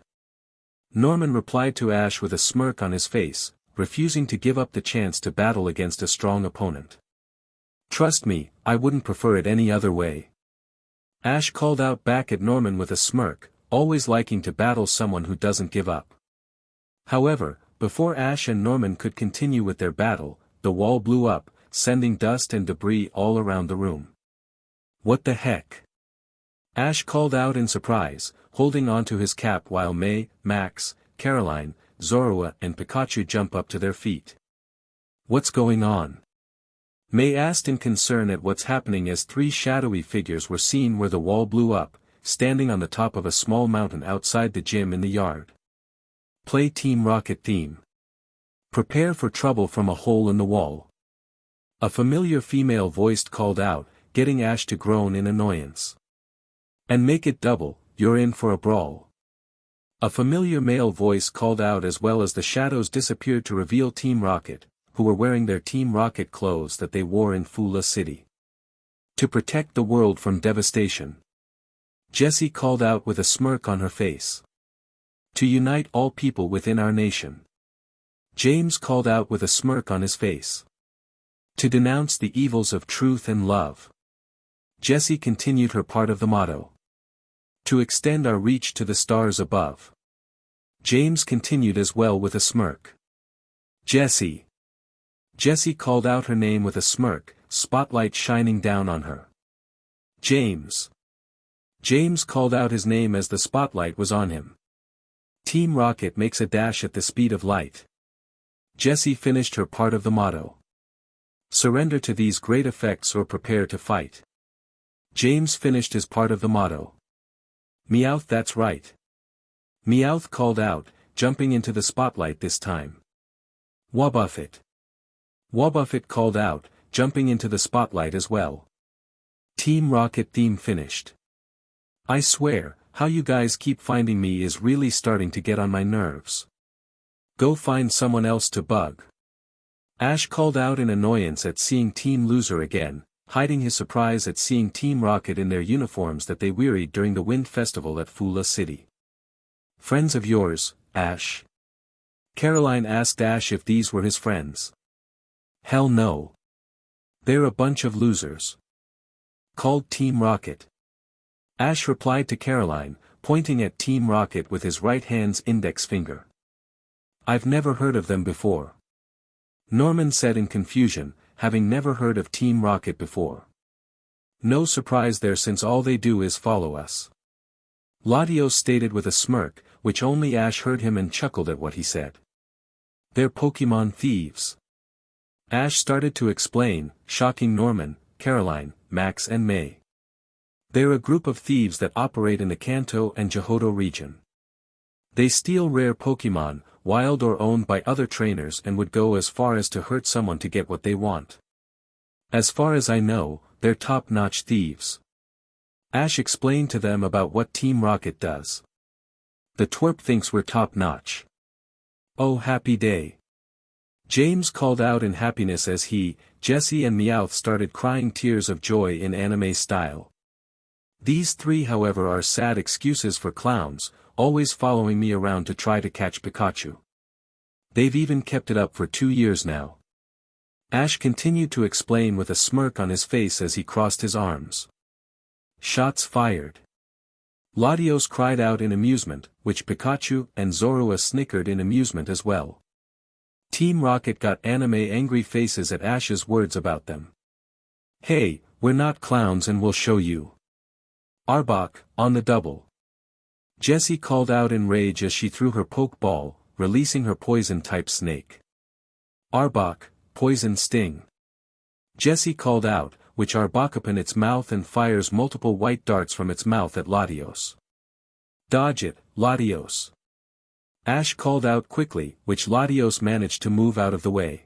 Norman replied to Ash with a smirk on his face, refusing to give up the chance to battle against a strong opponent. Trust me, I wouldn't prefer it any other way. Ash called out back at Norman with a smirk, always liking to battle someone who doesn't give up. However, before Ash and Norman could continue with their battle, the wall blew up, sending dust and debris all around the room. What the heck? Ash called out in surprise, holding onto his cap while May, Max, Caroline, Zorua and Pikachu jump up to their feet. What's going on? May asked in concern at what's happening as three shadowy figures were seen where the wall blew up, standing on the top of a small mountain outside the gym in the yard. Play Team Rocket theme. Prepare for trouble from a hole in the wall. A familiar female voice called out, getting Ash to groan in annoyance. And make it double, you're in for a brawl. A familiar male voice called out as well as the shadows disappeared to reveal Team Rocket, who were wearing their Team Rocket clothes that they wore in Fula City. To protect the world from devastation. Jessie called out with a smirk on her face. To unite all people within our nation. James called out with a smirk on his face. To denounce the evils of truth and love. Jessie continued her part of the motto. To extend our reach to the stars above. James continued as well with a smirk. Jessie. Jessie called out her name with a smirk, spotlight shining down on her. James. James called out his name as the spotlight was on him. Team Rocket makes a dash at the speed of light. Jessie finished her part of the motto. Surrender to these great effects or prepare to fight. James finished his part of the motto. Meowth, that's right. Meowth called out, jumping into the spotlight this time. Wobbuffet. Wobbuffet called out, jumping into the spotlight as well. Team Rocket theme finished. I swear, how you guys keep finding me is really starting to get on my nerves. Go find someone else to bug. Ash called out in annoyance at seeing Team Loser again, hiding his surprise at seeing Team Rocket in their uniforms that they wearied during the Wind Festival at Fula City. Friends of yours, Ash? Caroline asked Ash if these were his friends. Hell no. They're a bunch of losers. Called Team Rocket. Ash replied to Caroline, pointing at Team Rocket with his right hand's index finger. I've never heard of them before. Norman said in confusion, having never heard of Team Rocket before. No surprise there since all they do is follow us. Latios stated with a smirk, which only Ash heard him and chuckled at what he said. They're Pokémon thieves. Ash started to explain, shocking Norman, Caroline, Max and May. They're a group of thieves that operate in the Kanto and Johto region. They steal rare Pokémon, wild or owned by other trainers, and would go as far as to hurt someone to get what they want. As far as I know, they're top-notch thieves. Ash explained to them about what Team Rocket does. The twerp thinks we're top-notch. Oh happy day. James called out in happiness as he, Jessie and Meowth started crying tears of joy in anime style. These three however are sad excuses for clowns, always following me around to try to catch Pikachu. They've even kept it up for 2 years now. Ash continued to explain with a smirk on his face as he crossed his arms. Shots fired. Latios cried out in amusement, which Pikachu and Zorua snickered in amusement as well. Team Rocket got anime angry faces at Ash's words about them. Hey, we're not clowns and we'll show you. Arbok, on the double. Jessie called out in rage as she threw her Pokeball, releasing her poison-type snake. Arbok, poison sting. Jessie called out, which Arbok opens its mouth and fires multiple white darts from its mouth at Latios. Dodge it, Latios. Ash called out quickly, which Latios managed to move out of the way.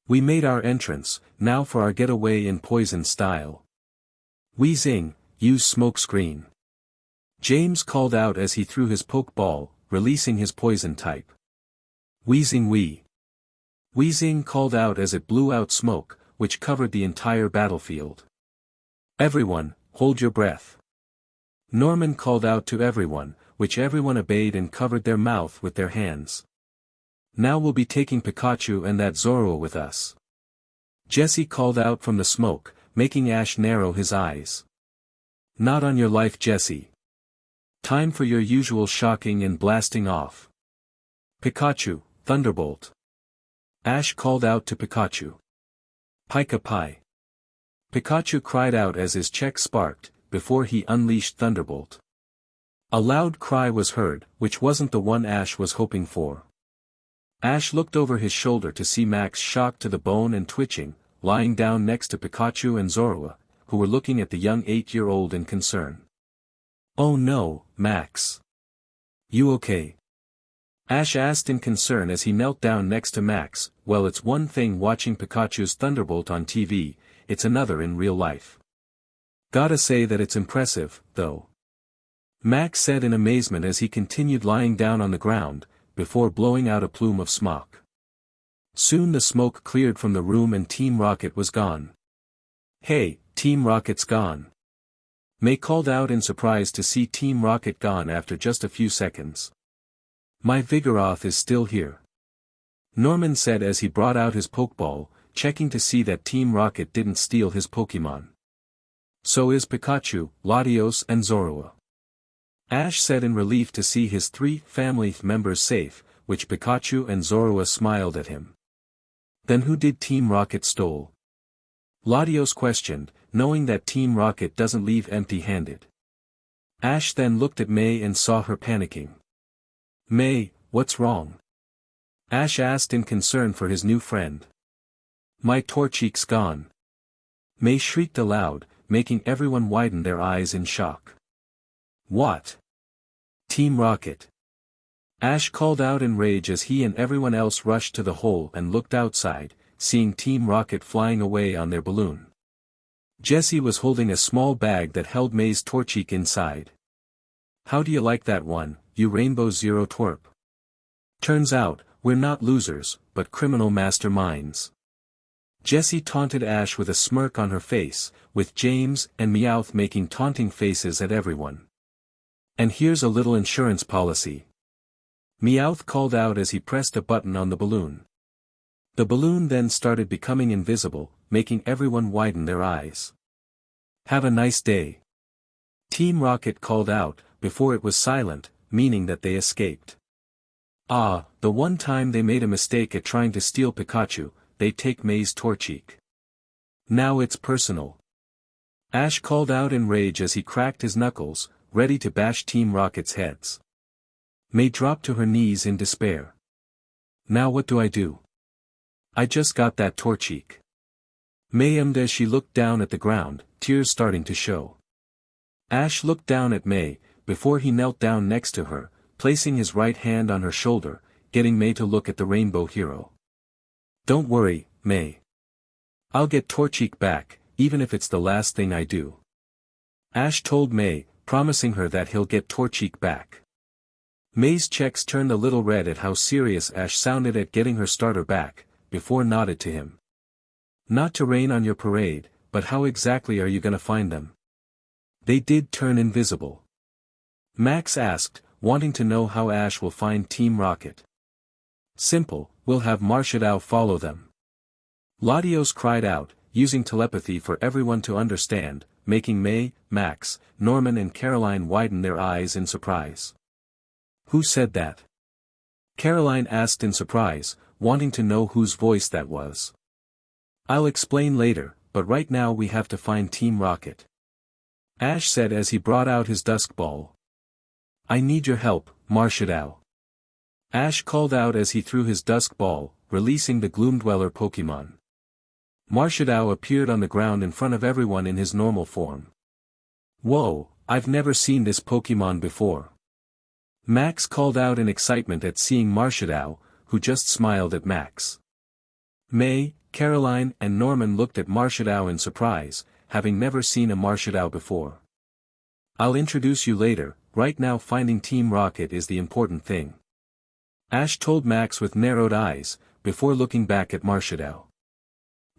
We made our entrance, now for our getaway in poison style. Weezing, use smokescreen. James called out as he threw his Pokeball, releasing his poison type. Weezing wee. Weezing called out as it blew out smoke, which covered the entire battlefield. Everyone, hold your breath. Norman called out to everyone, which everyone obeyed and covered their mouth with their hands. Now we'll be taking Pikachu and that Zorua with us. Jessie called out from the smoke, making Ash narrow his eyes. Not on your life, Jessie. Time for your usual shocking and blasting off. Pikachu, Thunderbolt. Ash called out to Pikachu. Pika Pi. Pikachu cried out as his check sparked, before he unleashed Thunderbolt. A loud cry was heard, which wasn't the one Ash was hoping for. Ash looked over his shoulder to see Max shocked to the bone and twitching, lying down next to Pikachu and Zorua, who were looking at the young 8-year-old in concern. Oh no, Max. You okay? Ash asked in concern as he knelt down next to Max. Well, it's one thing watching Pikachu's Thunderbolt on TV, it's another in real life. Gotta say that it's impressive, though. Max said in amazement as he continued lying down on the ground, before blowing out a plume of smoke. Soon the smoke cleared from the room and Team Rocket was gone. Hey, Team Rocket's gone. May called out in surprise to see Team Rocket gone after just a few seconds. My Vigoroth is still here. Norman said as he brought out his Pokeball, checking to see that Team Rocket didn't steal his Pokémon. So is Pikachu, Latios and Zorua. Ash said in relief to see his 3 family members safe, which Pikachu and Zorua smiled at him. Then who did Team Rocket stole? Latios questioned, knowing that Team Rocket doesn't leave empty-handed. Ash then looked at May and saw her panicking. May, what's wrong? Ash asked in concern for his new friend. My Torchique's gone. May shrieked aloud, making everyone widen their eyes in shock. What? Team Rocket. Ash called out in rage as he and everyone else rushed to the hole and looked outside, seeing Team Rocket flying away on their balloon. Jessie was holding a small bag that held May's Torchique inside. How do you like that one, you Rainbow Zero twerp? Turns out, we're not losers, but criminal masterminds. Jessie taunted Ash with a smirk on her face, with James and Meowth making taunting faces at everyone. And here's a little insurance policy. Meowth called out as he pressed a button on the balloon. The balloon then started becoming invisible, making everyone widen their eyes. Have a nice day. Team Rocket called out, before it was silent, meaning that they escaped. Ah, the one time they made a mistake at trying to steal Pikachu, they take May's Torchique. Now it's personal. Ash called out in rage as he cracked his knuckles, ready to bash Team Rocket's heads. May dropped to her knees in despair. Now what do I do? I just got that Torchique. May ummed as she looked down at the ground, tears starting to show. Ash looked down at May, before he knelt down next to her, placing his right hand on her shoulder, getting May to look at the rainbow hero. Don't worry, May. I'll get Torchique back, even if it's the last thing I do. Ash told May, promising her that he'll get Torchique back. May's checks turned a little red at how serious Ash sounded at getting her starter back, before nodded to him. Not to rain on your parade, but how exactly are you gonna find them? They did turn invisible. Max asked, wanting to know how Ash will find Team Rocket. Simple, we'll have Marshadao follow them. Latios cried out, using telepathy for everyone to understand, making May, Max, Norman and Caroline widen their eyes in surprise. Who said that? Caroline asked in surprise, wanting to know whose voice that was. I'll explain later, but right now we have to find Team Rocket. Ash said as he brought out his dusk ball. I need your help, Marshadao. Ash called out as he threw his dusk ball, releasing the Gloomdweller Pokémon. Marshadao appeared on the ground in front of everyone in his normal form. Whoa, I've never seen this Pokémon before. Max called out in excitement at seeing Marshadao, who just smiled at Max. May, Caroline and Norman looked at Marshadao in surprise, having never seen a Marshadao before. I'll introduce you later, right now finding Team Rocket is the important thing. Ash told Max with narrowed eyes, before looking back at Marshadao.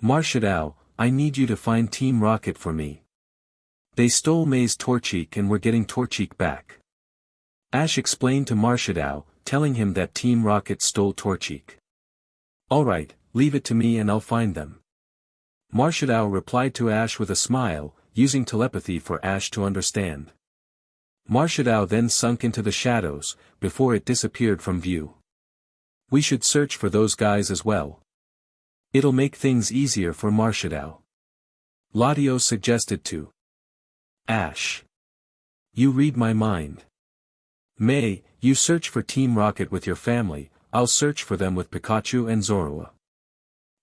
Marshadao, I need you to find Team Rocket for me. They stole May's Torchique and we're getting Torchique back. Ash explained to Marshadao, telling him that Team Rocket stole Torchique. Alright, leave it to me and I'll find them. Marshadao replied to Ash with a smile, using telepathy for Ash to understand. Marshadao then sunk into the shadows, before it disappeared from view. We should search for those guys as well. It'll make things easier for Marshadao. Latios suggested to Ash. You read my mind. May, you search for Team Rocket with your family, I'll search for them with Pikachu and Zorua.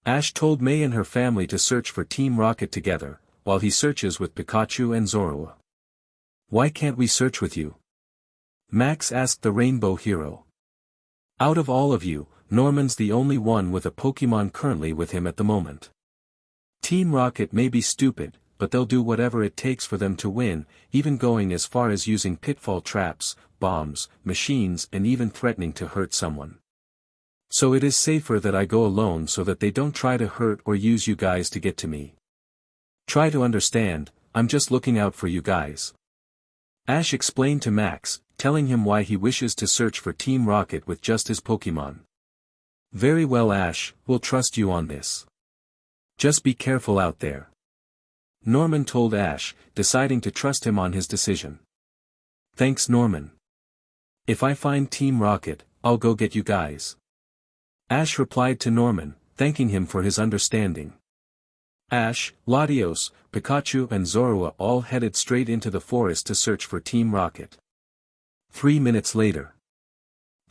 Ash told May and her family to search for Team Rocket together, while he searches with Pikachu and Zorua. Why can't we search with you? Max asked the rainbow hero. Out of all of you, Norman's the only one with a Pokémon currently with him at the moment. Team Rocket may be stupid, but they'll do whatever it takes for them to win, even going as far as using pitfall traps, bombs, machines and even threatening to hurt someone. So it is safer that I go alone so that they don't try to hurt or use you guys to get to me. Try to understand, I'm just looking out for you guys. Ash explained to Max, telling him why he wishes to search for Team Rocket with just his Pokémon. Very well Ash, we'll trust you on this. Just be careful out there. Norman told Ash, deciding to trust him on his decision. Thanks Norman. If I find Team Rocket, I'll go get you guys. Ash replied to Norman, thanking him for his understanding. Ash, Latios, Pikachu and Zorua all headed straight into the forest to search for Team Rocket. 3 minutes later.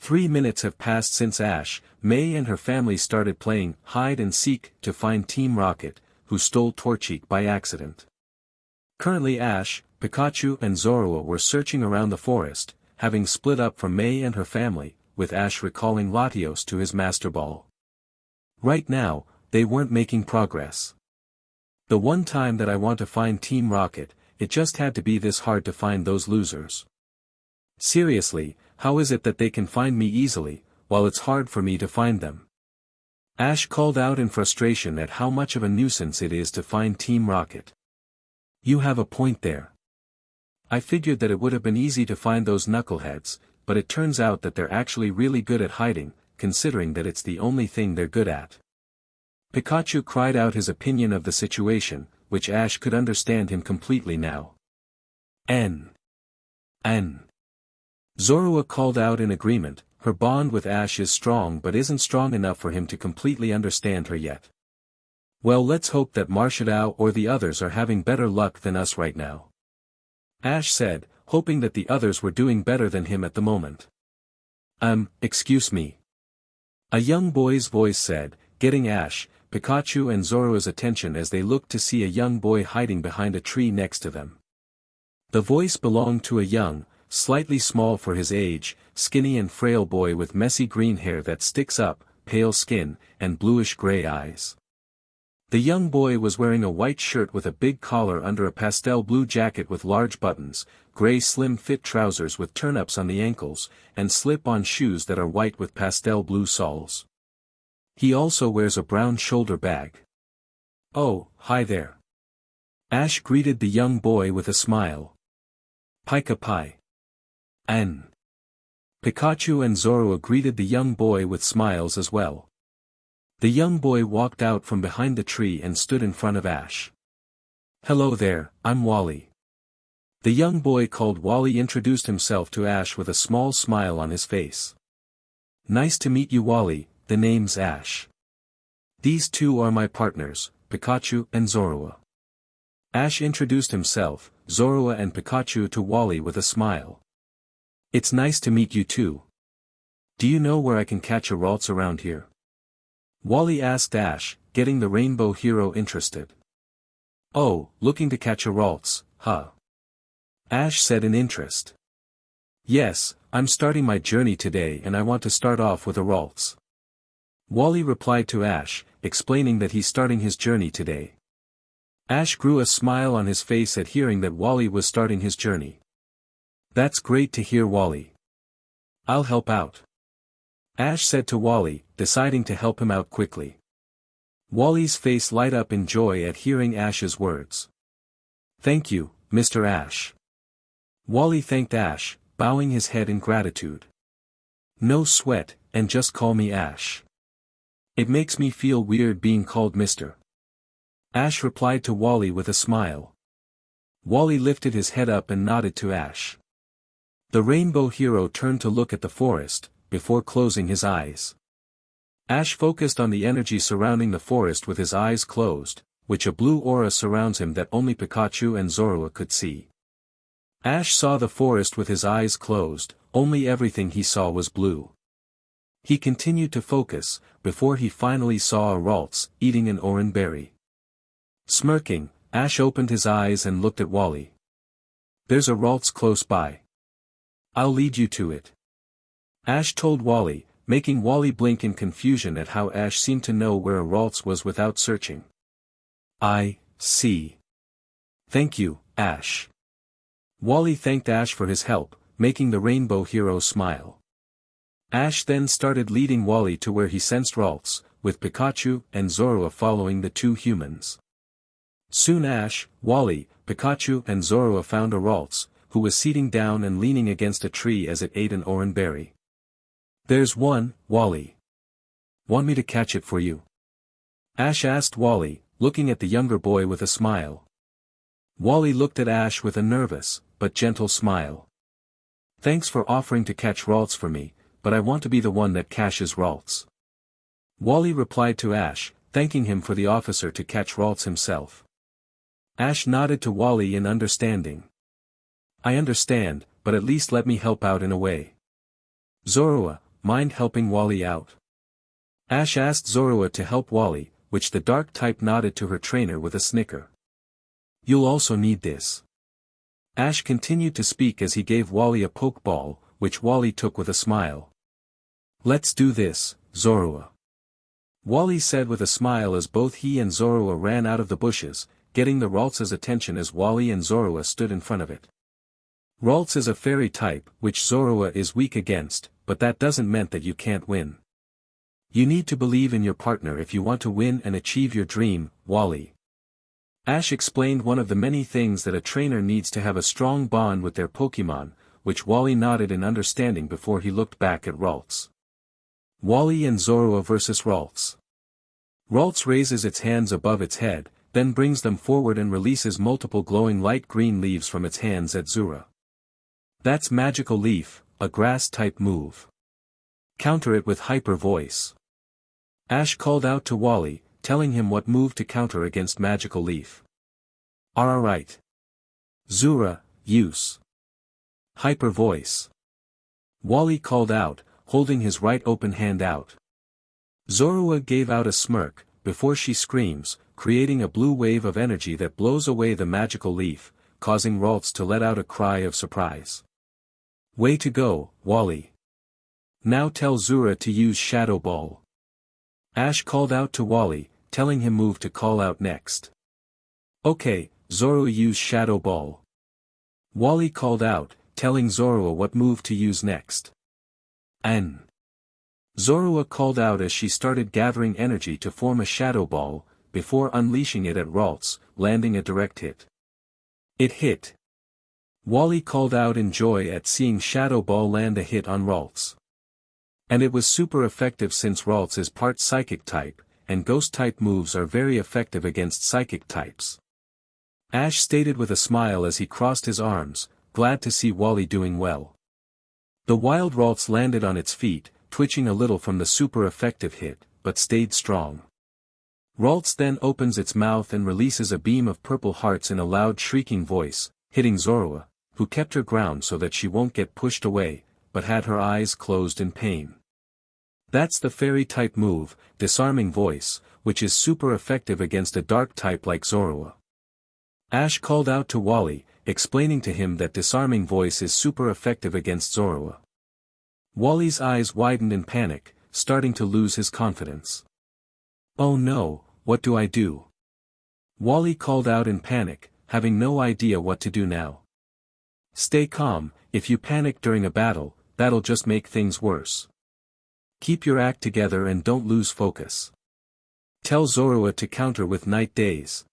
3 minutes have passed since Ash, May and her family started playing hide-and-seek to find Team Rocket, who stole Torchic by accident. Currently Ash, Pikachu and Zorua were searching around the forest, having split up from May and her family, with Ash recalling Latios to his Master Ball. Right now, they weren't making progress. The one time that I want to find Team Rocket, it just had to be this hard to find those losers. Seriously, how is it that they can find me easily, while it's hard for me to find them? Ash called out in frustration at how much of a nuisance it is to find Team Rocket. You have a point there. I figured that it would have been easy to find those knuckleheads, but it turns out that they're actually really good at hiding, considering that it's the only thing they're good at. Pikachu cried out his opinion of the situation, which Ash could understand him completely now. N. Zorua called out in agreement. Her bond with Ash is strong but isn't strong enough for him to completely understand her yet. Well, let's hope that Marshadao or the others are having better luck than us right now. Ash said, hoping that the others were doing better than him at the moment. Excuse me. A young boy's voice said, getting Ash, Pikachu and Zorua's attention as they looked to see a young boy hiding behind a tree next to them. The voice belonged to a young, slightly small for his age, skinny and frail boy with messy green hair that sticks up, pale skin, and bluish-gray eyes. The young boy was wearing a white shirt with a big collar under a pastel blue jacket with large buttons, gray slim-fit trousers with turn-ups on the ankles, and slip-on shoes that are white with pastel blue soles. He also wears a brown shoulder bag. Oh, hi there. Ash greeted the young boy with a smile. Pika Pi. N. Pikachu and Zorua greeted the young boy with smiles as well. The young boy walked out from behind the tree and stood in front of Ash. Hello there, I'm Wally. The young boy called Wally introduced himself to Ash with a small smile on his face. Nice to meet you, Wally, the name's Ash. These two are my partners, Pikachu and Zorua. Ash introduced himself, Zorua and Pikachu to Wally with a smile. It's nice to meet you too. Do you know where I can catch a Ralts around here? Wally asked Ash, getting the rainbow hero interested. Oh, looking to catch a Ralts, huh? Ash said in interest. Yes, I'm starting my journey today and I want to start off with a Ralts. Wally replied to Ash, explaining that he's starting his journey today. Ash grew a smile on his face at hearing that Wally was starting his journey. That's great to hear, Wally. I'll help out. Ash said to Wally, deciding to help him out quickly. Wally's face light up in joy at hearing Ash's words. Thank you, Mr. Ash. Wally thanked Ash, bowing his head in gratitude. No sweat, and just call me Ash. It makes me feel weird being called Mr. Ash replied to Wally with a smile. Wally lifted his head up and nodded to Ash. The rainbow hero turned to look at the forest, before closing his eyes. Ash focused on the energy surrounding the forest with his eyes closed, which a blue aura surrounds him that only Pikachu and Zorua could see. Ash saw the forest with his eyes closed, only everything he saw was blue. He continued to focus, before he finally saw a Ralts, eating an orange berry. Smirking, Ash opened his eyes and looked at Wally. There's a Ralts close by. I'll lead you to it. Ash told Wally, making Wally blink in confusion at how Ash seemed to know where a Ralts was without searching. I see. Thank you, Ash. Wally thanked Ash for his help, making the rainbow hero smile. Ash then started leading Wally to where he sensed Ralts, with Pikachu and Zorua following the two humans. Soon Ash, Wally, Pikachu and Zorua found a Ralts, who was sitting down and leaning against a tree as it ate an orange berry. There's one, Wally. Want me to catch it for you? Ash asked Wally, looking at the younger boy with a smile. Wally looked at Ash with a nervous, but gentle smile. Thanks for offering to catch Ralts for me, but I want to be the one that catches Ralts. Wally replied to Ash, thanking him for the officer to catch Ralts himself. Ash nodded to Wally in understanding. I understand, but at least let me help out in a way. Zorua, mind helping Wally out? Ash asked Zorua to help Wally, which the dark type nodded to her trainer with a snicker. You'll also need this. Ash continued to speak as he gave Wally a Pokeball, which Wally took with a smile. Let's do this, Zorua. Wally said with a smile as both he and Zorua ran out of the bushes, getting the Ralts' attention as Wally and Zorua stood in front of it. Ralts is a fairy type, which Zorua is weak against, but that doesn't mean that you can't win. You need to believe in your partner if you want to win and achieve your dream, Wally. Ash explained one of the many things that a trainer needs to have a strong bond with their Pokémon, which Wally nodded in understanding before he looked back at Ralts. Wally and Zorua vs. Ralts. Ralts raises its hands above its head, then brings them forward and releases multiple glowing light green leaves from its hands at Zorua. That's Magical Leaf, a grass-type move. Counter it with Hyper Voice. Ash called out to Wally, telling him what move to counter against Magical Leaf. Alright. Zorua, use Hyper Voice. Wally called out, holding his right open hand out. Zorua gave out a smirk, before she screams, creating a blue wave of energy that blows away the Magical Leaf, causing Ralts to let out a cry of surprise. Way to go, Wally. Now tell Zorua to use Shadow Ball. Ash called out to Wally, telling him move to call out next. Okay, Zorua use Shadow Ball. Wally called out, telling Zorua what move to use next. N. Zorua called out as she started gathering energy to form a Shadow Ball, before unleashing it at Ralts, landing a direct hit. It hit. Wally called out in joy at seeing Shadow Ball land a hit on Ralts. And it was super effective since Ralts is part Psychic type, and Ghost type moves are very effective against Psychic types. Ash stated with a smile as he crossed his arms, glad to see Wally doing well. The wild Ralts landed on its feet, twitching a little from the super effective hit, but stayed strong. Ralts then opens its mouth and releases a beam of purple hearts in a loud shrieking voice, hitting Zorua, who kept her ground so that she won't get pushed away, but had her eyes closed in pain. That's the fairy type move, Disarming Voice, which is super effective against a dark type like Zorua. Ash called out to Wally, explaining to him that Disarming Voice is super effective against Zorua. Wally's eyes widened in panic, starting to lose his confidence. Oh no, what do I do? Wally called out in panic, having no idea what to do now. Stay calm, if you panic during a battle, that'll just make things worse. Keep your act together and don't lose focus. Tell Zorua to counter with Night Days.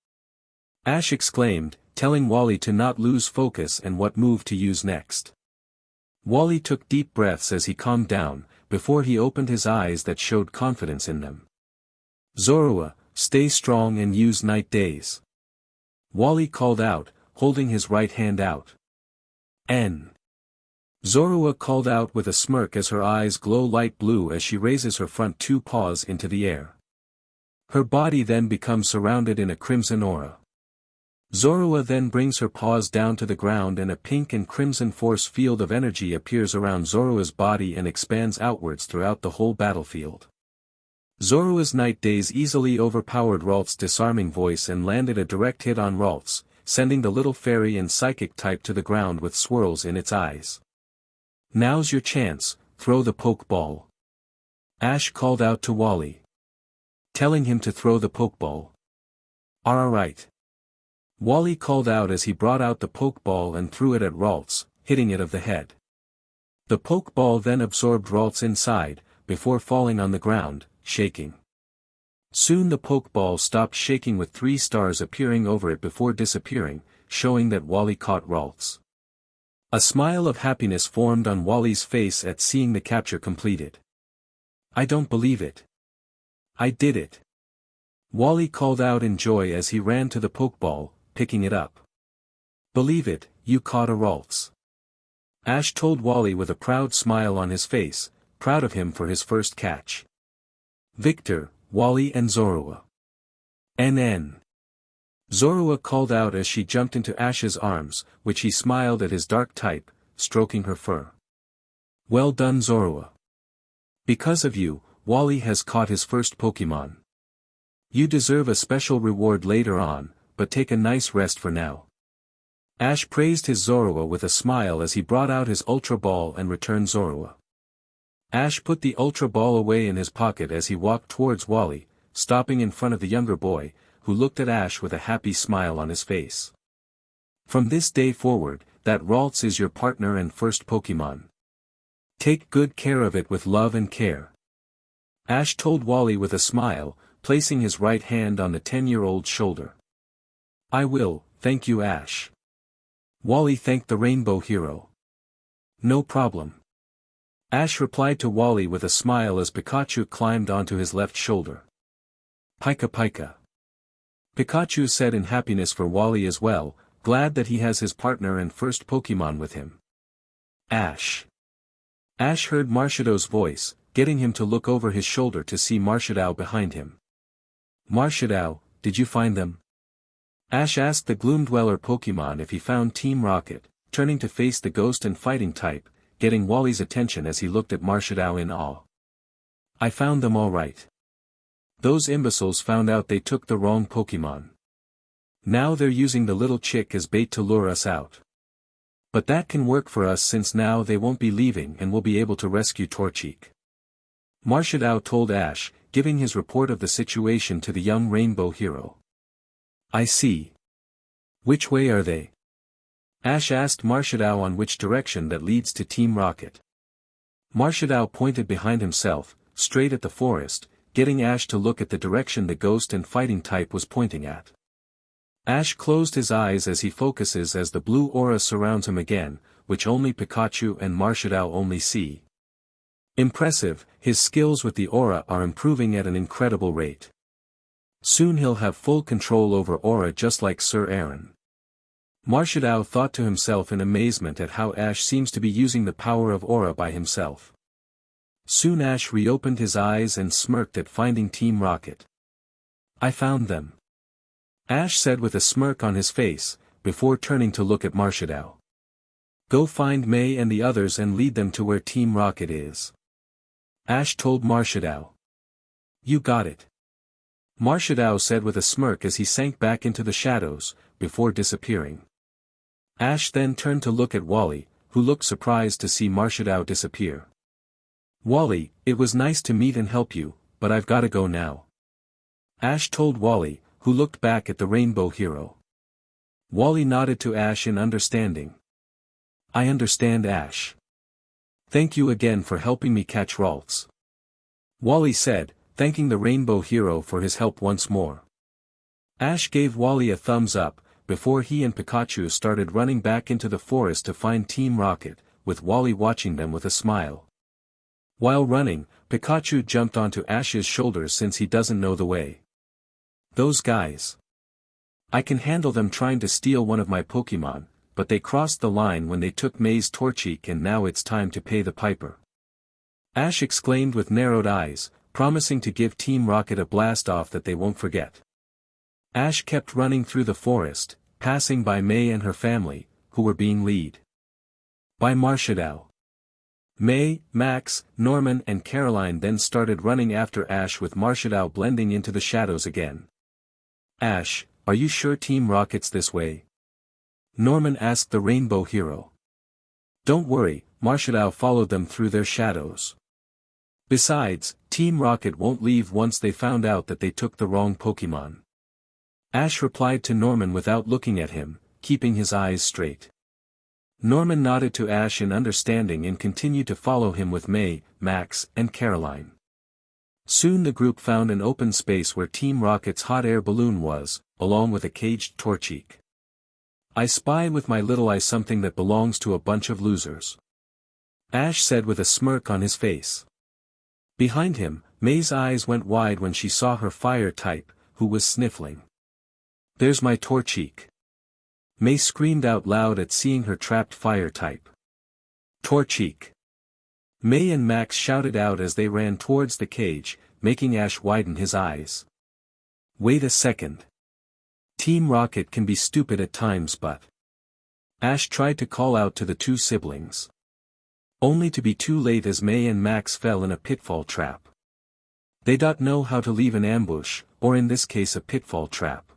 Ash exclaimed, telling Wally to not lose focus and what move to use next. Wally took deep breaths as he calmed down, before he opened his eyes that showed confidence in them. Zorua, stay strong and use Night Days. Wally called out, holding his right hand out. N. Zorua called out with a smirk as her eyes glow light blue as she raises her front two paws into the air. Her body then becomes surrounded in a crimson aura. Zorua then brings her paws down to the ground and a pink and crimson force field of energy appears around Zorua's body and expands outwards throughout the whole battlefield. Zorua's Night Days easily overpowered Ralts' Disarming Voice and landed a direct hit on Ralts, sending the little fairy and psychic type to the ground with swirls in its eyes. Now's your chance, throw the Pokeball. Ash called out to Wally, telling him to throw the Pokeball. Alright. Wally called out as he brought out the Pokeball and threw it at Ralts, hitting it of the head. The Pokeball then absorbed Ralts inside, before falling on the ground, shaking. Soon the Pokeball stopped shaking with 3 stars appearing over it before disappearing, showing that Wally caught Ralts. A smile of happiness formed on Wally's face at seeing the capture completed. I don't believe it. I did it. Wally called out in joy as he ran to the Pokeball, picking it up. Believe it, you caught a Ralts. Ash told Wally with a proud smile on his face, proud of him for his first catch. Victor, Wally and Zorua. NN. Zorua called out as she jumped into Ash's arms, which he smiled at his dark type, stroking her fur. Well done Zorua. Because of you, Wally has caught his first Pokémon. You deserve a special reward later on, but take a nice rest for now. Ash praised his Zorua with a smile as he brought out his Ultra Ball and returned Zorua. Ash put the Ultra Ball away in his pocket as he walked towards Wally, stopping in front of the younger boy, who looked at Ash with a happy smile on his face. From this day forward, that Ralts is your partner and first Pokémon. Take good care of it with love and care. Ash told Wally with a smile, placing his right hand on the 10-year-old's shoulder. I will, thank you Ash. Wally thanked the Rainbow Hero. No problem. Ash replied to Wally with a smile as Pikachu climbed onto his left shoulder. Pika Pika. Pikachu said in happiness for Wally as well, glad that he has his partner and first Pokémon with him. Ash. Ash heard Marshadow's voice, getting him to look over his shoulder to see Marshadow behind him. Marshadow, did you find them? Ash asked the Gloom Dweller Pokémon if he found Team Rocket, turning to face the ghost and fighting type, getting Wally's attention as he looked at Marshadow in awe. I found them all right. Those imbeciles found out they took the wrong Pokémon. Now they're using the little chick as bait to lure us out. But that can work for us since now they won't be leaving and we'll be able to rescue Torchic. Marshadow told Ash, giving his report of the situation to the young Rainbow Hero. I see. Which way are they? Ash asked Marshadow on which direction that leads to Team Rocket. Marshadow pointed behind himself, straight at the forest, getting Ash to look at the direction the ghost and fighting type was pointing at. Ash closed his eyes as he focuses as the blue aura surrounds him again, which only Pikachu and Marshadow only see. Impressive, his skills with the aura are improving at an incredible rate. Soon he'll have full control over aura just like Sir Aaron. Marshadow thought to himself in amazement at how Ash seems to be using the power of aura by himself. Soon Ash reopened his eyes and smirked at finding Team Rocket. I found them. Ash said with a smirk on his face, before turning to look at Marshadow. Go find May and the others and lead them to where Team Rocket is. Ash told Marshadow. You got it. Marshadow said with a smirk as he sank back into the shadows, before disappearing. Ash then turned to look at Wally, who looked surprised to see Marshadow disappear. Wally, it was nice to meet and help you, but I've gotta go now. Ash told Wally, who looked back at the Rainbow Hero. Wally nodded to Ash in understanding. I understand Ash. Thank you again for helping me catch Ralts. Wally said, thanking the Rainbow Hero for his help once more. Ash gave Wally a thumbs up, before he and Pikachu started running back into the forest to find Team Rocket, with Wally watching them with a smile. While running, Pikachu jumped onto Ash's shoulders since he doesn't know the way. Those guys. I can handle them trying to steal one of my Pokémon, but they crossed the line when they took May's Torchic and now it's time to pay the piper. Ash exclaimed with narrowed eyes, promising to give Team Rocket a blast-off that they won't forget. Ash kept running through the forest, passing by May and her family, who were being led by Marshadow. May, Max, Norman and Caroline then started running after Ash with Marshadow blending into the shadows again. Ash, are you sure Team Rocket's this way? Norman asked the Rainbow Hero. Don't worry, Marshadow followed them through their shadows. Besides, Team Rocket won't leave once they found out that they took the wrong Pokémon. Ash replied to Norman without looking at him, keeping his eyes straight. Norman nodded to Ash in understanding and continued to follow him with May, Max, and Caroline. Soon the group found an open space where Team Rocket's hot air balloon was, along with a caged Torchic. I spy with my little eye something that belongs to a bunch of losers. Ash said with a smirk on his face. Behind him, May's eyes went wide when she saw her fire type, who was sniffling. There's my Torchic. May screamed out loud at seeing her trapped fire type. Torchic. May and Max shouted out as they ran towards the cage, making Ash widen his eyes. Wait a second. Team Rocket can be stupid at times but... Ash tried to call out to the two siblings. Only to be too late as May and Max fell in a pitfall trap. They don't know how to leave an ambush, or in this case a pitfall trap.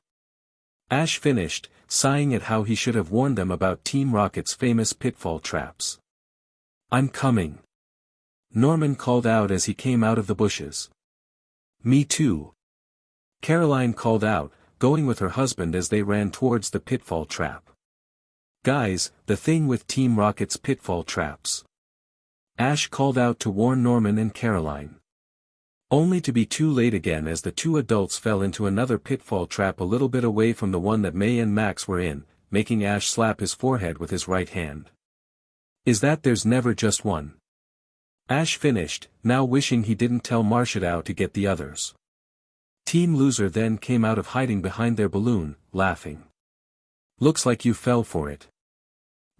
Ash finished, sighing at how he should have warned them about Team Rocket's famous pitfall traps. "I'm coming," Norman called out as he came out of the bushes. "Me too," Caroline called out, going with her husband as they ran towards the pitfall trap. "Guys, the thing with Team Rocket's pitfall traps," Ash called out to warn Norman and Caroline. Only to be too late again as the two adults fell into another pitfall trap a little bit away from the one that May and Max were in, making Ash slap his forehead with his right hand. "Is that there's never just one?" Ash finished, now wishing he didn't tell Marshall to get the others. Team Loser then came out of hiding behind their balloon, laughing. "Looks like you fell for it,"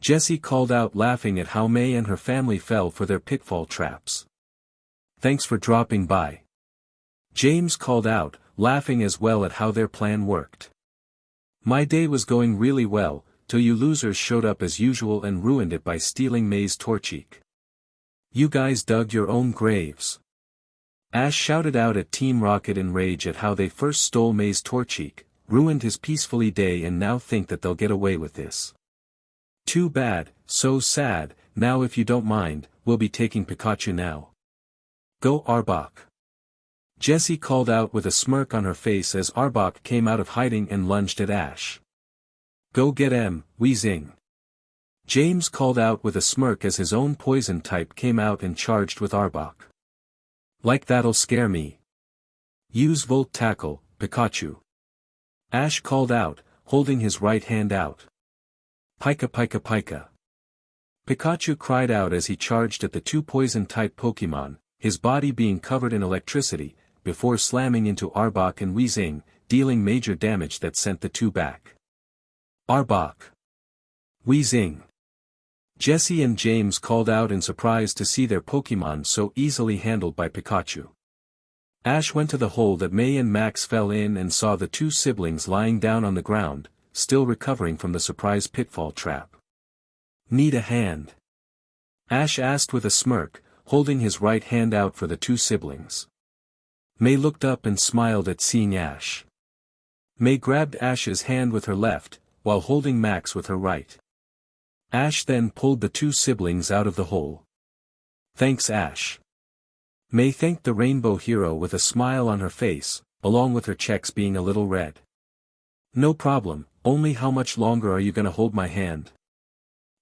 Jessie called out, laughing at how May and her family fell for their pitfall traps. "Thanks for dropping by," James called out, laughing as well at how their plan worked. "My day was going really well, till you losers showed up as usual and ruined it by stealing May's Torchic. You guys dug your own graves." Ash shouted out at Team Rocket in rage at how they first stole May's Torchic, ruined his peacefully day and now think that they'll get away with this. "Too bad, so sad. Now if you don't mind, we'll be taking Pikachu now. Go Arbok," Jessie called out with a smirk on her face as Arbok came out of hiding and lunged at Ash. "Go get him, Weezing," James called out with a smirk as his own poison type came out and charged with Arbok. "Like that'll scare me. Use Volt Tackle, Pikachu," Ash called out, holding his right hand out. "Pika Pika Pika." Pikachu cried out as he charged at the two poison-type Pokémon, his body being covered in electricity, before slamming into Arbok and Weezing, dealing major damage that sent the two back. "Arbok! Weezing!" Jessie and James called out in surprise to see their Pokémon so easily handled by Pikachu. Ash went to the hole that May and Max fell in and saw the two siblings lying down on the ground, still recovering from the surprise pitfall trap. "Need a hand?" Ash asked with a smirk, holding his right hand out for the two siblings. May looked up and smiled at seeing Ash. May grabbed Ash's hand with her left, while holding Max with her right. Ash then pulled the two siblings out of the hole. "Thanks, Ash." May thanked the rainbow hero with a smile on her face, along with her checks being a little red. "No problem, only how much longer are you gonna hold my hand?"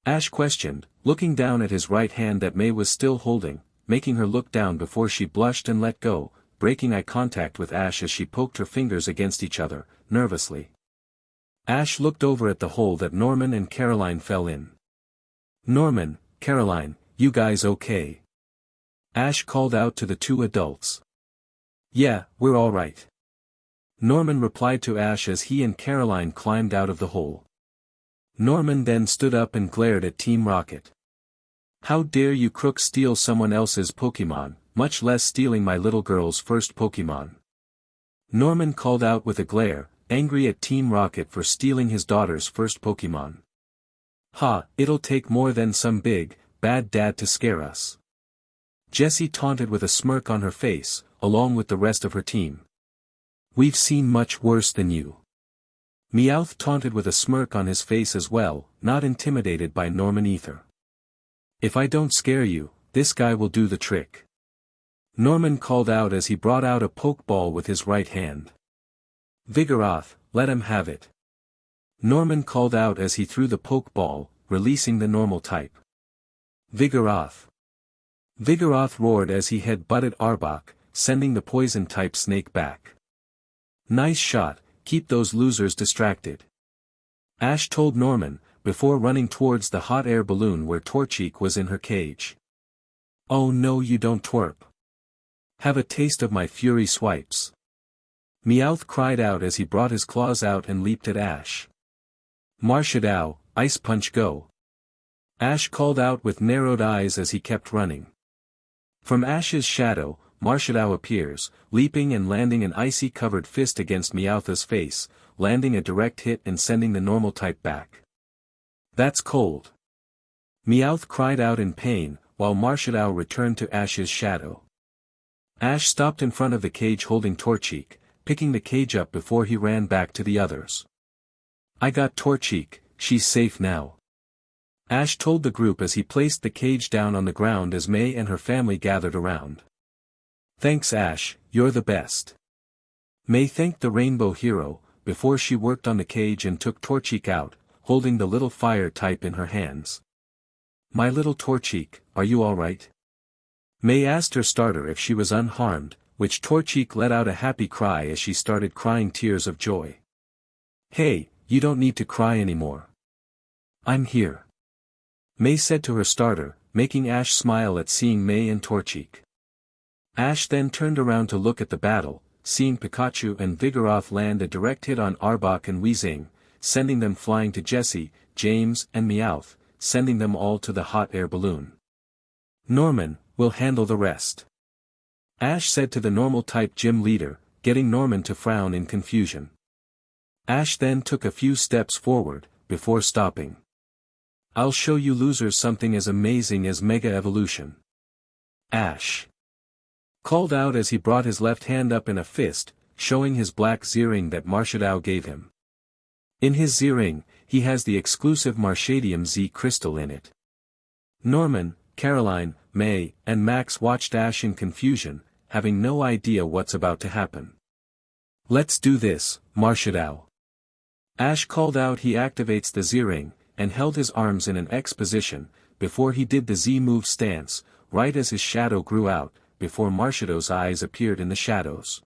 Ash questioned, looking down at his right hand that May was still holding, making her look down before she blushed and let go, breaking eye contact with Ash as she poked her fingers against each other, nervously. Ash looked over at the hole that Norman and Caroline fell in. "Norman, Caroline, you guys okay?" Ash called out to the two adults. "Yeah, we're all right," Norman replied to Ash as he and Caroline climbed out of the hole. Norman then stood up and glared at Team Rocket. "How dare you crooks steal someone else's Pokémon, much less stealing my little girl's first Pokémon?" Norman called out with a glare, angry at Team Rocket for stealing his daughter's first Pokémon. "Ha, it'll take more than some big, bad dad to scare us," Jessie taunted with a smirk on her face, along with the rest of her team. "We've seen much worse than you," Meowth taunted with a smirk on his face as well, not intimidated by Norman either. "If I don't scare you, this guy will do the trick," Norman called out as he brought out a Pokeball with his right hand. "Vigoroth, let him have it," Norman called out as he threw the Pokeball, releasing the normal type. "Vigoroth!" Vigoroth roared as he head-butted Arbok, sending the poison-type snake back. "Nice shot, keep those losers distracted," Ash told Norman, before running towards the hot air balloon where Torchic was in her cage. "Oh no, you don't, twerp. Have a taste of my fury swipes," Meowth cried out as he brought his claws out and leaped at Ash. "Marshadow, Ice Punch go!" Ash called out with narrowed eyes as he kept running. From Ash's shadow, Marshadow appears, leaping and landing an icy-covered fist against Meowth's face, landing a direct hit and sending the normal type back. "That's cold!" Meowth cried out in pain, while Marshadao returned to Ash's shadow. Ash stopped in front of the cage holding Torchic, picking the cage up before he ran back to the others. "I got Torchic, she's safe now," Ash told the group as he placed the cage down on the ground as May and her family gathered around. "Thanks Ash, you're the best." May thanked the rainbow hero, before she worked on the cage and took Torchic out, holding the little fire type in her hands. "My little Torchic, are you alright?" May asked her starter if she was unharmed, which Torchic let out a happy cry as she started crying tears of joy. "Hey, you don't need to cry anymore. I'm here," May said to her starter, making Ash smile at seeing May and Torchic. Ash then turned around to look at the battle, seeing Pikachu and Vigoroth land a direct hit on Arbok and Weezing, sending them flying to Jessie, James and Meowth, sending them all to the hot air balloon. "Norman, we'll handle the rest," Ash said to the normal-type gym leader, getting Norman to frown in confusion. Ash then took a few steps forward, before stopping. "I'll show you losers something as amazing as Mega Evolution," Ash called out as he brought his left hand up in a fist, showing his black Z-ring that Marshadao gave him. In his Z-ring, he has the exclusive Marshadium Z crystal in it. Norman, Caroline, May, and Max watched Ash in confusion, having no idea what's about to happen. "Let's do this, Marshadao," Ash called out. He activates the Z-ring, and held his arms in an X position, before he did the Z-move stance, right as his shadow grew out, before Marshado's eyes appeared in the shadows.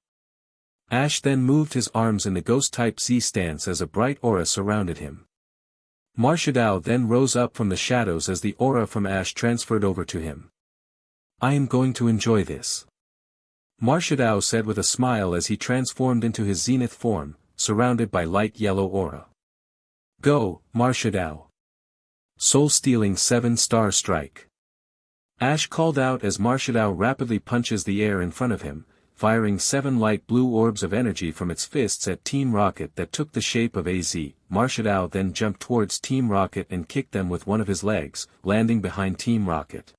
Ash then moved his arms in the Ghost-type Z stance as a bright aura surrounded him. Marshadao then rose up from the shadows as the aura from Ash transferred over to him. "I am going to enjoy this," Marshadao said with a smile as he transformed into his Zenith form, surrounded by light yellow aura. "Go, Marshadao. Soul-stealing 7-star strike," Ash called out as Marshadao rapidly punches the air in front of him, firing 7 light blue orbs of energy from its fists at Team Rocket that took the shape of a Z. Marshadao then jumped towards Team Rocket and kicked them with one of his legs, landing behind Team Rocket.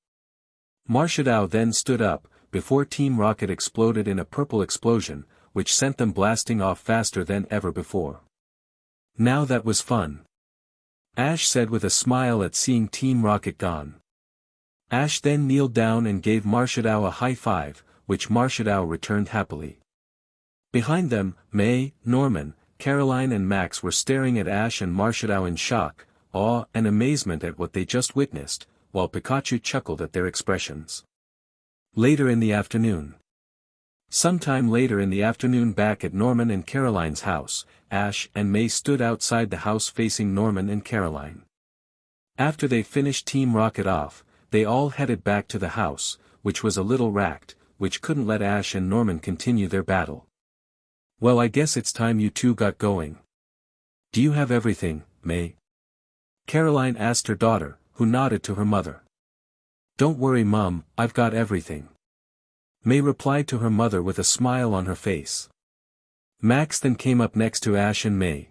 Marshadao then stood up, before Team Rocket exploded in a purple explosion, which sent them blasting off faster than ever before. "Now that was fun," Ash said with a smile at seeing Team Rocket gone. Ash then kneeled down and gave Marshadao a high five, which Marshadao returned happily. Behind them, May, Norman, Caroline and Max were staring at Ash and Marshadao in shock, awe and amazement at what they just witnessed, while Pikachu chuckled at their expressions. Later in the afternoon. Sometime later in the afternoon back at Norman and Caroline's house, Ash and May stood outside the house facing Norman and Caroline. After they finished Team Rocket off, they all headed back to the house, which was a little racked, which couldn't let Ash and Norman continue their battle. "Well, I guess it's time you two got going. Do you have everything, May?" Caroline asked her daughter, who nodded to her mother. "Don't worry Mum, I've got everything," May replied to her mother with a smile on her face. Max then came up next to Ash and May.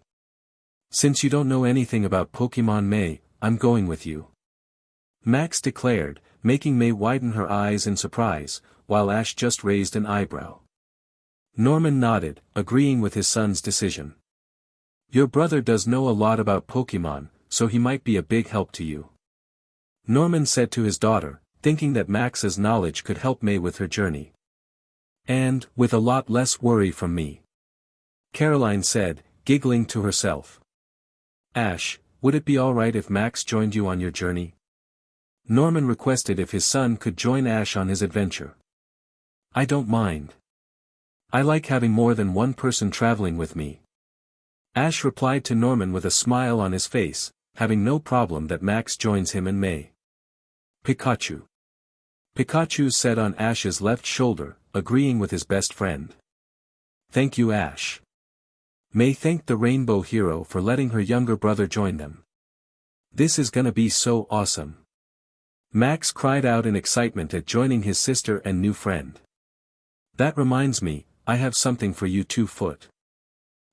"Since you don't know anything about Pokémon May, I'm going with you," Max declared, making May widen her eyes in surprise, while Ash just raised an eyebrow. Norman nodded, agreeing with his son's decision. "Your brother does know a lot about Pokémon, so he might be a big help to you," Norman said to his daughter, thinking that Max's knowledge could help May with her journey. "And, with a lot less worry from me," Caroline said, giggling to herself. "Ash, would it be alright if Max joined you on your journey?" Norman requested if his son could join Ash on his adventure. "I don't mind. I like having more than one person traveling with me," Ash replied to Norman with a smile on his face, having no problem that Max joins him and May. "Pikachu," Pikachu said on Ash's left shoulder, agreeing with his best friend. "Thank you Ash." May thanked the rainbow hero for letting her younger brother join them. "This is gonna be so awesome," Max cried out in excitement at joining his sister and new friend. "That reminds me, I have something for you too Foot,"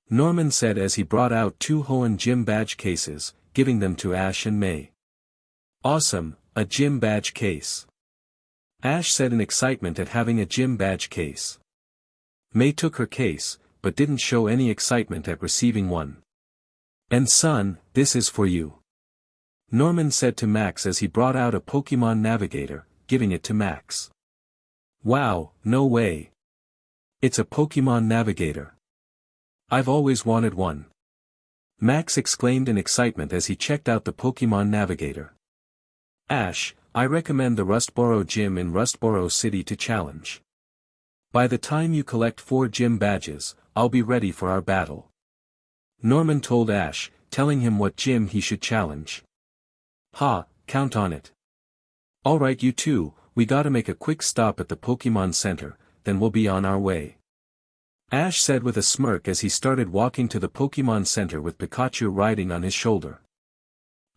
Norman said as he brought out 2 Hoenn gym badge cases, giving them to Ash and May. "Awesome, a gym badge case. Ash said in excitement at having a gym badge case. May took her case, but didn't show any excitement at receiving one. And son, this is for you. Norman said to Max as he brought out a Pokémon Navigator, giving it to Max. Wow, no way. It's a Pokémon Navigator. I've always wanted one. Max exclaimed in excitement as he checked out the Pokémon Navigator. Ash, I recommend the Rustboro Gym in Rustboro City to challenge. By the time you collect 4 gym badges, I'll be ready for our battle. Norman told Ash, telling him what gym he should challenge. Ha, count on it. Alright you two, we gotta make a quick stop at the Pokémon Center, then we'll be on our way. Ash said with a smirk as he started walking to the Pokémon Center with Pikachu riding on his shoulder.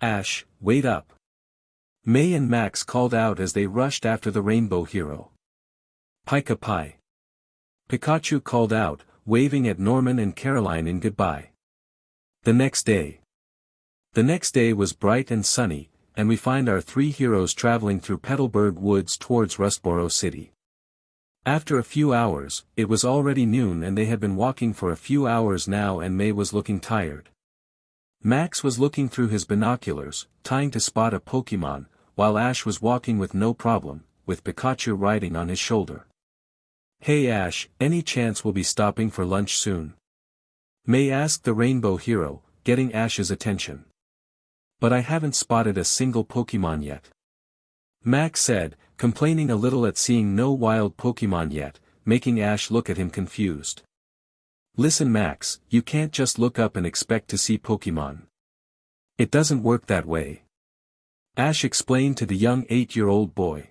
Ash, wait up. May and Max called out as they rushed after the Rainbow Hero. Pika Pi. Pikachu called out, waving at Norman and Caroline in goodbye. The next day. The next day was bright and sunny, and we find our 3 heroes traveling through Petalburg Woods towards Rustboro City. After a few hours, it was already noon and they had been walking for a few hours now and May was looking tired. Max was looking through his binoculars, trying to spot a Pokémon, while Ash was walking with no problem, with Pikachu riding on his shoulder. Hey Ash, any chance we'll be stopping for lunch soon? May asked the Rainbow Hero, getting Ash's attention. But I haven't spotted a single Pokémon yet. Max said, complaining a little at seeing no wild Pokémon yet, making Ash look at him confused. Listen Max, you can't just look up and expect to see Pokémon. It doesn't work that way. Ash explained to the young 8-year-old boy.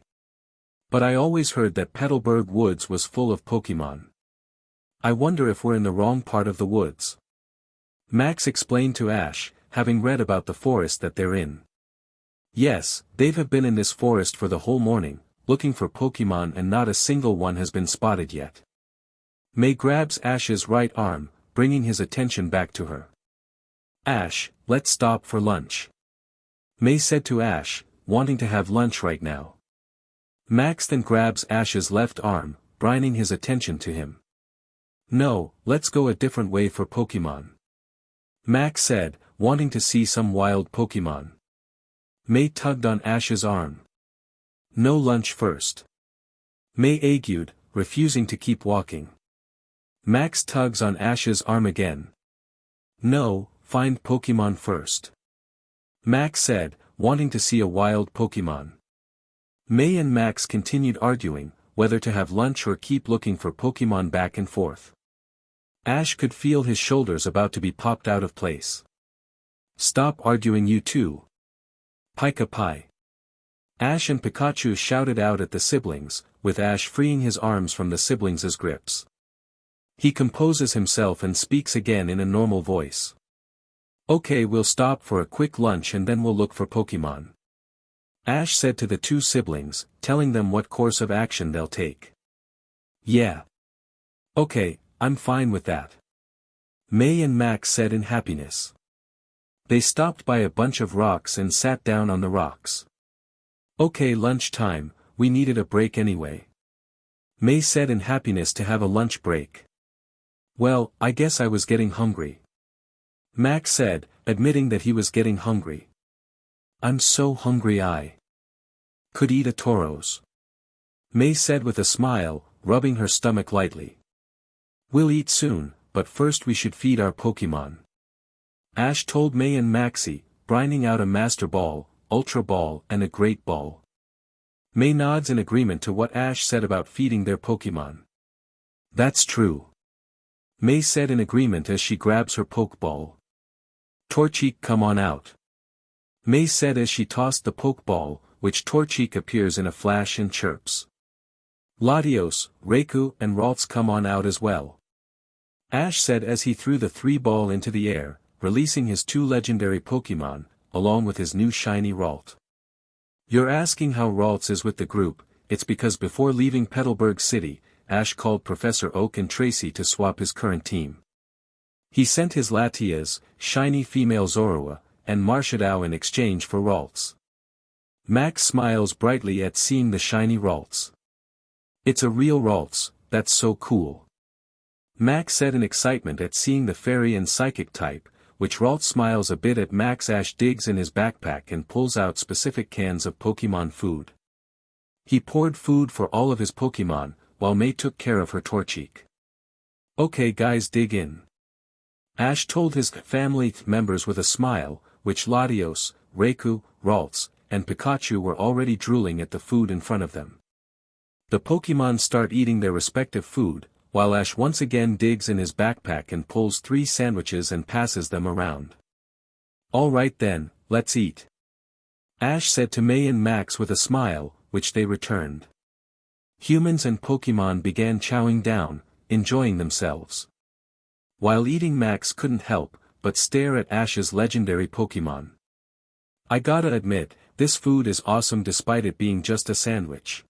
But I always heard that Petalburg Woods was full of Pokémon. I wonder if we're in the wrong part of the woods. Max explained to Ash, having read about the forest that they're in. Yes, they've been in this forest for the whole morning, looking for Pokémon and not a single one has been spotted yet. May grabs Ash's right arm, bringing his attention back to her. Ash, let's stop for lunch. May said to Ash, wanting to have lunch right now. Max then grabs Ash's left arm, bringing his attention to him. No, let's go a different way for Pokémon. Max said, wanting to see some wild Pokémon. May tugged on Ash's arm. No lunch first. May argued, refusing to keep walking. Max tugs on Ash's arm again. No, find Pokémon first. Max said, wanting to see a wild Pokémon. May and Max continued arguing, whether to have lunch or keep looking for Pokémon back and forth. Ash could feel his shoulders about to be popped out of place. Stop arguing you two. Pika Pi. Ash and Pikachu shouted out at the siblings, with Ash freeing his arms from the siblings' grips. He composes himself and speaks again in a normal voice. Okay, we'll stop for a quick lunch and then we'll look for Pokémon. Ash said to the 2 siblings, telling them what course of action they'll take. Yeah. Okay, I'm fine with that. May and Max said in happiness. They stopped by a bunch of rocks and sat down on the rocks. Okay, lunchtime, we needed a break anyway. May said in happiness to have a lunch break. Well, I guess I was getting hungry. Max said, admitting that he was getting hungry. I'm so hungry I could eat a Toros. May said with a smile, rubbing her stomach lightly. We'll eat soon, but first we should feed our Pokémon. Ash told May and Maxie, grinding out a Master Ball, Ultra Ball and a Great Ball. May nods in agreement to what Ash said about feeding their Pokémon. That's true. May said in agreement as she grabs her Pokeball. Torchic, come on out. May said as she tossed the Pokeball, which Torchic appears in a flash and chirps. Latios, Raikou and Ralts, come on out as well. Ash said as he threw the 3-ball into the air, releasing his 2 legendary Pokémon, along with his new shiny Ralt. You're asking how Ralts is with the group. It's because before leaving Petalburg City, Ash called Professor Oak and Tracy to swap his current team. He sent his Latias, shiny female Zorua, and Marshadao in exchange for Ralts. Max smiles brightly at seeing the shiny Ralts. It's a real Ralts, that's so cool. Max said in excitement at seeing the fairy and psychic type, which Ralt smiles a bit at Max. Ash digs in his backpack and pulls out specific cans of Pokemon food. He poured food for all of his Pokemon, while May took care of her Torchic. Okay guys, dig in. Ash told his family members with a smile, which Latios, Raikou, Ralts, and Pikachu were already drooling at the food in front of them. The Pokemon start eating their respective food, while Ash once again digs in his backpack and pulls 3 sandwiches and passes them around. Alright then, let's eat. Ash said to May and Max with a smile, which they returned. Humans and Pokemon began chowing down, enjoying themselves. While eating, Max couldn't help but stare at Ash's legendary Pokemon. I gotta admit, this food is awesome despite it being just a sandwich.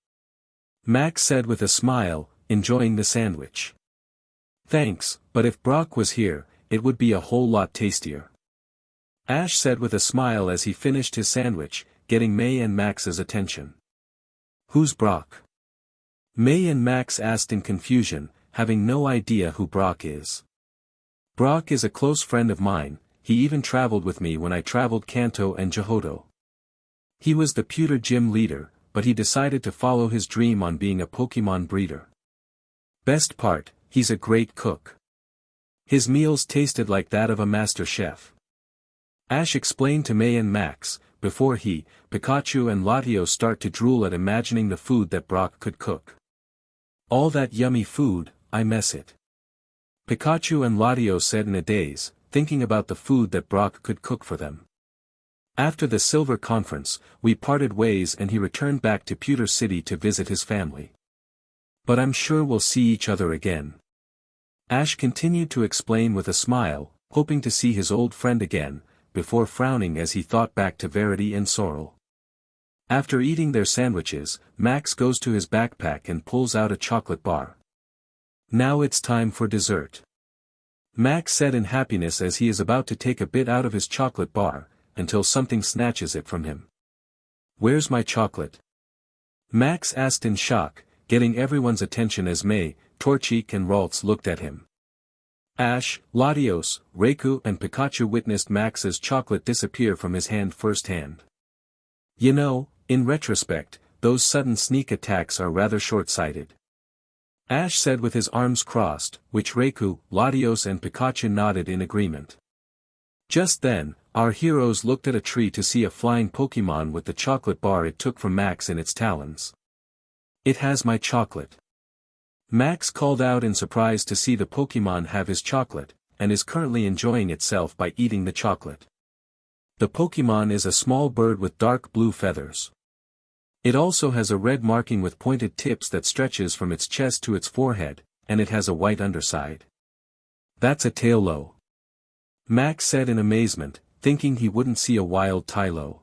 Max said with a smile, enjoying the sandwich. Thanks, but if Brock was here, it would be a whole lot tastier. Ash said with a smile as he finished his sandwich, getting May and Max's attention. Who's Brock? May and Max asked in confusion, having no idea who Brock is. Brock is a close friend of mine, he even traveled with me when I traveled Kanto and Johto. He was the pewter gym leader, but he decided to follow his dream on being a Pokemon breeder. Best part, he's a great cook. His meals tasted like that of a master chef. Ash explained to May and Max, before Pikachu and Latios start to drool at imagining the food that Brock could cook. All that yummy food, I miss it. Pikachu and Latios said in a daze, thinking about the food that Brock could cook for them. After the Silver Conference, we parted ways and he returned back to Pewter City to visit his family. But I'm sure we'll see each other again. Ash continued to explain with a smile, hoping to see his old friend again, before frowning as he thought back to Verity and Sorrel. After eating their sandwiches, Max goes to his backpack and pulls out a chocolate bar. Now it's time for dessert. Max said in happiness as he is about to take a bit out of his chocolate bar, until something snatches it from him. Where's my chocolate? Max asked in shock, getting everyone's attention as May, Torchic and Ralts looked at him. Ash, Latios, Raikou and Pikachu witnessed Max's chocolate disappear from his hand firsthand. You know, in retrospect, those sudden sneak attacks are rather short-sighted. Ash said with his arms crossed, which Raikou, Latios and Pikachu nodded in agreement. Just then, our heroes looked at a tree to see a flying Pokemon with the chocolate bar it took from Max in its talons. It has my chocolate. Max called out in surprise to see the Pokemon have his chocolate, and is currently enjoying itself by eating the chocolate. The Pokemon is a small bird with dark blue feathers. It also has a red marking with pointed tips that stretches from its chest to its forehead, and it has a white underside. That's a Taillow. Max said in amazement, thinking he wouldn't see a wild Taillow.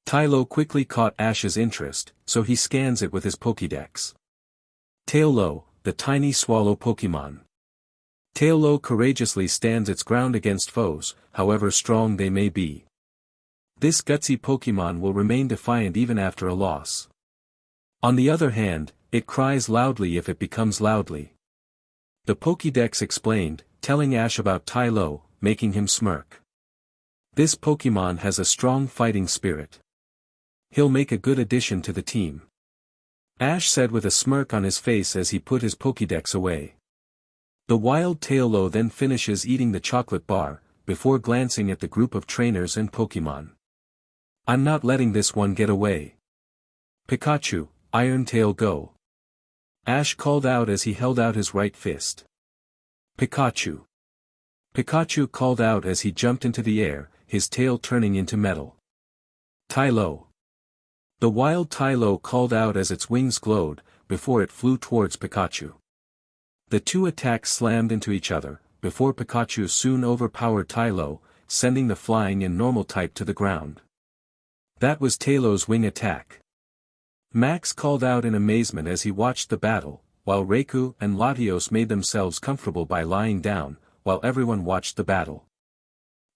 Taillow quickly caught Ash's interest, so he scans it with his Pokédex. Taillow, the tiny swallow Pokemon. Taillow courageously stands its ground against foes, however strong they may be. This gutsy Pokemon will remain defiant even after a loss. On the other hand, it cries loudly if it becomes loudly. The Pokédex explained, telling Ash about Taillow, making him smirk. This Pokemon has a strong fighting spirit. He'll make a good addition to the team. Ash said with a smirk on his face as he put his Pokédex away. The wild Taillow then finishes eating the chocolate bar, before glancing at the group of trainers and Pokemon. I'm not letting this one get away. Pikachu, Iron Tail go. Ash called out as he held out his right fist. Pikachu. Pikachu called out as he jumped into the air, his tail turning into metal. Taillow. The wild Taillow called out as its wings glowed, before it flew towards Pikachu. The two attacks slammed into each other, before Pikachu soon overpowered Taillow, sending the flying and normal type to the ground. That was Taillow's wing attack. Max called out in amazement as he watched the battle, while Raikou and Latios made themselves comfortable by lying down, while everyone watched the battle.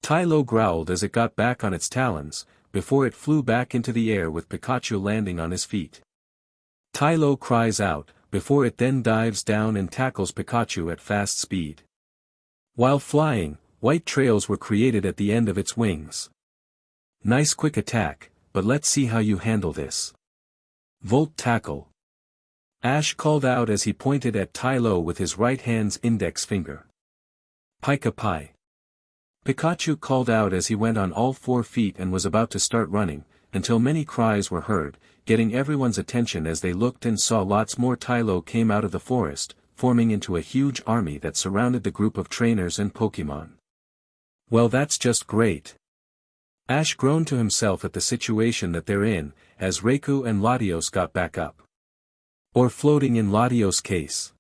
Taillow growled as it got back on its talons, before it flew back into the air with Pikachu landing on his feet. Tylo cries out, before it then dives down and tackles Pikachu at fast speed. While flying, white trails were created at the end of its wings. Nice quick attack, but let's see how you handle this. Volt Tackle. Ash called out as he pointed at Tylo with his right hand's index finger. Pika Pi. Pikachu called out as he went on all 4 feet and was about to start running, until many cries were heard, getting everyone's attention as they looked and saw lots more Tylo came out of the forest, forming into a huge army that surrounded the group of trainers and Pokémon. Well, that's just great. Ash groaned to himself at the situation that they're in, as Raikou and Latios got back up. Or floating in Latios' case.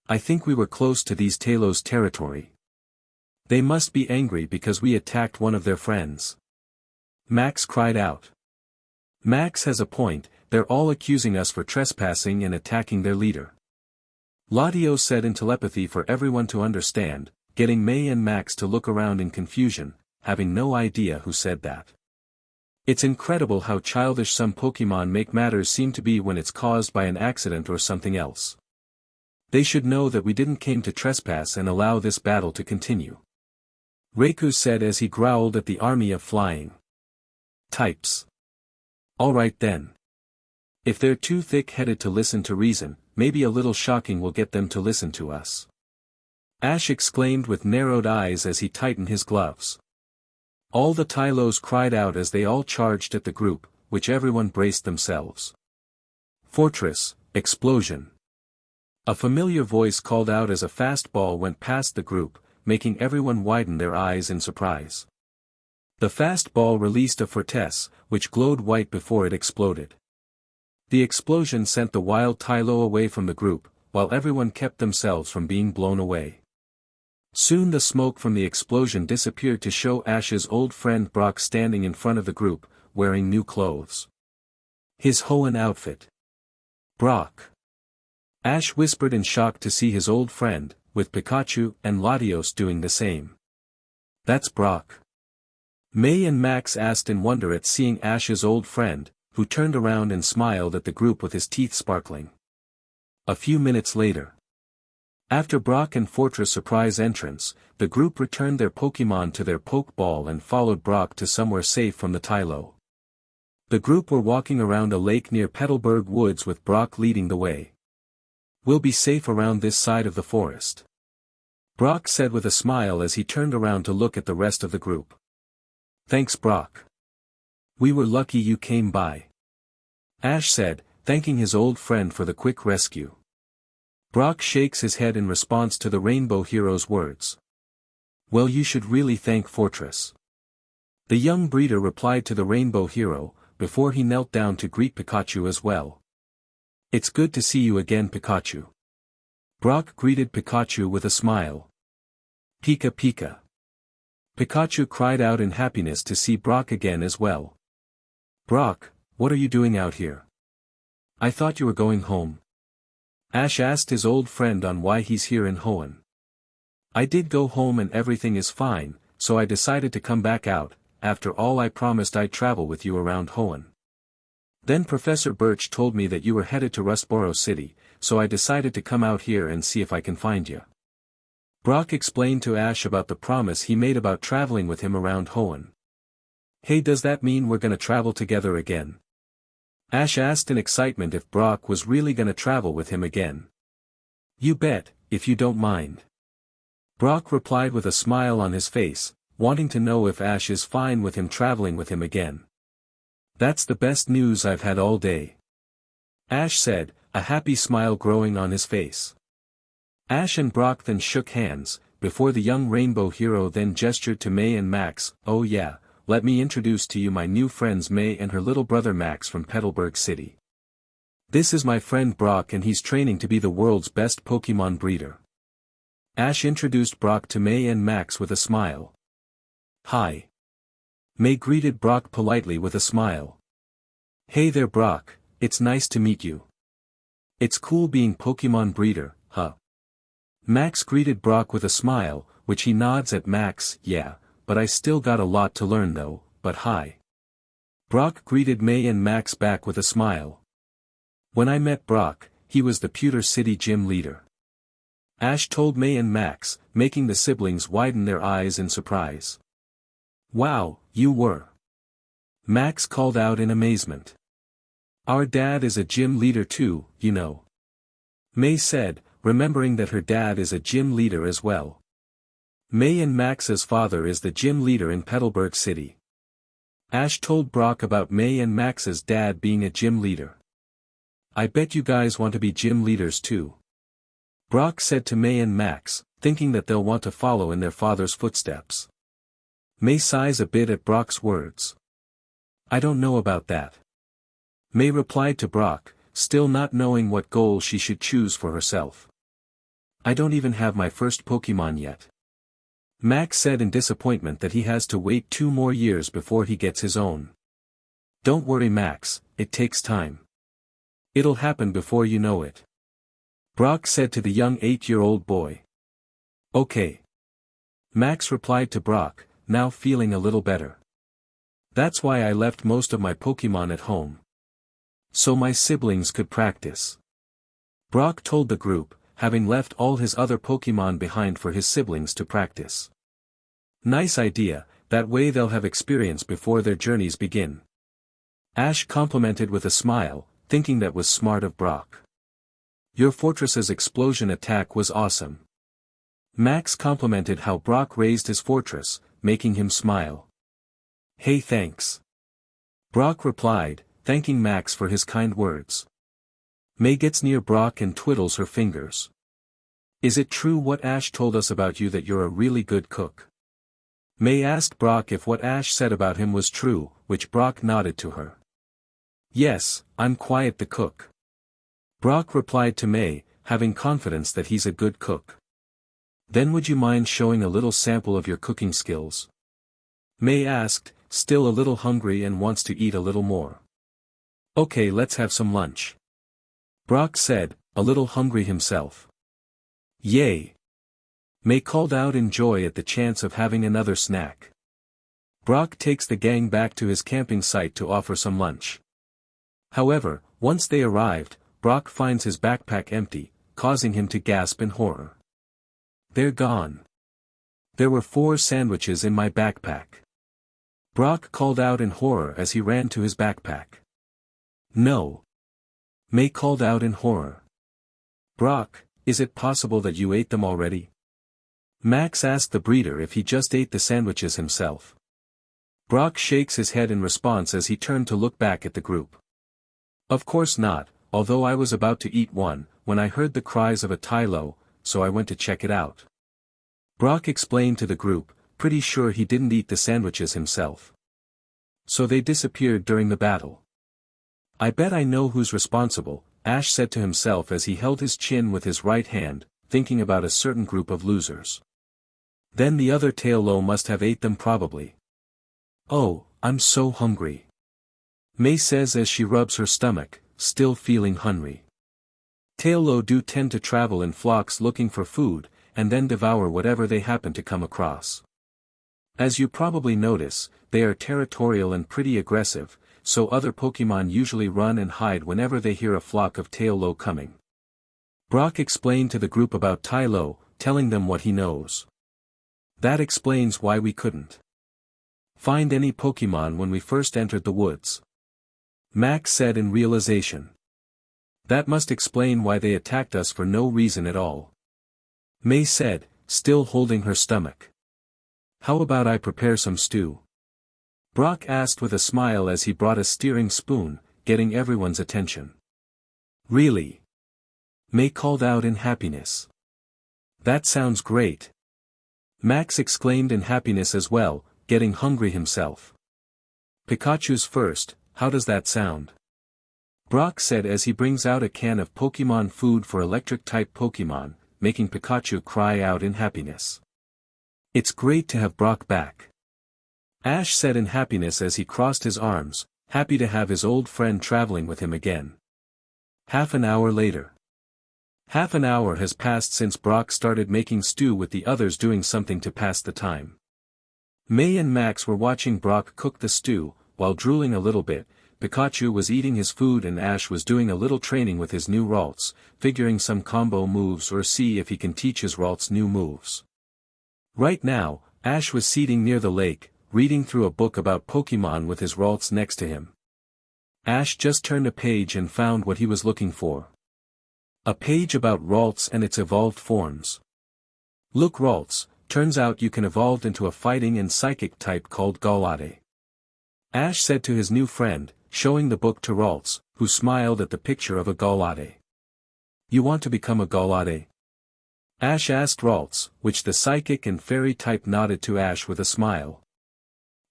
I think we were close to these Talos' territory. They must be angry because we attacked one of their friends. Max cried out. Max has a point, they're all accusing us for trespassing and attacking their leader. Latios said in telepathy for everyone to understand, getting May and Max to look around in confusion, having no idea who said that. It's incredible how childish some Pokémon make matters seem to be when it's caused by an accident or something else. They should know that we didn't came to trespass and allow this battle to continue. Raikou said as he growled at the army of flying types. Alright then. If they're too thick-headed to listen to reason, maybe a little shocking will get them to listen to us. Ash exclaimed with narrowed eyes as he tightened his gloves. All the Tylos cried out as they all charged at the group, which everyone braced themselves. Fortress, explosion. A familiar voice called out as a fast ball went past the group, making everyone widen their eyes in surprise. The fast ball released a fortress, which glowed white before it exploded. The explosion sent the wild Tylo away from the group, while everyone kept themselves from being blown away. Soon the smoke from the explosion disappeared to show Ash's old friend Brock standing in front of the group, wearing new clothes. His Hoenn outfit. Brock. Ash whispered in shock to see his old friend, with Pikachu and Latios doing the same. That's Brock. May and Max asked in wonder at seeing Ash's old friend, who turned around and smiled at the group with his teeth sparkling. A few minutes later. After Brock and Fortress' surprise entrance, the group returned their Pokémon to their Pokeball and followed Brock to somewhere safe from the Tylo. The group were walking around a lake near Petalburg Woods with Brock leading the way. We'll be safe around this side of the forest. Brock said with a smile as he turned around to look at the rest of the group. Thanks, Brock. We were lucky you came by. Ash said, thanking his old friend for the quick rescue. Brock shakes his head in response to the Rainbow Hero's words. Well, you should really thank Fortress. The young breeder replied to the Rainbow Hero, before he knelt down to greet Pikachu as well. It's good to see you again, Pikachu. Brock greeted Pikachu with a smile. Pika Pika. Pikachu cried out in happiness to see Brock again as well. Brock, what are you doing out here? I thought you were going home. Ash asked his old friend on why he's here in Hoenn. I did go home and everything is fine, so I decided to come back out. After all, I promised I'd travel with you around Hoenn. Then Professor Birch told me that you were headed to Rustboro City, so I decided to come out here and see if I can find you. Brock explained to Ash about the promise he made about traveling with him around Hoenn. Hey, does that mean we're gonna travel together again? Ash asked in excitement if Brock was really gonna travel with him again. You bet, if you don't mind. Brock replied with a smile on his face, wanting to know if Ash is fine with him traveling with him again. That's the best news I've had all day. Ash said, a happy smile growing on his face. Ash and Brock then shook hands, before the young Rainbow Hero then gestured to May and Max. Oh yeah, let me introduce to you my new friends May and her little brother Max from Petalburg City. This is my friend Brock and he's training to be the world's best Pokémon breeder. Ash introduced Brock to May and Max with a smile. Hi. May greeted Brock politely with a smile. Hey there Brock, it's nice to meet you. It's cool being Pokémon breeder, huh? Max greeted Brock with a smile, which he nods at Max. Yeah, but I still got a lot to learn though, but hi. Brock greeted May and Max back with a smile. When I met Brock, he was the Pewter City gym leader. Ash told May and Max, making the siblings widen their eyes in surprise. Wow, you were. Max called out in amazement. Our dad is a gym leader too, you know. May said, remembering that her dad is a gym leader as well. May and Max's father is the gym leader in Petalburg City. Ash told Brock about May and Max's dad being a gym leader. I bet you guys want to be gym leaders too. Brock said to May and Max, thinking that they'll want to follow in their father's footsteps. May sighs a bit at Brock's words. I don't know about that. May replied to Brock, still not knowing what goal she should choose for herself. I don't even have my first Pokémon yet. Max said in disappointment that he has to wait 2 more years before he gets his own. Don't worry Max, it takes time. It'll happen before you know it. Brock said to the young 8-year-old boy. Okay. Max replied to Brock, now feeling a little better. That's why I left most of my Pokémon at home. So my siblings could practice. Brock told the group, having left all his other Pokémon behind for his siblings to practice. Nice idea, that way they'll have experience before their journeys begin. Ash complimented with a smile, thinking that was smart of Brock. Your fortress's explosion attack was awesome. Max complimented how Brock raised his fortress, making him smile. Hey thanks. Brock replied, thanking Max for his kind words. May gets near Brock and twiddles her fingers. Is it true what Ash told us about you that you're a really good cook? May asked Brock if what Ash said about him was true, which Brock nodded to her. Yes, I'm quite the cook. Brock replied to May, having confidence that he's a good cook. Then would you mind showing a little sample of your cooking skills? May asked, still a little hungry and wants to eat a little more. Okay, let's have some lunch. Brock said, a little hungry himself. Yay! May called out in joy at the chance of having another snack. Brock takes the gang back to his camping site to offer some lunch. However, once they arrived, Brock finds his backpack empty, causing him to gasp in horror. They're gone. There were 4 sandwiches in my backpack. Brock called out in horror as he ran to his backpack. No. May called out in horror. Brock, is it possible that you ate them already? Max asked the breeder if he just ate the sandwiches himself. Brock shakes his head in response as he turned to look back at the group. Of course not, although I was about to eat one, when I heard the cries of a Tylo, so I went to check it out. Brock explained to the group, pretty sure he didn't eat the sandwiches himself. So they disappeared during the battle. I bet I know who's responsible, Ash said to himself as he held his chin with his right hand, thinking about a certain group of losers. Then the other Tailo must have ate them probably. Oh, I'm so hungry. May says as she rubs her stomach, still feeling hungry. Tailo do tend to travel in flocks looking for food, and then devour whatever they happen to come across. As you probably notice, they are territorial and pretty aggressive, so other Pokémon usually run and hide whenever they hear a flock of Tailo coming. Brock explained to the group about Tylo, telling them what he knows. That explains why we couldn't find any Pokémon when we first entered the woods. Max said in realization. That must explain why they attacked us for no reason at all. May said, still holding her stomach. How about I prepare some stew? Brock asked with a smile as he brought a steering spoon, getting everyone's attention. Really? May called out in happiness. That sounds great. Max exclaimed in happiness as well, getting hungry himself. Pikachu's first, how does that sound? Brock said as he brings out a can of Pokémon food for electric-type Pokémon, making Pikachu cry out in happiness. It's great to have Brock back. Ash said in happiness as he crossed his arms, happy to have his old friend traveling with him again. Half an hour later. Half an hour has passed since Brock started making stew with the others doing something to pass the time. May and Max were watching Brock cook the stew, while drooling a little bit, Pikachu was eating his food and Ash was doing a little training with his new Ralts, figuring some combo moves or see if he can teach his Ralts new moves. Right now, Ash was sitting near the lake, reading through a book about Pokémon with his Ralts next to him. Ash just turned a page and found what he was looking for. A page about Ralts and its evolved forms. Look Ralts, turns out you can evolve into a fighting and psychic type called Golade. Ash said to his new friend, showing the book to Ralts, who smiled at the picture of a Golade. You want to become a Golade? Ash asked Ralts, which the psychic and fairy type nodded to Ash with a smile.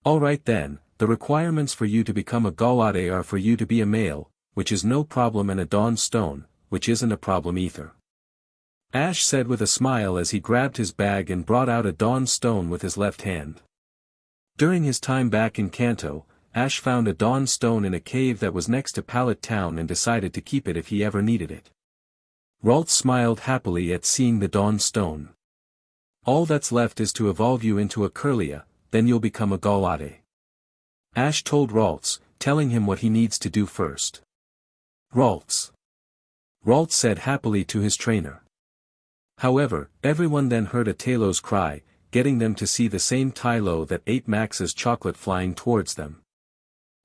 Alright then, the requirements for you to become a Golade are for you to be a male, which is no problem, and a Dawn Stone, which isn't a problem either. Ash said with a smile as he grabbed his bag and brought out a Dawn Stone with his left hand. During his time back in Kanto, Ash found a Dawn Stone in a cave that was next to Pallet Town and decided to keep it if he ever needed it. Ralts smiled happily at seeing the Dawn Stone. All that's left is to evolve you into a Kirlia, then you'll become a Golade. Ash told Ralts, telling him what he needs to do first. Ralts said happily to his trainer. However, everyone then heard a Talos cry, getting them to see the same Tylo that ate Max's chocolate flying towards them.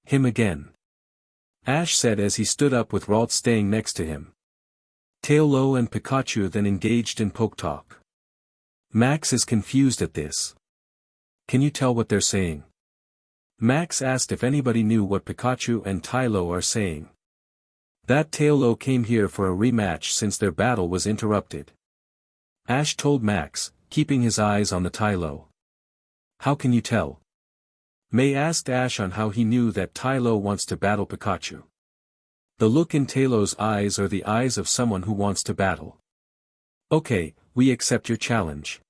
Him again. Ash said as he stood up with Ralts staying next to him. Tailo and Pikachu then engaged in poke talk. Max is confused at this. Can you tell what they're saying? Max asked if anybody knew what Pikachu and Tylo are saying. That Tailo came here for a rematch since their battle was interrupted. Ash told Max, keeping his eyes on the Tylo. How can you tell? May asked Ash on how he knew that Tylo wants to battle Pikachu. The look in Tailo's eyes are the eyes of someone who wants to battle. Okay, we accept your challenge.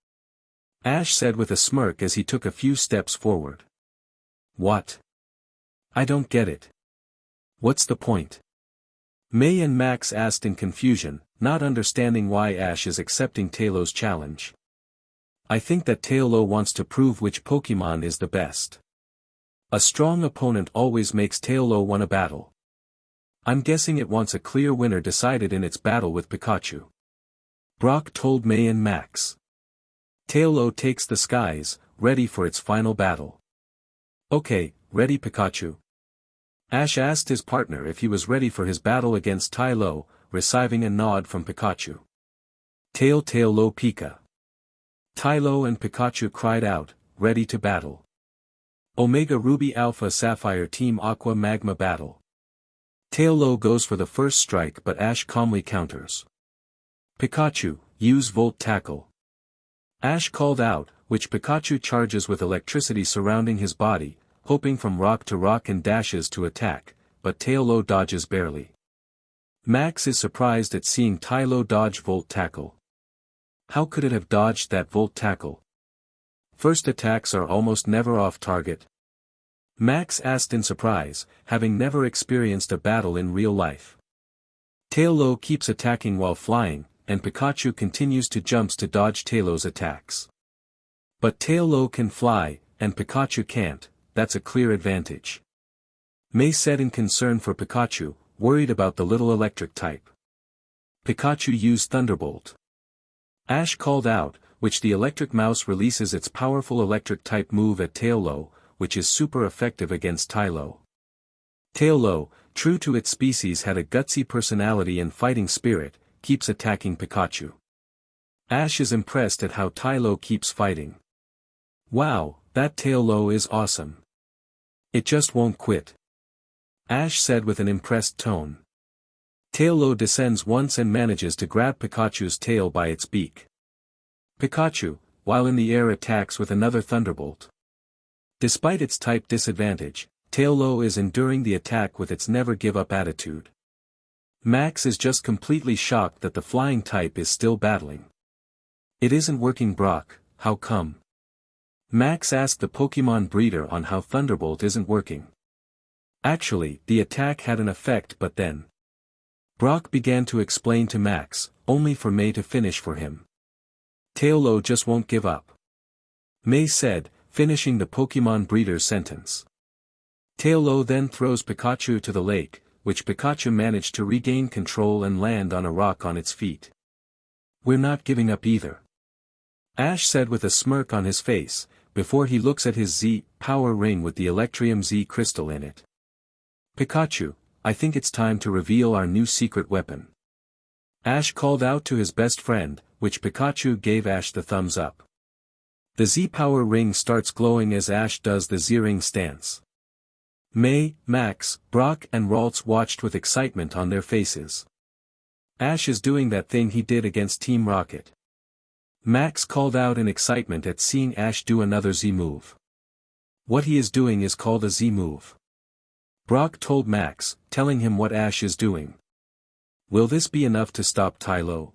Ash said with a smirk as he took a few steps forward. What? I don't get it. What's the point? May and Max asked in confusion, not understanding why Ash is accepting Tailo's challenge. I think that Tailo wants to prove which Pokemon is the best. A strong opponent always makes Tailo win a battle. I'm guessing it wants a clear winner decided in its battle with Pikachu. Brock told May and Max. Tailo takes the skies, ready for its final battle. Okay, ready Pikachu? Ash asked his partner if he was ready for his battle against Tylo, receiving a nod from Pikachu. Tailo Pika. Tylo and Pikachu cried out, ready to battle. Omega Ruby Alpha Sapphire Team Aqua Magma battle. Tailo goes for the first strike but Ash calmly counters. Pikachu, use Volt Tackle. Ash called out, which Pikachu charges with electricity surrounding his body, hopping from rock to rock and dashes to attack, but Tailo dodges barely. Max is surprised at seeing Tylo dodge Volt Tackle. How could it have dodged that Volt Tackle? First attacks are almost never off target. Max asked in surprise, having never experienced a battle in real life. Tailo keeps attacking while flying, and Pikachu continues to jumps to dodge Tailo's attacks. But Tailo can fly, and Pikachu can't, that's a clear advantage. May said in concern for Pikachu, worried about the little electric type. Pikachu used Thunderbolt. Ash called out, which the electric mouse releases its powerful electric type move at Tailo, which is super effective against Tylo. Tailo, true to its species, had a gutsy personality and fighting spirit, keeps attacking Pikachu. Ash is impressed at how Tylo keeps fighting. Wow, that Tailo is awesome. It just won't quit. Ash said with an impressed tone. Tailo descends once and manages to grab Pikachu's tail by its beak. Pikachu, while in the air, attacks with another Thunderbolt. Despite its type disadvantage, Tailo is enduring the attack with its never-give-up attitude. Max is just completely shocked that the flying type is still battling. It isn't working, Brock, how come? Max asked the Pokemon breeder on how Thunderbolt isn't working. Actually, the attack had an effect, but then Brock began to explain to Max, only for May to finish for him. Tailo just won't give up. May said, finishing the Pokemon breeder's sentence. Taillow then throws Pikachu to the lake, which Pikachu managed to regain control and land on a rock on its feet. "We're not giving up either," Ash said with a smirk on his face, before he looks at his Z-Power ring with the Electrium Z crystal in it. "Pikachu, I think it's time to reveal our new secret weapon," Ash called out to his best friend, which Pikachu gave Ash the thumbs up. The Z-Power ring starts glowing as Ash does the Z-ring stance. May, Max, Brock and Ralts watched with excitement on their faces. Ash is doing that thing he did against Team Rocket. Max called out in excitement at seeing Ash do another Z move. "What he is doing is called a Z move," Brock told Max, telling him what Ash is doing. "Will this be enough to stop Taillow?"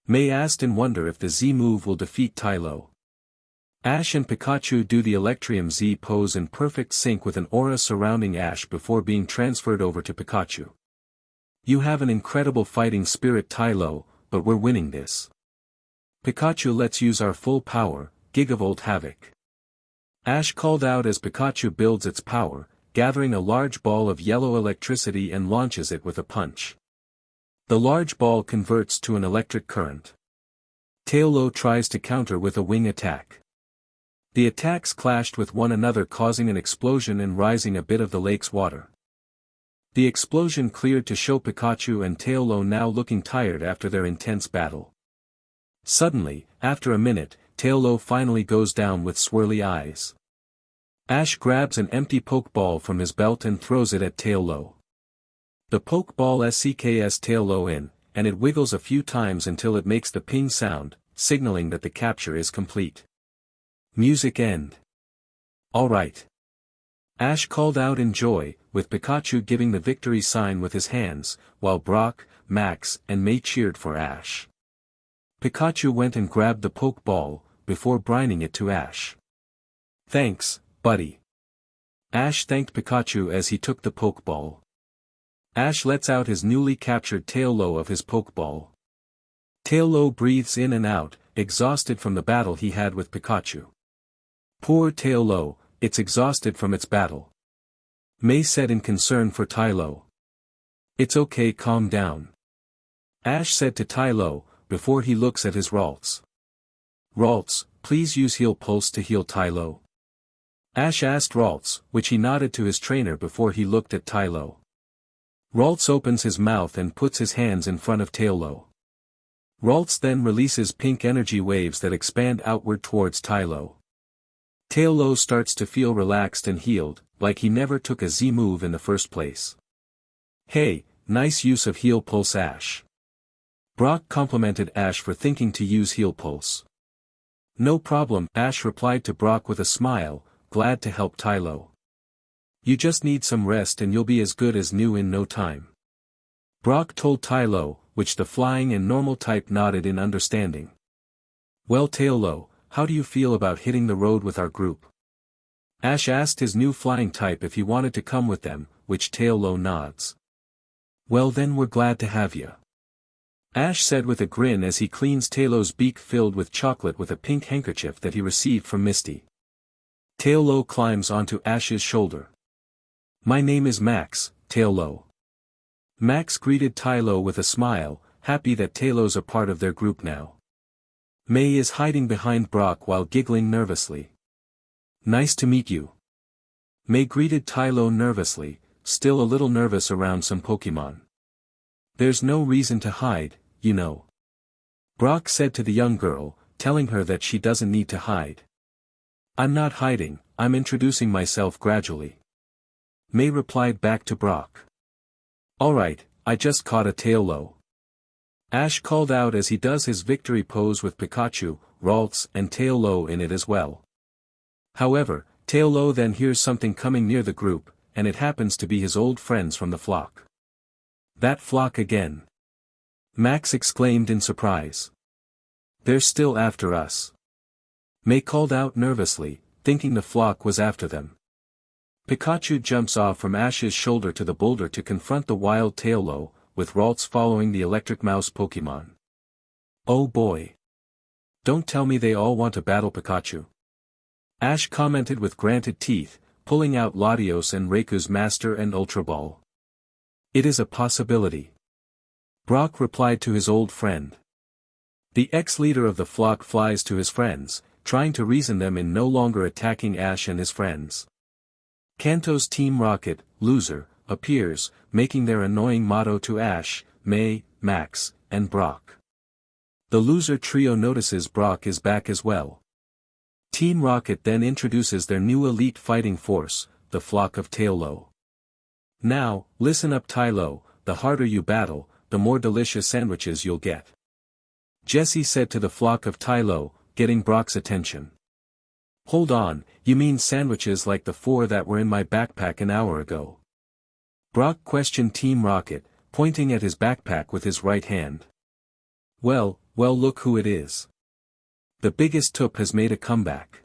May asked in wonder if the Z move will defeat Taillow. Ash and Pikachu do the Electrium Z pose in perfect sync with an aura surrounding Ash before being transferred over to Pikachu. "You have an incredible fighting spirit, Taillow, but we're winning this. Pikachu, let's use our full power, Gigavolt Havoc," Ash called out as Pikachu builds its power, gathering a large ball of yellow electricity and launches it with a punch. The large ball converts to an electric current. Taillow tries to counter with a wing attack. The attacks clashed with one another, causing an explosion and rising a bit of the lake's water. The explosion cleared to show Pikachu and Taillow now looking tired after their intense battle. Suddenly, after a minute, Taillow finally goes down with swirly eyes. Ash grabs an empty Pokeball from his belt and throws it at Taillow. The Pokeball SCKs Taillow in, and it wiggles a few times until it makes the ping sound, signaling that the capture is complete. Music end. "Alright," Ash called out in joy, with Pikachu giving the victory sign with his hands, while Brock, Max and May cheered for Ash. Pikachu went and grabbed the Pokeball, before brining it to Ash. "Thanks, buddy." Ash thanked Pikachu as he took the Pokeball. Ash lets out his newly captured Taillow of his Pokeball. Taillow breathes in and out, exhausted from the battle he had with Pikachu. "Poor Taillow, it's exhausted from its battle," May said in concern for Taillow. "It's okay, calm down," Ash said to Taillow, before he looks at his Ralts. "Ralts, please use Heal Pulse to heal Taillow," Ash asked Ralts, which he nodded to his trainer before he looked at Taillow. Ralts opens his mouth and puts his hands in front of Taillow. Ralts then releases pink energy waves that expand outward towards Taillow. Taillow starts to feel relaxed and healed, like he never took a Z move in the first place. "Hey, nice use of Heal Pulse, Ash." Brock complimented Ash for thinking to use Heal Pulse. "No problem," Ash replied to Brock with a smile, glad to help Taillow. "You just need some rest and you'll be as good as new in no time," Brock told Taillow, which the flying and normal type nodded in understanding. "Well, Taillow, how do you feel about hitting the road with our group?" Ash asked his new flying type if he wanted to come with them, which Taillow nods. "Well then, we're glad to have you," Ash said with a grin as he cleans Taillow's beak filled with chocolate with a pink handkerchief that he received from Misty. Taillow climbs onto Ash's shoulder. "My name is Max, Taillow." Max greeted Taillow with a smile, happy that Taillow's a part of their group now. May is hiding behind Brock while giggling nervously. "Nice to meet you." May greeted Taillow nervously, still a little nervous around some Pokemon. "There's no reason to hide, you know," Brock said to the young girl, telling her that she doesn't need to hide. "I'm not hiding, I'm introducing myself gradually," May replied back to Brock. "Alright, I just caught a Taillow," Ash called out as he does his victory pose with Pikachu, Ralts and Taillow in it as well. However, Taillow then hears something coming near the group, and it happens to be his old friends from the flock. "That flock again!" Max exclaimed in surprise. "They're still after us," May called out nervously, thinking the flock was after them. Pikachu jumps off from Ash's shoulder to the boulder to confront the wild Taillow, with Ralts following the electric mouse Pokemon. "Oh boy! Don't tell me they all want to battle Pikachu," Ash commented with granted teeth, pulling out Latios and Reiku's Master and Ultra Ball. It is a possibility. Brock replied to his old friend. The ex-leader of the flock flies to his friends, trying to reason them in no longer attacking Ash and his friends. Kanto's Team Rocket, loser, appears, making their annoying motto to Ash, May, Max, and Brock. The loser trio notices Brock is back as well. Team Rocket then introduces their new elite fighting force, the flock of Tailo. Now, listen up Tailo, the harder you battle, the more delicious sandwiches you'll get. Jesse said to the flock of Tailo, getting Brock's attention. Hold on, you mean sandwiches like the 4 that were in my backpack an hour ago? Brock questioned Team Rocket, pointing at his backpack with his right hand. Well, look who it is. The biggest toop has made a comeback.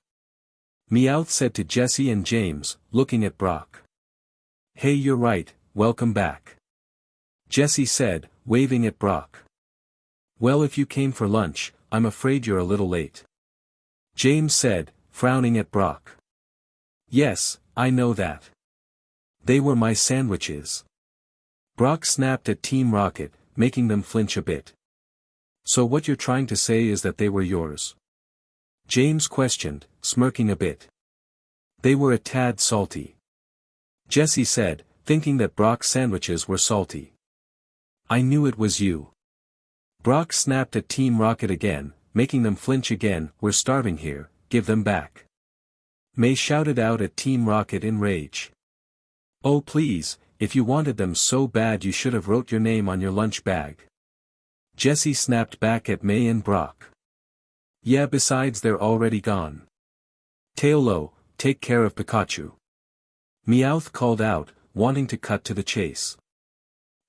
Meowth said to Jesse and James, looking at Brock. Hey, you're right, welcome back. Jesse said, waving at Brock. Well, if you came for lunch, I'm afraid you're a little late. James said, frowning at Brock. Yes, I know that. They were my sandwiches. Brock snapped at Team Rocket, making them flinch a bit. So what you're trying to say is that they were yours? James questioned, smirking a bit. They were a tad salty. Jesse said, thinking that Brock's sandwiches were salty. I knew it was you. Brock snapped at Team Rocket again, making them flinch again. We're starving here, give them back. May shouted out at Team Rocket in rage. Oh please, if you wanted them so bad you should have wrote your name on your lunch bag. Jesse snapped back at May and Brock. Yeah, besides they're already gone. Tailo, take care of Pikachu. Meowth called out, wanting to cut to the chase.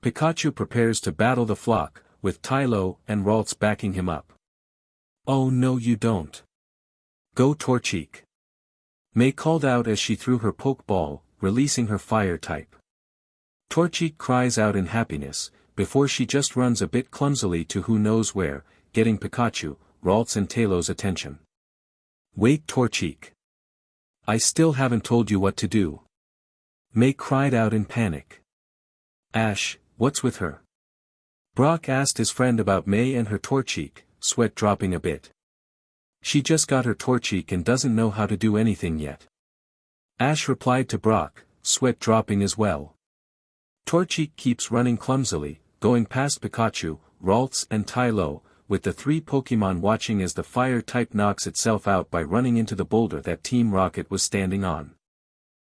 Pikachu prepares to battle the flock, with Tailo and Ralts backing him up. Oh no you don't. Go Torchic. May called out as she threw her Pokeball, releasing her fire type. Torchic cries out in happiness, before she just runs a bit clumsily to who knows where, getting Pikachu, Ralts and Tailo's attention. Wait Torchic. I still haven't told you what to do. May cried out in panic. Ash, what's with her? Brock asked his friend about May and her Torchic, sweat dropping a bit. She just got her Torchic and doesn't know how to do anything yet. Ash replied to Brock, sweat dropping as well. Torchic keeps running clumsily, going past Pikachu, Ralts and Tailo, with the 3 Pokemon watching as the fire type knocks itself out by running into the boulder that Team Rocket was standing on.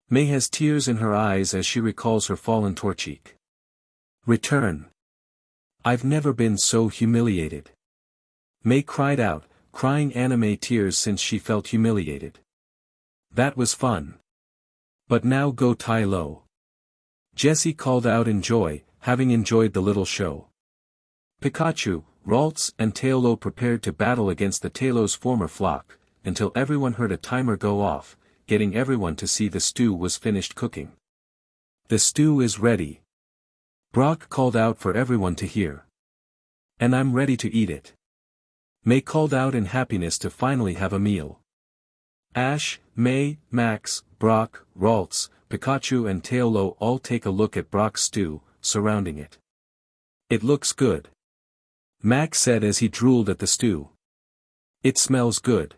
May has tears in her eyes as she recalls her fallen Torchic. Return. I've never been so humiliated. May cried out, crying anime tears since she felt humiliated. That was fun. But now go Tailo. Jesse called out in joy, having enjoyed the little show. Pikachu, Ralts and Tailo prepared to battle against the Tailo's former flock, until everyone heard a timer go off, getting everyone to see the stew was finished cooking. The stew is ready. Brock called out for everyone to hear. And I'm ready to eat it. May called out in happiness to finally have a meal. Ash, May, Max, Brock, Ralts, Pikachu and Tailo all take a look at Brock's stew, surrounding it. It looks good. Max said as he drooled at the stew. It smells good.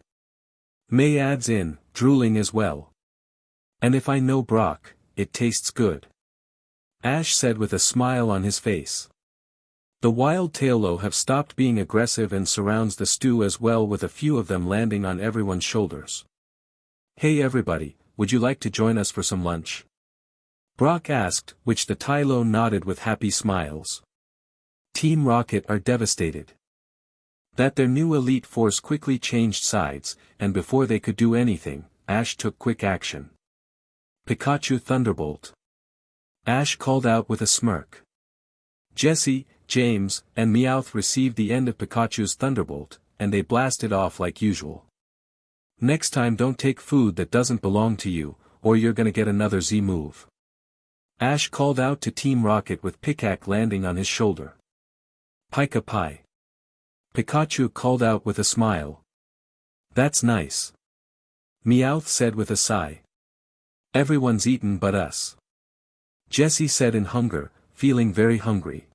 May adds in, drooling as well. And if I know Brock, it tastes good. Ash said with a smile on his face. The wild Tailo have stopped being aggressive and surrounds the stew as well, with a few of them landing on everyone's shoulders. Hey everybody, would you like to join us for some lunch? Brock asked, which the Tailo nodded with happy smiles. Team Rocket are devastated. That their new elite force quickly changed sides, and before they could do anything, Ash took quick action. Pikachu Thunderbolt. Ash called out with a smirk. Jesse, James, and Meowth received the end of Pikachu's Thunderbolt, and they blasted off like usual. Next time don't take food that doesn't belong to you, or you're gonna get another Z move. Ash called out to Team Rocket with Pikachu landing on his shoulder. Pika Pie. Pikachu called out with a smile. That's nice. Meowth said with a sigh. Everyone's eaten but us. Jessie said in hunger, feeling very hungry.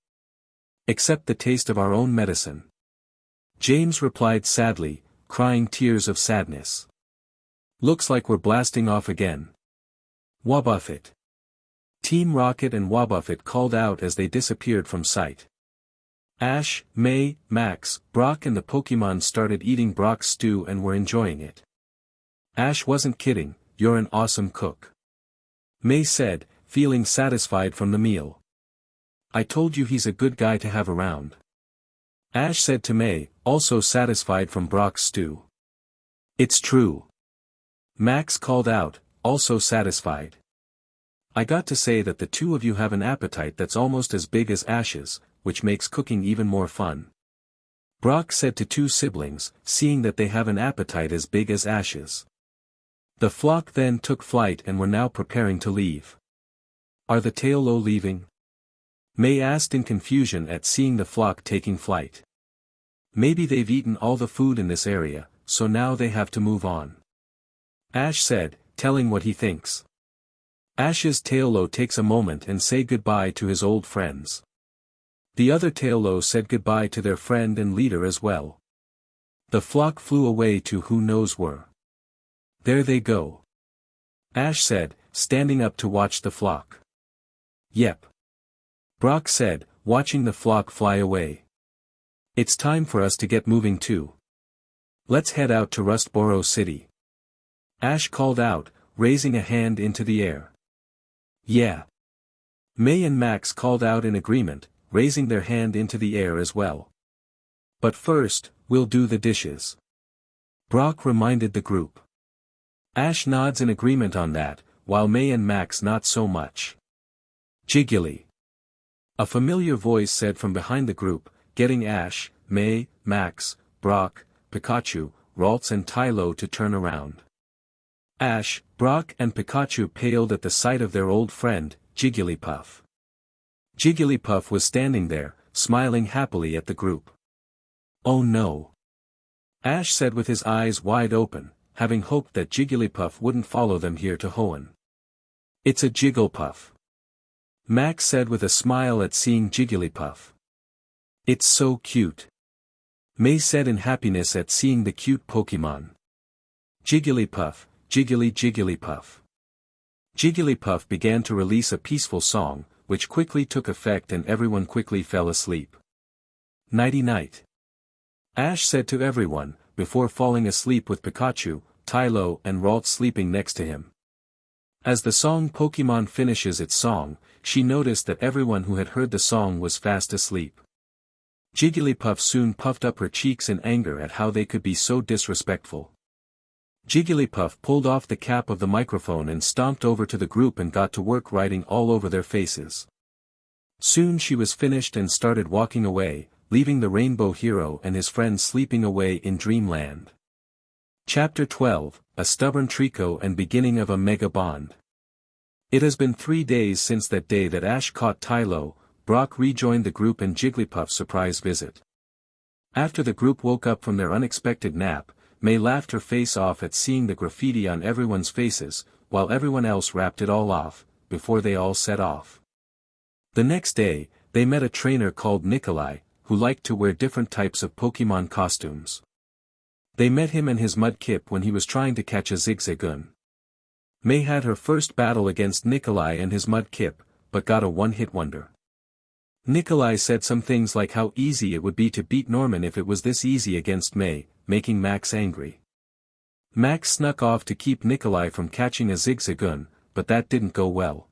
Except the taste of our own medicine. James replied sadly, crying tears of sadness. Looks like we're blasting off again. Wobbuffet. Team Rocket and Wobbuffet called out as they disappeared from sight. Ash, May, Max, Brock and the Pokémon started eating Brock's stew and were enjoying it. Ash wasn't kidding, you're an awesome cook. May said, feeling satisfied from the meal. I told you he's a good guy to have around. Ash said to May, also satisfied from Brock's stew. It's true. Max called out, also satisfied. I got to say that the two of you have an appetite that's almost as big as Ash's, which makes cooking even more fun. Brock said to two siblings, seeing that they have an appetite as big as Ash's. The flock then took flight and were now preparing to leave. Are the Tailo leaving? May asked in confusion at seeing the flock taking flight. Maybe they've eaten all the food in this area, so now they have to move on. Ash said, telling what he thinks. Ash's Tailo takes a moment and say goodbye to his old friends. The other Tailo said goodbye to their friend and leader as well. The flock flew away to who knows where. There they go. Ash said, standing up to watch the flock. Yep. Brock said, watching the flock fly away. It's time for us to get moving too. Let's head out to Rustboro City. Ash called out, raising a hand into the air. Yeah. May and Max called out in agreement, raising their hand into the air as well. But first, we'll do the dishes. Brock reminded the group. Ash nods in agreement on that, while May and Max not so much. Jiggly. A familiar voice said from behind the group, getting Ash, May, Max, Brock, Pikachu, Ralts and Tylo to turn around. Ash, Brock and Pikachu paled at the sight of their old friend, Jigglypuff. Jigglypuff was standing there, smiling happily at the group. Oh no. Ash said with his eyes wide open, having hoped that Jigglypuff wouldn't follow them here to Hoenn. It's a Jigglypuff. Max said with a smile at seeing Jigglypuff. It's so cute. May said in happiness at seeing the cute Pokemon. Jigglypuff, Jigglypuff. Jigglypuff began to release a peaceful song, which quickly took effect and everyone quickly fell asleep. Nighty-night. Ash said to everyone, before falling asleep with Pikachu, Tylo and Ralts sleeping next to him. As the song Pokemon finishes its song, she noticed that everyone who had heard the song was fast asleep. Jigglypuff soon puffed up her cheeks in anger at how they could be so disrespectful. Jigglypuff pulled off the cap of the microphone and stomped over to the group and got to work writing all over their faces. Soon she was finished and started walking away, leaving the Rainbow Hero and his friends sleeping away in Dreamland. Chapter 12, A Stubborn Trico and Beginning of a Mega Bond. It has been 3 days since that day that Ash caught Tylo, Brock rejoined the group and Jigglypuff's surprise visit. After the group woke up from their unexpected nap, May laughed her face off at seeing the graffiti on everyone's faces, while everyone else wrapped it all off, before they all set off. The next day, they met a trainer called Nikolai, who liked to wear different types of Pokemon costumes. They met him and his Mudkip when he was trying to catch a Zigzagoon. May had her first battle against Nikolai and his Mudkip, but got a one-hit wonder. Nikolai said some things like how easy it would be to beat Norman if it was this easy against May, making Max angry. Max snuck off to keep Nikolai from catching a Zigzagoon, but that didn't go well.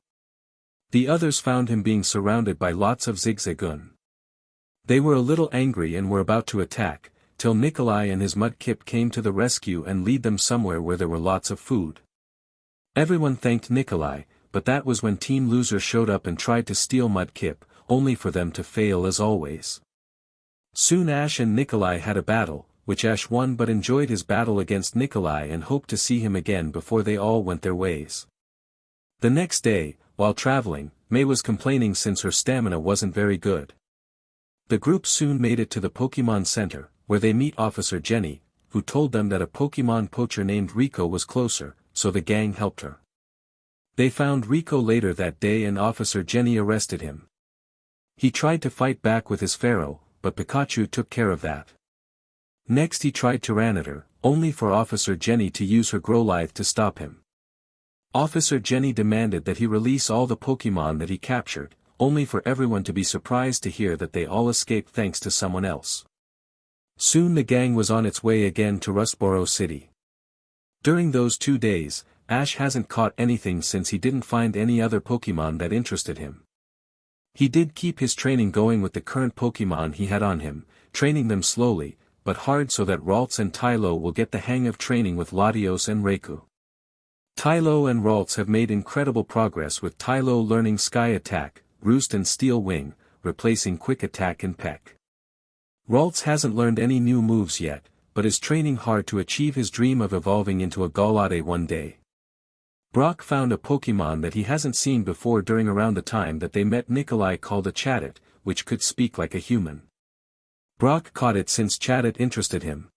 The others found him being surrounded by lots of Zigzagoon. They were a little angry and were about to attack, till Nikolai and his Mudkip came to the rescue and lead them somewhere where there were lots of food. Everyone thanked Nikolai, but that was when Team Loser showed up and tried to steal Mudkip, only for them to fail as always. Soon Ash and Nikolai had a battle, which Ash won but enjoyed his battle against Nikolai and hoped to see him again before they all went their ways. The next day, while traveling, May was complaining since her stamina wasn't very good. The group soon made it to the Pokemon Center, where they meet Officer Jenny, who told them that a Pokemon poacher named Rico was closer, so the gang helped her. They found Rico later that day and Officer Jenny arrested him. He tried to fight back with his Pharaoh, but Pikachu took care of that. Next he tried Tyranitar, only for Officer Jenny to use her Growlithe to stop him. Officer Jenny demanded that he release all the Pokémon that he captured, only for everyone to be surprised to hear that they all escaped thanks to someone else. Soon the gang was on its way again to Rustboro City. During those 2 days, Ash hasn't caught anything since he didn't find any other Pokémon that interested him. He did keep his training going with the current Pokémon he had on him, training them slowly, but hard so that Ralts and Tylo will get the hang of training with Latios and Raikou. Tylo and Ralts have made incredible progress with Tylo learning Sky Attack, Roost and Steel Wing, replacing Quick Attack and Peck. Ralts hasn't learned any new moves yet, but is training hard to achieve his dream of evolving into a Golade one day. Brock found a Pokémon that he hasn't seen before during around the time that they met Nikolai called a Chatot, which could speak like a human. Brock caught it since Chatot interested him.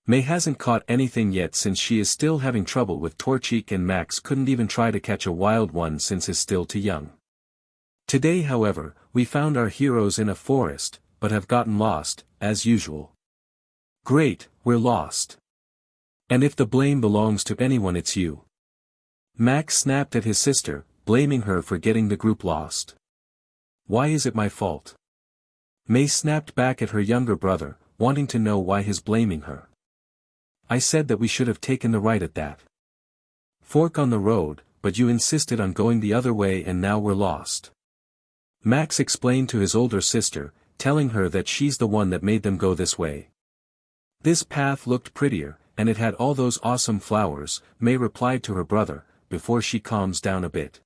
May hasn't caught anything yet since she is still having trouble with Torchic and Max couldn't even try to catch a wild one since is still too young. Today however, we found our heroes in a forest, but have gotten lost, as usual. Great, we're lost. And if the blame belongs to anyone it's you. Max snapped at his sister, blaming her for getting the group lost. Why is it my fault? May snapped back at her younger brother, wanting to know why he's blaming her. I said that we should have taken the right at that fork on the road, but you insisted on going the other way and now we're lost. Max explained to his older sister, telling her that she's the one that made them go this way. This path looked prettier, and it had all those awesome flowers, May replied to her brother, before she calms down a bit.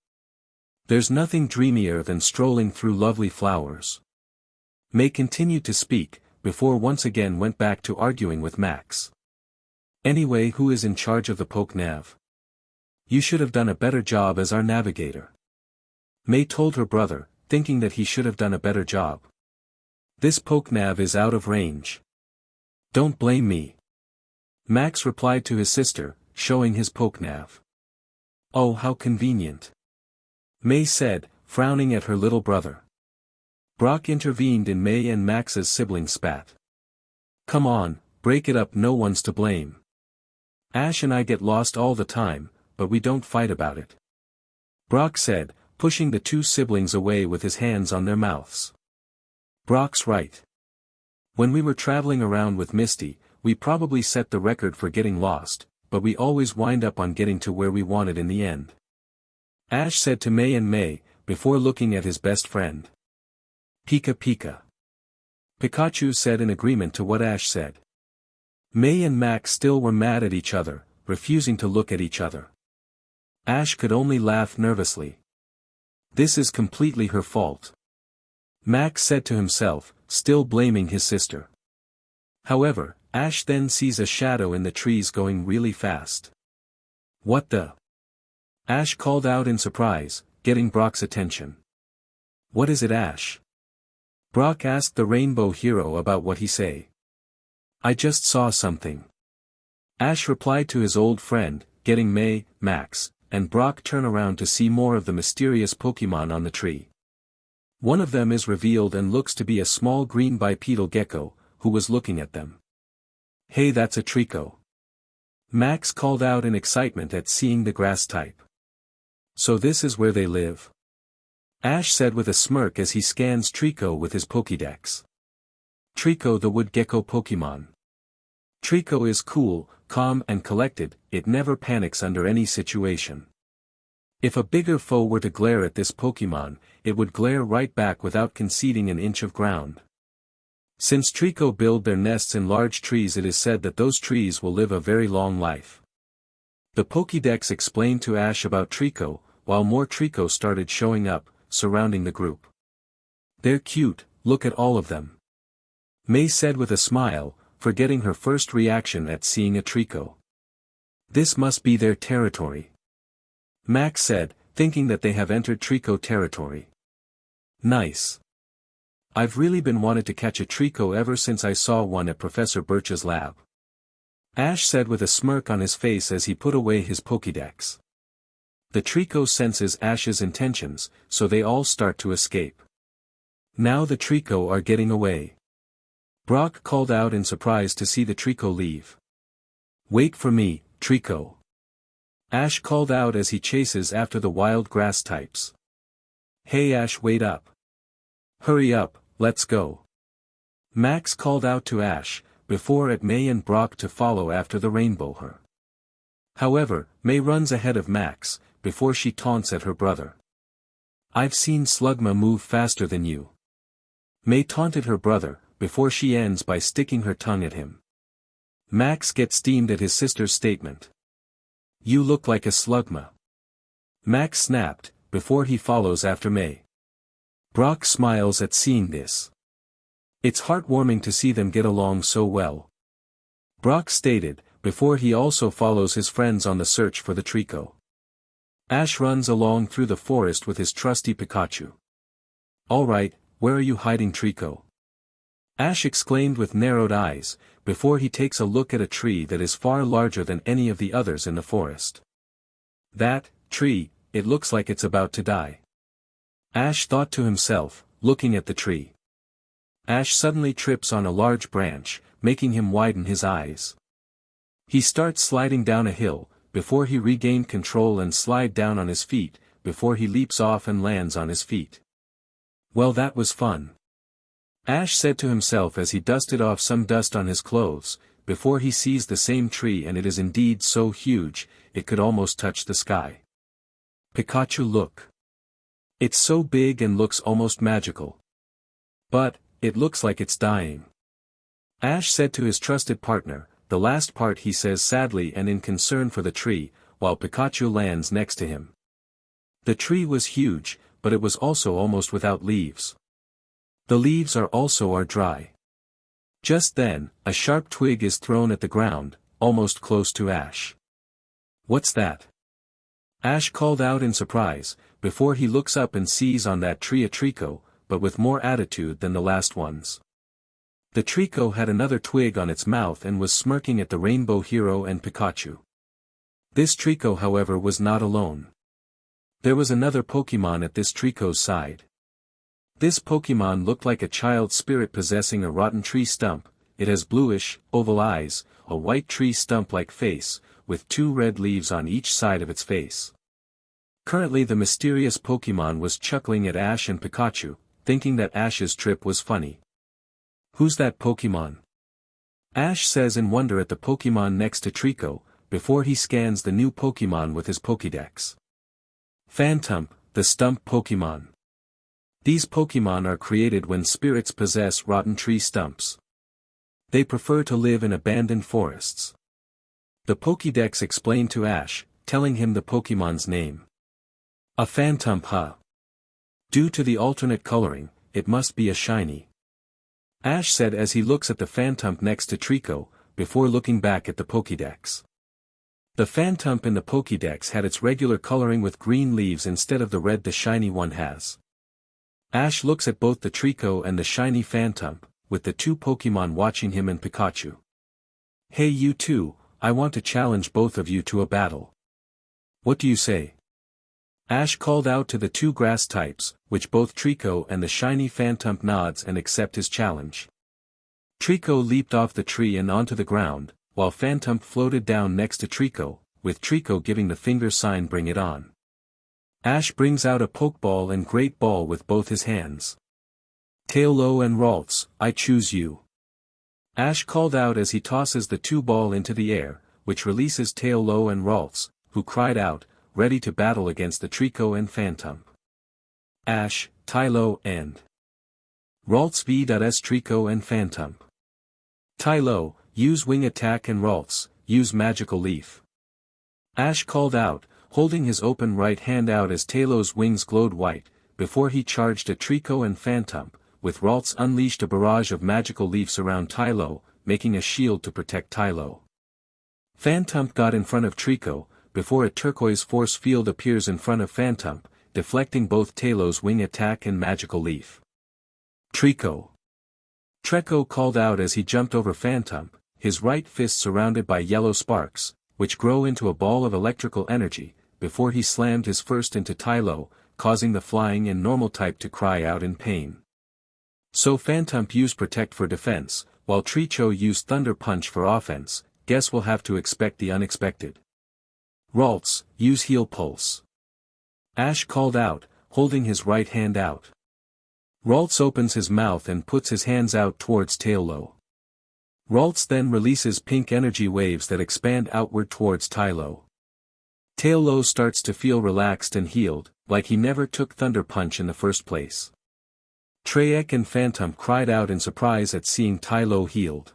There's nothing dreamier than strolling through lovely flowers. May continued to speak, before once again went back to arguing with Max. Anyway, who is in charge of the Pokenav? You should have done a better job as our navigator. May told her brother, thinking that he should have done a better job. This Pokenav is out of range. Don't blame me. Max replied to his sister, showing his Pokenav. Oh, how convenient. May said, frowning at her little brother. Brock intervened in May and Max's sibling spat. Come on, break it up, no one's to blame. Ash and I get lost all the time, but we don't fight about it. Brock said, pushing the two siblings away with his hands on their mouths. Brock's right. When we were traveling around with Misty, we probably set the record for getting lost, but we always wind up on getting to where we wanted in the end. Ash said to May and May, before looking at his best friend. Pika Pika. Pikachu said in agreement to what Ash said. May and Max still were mad at each other, refusing to look at each other. Ash could only laugh nervously. This is completely her fault. Max said to himself, still blaming his sister. However, Ash then sees a shadow in the trees going really fast. What the? Ash called out in surprise, getting Brock's attention. What is it, Ash? Brock asked the rainbow hero about what he say. I just saw something. Ash replied to his old friend, getting May, Max, and Brock turn around to see more of the mysterious Pokémon on the tree. One of them is revealed and looks to be a small green bipedal gecko, who was looking at them. Hey, that's a Trico. Max called out in excitement at seeing the grass type. So this is where they live? Ash said with a smirk as he scans Trico with his Pokédex. Trico, the wood gecko Pokémon. Trico is cool, calm and collected, it never panics under any situation. If a bigger foe were to glare at this Pokémon, it would glare right back without conceding an inch of ground. Since Trico build their nests in large trees, it is said that those trees will live a very long life. The Pokédex explained to Ash about Trico, while more Trico started showing up, surrounding the group. They're cute, look at all of them. May said with a smile, forgetting her first reaction at seeing a Trico. This must be their territory. Max said, thinking that they have entered Trico territory. Nice. I've really been wanted to catch a Trico ever since I saw one at Professor Birch's lab. Ash said with a smirk on his face as he put away his Pokédex. The Trico senses Ash's intentions, so they all start to escape. Now the Trico are getting away. Brock called out in surprise to see the Trico leave. "Wait for me, Trico." Ash called out as he chases after the wild grass types. "Hey Ash, wait up. Hurry up, let's go." Max called out to Ash, before it May and Brock to follow after the rainbow her. However, May runs ahead of Max, before she taunts at her brother. "I've seen Slugma move faster than you." May taunted her brother, before she ends by sticking her tongue at him. Max gets steamed at his sister's statement. "You look like a Slugma." Max snapped, before he follows after May. Brock smiles at seeing this. It's heartwarming to see them get along so well. Brock stated, before he also follows his friends on the search for the Trico. Ash runs along through the forest with his trusty Pikachu. "Alright, where are you hiding, Trico?" Ash exclaimed with narrowed eyes, before he takes a look at a tree that is far larger than any of the others in the forest. "That tree, it looks like it's about to die." Ash thought to himself, looking at the tree. Ash suddenly trips on a large branch, making him widen his eyes. He starts sliding down a hill, before he regained control and slide down on his feet, before he leaps off and lands on his feet. "Well, that was fun," Ash said to himself as he dusted off some dust on his clothes, before he sees the same tree, and it is indeed so huge, it could almost touch the sky. "Pikachu, look. It's so big and looks almost magical. But, it looks like it's dying," Ash said to his trusted partner. The last part he says sadly and in concern for the tree, while Pikachu lands next to him. The tree was huge, but it was also almost without leaves. The leaves are dry. Just then, a sharp twig is thrown at the ground, almost close to Ash. "What's that?" Ash called out in surprise, before he looks up and sees on that tree a Trico, but with more attitude than the last ones. The Trico had another twig on its mouth and was smirking at the Rainbow Hero and Pikachu. This Trico, however, was not alone. There was another Pokémon at this Trico's side. This Pokémon looked like a child spirit possessing a rotten tree stump. It has bluish, oval eyes, a white tree stump-like face, with 2 red leaves on each side of its face. Currently the mysterious Pokémon was chuckling at Ash and Pikachu, thinking that Ash's trip was funny. "Who's that Pokémon?" Ash says in wonder at the Pokémon next to Trico, before he scans the new Pokémon with his Pokédex. Phantump, the stump Pokémon. These Pokémon are created when spirits possess rotten tree stumps. They prefer to live in abandoned forests. The Pokédex explained to Ash, telling him the Pokémon's name. A Phantump, huh? Due to the alternate coloring, it must be a shiny. Ash said as he looks at the Phantump next to Trico, before looking back at the Pokédex. The Phantump in the Pokédex had its regular coloring with green leaves instead of the red the shiny one has. Ash looks at both the Trico and the shiny Phantump, with the 2 Pokémon watching him and Pikachu. "Hey you two, I want to challenge both of you to a battle. What do you say?" Ash called out to the 2 grass types, which both Trico and the shiny Phantump nods and accept his challenge. Trico leaped off the tree and onto the ground, while Phantump floated down next to Trico, with Trico giving the finger sign "bring it on." Ash brings out a Pokeball and Great Ball with both his hands. "Taillow and Ralts, I choose you." Ash called out as he tosses the 2 ball into the air, which releases Taillow and Ralts, who cried out, ready to battle against the Trico and Phantump. Ash, Taillow and Ralts vs Trico and Phantump. Taillow, use Wing Attack, and Ralts, use Magical Leaf. Ash called out, holding his open right hand out as Taillow's wings glowed white, before he charged at Trico and Phantump, with Ralts unleashed a barrage of magical leaves around Taillow, making a shield to protect Taillow. Phantump got in front of Trico, before a turquoise force field appears in front of Phantump, deflecting both Taillow's wing attack and magical leaf. Trico. Treco called out as he jumped over Phantump, his right fist surrounded by yellow sparks, which grow into a ball of electrical energy, before he slammed his first into Tylo, causing the flying and normal type to cry out in pain. So Phantom used Protect for defense, while Trico used Thunder Punch for offense. Guess we'll have to expect the unexpected. Ralts, use Heal Pulse. Ash called out, holding his right hand out. Ralts opens his mouth and puts his hands out towards Tailo. Ralts then releases pink energy waves that expand outward towards Tylo. Tailo starts to feel relaxed and healed, like he never took Thunder Punch in the first place. Treyek and Phantom cried out in surprise at seeing Tylo healed.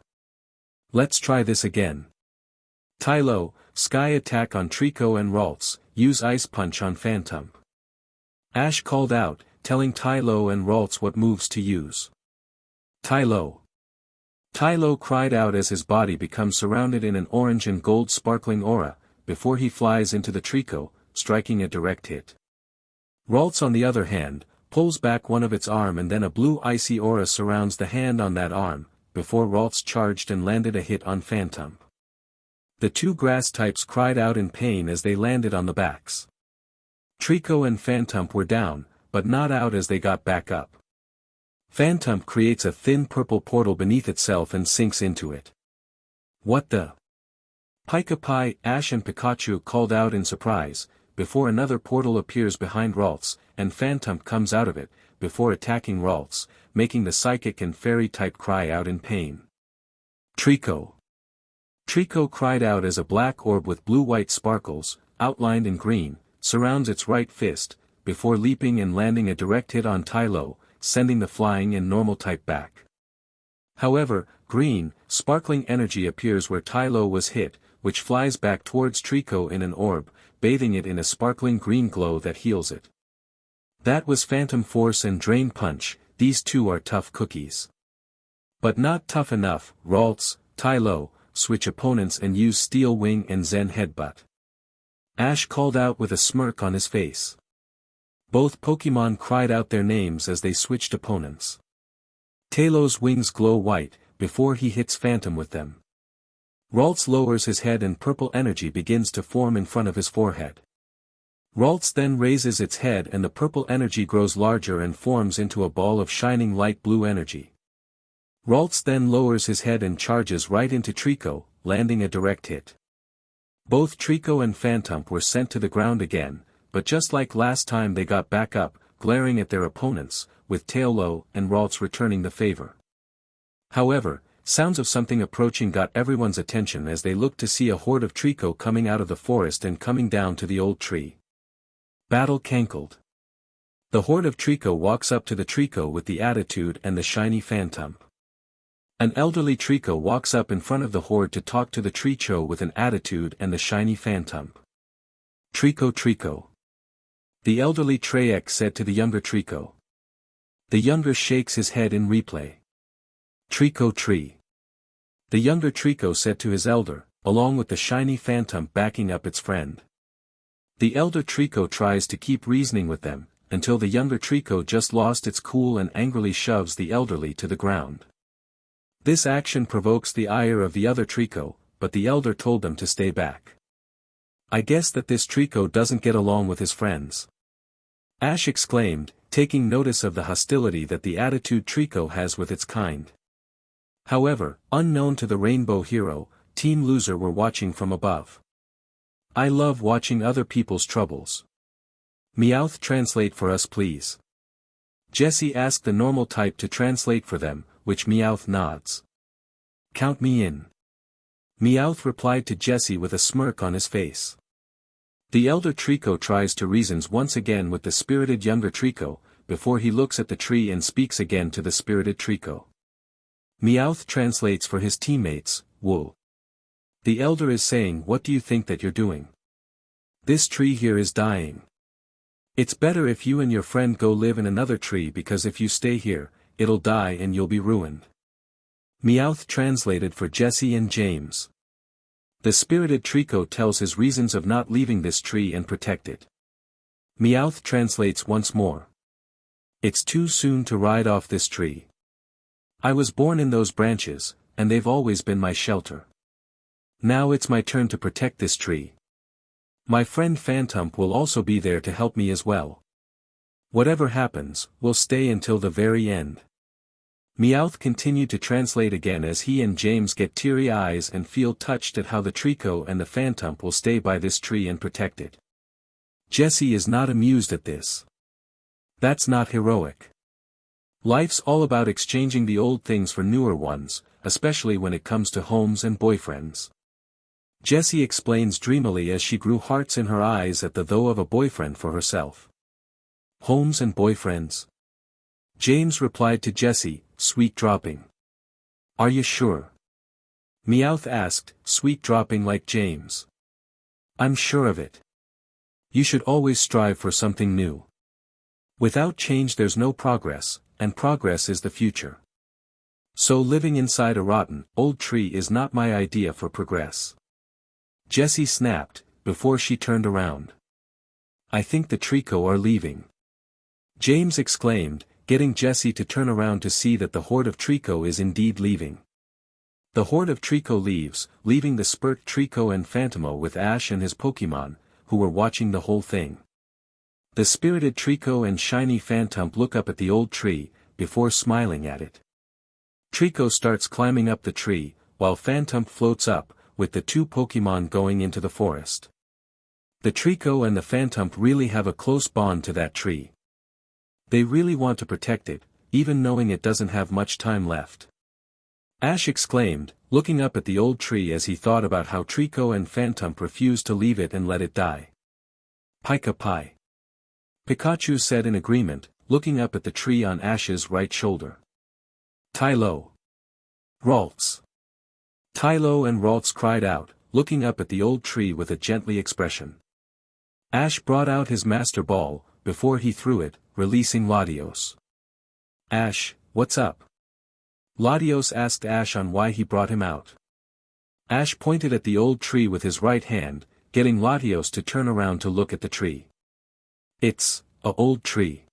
Let's try this again. Tylo, Sky Attack on Trico and Ralts, use Ice Punch on Phantom. Ash called out, telling Tylo and Ralts what moves to use. Tylo cried out as his body becomes surrounded in an orange and gold sparkling aura, before he flies into the Trico, striking a direct hit. Ralts on the other hand, pulls back one of its arm and then a blue icy aura surrounds the hand on that arm, before Ralts charged and landed a hit on Phantom. The two grass types cried out in pain as they landed on the backs. Trico and Phantom were down, but not out as they got back up. Phantom creates a thin purple portal beneath itself and sinks into it. What the? Pikachu, Ash and Pikachu called out in surprise, before another portal appears behind Ralts, and Phantom comes out of it, before attacking Ralts, making the Psychic and Fairy type cry out in pain. Trico cried out as a black orb with blue-white sparkles, outlined in green, surrounds its right fist, before leaping and landing a direct hit on Tylo, sending the flying and normal type back. However, green, sparkling energy appears where Tylo was hit, which flies back towards Trico in an orb, bathing it in a sparkling green glow that heals it. That was Phantom Force and Drain Punch. These two are tough cookies. But not tough enough. Ralts, Tylo, switch opponents and use Steel Wing and Zen Headbutt. Ash called out with a smirk on his face. Both Pokémon cried out their names as they switched opponents. Tailow's wings glow white, before he hits Phantom with them. Ralts lowers his head and purple energy begins to form in front of his forehead. Ralts then raises its head and the purple energy grows larger and forms into a ball of shining light blue energy. Ralts then lowers his head and charges right into Trico, landing a direct hit. Both Trico and Phantom were sent to the ground again, but just like last time they got back up, glaring at their opponents, with Tailo and Ralts returning the favor. However, sounds of something approaching got everyone's attention as they looked to see a horde of Trico coming out of the forest and coming down to the old tree. Battle cankled. The horde of Trico walks up to the Trico with the attitude and the shiny Phantom. An elderly Trico walks up in front of the horde to talk to the Trico with an attitude and the shiny Phantom. Trico. The elderly Treyek said to the younger Trico. The younger shakes his head in replay. Trico tree. The younger Trico said to his elder, along with the shiny Phantom backing up its friend. The elder Trico tries to keep reasoning with them, until the younger Trico just lost its cool and angrily shoves the elderly to the ground. This action provokes the ire of the other Trico, but the elder told them to stay back. I guess that this Trico doesn't get along with his friends. Ash exclaimed, taking notice of the hostility that the attitude Trico has with its kind. However, unknown to the Rainbow Hero, Team Loser were watching from above. I love watching other people's troubles. Meowth, translate for us please. Jessie asked the normal type to translate for them, which Meowth nods. Count me in. Meowth replied to Jessie with a smirk on his face. The elder Trico tries to reason once again with the spirited younger Trico, before he looks at the tree and speaks again to the spirited Trico. Meowth translates for his teammates. Wool. The elder is saying, what do you think that you're doing? This tree here is dying. It's better if you and your friend go live in another tree because if you stay here, it'll die and you'll be ruined. Meowth translated for Jessie and James. The spirited Trico tells his reasons of not leaving this tree and protect it. Meowth translates once more. It's too soon to ride off this tree. I was born in those branches, and they've always been my shelter. Now it's my turn to protect this tree. My friend Phantom will also be there to help me as well. Whatever happens, we'll stay until the very end. Meowth continued to translate again as he and James get teary eyes and feel touched at how the Trico and the Phantom will stay by this tree and protect it. Jessie is not amused at this. That's not heroic. Life's all about exchanging the old things for newer ones, especially when it comes to homes and boyfriends. Jessie explains dreamily as she grew hearts in her eyes at the though of a boyfriend for herself. Homes and boyfriends. James replied to Jessie, sweet dropping. Are you sure? Meowth asked, sweet dropping like James. I'm sure of it. You should always strive for something new. Without change there's no progress, and progress is the future. So living inside a rotten, old tree is not my idea for progress. Jessie snapped, before she turned around. I think the Trico are leaving. James exclaimed, getting Jessie to turn around to see that the horde of Trico is indeed leaving. The horde of Trico leaves, leaving the Spurt Trico and Phantomo with Ash and his Pokémon, who were watching the whole thing. The spirited Trico and shiny Phantom look up at the old tree, before smiling at it. Trico starts climbing up the tree, while Phantom floats up, with the two Pokémon going into the forest. The Trico and the Phantom really have a close bond to that tree. They really want to protect it, even knowing it doesn't have much time left. Ash exclaimed, looking up at the old tree as he thought about how Trico and Phantom refused to leave it and let it die. Pika Pi. Pikachu said in agreement, looking up at the tree on Ash's right shoulder. Tylo. Ralts. Tylo and Ralts cried out, looking up at the old tree with a gently expression. Ash brought out his Master Ball, before he threw it, releasing Latios. Ash, what's up? Latios asked Ash on why he brought him out. Ash pointed at the old tree with his right hand, getting Latios to turn around to look at the tree. It's a old tree.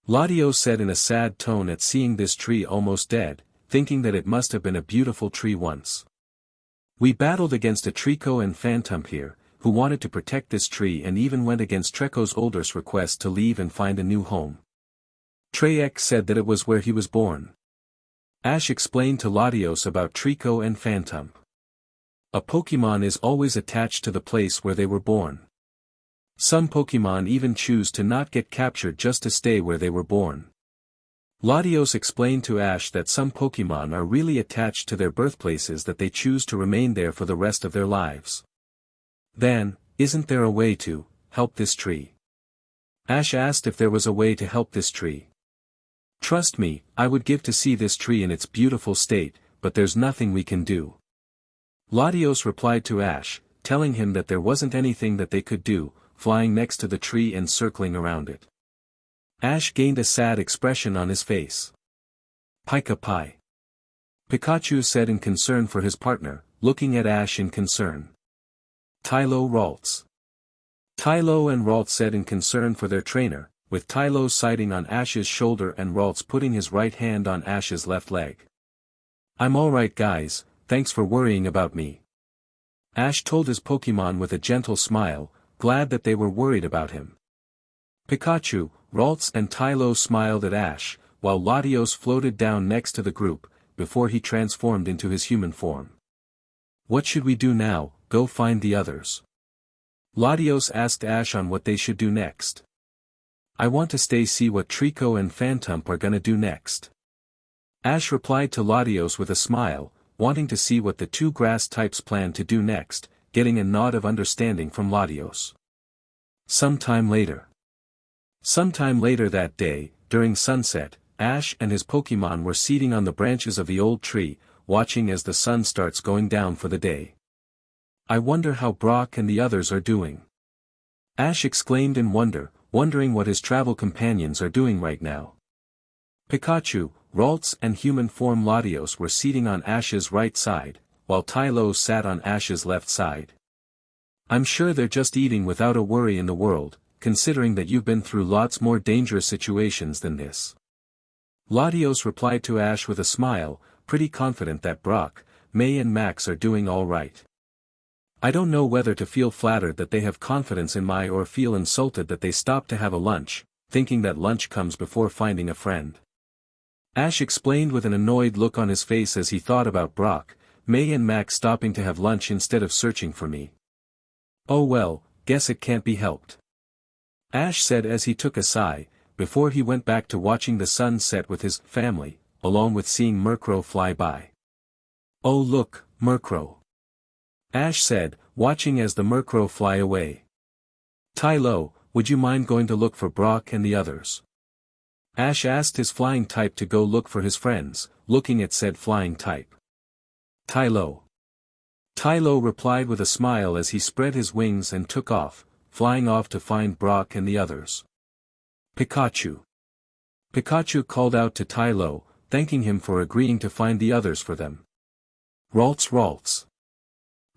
Latios said in a sad tone at seeing this tree almost dead, thinking that it must have been a beautiful tree once. We battled against a Trico and Phantom here, who wanted to protect this tree and even went against Treco's oldest request to leave and find a new home. Treyek said that it was where he was born. Ash explained to Latios about Trico and Phantom. A Pokémon is always attached to the place where they were born. Some Pokémon even choose to not get captured just to stay where they were born. Latios explained to Ash that some Pokémon are really attached to their birthplaces, that they choose to remain there for the rest of their lives. Then, isn't there a way to help this tree? Ash asked if there was a way to help this tree. Trust me, I would give to see this tree in its beautiful state, but there's nothing we can do. Latios replied to Ash, telling him that there wasn't anything that they could do, flying next to the tree and circling around it. Ash gained a sad expression on his face. Pika Pi. Pikachu said in concern for his partner, looking at Ash in concern. Tylo Ralts. Tylo and Ralts said in concern for their trainer, with Tylo sighting on Ash's shoulder and Ralts putting his right hand on Ash's left leg. I'm alright guys, thanks for worrying about me. Ash told his Pokémon with a gentle smile, glad that they were worried about him. Pikachu, Ralts and Tylo smiled at Ash, while Latios floated down next to the group, before he transformed into his human form. What should we do now? Go find the others. Latios asked Ash on what they should do next. I want to stay see what Trico and Phantom are gonna do next. Ash replied to Latios with a smile, wanting to see what the two grass types plan to do next, getting a nod of understanding from Latios. Sometime later that day, during sunset, Ash and his Pokémon were seating on the branches of the old tree, watching as the sun starts going down for the day. I wonder how Brock and the others are doing. Ash exclaimed in wonder, wondering what his travel companions are doing right now. Pikachu, Ralts and human form Latios were seating on Ash's right side, while Tylo sat on Ash's left side. I'm sure they're just eating without a worry in the world, considering that you've been through lots more dangerous situations than this. Latios replied to Ash with a smile, pretty confident that Brock, May and Max are doing all right. I don't know whether to feel flattered that they have confidence in my or feel insulted that they stop to have a lunch, thinking that lunch comes before finding a friend. Ash explained with an annoyed look on his face as he thought about Brock, May and Max stopping to have lunch instead of searching for me. Oh well, guess it can't be helped. Ash said as he took a sigh, before he went back to watching the sun set with his family, along with seeing Murkrow fly by. Oh look, Murkrow. Ash said, watching as the Murkrow fly away. Tylo, would you mind going to look for Brock and the others? Ash asked his flying type to go look for his friends, looking at said flying type. Tylo. Tylo replied with a smile as he spread his wings and took off, flying off to find Brock and the others. Pikachu. Pikachu called out to Tylo, thanking him for agreeing to find the others for them. Ralts Ralts.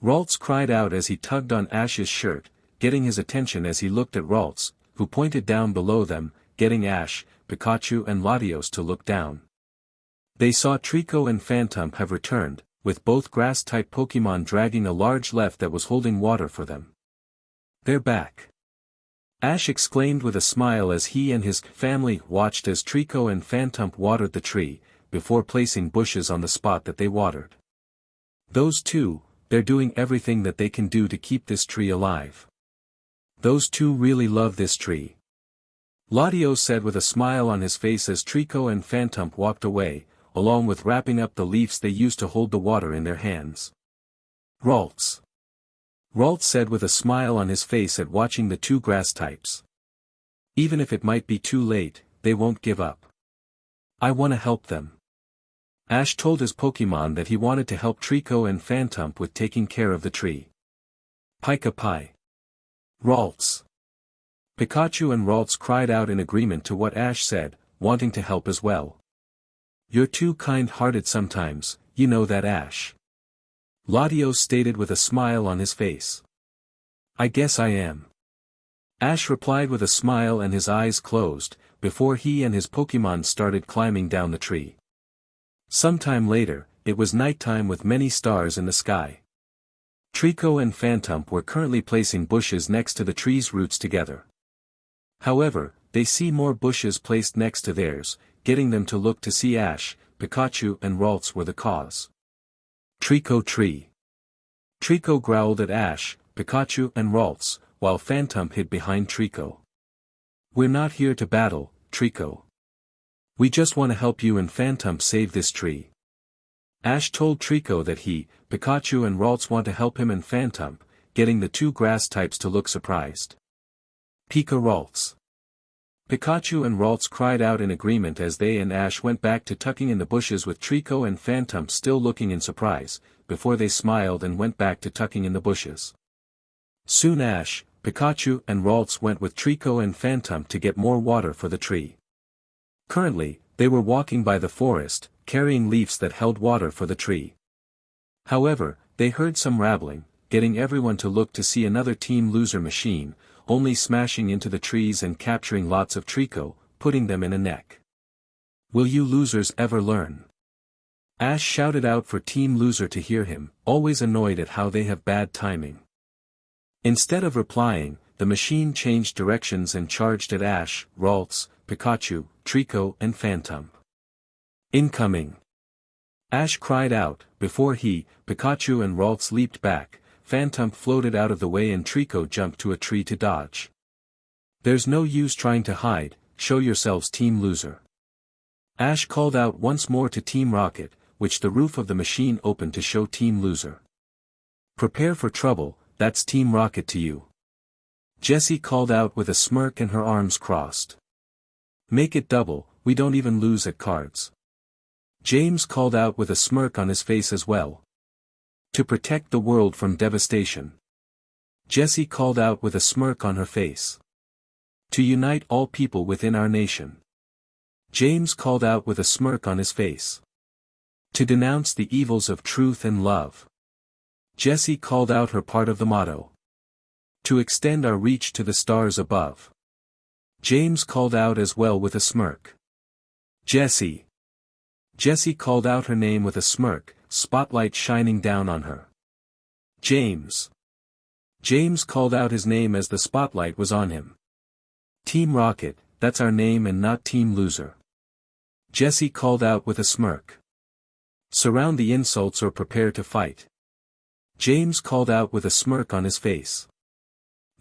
Ralts cried out as he tugged on Ash's shirt, getting his attention as he looked at Ralts, who pointed down below them, getting Ash, Pikachu and Latios to look down. They saw Trico and Phantom have returned, with both grass-type Pokémon dragging a large leaf that was holding water for them. They're back. Ash exclaimed with a smile as he and his family watched as Trico and Phantom watered the tree, before placing bushes on the spot that they watered. Those two, they're doing everything that they can do to keep this tree alive. Those two really love this tree. Latios said with a smile on his face as Trico and Phantom walked away, along with wrapping up the leaves they used to hold the water in their hands. Ralts. Ralts said with a smile on his face at watching the two grass types. Even if it might be too late, they won't give up. I want to help them. Ash told his Pokémon that he wanted to help Trico and Phantom with taking care of the tree. Pika Pi. Ralts. Pikachu and Ralts cried out in agreement to what Ash said, wanting to help as well. You're too kind-hearted sometimes, you know that, Ash. Latios stated with a smile on his face. I guess I am. Ash replied with a smile and his eyes closed, before he and his Pokémon started climbing down the tree. Sometime later, it was nighttime with many stars in the sky. Trico and Phantom were currently placing bushes next to the tree's roots together. However, they see more bushes placed next to theirs, getting them to look to see Ash, Pikachu and Ralts were the cause. Trico Tree. Trico growled at Ash, Pikachu and Ralts, while Phantom hid behind Trico. We're not here to battle, Trico. We just want to help you and Phantom save this tree. Ash told Trico that he, Pikachu and Ralts want to help him and Phantom, getting the two grass types to look surprised. Pika Ralts. Pikachu and Ralts cried out in agreement as they and Ash went back to tucking in the bushes with Trico and Phantom still looking in surprise, before they smiled and went back to tucking in the bushes. Soon Ash, Pikachu and Ralts went with Trico and Phantom to get more water for the tree. Currently, they were walking by the forest, carrying leaves that held water for the tree. However, they heard some rattling, getting everyone to look to see another Team Loser machine, only smashing into the trees and capturing lots of Trico, putting them in a neck. Will you losers ever learn? Ash shouted out for Team Loser to hear him, always annoyed at how they have bad timing. Instead of replying, the machine changed directions and charged at Ash, Ralts, Pikachu, Trico and Phantom. Incoming! Ash cried out, before he, Pikachu and Ralts leaped back. Phantom floated out of the way and Trico jumped to a tree to dodge. There's no use trying to hide, show yourselves Team Loser. Ash called out once more to Team Rocket, which the roof of the machine opened to show Team Loser. Prepare for trouble, that's Team Rocket to you. Jessie called out with a smirk and her arms crossed. Make it double, we don't even lose at cards. James called out with a smirk on his face as well. To protect the world from devastation. Jessie called out with a smirk on her face. To unite all people within our nation. James called out with a smirk on his face. To denounce the evils of truth and love. Jessie called out her part of the motto. To extend our reach to the stars above. James called out as well with a smirk. Jessie. Jessie called out her name with a smirk, spotlight shining down on her. James. James called out his name as the spotlight was on him. Team Rocket, that's our name and not Team Loser. Jesse called out with a smirk. Surround the insults or prepare to fight. James called out with a smirk on his face.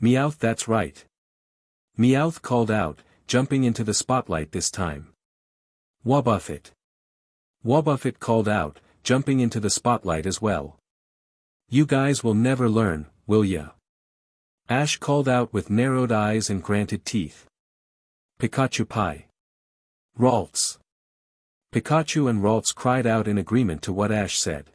Meowth, that's right. Meowth called out, jumping into the spotlight this time. Wobbuffet. Wobbuffet called out, jumping into the spotlight as well. You guys will never learn, will ya? Ash called out with narrowed eyes and granted teeth. Pikachu Pie. Ralts. Pikachu and Ralts cried out in agreement to what Ash said.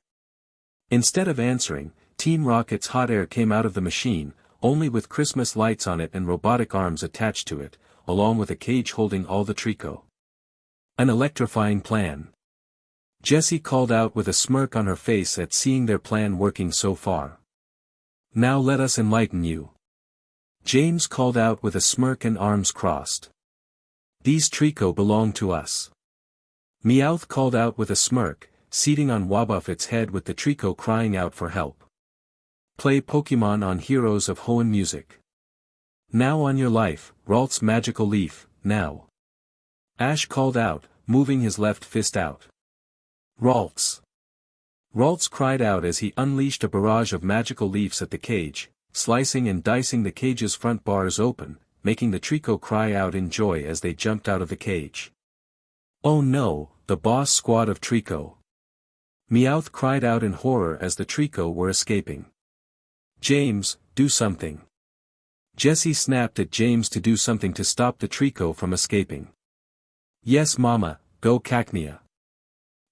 Instead of answering, Team Rocket's hot air came out of the machine, only with Christmas lights on it and robotic arms attached to it, along with a cage holding all the Trico. An electrifying plan. Jessie called out with a smirk on her face at seeing their plan working so far. Now let us enlighten you. James called out with a smirk and arms crossed. These Trico belong to us. Meowth called out with a smirk, seating on Wobbuffet's head with the Trico crying out for help. Play Pokémon on Heroes of Hoenn music. Now on your life, Ralts Magical Leaf, now. Ash called out, moving his left fist out. Ralts. Ralts cried out as he unleashed a barrage of magical leaves at the cage, slicing and dicing the cage's front bars open, making the Trico cry out in joy as they jumped out of the cage. Oh no, the boss squad of Trico. Meowth cried out in horror as the Trico were escaping. James, do something. Jessie snapped at James to do something to stop the Trico from escaping. Yes mama, go Cacnea.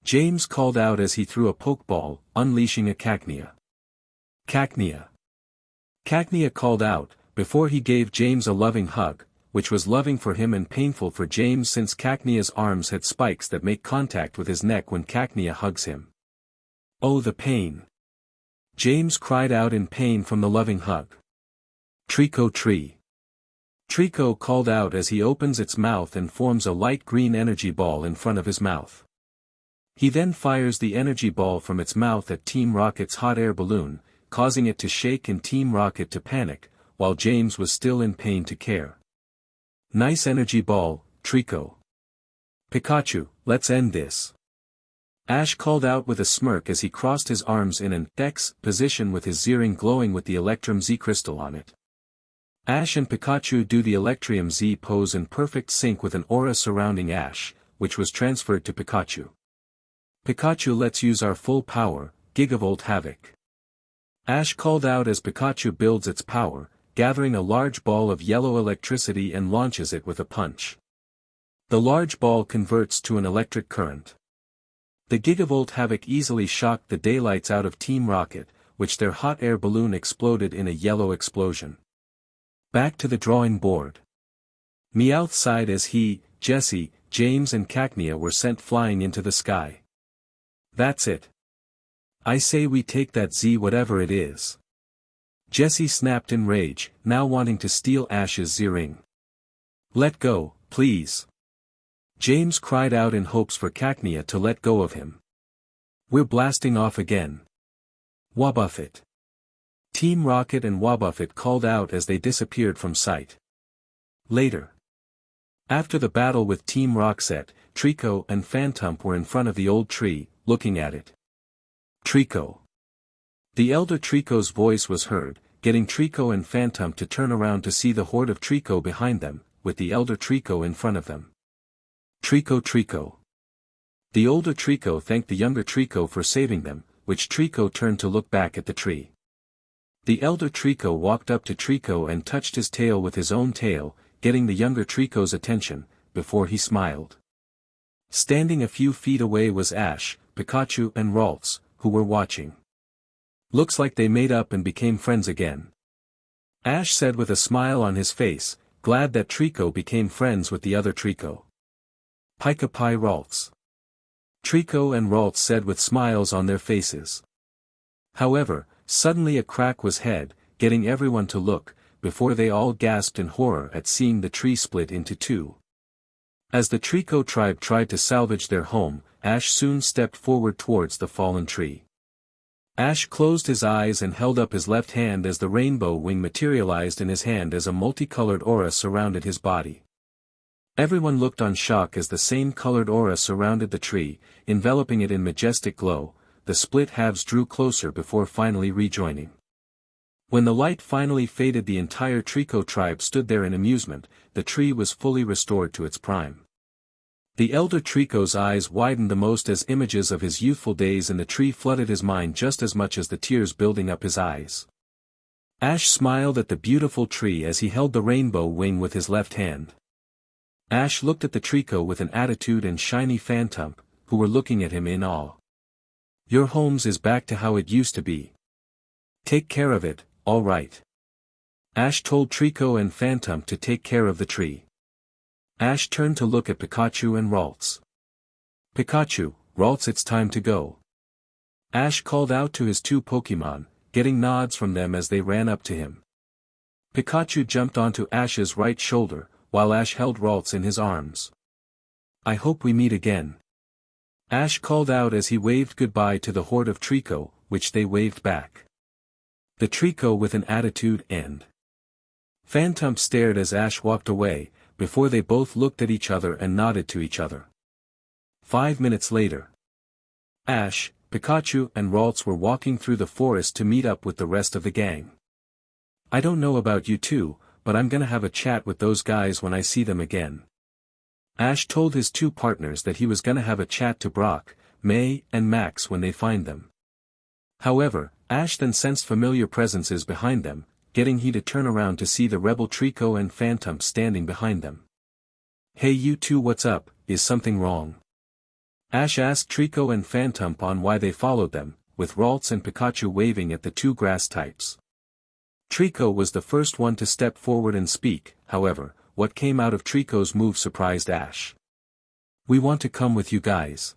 James called out as he threw a pokeball, unleashing a Cacnea. Cacnea. Cacnea called out, before he gave James a loving hug, which was loving for him and painful for James since Cacnea's arms had spikes that make contact with his neck when Cacnea hugs him. Oh the pain. James cried out in pain from the loving hug. Trico Tree. Trico called out as he opens its mouth and forms a light green energy ball in front of his mouth. He then fires the energy ball from its mouth at Team Rocket's hot air balloon, causing it to shake and Team Rocket to panic, while James was still in pain to care. Nice energy ball, Trico. Pikachu, let's end this. Ash called out with a smirk as he crossed his arms in an X position with his Zeering glowing with the Electrum Z crystal on it. Ash and Pikachu do the Electrium Z pose in perfect sync with an aura surrounding Ash, which was transferred to Pikachu. Pikachu, let's use our full power, Gigavolt Havoc. Ash called out as Pikachu builds its power, gathering a large ball of yellow electricity and launches it with a punch. The large ball converts to an electric current. The Gigavolt Havoc easily shocked the daylights out of Team Rocket, which their hot air balloon exploded in a yellow explosion. Back to the drawing board. Meowth sighed as he, Jessie, James and Cacnea were sent flying into the sky. That's it. I say we take that Z whatever it is. Jessie snapped in rage, now wanting to steal Ash's Z-ring. Let go, please. James cried out in hopes for Cacnea to let go of him. We're blasting off again. Wobbuffet. Team Rocket and Wobbuffet called out as they disappeared from sight. Later. After the battle with Team Rockset, Trico and Phantump were in front of the old tree, looking at it. Trico. The elder Trico's voice was heard, getting Trico and Phantump to turn around to see the horde of Trico behind them, with the elder Trico in front of them. Trico Trico. The older Trico thanked the younger Trico for saving them, which Trico turned to look back at the tree. The elder Trico walked up to Trico and touched his tail with his own tail, getting the younger Trico's attention, before he smiled. Standing a few feet away was Ash, Pikachu and Ralts, who were watching. Looks like they made up and became friends again. Ash said with a smile on his face, glad that Trico became friends with the other Trico. Pika Pi Ralts. Trico and Ralts said with smiles on their faces. However, suddenly a crack was had, getting everyone to look, before they all gasped in horror at seeing the tree split into two. As the Trico tribe tried to salvage their home, Ash soon stepped forward towards the fallen tree. Ash closed his eyes and held up his left hand as the rainbow wing materialized in his hand as a multicolored aura surrounded his body. Everyone looked on shock as the same colored aura surrounded the tree, enveloping it in majestic glow. The split halves drew closer before finally rejoining. When the light finally faded, the entire Trico tribe stood there in amusement. The tree was fully restored to its prime. The elder Trico's eyes widened the most as images of his youthful days in the tree flooded his mind just as much as the tears building up his eyes. Ash smiled at the beautiful tree as he held the rainbow wing with his left hand. Ash looked at the Trico with an attitude and shiny Phantom, who were looking at him in awe. Your homes is back to how it used to be. Take care of it, all right. Ash told Trico and Phantom to take care of the tree. Ash turned to look at Pikachu and Ralts. Pikachu, Ralts, it's time to go. Ash called out to his two Pokémon, getting nods from them as they ran up to him. Pikachu jumped onto Ash's right shoulder, while Ash held Ralts in his arms. I hope we meet again. Ash called out as he waved goodbye to the horde of Trico, which they waved back. The Trico with an attitude and Phantom stared as Ash walked away, before they both looked at each other and nodded to each other. 5 minutes later. Ash, Pikachu and Ralts were walking through the forest to meet up with the rest of the gang. I don't know about you two, but I'm gonna have a chat with those guys when I see them again. Ash told his two partners that he was gonna have a chat to Brock, May, and Max when they find them. However, Ash then sensed familiar presences behind them, getting he to turn around to see the rebel Trico and Phantom standing behind them. Hey you two, what's up, is something wrong? Ash asked Trico and Phantom on why they followed them, with Ralts and Pikachu waving at the two grass types. Trico was the first one to step forward and speak. However, what came out of Trico's move surprised Ash. We want to come with you guys.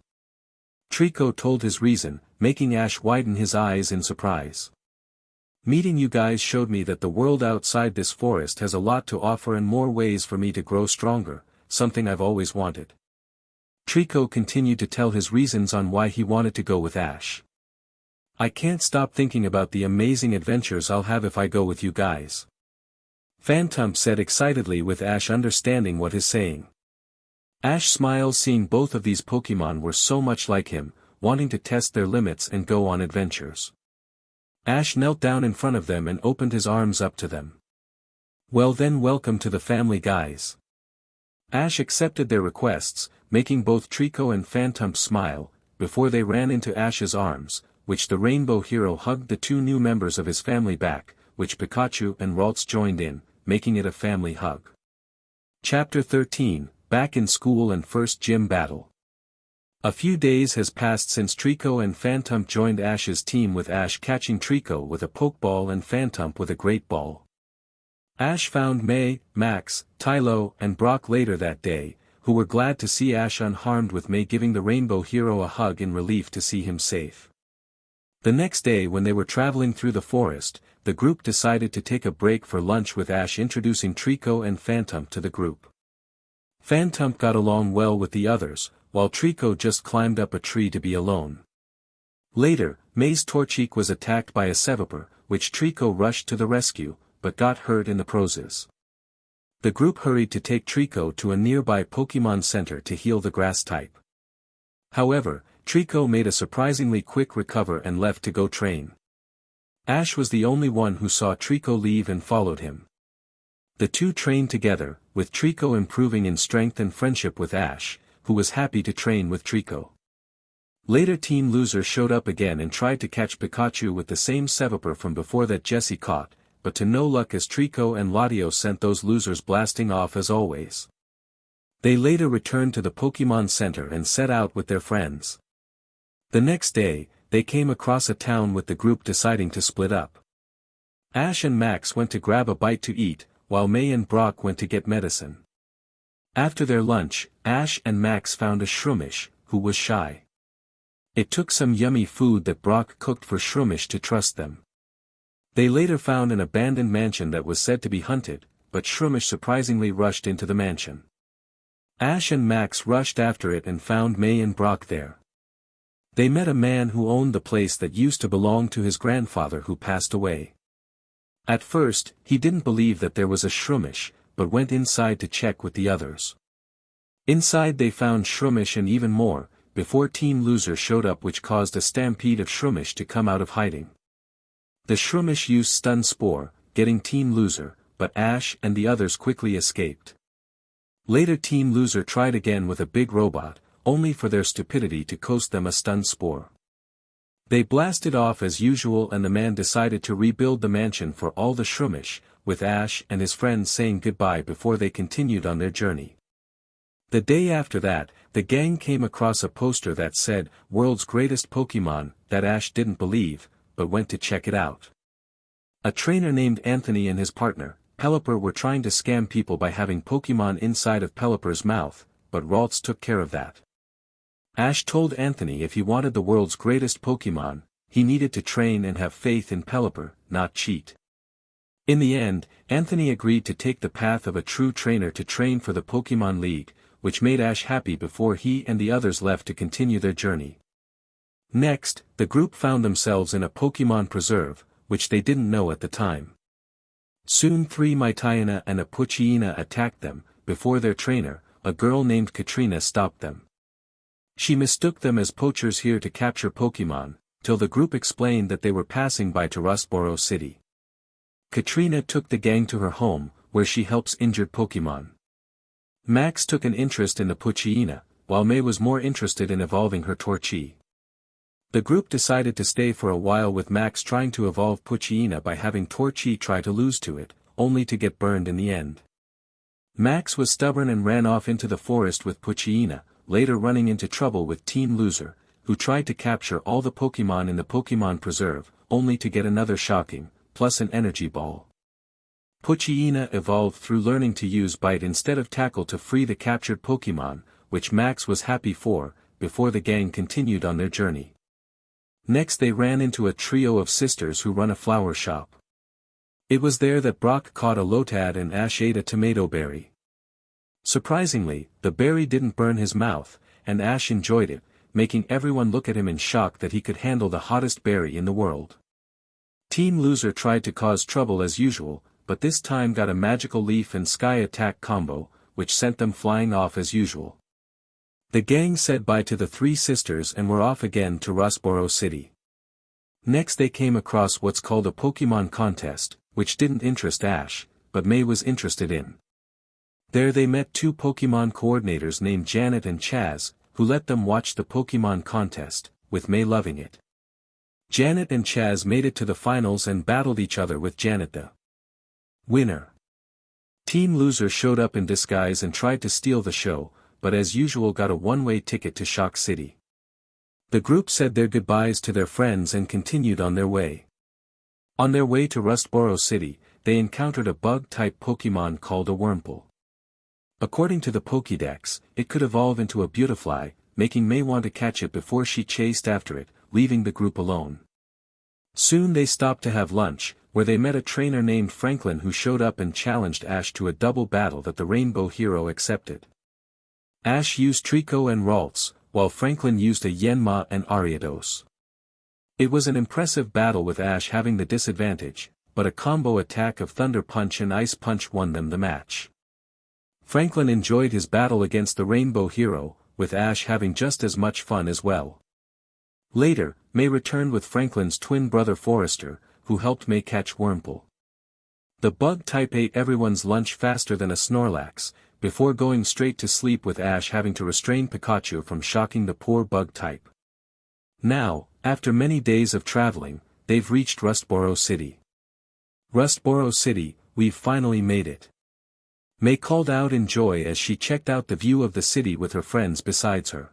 Trico told his reason, making Ash widen his eyes in surprise. Meeting you guys showed me that the world outside this forest has a lot to offer and more ways for me to grow stronger, something I've always wanted. Trico continued to tell his reasons on why he wanted to go with Ash. I can't stop thinking about the amazing adventures I'll have if I go with you guys. Phantom said excitedly, with Ash understanding what he's saying. Ash smiled seeing both of these Pokémon were so much like him, wanting to test their limits and go on adventures. Ash knelt down in front of them and opened his arms up to them. Well then, welcome to the family, guys. Ash accepted their requests, making both Trico and Phantom smile, before they ran into Ash's arms, which the Rainbow Hero hugged the two new members of his family back, which Pikachu and Ralts joined in, making it a family hug. Chapter 13, Back in School and First Gym Battle. A few days has passed since Trico and Phantom joined Ash's team, with Ash catching Trico with a Pokeball and Phantom with a Great Ball. Ash found May, Max, Tylo, and Brock later that day, who were glad to see Ash unharmed, with May giving the Rainbow Hero a hug in relief to see him safe. The next day, when they were traveling through the forest, the group decided to take a break for lunch, with Ash introducing Trico and Phantom to the group. Phantom got along well with the others, while Trico just climbed up a tree to be alone. Later, May's Torchic was attacked by a Seviper, which Trico rushed to the rescue, but got hurt in the process. The group hurried to take Trico to a nearby Pokemon Center to heal the grass type. However, Trico made a surprisingly quick recover and left to go train. Ash was the only one who saw Trico leave and followed him. The two trained together, with Trico improving in strength and friendship with Ash, who was happy to train with Trico. Later, Team Loser showed up again and tried to catch Pikachu with the same Seviper from before that Jessie caught, but to no luck as Trico and Latios sent those losers blasting off as always. They later returned to the Pokemon Center and set out with their friends. The next day, they came across a town with the group deciding to split up. Ash and Max went to grab a bite to eat, while May and Brock went to get medicine. After their lunch, Ash and Max found a Shroomish, who was shy. It took some yummy food that Brock cooked for Shroomish to trust them. They later found an abandoned mansion that was said to be haunted, but Shroomish surprisingly rushed into the mansion. Ash and Max rushed after it and found May and Brock there. They met a man who owned the place that used to belong to his grandfather who passed away. At first, he didn't believe that there was a Shroomish, but went inside to check with the others. Inside they found Shroomish and even more, before Team Loser showed up, which caused a stampede of Shroomish to come out of hiding. The Shroomish used Stun Spore, getting Team Loser, but Ash and the others quickly escaped. Later Team Loser tried again with a big robot, only for their stupidity to cost them a Stun Spore. They blasted off as usual, and the man decided to rebuild the mansion for all the Shroomish, with Ash and his friends saying goodbye before they continued on their journey. The day after that, the gang came across a poster that said, "World's Greatest Pokémon," that Ash didn't believe, but went to check it out. A trainer named Anthony and his partner, Pelipper, were trying to scam people by having Pokémon inside of Pelipper's mouth, but Ralts took care of that. Ash told Anthony if he wanted the world's greatest Pokémon, he needed to train and have faith in Pelipper, not cheat. In the end, Anthony agreed to take the path of a true trainer to train for the Pokémon League, which made Ash happy before he and the others left to continue their journey. Next, the group found themselves in a Pokémon preserve, which they didn't know at the time. Soon 3 Mytiana and a Poochyena attacked them, before their trainer, a girl named Katrina, stopped them. She mistook them as poachers here to capture Pokémon, till the group explained that they were passing by to Rustboro City. Katrina took the gang to her home, where she helps injured Pokémon. Max took an interest in the Poochyena, while May was more interested in evolving her Torchic. The group decided to stay for a while, with Max trying to evolve Poochyena by having Torchic try to lose to it, only to get burned in the end. Max was stubborn and ran off into the forest with Poochyena, later running into trouble with Team Loser, who tried to capture all the Pokémon in the Pokémon Preserve, only to get another shocking, plus an energy ball. Poochyena evolved through learning to use Bite instead of Tackle to free the captured Pokémon, which Max was happy for, before the gang continued on their journey. Next they ran into a trio of sisters who run a flower shop. It was there that Brock caught a Lotad and Ash ate a tomato berry. Surprisingly, the berry didn't burn his mouth, and Ash enjoyed it, making everyone look at him in shock that he could handle the hottest berry in the world. Team Loser tried to cause trouble as usual, but this time got a magical leaf and sky attack combo, which sent them flying off as usual. The gang said bye to the 3 sisters and were off again to Rustboro City. Next they came across what's called a Pokémon contest, which didn't interest Ash, but May was interested in. There they met 2 Pokémon coordinators named Janet and Chaz, who let them watch the Pokémon contest, with May loving it. Janet and Chaz made it to the finals and battled each other, with Janet the winner. Team Loser showed up in disguise and tried to steal the show, but as usual got a one-way ticket to Shock City. The group said their goodbyes to their friends and continued on their way. On their way to Rustboro City, they encountered a bug-type Pokémon called a Wurmple. According to the Pokédex, it could evolve into a Beautifly, making May want to catch it before she chased after it, leaving the group alone. Soon they stopped to have lunch, where they met a trainer named Franklin who showed up and challenged Ash to a double battle that the Rainbow Hero accepted. Ash used Trico and Ralts, while Franklin used a Yanma and Ariados. It was an impressive battle with Ash having the disadvantage, but a combo attack of Thunder Punch and Ice Punch won them the match. Franklin enjoyed his battle against the Rainbow Hero, with Ash having just as much fun as well. Later, May returned with Franklin's twin brother Forrester, who helped May catch Wurmple. The bug type ate everyone's lunch faster than a Snorlax, before going straight to sleep, with Ash having to restrain Pikachu from shocking the poor bug type. Now, after many days of traveling, they've reached Rustboro City. Rustboro City, we've finally made it. May called out in joy as she checked out the view of the city with her friends besides her.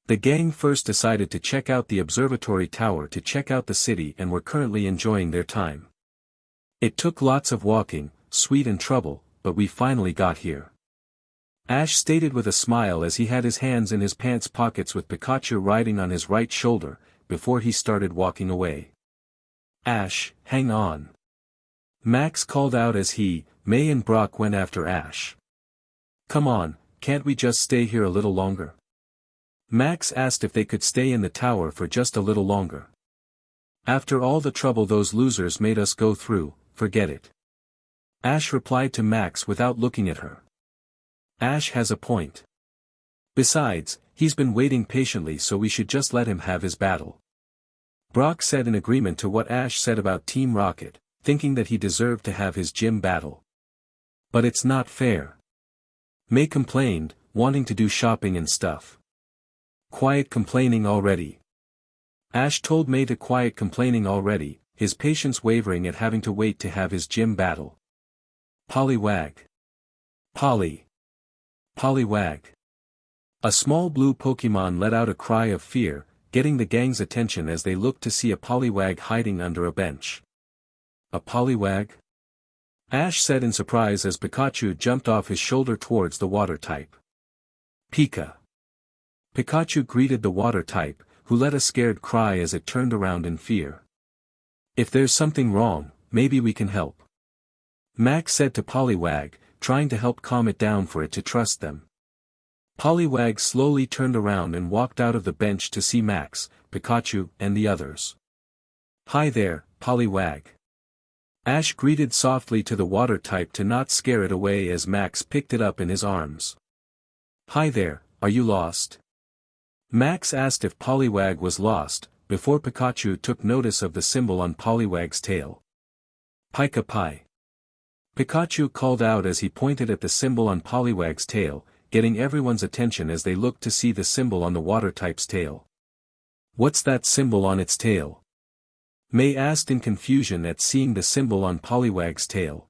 The gang first decided to check out the observatory tower to check out the city and were currently enjoying their time. It took lots of walking, sweat and trouble, but we finally got here. Ash stated with a smile as he had his hands in his pants pockets with Pikachu riding on his right shoulder, before he started walking away. Ash, hang on. Max called out as he, May and Brock went after Ash. Come on, can't we just stay here a little longer? Max asked if they could stay in the tower for just a little longer. After all the trouble those losers made us go through, forget it. Ash replied to Max without looking at her. Ash has a point. Besides, he's been waiting patiently, so we should just let him have his battle. Brock said in agreement to what Ash said about Team Rocket, thinking that he deserved to have his gym battle. But it's not fair. May complained, wanting to do shopping and stuff. Quiet complaining already. Ash told May to quiet complaining already, his patience wavering at having to wait to have his gym battle. Poliwag. Poliwag. A small blue Pokémon let out a cry of fear, getting the gang's attention as they looked to see a Poliwag hiding under a bench. A Poliwag? Ash said in surprise as Pikachu jumped off his shoulder towards the water type. Pika. Pikachu greeted the water type, who let a scared cry as it turned around in fear. If there's something wrong, maybe we can help. Max said to Poliwag, trying to help calm it down for it to trust them. Poliwag slowly turned around and walked out of the bench to see Max, Pikachu, and the others. Hi there, Poliwag. Ash greeted softly to the water type to not scare it away as Max picked it up in his arms. Hi there, are you lost? Max asked if Poliwag was lost, before Pikachu took notice of the symbol on Poliwag's tail. Pika Pi. Pikachu called out as he pointed at the symbol on Poliwag's tail, getting everyone's attention as they looked to see the symbol on the water type's tail. What's that symbol on its tail? May asked in confusion at seeing the symbol on Poliwag's tail.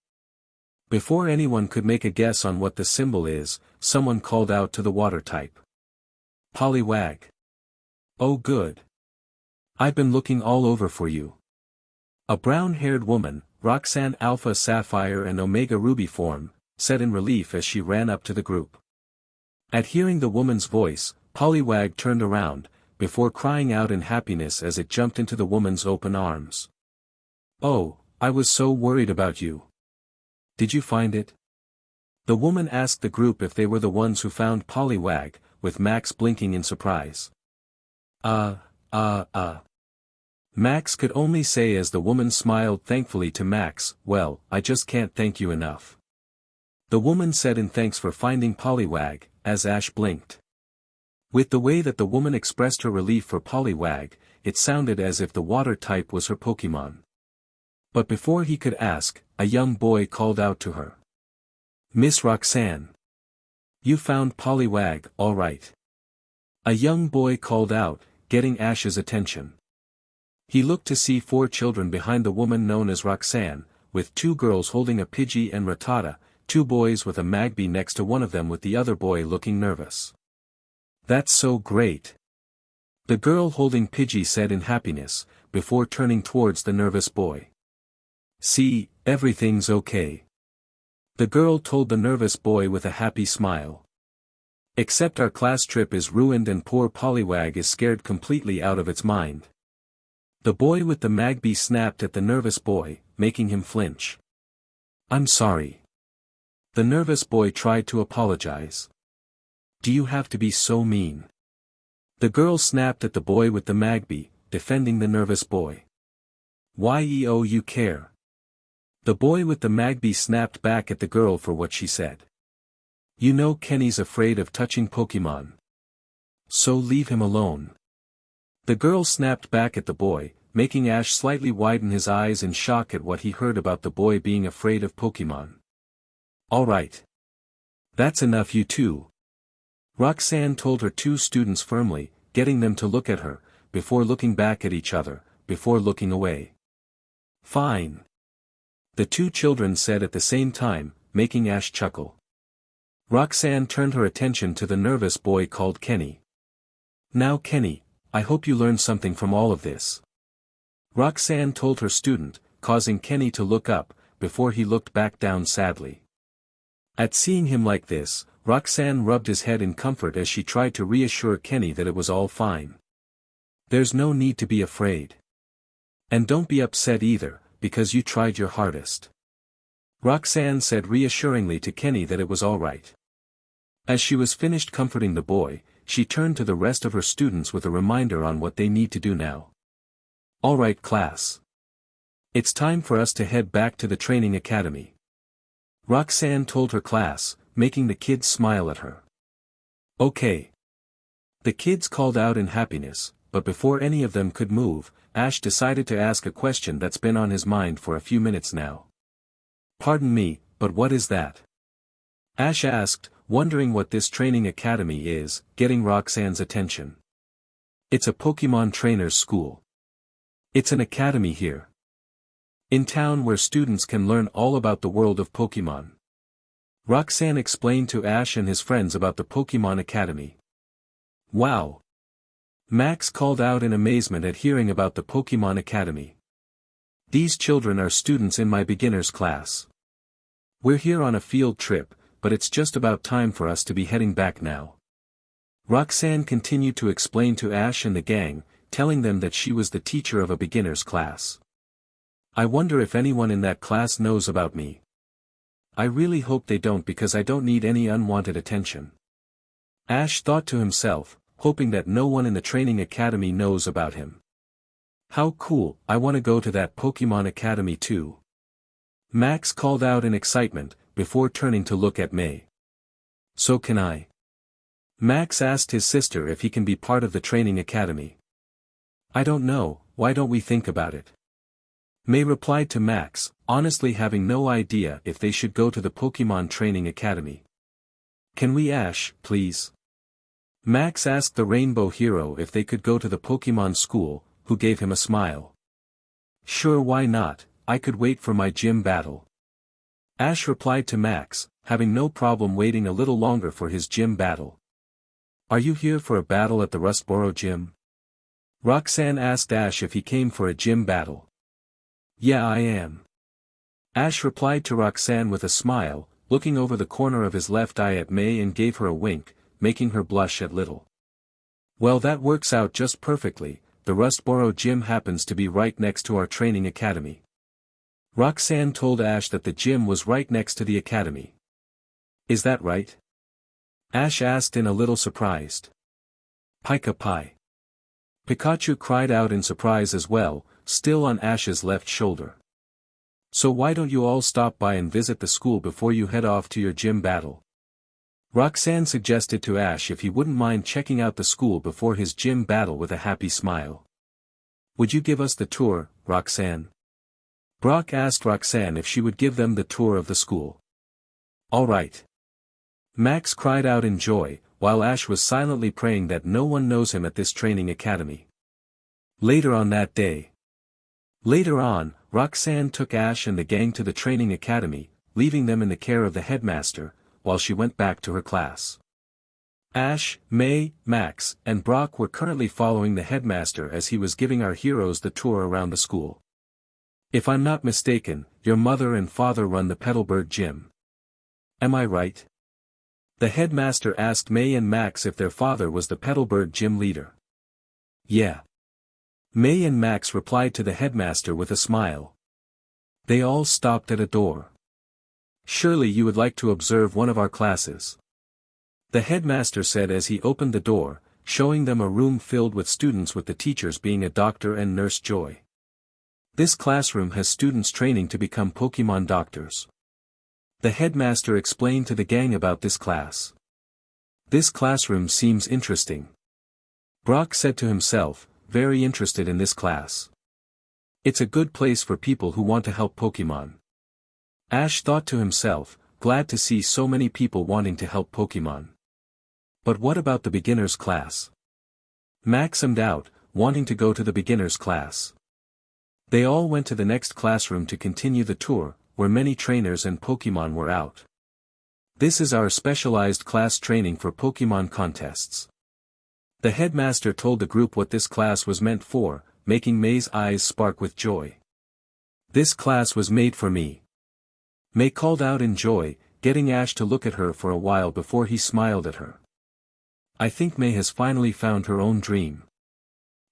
Before anyone could make a guess on what the symbol is, someone called out to the water type. Poliwag. Oh good. I've been looking all over for you. A brown-haired woman, Roxanne Alpha Sapphire and Omega Ruby form, said in relief as she ran up to the group. At hearing the woman's voice, Poliwag turned around, before crying out in happiness as it jumped into the woman's open arms. Oh, I was so worried about you. Did you find it? The woman asked the group if they were the ones who found Poliwag, with Max blinking in surprise. Max could only say as the woman smiled thankfully to Max, well, I just can't thank you enough. The woman said in thanks for finding Poliwag, as Ash blinked. With the way that the woman expressed her relief for Poliwag, it sounded as if the water type was her Pokémon. But before he could ask, a young boy called out to her. Miss Roxanne. You found Poliwag, all right. A young boy called out, getting Ash's attention. He looked to see 4 children behind the woman known as Roxanne, with 2 girls holding a Pidgey and Rattata, 2 boys with a Magby next to one of them with the other boy looking nervous. That's so great. The girl holding Pidgey said in happiness, before turning towards the nervous boy. See, everything's okay. The girl told the nervous boy with a happy smile. Except our class trip is ruined and poor Poliwag is scared completely out of its mind. The boy with the Magby snapped at the nervous boy, making him flinch. I'm sorry. The nervous boy tried to apologize. Do you have to be so mean? The girl snapped at the boy with the Magby, defending the nervous boy. Why you care? The boy with the Magby snapped back at the girl for what she said. You know Kenny's afraid of touching Pokémon. So leave him alone. The girl snapped back at the boy, making Ash slightly widen his eyes in shock at what he heard about the boy being afraid of Pokémon. Alright. That's enough you two. Roxanne told her 2 students firmly, getting them to look at her, before looking back at each other, before looking away. Fine. The 2 children said at the same time, making Ash chuckle. Roxanne turned her attention to the nervous boy called Kenny. Now Kenny, I hope you learned something from all of this. Roxanne told her student, causing Kenny to look up, before he looked back down sadly. At seeing him like this, Roxanne rubbed his head in comfort as she tried to reassure Kenny that it was all fine. There's no need to be afraid. And don't be upset either, because you tried your hardest. Roxanne said reassuringly to Kenny that it was all right. As she was finished comforting the boy, she turned to the rest of her students with a reminder on what they need to do now. Alright class. It's time for us to head back to the training academy. Roxanne told her class, making the kids smile at her. Okay. The kids called out in happiness, but before any of them could move, Ash decided to ask a question that's been on his mind for a few minutes now. Pardon me, but what is that? Ash asked, wondering what this training academy is, getting Roxanne's attention. It's a Pokémon trainer's school. It's an academy here. In town where students can learn all about the world of Pokémon. Roxanne explained to Ash and his friends about the Pokémon Academy. Wow! Max called out in amazement at hearing about the Pokémon Academy. These children are students in my beginner's class. We're here on a field trip, but it's just about time for us to be heading back now. Roxanne continued to explain to Ash and the gang, telling them that she was the teacher of a beginner's class. I wonder if anyone in that class knows about me. I really hope they don't because I don't need any unwanted attention. Ash thought to himself, hoping that no one in the training academy knows about him. How cool, I want to go to that Pokémon Academy too. Max called out in excitement, before turning to look at May. So can I? Max asked his sister if he can be part of the training academy. I don't know, why don't we think about it? May replied to Max, honestly having no idea if they should go to the Pokémon Training Academy. Can we Ash, please? Max asked the Rainbow Hero if they could go to the Pokémon school, who gave him a smile. Sure, why not, I could wait for my gym battle. Ash replied to Max, having no problem waiting a little longer for his gym battle. Are you here for a battle at the Rustboro gym? Roxanne asked Ash if he came for a gym battle. Yeah, I am. Ash replied to Roxanne with a smile, looking over the corner of his left eye at May and gave her a wink, making her blush a little. Well, that works out just perfectly, the Rustboro gym happens to be right next to our training academy. Roxanne told Ash that the gym was right next to the academy. Is that right? Ash asked in a little surprised. Pika Pie. Pikachu cried out in surprise as well, still on Ash's left shoulder. So why don't you all stop by and visit the school before you head off to your gym battle? Roxanne suggested to Ash if he wouldn't mind checking out the school before his gym battle with a happy smile. Would you give us the tour, Roxanne? Brock asked Roxanne if she would give them the tour of the school. All right. Max cried out in joy, while Ash was silently praying that no one knows him at this training academy. Later on that day. Later on, Roxanne took Ash and the gang to the training academy, leaving them in the care of the headmaster, while she went back to her class. Ash, May, Max, and Brock were currently following the headmaster as he was giving our heroes the tour around the school. If I'm not mistaken, your mother and father run the Petalburg gym. Am I right? The headmaster asked May and Max if their father was the Petalburg gym leader. Yeah. May and Max replied to the headmaster with a smile. They all stopped at a door. Surely you would like to observe one of our classes. The headmaster said as he opened the door, showing them a room filled with students with the teachers being a doctor and nurse Joy. This classroom has students training to become Pokémon doctors. The headmaster explained to the gang about this class. This classroom seems interesting. Brock said to himself, very interested in this class. It's a good place for people who want to help Pokémon. Ash thought to himself, glad to see so many people wanting to help Pokémon. But what about the beginner's class? Max ummed out, wanting to go to the beginner's class. They all went to the next classroom to continue the tour, where many trainers and Pokémon were out. This is our specialized class training for Pokémon contests. The headmaster told the group what this class was meant for, making May's eyes spark with joy. This class was made for me. May called out in joy, getting Ash to look at her for a while before he smiled at her. I think May has finally found her own dream.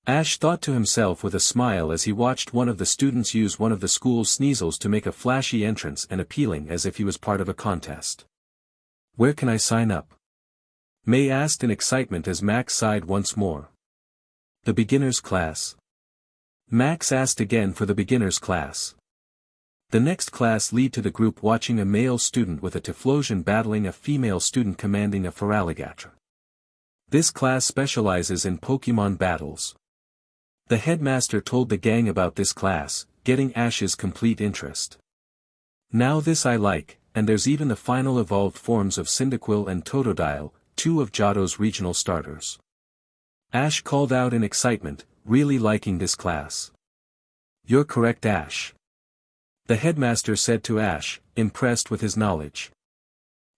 Ash thought to himself with a smile as he watched one of the students use one of the school's Sneasels to make a flashy entrance and appealing as if he was part of a contest. Where can I sign up? May asked in excitement as Max sighed once more. The beginner's class. Max asked again for the beginner's class. The next class led to the group watching a male student with a Typhlosion battling a female student commanding a Feraligatr. This class specializes in Pokémon battles. The headmaster told the gang about this class, getting Ash's complete interest. Now this I like, and there's even the final evolved forms of Cyndaquil and Totodile, two of Johto's regional starters. Ash called out in excitement, really liking this class. You're correct, Ash. The headmaster said to Ash, impressed with his knowledge.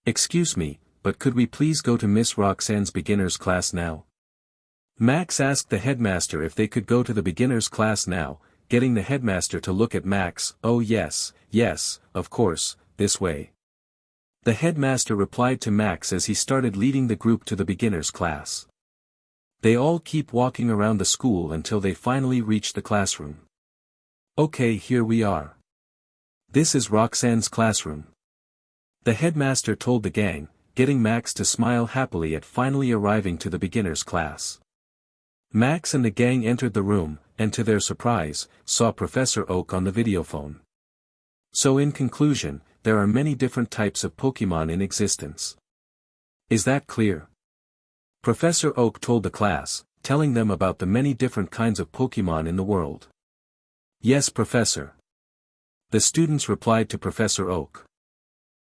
Excuse me, but could we please go to Miss Roxanne's beginner's class now? Max asked the headmaster if they could go to the beginner's class now, getting the headmaster to look at Max. Oh yes, of course, this way. The headmaster replied to Max as he started leading the group to the beginner's class. They all keep walking around the school until they finally reach the classroom. Okay, here we are. This is Roxanne's classroom. The headmaster told the gang, getting Max to smile happily at finally arriving to the beginner's class. Max and the gang entered the room, and to their surprise, saw Professor Oak on the videophone. So in conclusion, there are many different types of Pokémon in existence. Is that clear? Professor Oak told the class, telling them about the many different kinds of Pokémon in the world. Yes, Professor. The students replied to Professor Oak.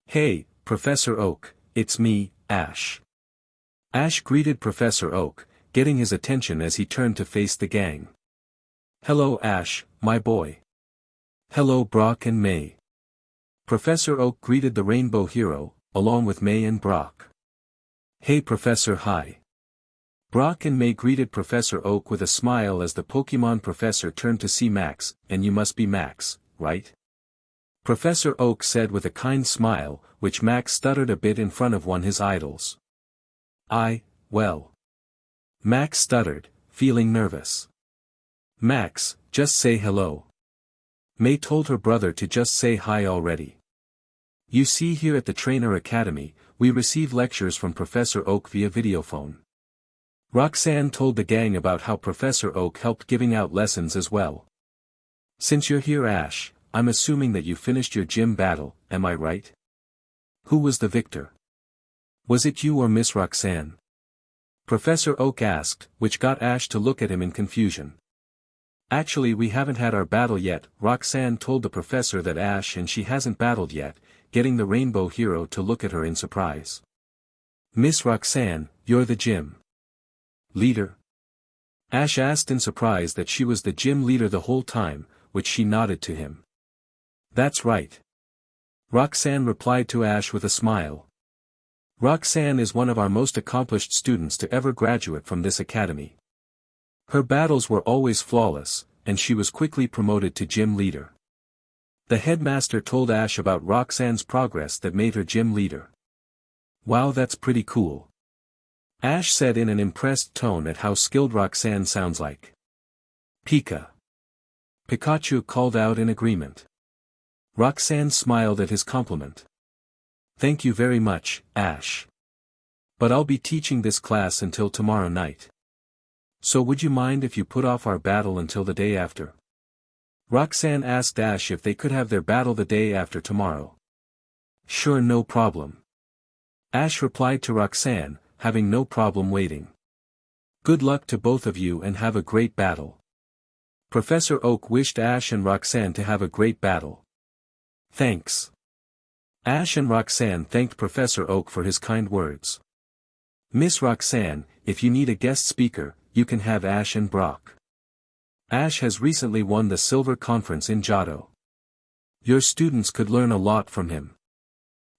Hey, Professor Oak, it's me, Ash. Ash greeted Professor Oak, getting his attention as he turned to face the gang. Hello Ash, my boy. Hello Brock and May. Professor Oak greeted the Rainbow Hero, along with May and Brock. Hey Professor, hi. Brock and May greeted Professor Oak with a smile as the Pokémon professor turned to see Max, and you must be Max, right? Professor Oak said with a kind smile, which Max stuttered a bit in front of his idols. Well. Max stuttered, feeling nervous. Max, just say hello. May told her brother to just say hi already. You see, here at the Trainer Academy, we receive lectures from Professor Oak via videophone. Roxanne told the gang about how Professor Oak helped giving out lessons as well. Since you're here, Ash, I'm assuming that you finished your gym battle, am I right? Who was the victor? Was it you or Miss Roxanne? Professor Oak asked, which got Ash to look at him in confusion. Actually, we haven't had our battle yet. Roxanne told the professor that Ash and she hasn't battled yet, getting the Rainbow Hero to look at her in surprise. Miss Roxanne, you're the gym leader? Ash asked in surprise that she was the gym leader the whole time, which she nodded to him. That's right. Roxanne replied to Ash with a smile. Roxanne is one of our most accomplished students to ever graduate from this academy. Her battles were always flawless, and she was quickly promoted to gym leader. The headmaster told Ash about Roxanne's progress that made her gym leader. Wow, that's pretty cool. Ash said in an impressed tone at how skilled Roxanne sounds like. Pikachu called out in agreement. Roxanne smiled at his compliment. Thank you very much, Ash. But I'll be teaching this class until tomorrow night. So would you mind if you put off our battle until the day after? Roxanne asked Ash if they could have their battle the day after tomorrow. Sure, no problem. Ash replied to Roxanne, having no problem waiting. Good luck to both of you and have a great battle. Professor Oak wished Ash and Roxanne to have a great battle. Thanks. Ash and Roxanne thanked Professor Oak for his kind words. Miss Roxanne, if you need a guest speaker, you can have Ash and Brock. Ash has recently won the Silver Conference in Johto. Your students could learn a lot from him.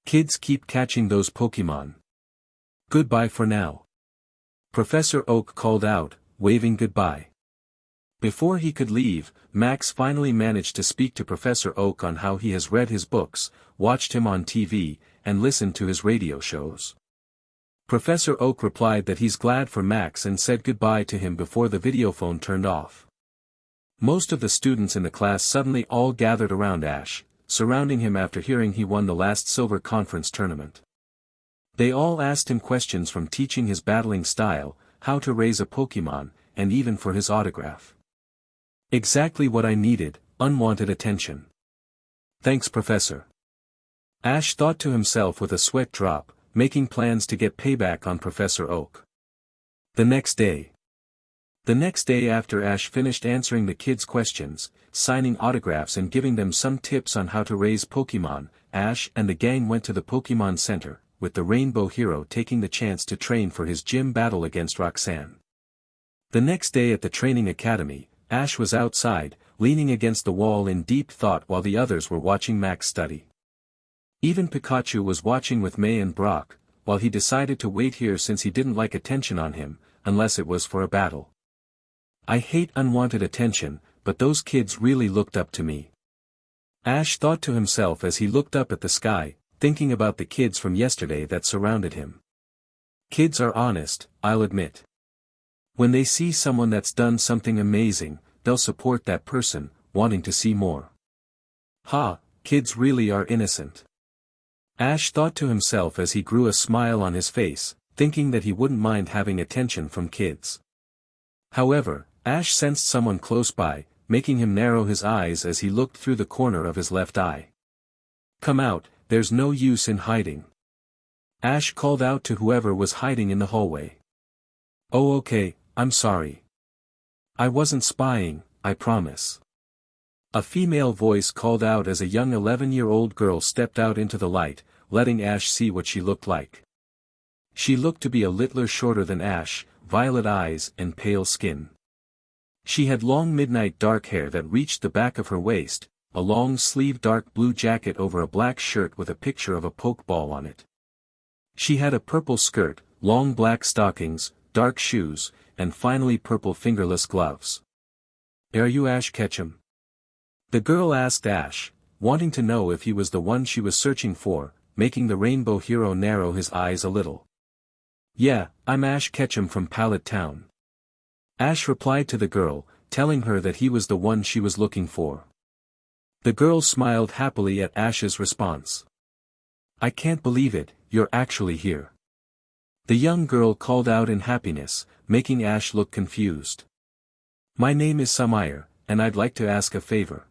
Kids, keep catching those Pokémon. Goodbye for now. Professor Oak called out, waving goodbye. Before he could leave, Max finally managed to speak to Professor Oak on how he has read his books, watched him on TV, and listened to his radio shows. Professor Oak replied that he's glad for Max and said goodbye to him before the videophone turned off. Most of the students in the class suddenly all gathered around Ash, surrounding him after hearing he won the last Silver Conference tournament. They all asked him questions from teaching his battling style, how to raise a Pokémon, and even for his autograph. Exactly what I needed, unwanted attention. Thanks, Professor. Ash thought to himself with a sweat drop, making plans to get payback on Professor Oak. The next day after Ash finished answering the kids' questions, signing autographs and giving them some tips on how to raise Pokémon, Ash and the gang went to the Pokémon Center, with the Rainbow Hero taking the chance to train for his gym battle against Roxanne. The next day at the training academy, Ash was outside, leaning against the wall in deep thought while the others were watching Max study. Even Pikachu was watching with May and Brock, while he decided to wait here since he didn't like attention on him, unless it was for a battle. I hate unwanted attention, but those kids really looked up to me. Ash thought to himself as he looked up at the sky, thinking about the kids from yesterday that surrounded him. Kids are honest, I'll admit. When they see someone that's done something amazing, they'll support that person, wanting to see more. Ha, kids really are innocent. Ash thought to himself as he grew a smile on his face, thinking that he wouldn't mind having attention from kids. However, Ash sensed someone close by, making him narrow his eyes as he looked through the corner of his left eye. Come out, there's no use in hiding. Ash called out to whoever was hiding in the hallway. Oh okay, I'm sorry. I wasn't spying, I promise. A female voice called out as a young 11-year-old girl stepped out into the light, letting Ash see what she looked like. She looked to be a littler shorter than Ash, violet eyes and pale skin. She had long midnight dark hair that reached the back of her waist, a long-sleeved dark blue jacket over a black shirt with a picture of a Pokeball on it. She had a purple skirt, long black stockings, dark shoes, and finally purple fingerless gloves. Are you Ash Ketchum? The girl asked Ash, wanting to know if he was the one she was searching for, making the Rainbow Hero narrow his eyes a little. Yeah, I'm Ash Ketchum from Pallet Town. Ash replied to the girl, telling her that he was the one she was looking for. The girl smiled happily at Ash's response. I can't believe it, you're actually here. The young girl called out in happiness, making Ash look confused. My name is Sumire, and I'd like to ask a favor.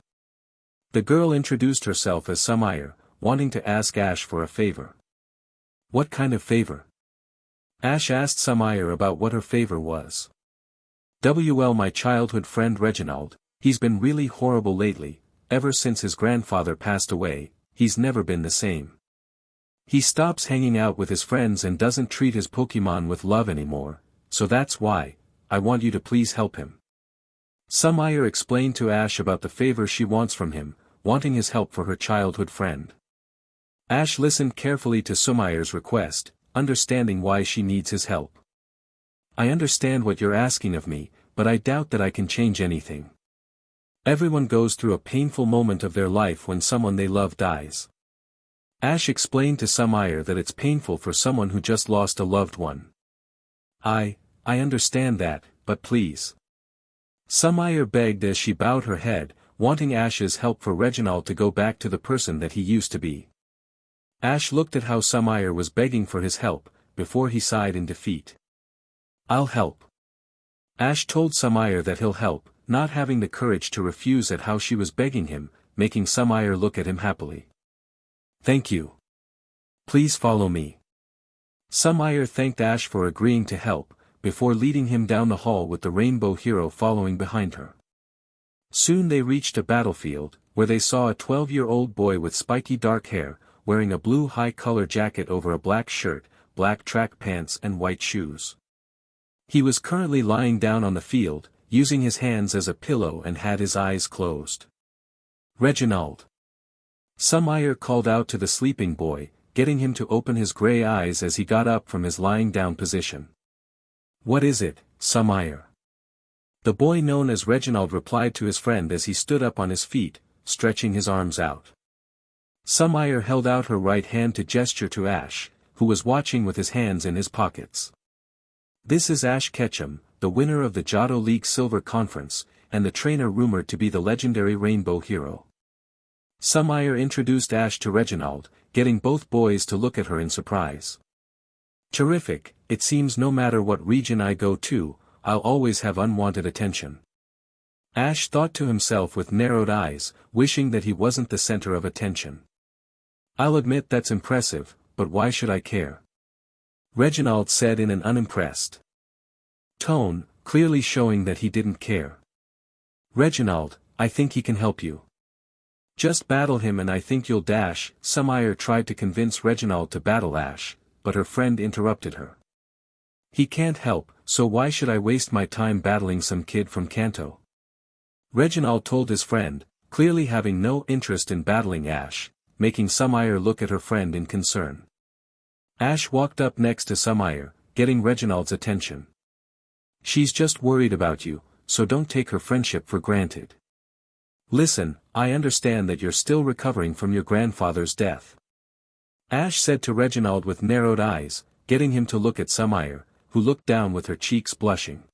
The girl introduced herself as Sumire, wanting to ask Ash for a favor. What kind of favor? Ash asked Sumire about what her favor was. Well, my childhood friend Reginald, he's been really horrible lately, ever since his grandfather passed away, he's never been the same. He stops hanging out with his friends and doesn't treat his Pokémon with love anymore, so that's why, I want you to please help him. Sumire explained to Ash about the favor she wants from him, wanting his help for her childhood friend. Ash listened carefully to Sumire's request, understanding why she needs his help. I understand what you're asking of me, but I doubt that I can change anything. Everyone goes through a painful moment of their life when someone they love dies. Ash explained to Sumire that it's painful for someone who just lost a loved one. I understand that, but please. Sumire begged as she bowed her head, wanting Ash's help for Reginald to go back to the person that he used to be. Ash looked at how Sumire was begging for his help, before he sighed in defeat. I'll help. Ash told Sumire that he'll help, not having the courage to refuse at how she was begging him, making Sumire look at him happily. Thank you. Please follow me. Sumire thanked Ash for agreeing to help, before leading him down the hall with the Rainbow Hero following behind her. Soon they reached a battlefield, where they saw a 12-year-old boy with spiky dark hair, wearing a blue high-collar jacket over a black shirt, black track pants and white shoes. He was currently lying down on the field, using his hands as a pillow and had his eyes closed. Reginald. Sumire called out to the sleeping boy, getting him to open his gray eyes as he got up from his lying down position. What is it, Sumire? The boy known as Reginald replied to his friend as he stood up on his feet, stretching his arms out. Sumire held out her right hand to gesture to Ash, who was watching with his hands in his pockets. This is Ash Ketchum, the winner of the Johto League Silver Conference, and the trainer rumored to be the legendary Rainbow Hero. Sumire introduced Ash to Reginald, getting both boys to look at her in surprise. Terrific, it seems no matter what region I go to, I'll always have unwanted attention. Ash thought to himself with narrowed eyes, wishing that he wasn't the center of attention. I'll admit that's impressive, but why should I care? Reginald said in an unimpressed tone, clearly showing that he didn't care. Reginald, I think he can help you. Just battle him and I think you'll dash. Sumire tried to convince Reginald to battle Ash, but her friend interrupted her. He can't help, so why should I waste my time battling some kid from Kanto? Reginald told his friend, clearly having no interest in battling Ash, making Sumire look at her friend in concern. Ash walked up next to Sumire, getting Reginald's attention. She's just worried about you, so don't take her friendship for granted. Listen, I understand that you're still recovering from your grandfather's death. Ash said to Reginald with narrowed eyes, getting him to look at Sumire, who looked down with her cheeks blushing.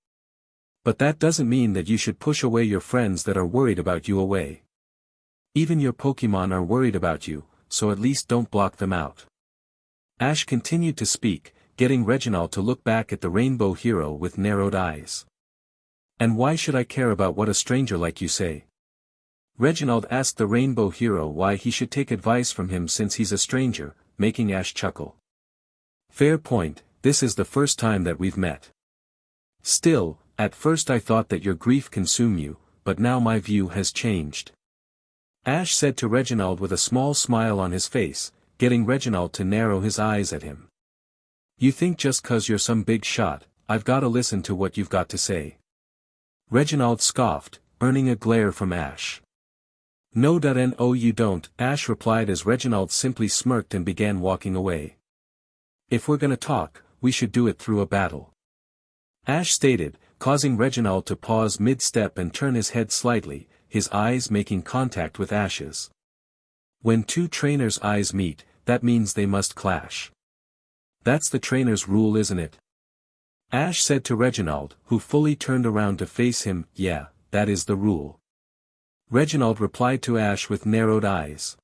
But that doesn't mean that you should push away your friends that are worried about you away. Even your Pokémon are worried about you, so at least don't block them out. Ash continued to speak, getting Reginald to look back at the rainbow hero with narrowed eyes. And why should I care about what a stranger like you say? Reginald asked the rainbow hero why he should take advice from him since he's a stranger, making Ash chuckle. Fair point, this is the first time that we've met. Still, at first I thought that your grief consumed you, but now my view has changed. Ash said to Reginald with a small smile on his face, getting Reginald to narrow his eyes at him. You think just 'cause you're some big shot, I've gotta listen to what you've got to say. Reginald scoffed, earning a glare from Ash. No, you don't, Ash replied as Reginald simply smirked and began walking away. If we're gonna talk, we should do it through a battle. Ash stated, causing Reginald to pause mid-step and turn his head slightly, his eyes making contact with Ash's. When two trainers' eyes meet, that means they must clash. That's the trainer's rule, isn't it? Ash said to Reginald, who fully turned around to face him. Yeah, that is the rule. Reginald replied to Ash with narrowed eyes.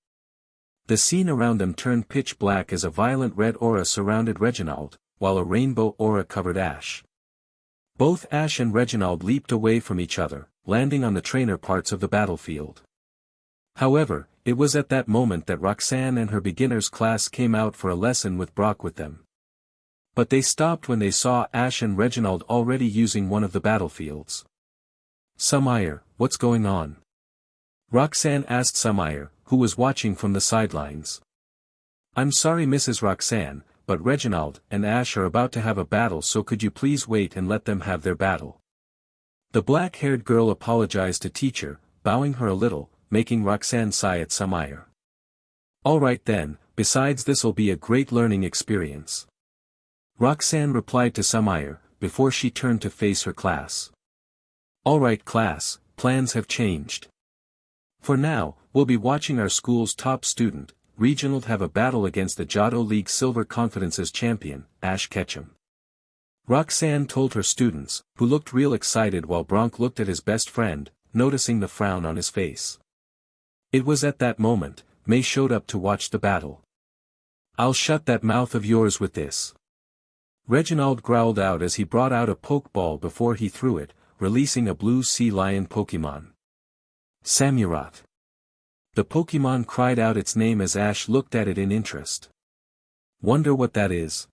The scene around them turned pitch black as a violent red aura surrounded Reginald, while a rainbow aura covered Ash. Both Ash and Reginald leaped away from each other, landing on the trainer parts of the battlefield. However, it was at that moment that Roxanne and her beginners class came out for a lesson with Brock with them. But they stopped when they saw Ash and Reginald already using one of the battlefields. Sumire, what's going on? Roxanne asked Sumire, who was watching from the sidelines. I'm sorry Mrs. Roxanne, but Reginald and Ash are about to have a battle, so could you please wait and let them have their battle? The black-haired girl apologized to teacher, bowing her a little, making Roxanne sigh at Sumire. All right then, besides this'll be a great learning experience. Roxanne replied to Sumire, before she turned to face her class. All right class, plans have changed. For now, we'll be watching our school's top student, Reginald, have a battle against the Johto League Silver Confidence's champion, Ash Ketchum. Roxanne told her students, who looked real excited while Bronk looked at his best friend, noticing the frown on his face. It was at that moment, May showed up to watch the battle. I'll shut that mouth of yours with this. Reginald growled out as he brought out a Pokeball before he threw it, releasing a blue sea lion Pokemon. Samurott. The Pokemon cried out its name as Ash looked at it in interest. Wonder what that is?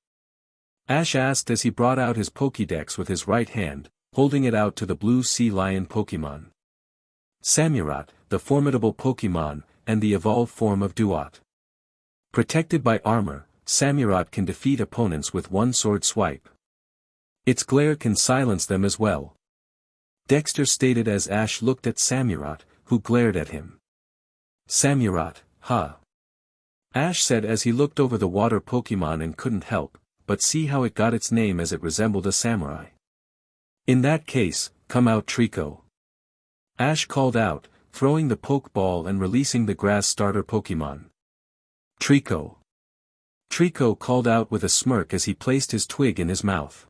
Ash asked as he brought out his Pokédex with his right hand, holding it out to the blue sea lion Pokemon. Samurott, the formidable Pokemon, and the evolved form of Duat. Protected by armor, Samurott can defeat opponents with one sword swipe. Its glare can silence them as well. Dexter stated as Ash looked at Samurott, who glared at him. Samurott, huh? Ash said as he looked over the water Pokemon and couldn't help but see how it got its name as it resembled a samurai. In that case, come out Trico. Ash called out, throwing the Pokeball and releasing the grass starter Pokemon. Trico. Trico called out with a smirk as he placed his twig in his mouth.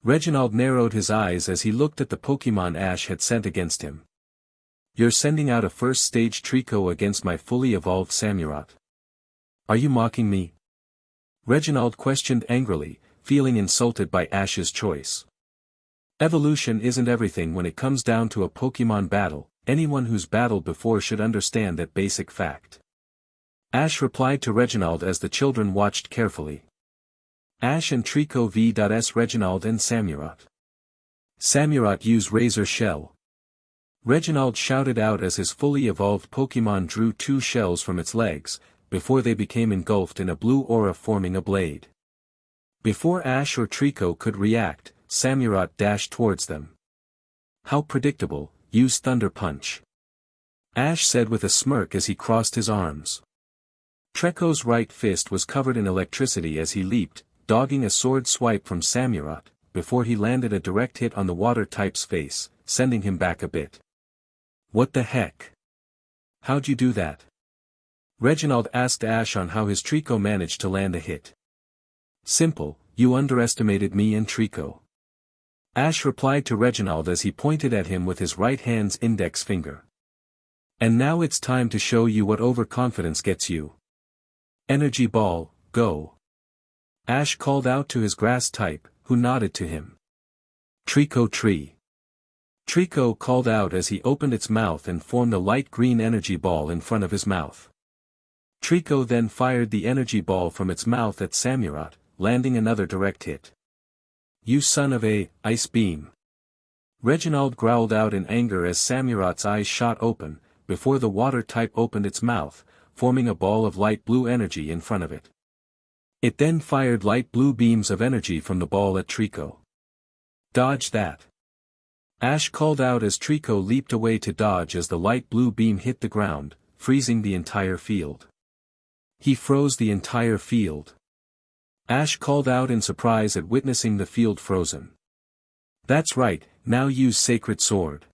Reginald narrowed his eyes as he looked at the Pokemon Ash had sent against him. You're sending out a first-stage Trico against my fully evolved Samurott. Are you mocking me? Reginald questioned angrily, feeling insulted by Ash's choice. Evolution isn't everything when it comes down to a Pokémon battle, anyone who's battled before should understand that basic fact. Ash replied to Reginald as the children watched carefully. Ash and Trico vs Reginald and Samurott. Samurott use Razor Shell. Reginald shouted out as his fully evolved Pokémon drew 2 shells from its legs, before they became engulfed in a blue aura forming a blade. Before Ash or Trico could react, Samurott dashed towards them. How predictable, use Thunder Punch. Ash said with a smirk as he crossed his arms. Trico's right fist was covered in electricity as he leaped, dogging a sword swipe from Samurott, before he landed a direct hit on the water type's face, sending him back a bit. What the heck? How'd you do that? Reginald asked Ash on how his Trico managed to land a hit. Simple, you underestimated me and Trico. Ash replied to Reginald as he pointed at him with his right hand's index finger. And now it's time to show you what overconfidence gets you. Energy Ball, go. Ash called out to his grass type, who nodded to him. Trico Tree. Trico called out as he opened its mouth and formed a light green energy ball in front of his mouth. Trico then fired the energy ball from its mouth at Samurott, landing another direct hit. You son of a, Ice Beam. Reginald growled out in anger as Samurott's eyes shot open, before the water type opened its mouth, forming a ball of light blue energy in front of it. It then fired light blue beams of energy from the ball at Trico. Dodge that. Ash called out as Trico leaped away to dodge as the light blue beam hit the ground, freezing the entire field. He froze the entire field. Ash called out in surprise at witnessing the field frozen. That's right, now use Sacred Sword.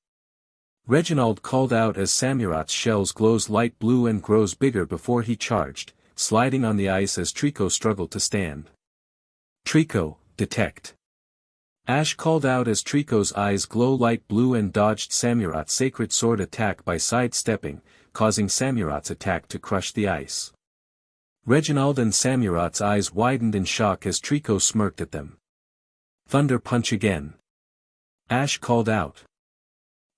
Reginald called out as Samurott's shells glows light blue and grows bigger before he charged, sliding on the ice as Trico struggled to stand. Trico, detect. Ash called out as Trico's eyes glow light blue and dodged Samurott's Sacred Sword attack by sidestepping, causing Samurott's attack to crush the ice. Reginald and Samurott's eyes widened in shock as Trico smirked at them. Thunder Punch again. Ash called out.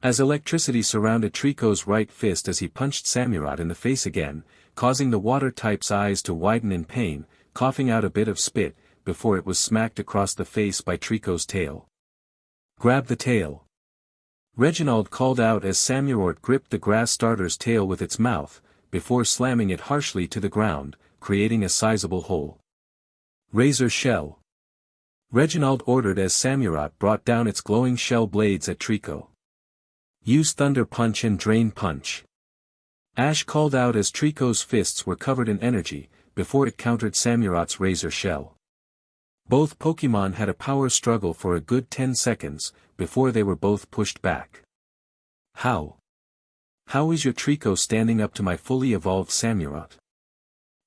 As electricity surrounded Trico's right fist as he punched Samurott in the face again, causing the water type's eyes to widen in pain, coughing out a bit of spit, before it was smacked across the face by Trico's tail. Grab the tail. Reginald called out as Samurott gripped the grass starter's tail with its mouth, before slamming it harshly to the ground, creating a sizable hole. Razor Shell. Reginald ordered as Samurott brought down its glowing shell blades at Trico. Use Thunder Punch and Drain Punch. Ash called out as Trico's fists were covered in energy, before it countered Samurott's Razor Shell. Both Pokémon had a power struggle for a good 10 seconds, before they were both pushed back. How? How is your Trico standing up to my fully evolved Samurott?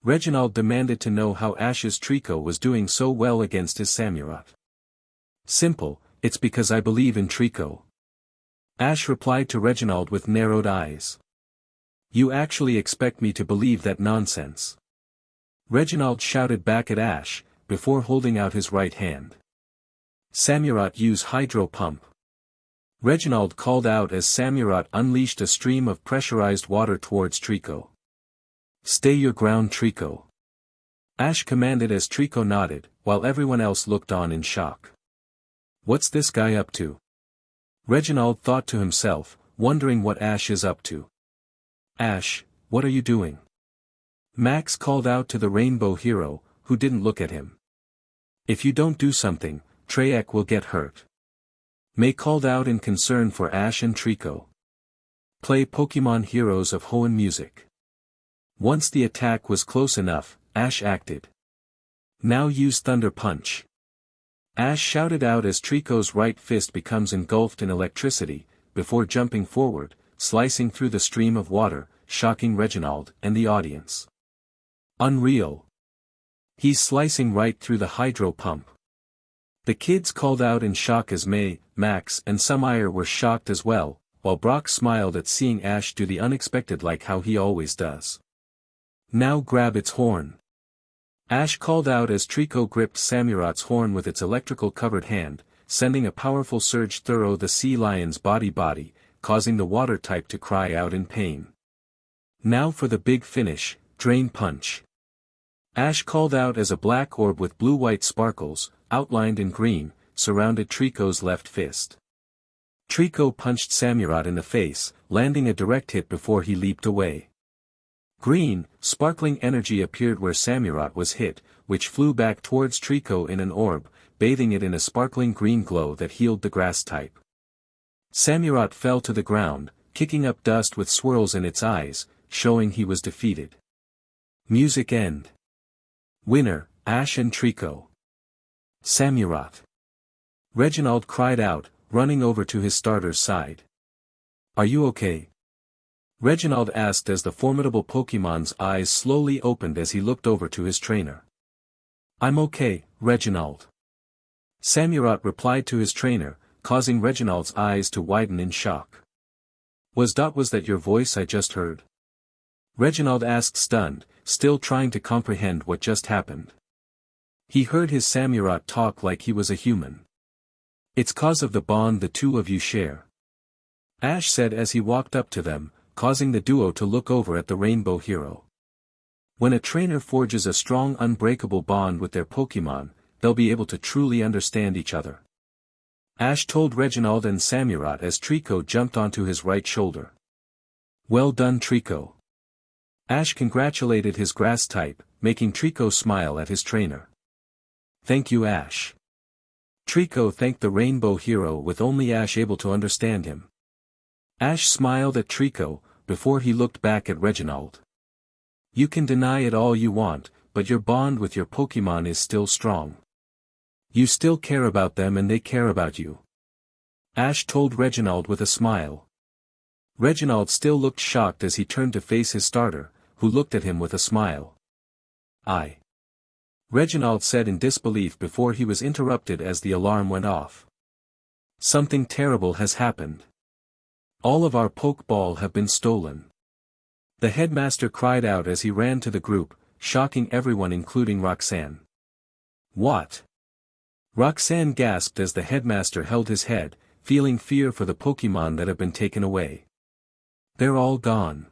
Reginald demanded to know how Ash's Trico was doing so well against his Samurott. Simple, it's because I believe in Trico. Ash replied to Reginald with narrowed eyes. You actually expect me to believe that nonsense? Reginald shouted back at Ash, before holding out his right hand. Samurott use Hydro Pump. Reginald called out as Samurott unleashed a stream of pressurized water towards Trico. Stay your ground, Trico. Ash commanded as Trico nodded, while everyone else looked on in shock. What's this guy up to? Reginald thought to himself, wondering what Ash is up to. Ash, what are you doing? Max called out to the Rainbow Hero, who didn't look at him. If you don't do something, Treyek will get hurt. May called out in concern for Ash and Trico. Play Pokémon Heroes of Hoenn music. Once the attack was close enough, Ash acted. Now use Thunder Punch. Ash shouted out as Trico's right fist becomes engulfed in electricity, before jumping forward, slicing through the stream of water, shocking Reginald and the audience. Unreal. He's slicing right through the hydro pump. The kids called out in shock as May, Max and Sumire were shocked as well, while Brock smiled at seeing Ash do the unexpected like how he always does. Now grab its horn. Ash called out as Trico gripped Samurot's horn with its electrical-covered hand, sending a powerful surge through the sea lion's body, causing the water type to cry out in pain. Now for the big finish, Drain Punch. Ash called out as a black orb with blue-white sparkles, outlined in green, surrounded Trico's left fist. Trico punched Samurot in the face, landing a direct hit before he leaped away. Green, sparkling energy appeared where Samurot was hit, which flew back towards Trico in an orb, bathing it in a sparkling green glow that healed the grass type. Samurot fell to the ground, kicking up dust with swirls in its eyes, showing he was defeated. Music end. Winner, Ash and Trico. Samurot. Reginald cried out, running over to his starter's side. Are you okay? Reginald asked as the formidable Pokémon's eyes slowly opened as he looked over to his trainer. I'm okay, Reginald. Samurot replied to his trainer, causing Reginald's eyes to widen in shock. Was that your voice I just heard? Reginald asked stunned, still trying to comprehend what just happened. He heard his Samurot talk like he was a human. It's cause of the bond the two of you share. Ash said as he walked up to them, causing the duo to look over at the Rainbow Hero. When a trainer forges a strong unbreakable bond with their Pokémon, they'll be able to truly understand each other. Ash told Reginald and Samurot as Trico jumped onto his right shoulder. Well done Trico. Ash congratulated his grass type, making Trico smile at his trainer. Thank you Ash. Trico thanked the Rainbow Hero with only Ash able to understand him. Ash smiled at Trico, before he looked back at Reginald. You can deny it all you want, but your bond with your Pokémon is still strong. You still care about them and they care about you. Ash told Reginald with a smile. Reginald still looked shocked as he turned to face his starter, who looked at him with a smile. Reginald said in disbelief before he was interrupted as the alarm went off. Something terrible has happened. All of our Pokeball have been stolen. The headmaster cried out as he ran to the group, shocking everyone including Roxanne. What? Roxanne gasped as the headmaster held his head, feeling fear for the Pokémon that have been taken away. They're all gone.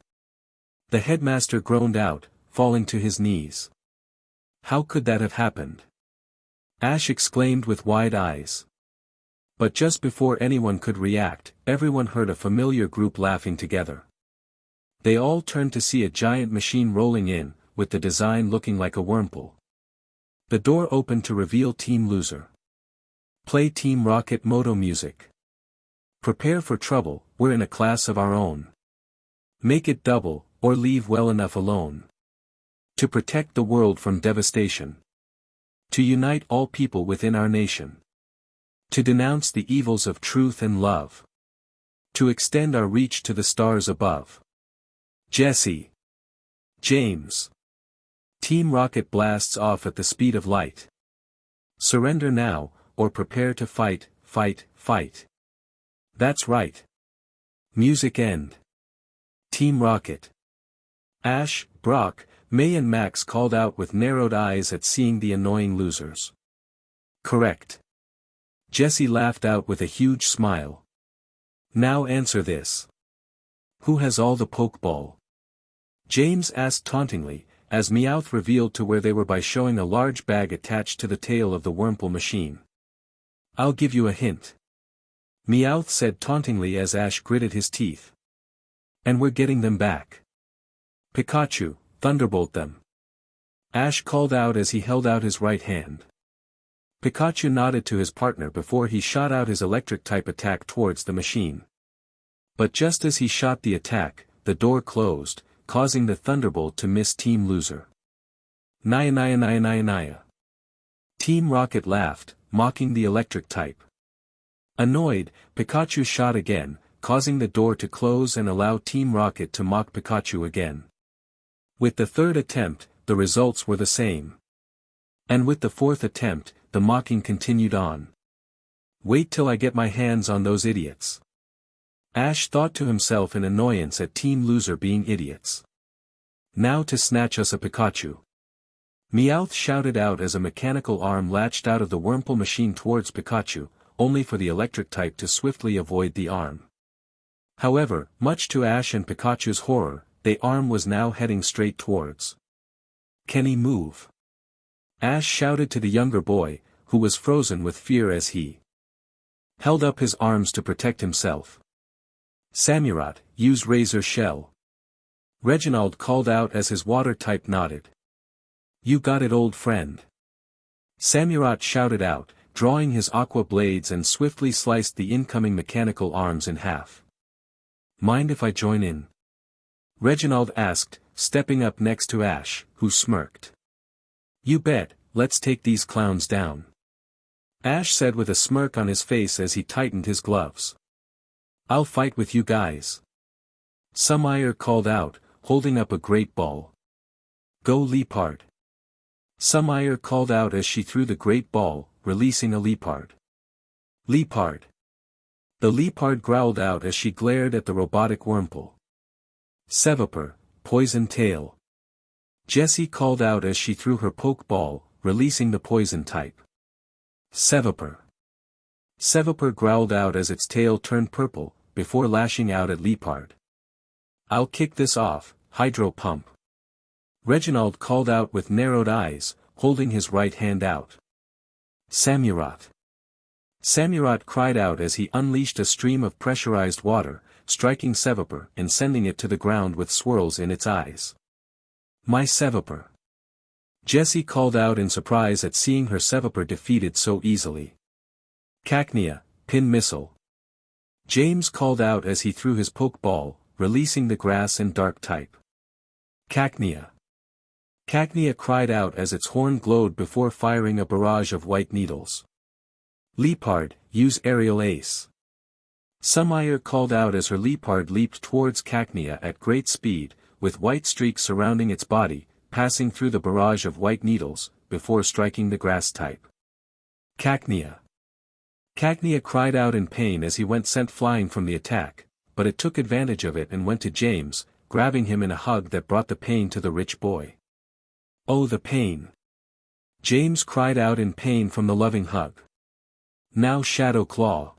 The headmaster groaned out, falling to his knees. How could that have happened? Ash exclaimed with wide eyes. But just before anyone could react, everyone heard a familiar group laughing together. They all turned to see a giant machine rolling in, with the design looking like a Wurmple. The door opened to reveal Team Loser. Play Team Rocket Moto music. Prepare for trouble, we're in a class of our own. Make it double, or leave well enough alone. To protect the world from devastation. To unite all people within our nation. To denounce the evils of truth and love. To extend our reach to the stars above. Jesse. James. Team Rocket blasts off at the speed of light. Surrender now, or prepare to fight, fight, fight. That's right. Music end. Team Rocket. Ash, Brock, May and Max called out with narrowed eyes at seeing the annoying losers. Correct. Jesse laughed out with a huge smile. Now answer this. Who has all the Pokeball? James asked tauntingly, as Meowth revealed to where they were by showing a large bag attached to the tail of the Wurmple machine. I'll give you a hint. Meowth said tauntingly as Ash gritted his teeth. And we're getting them back. Pikachu, thunderbolt them. Ash called out as he held out his right hand. Pikachu nodded to his partner before he shot out his electric-type attack towards the machine. But just as he shot the attack, the door closed, causing the thunderbolt to miss Team Loser. Naya Naya Naya Naya Naya. Team Rocket laughed, mocking the electric-type. Annoyed, Pikachu shot again, causing the door to close and allow Team Rocket to mock Pikachu again. With the third attempt, the results were the same. And with the fourth attempt, the mocking continued on. Wait till I get my hands on those idiots. Ash thought to himself in annoyance at Team Loser being idiots. Now to snatch us a Pikachu. Meowth shouted out as a mechanical arm latched out of the Wurmple machine towards Pikachu, only for the electric type to swiftly avoid the arm. However, much to Ash and Pikachu's horror, the arm was now heading straight towards. "Can he move?" Ash shouted to the younger boy, who was frozen with fear as he held up his arms to protect himself. "Samurott, use Razor Shell." Reginald called out as his water type nodded. "You got it, old friend." Samurott shouted out, drawing his aqua blades and swiftly sliced the incoming mechanical arms in half. "Mind if I join in?" Reginald asked, stepping up next to Ash, who smirked. "You bet, let's take these clowns down," Ash said with a smirk on his face as he tightened his gloves. "I'll fight with you guys," Sumire called out, holding up a great ball. "Go Leopard." Sumire called out as she threw the great ball, releasing a Leopard. "Leopard." The Leopard growled out as she glared at the robotic Wurmple. "Seviper, Poison Tail." Jessie called out as she threw her poke ball, releasing the poison type. "Seviper." Seviper growled out as its tail turned purple, before lashing out at Leopard. "I'll kick this off, Hydro Pump." Reginald called out with narrowed eyes, holding his right hand out. "Samurott." Samurott cried out as he unleashed a stream of pressurized water, striking Seviper and sending it to the ground with swirls in its eyes. "My Seviper." Jessie called out in surprise at seeing her Seviper defeated so easily. "Cacnea, Pin Missile." James called out as he threw his pokeball, releasing the grass and dark type. "Cacnea." Cacnea cried out as its horn glowed before firing a barrage of white needles. "Leopard, use Aerial Ace." Sumire called out as her Leopard leaped towards Cacnea at great speed, with white streaks surrounding its body, passing through the barrage of white needles, before striking the grass type. "Cacnea." Cacnea cried out in pain as he went sent flying from the attack, but it took advantage of it and went to James, grabbing him in a hug that brought the pain to the rich boy. "Oh, the pain." James cried out in pain from the loving hug. "Now Shadow Claw."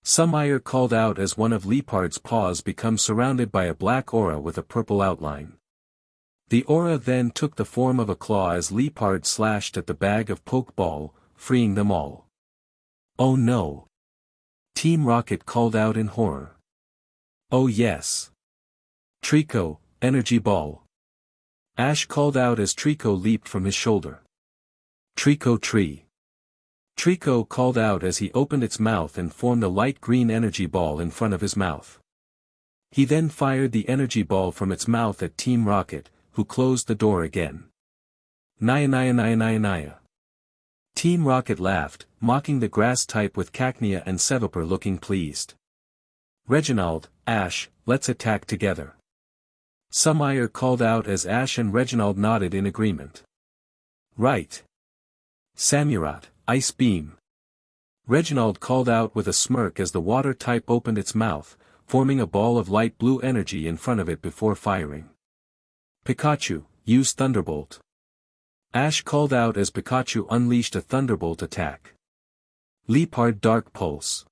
Sumire called out as one of Leopard's paws becomes surrounded by a black aura with a purple outline. The aura then took the form of a claw as Leopard slashed at the bag of Pokeball, freeing them all. "Oh no!" Team Rocket called out in horror. "Oh yes!" "Trico, Energy Ball." Ash called out as Trico leaped from his shoulder. "Trico Tree." Trico called out as he opened its mouth and formed a light green energy ball in front of his mouth. He then fired the energy ball from its mouth at Team Rocket, who closed the door again. "Naya Naya Naya Naya Naya." Team Rocket laughed, mocking the grass type with Cacnea and Seviper looking pleased. "Reginald, Ash, let's attack together." Sumire called out as Ash and Reginald nodded in agreement. "Right." "Samurott, Ice Beam." Reginald called out with a smirk as the water type opened its mouth, forming a ball of light blue energy in front of it before firing. "Pikachu, use Thunderbolt." Ash called out as Pikachu unleashed a Thunderbolt attack. "Leopard Dark Pulse."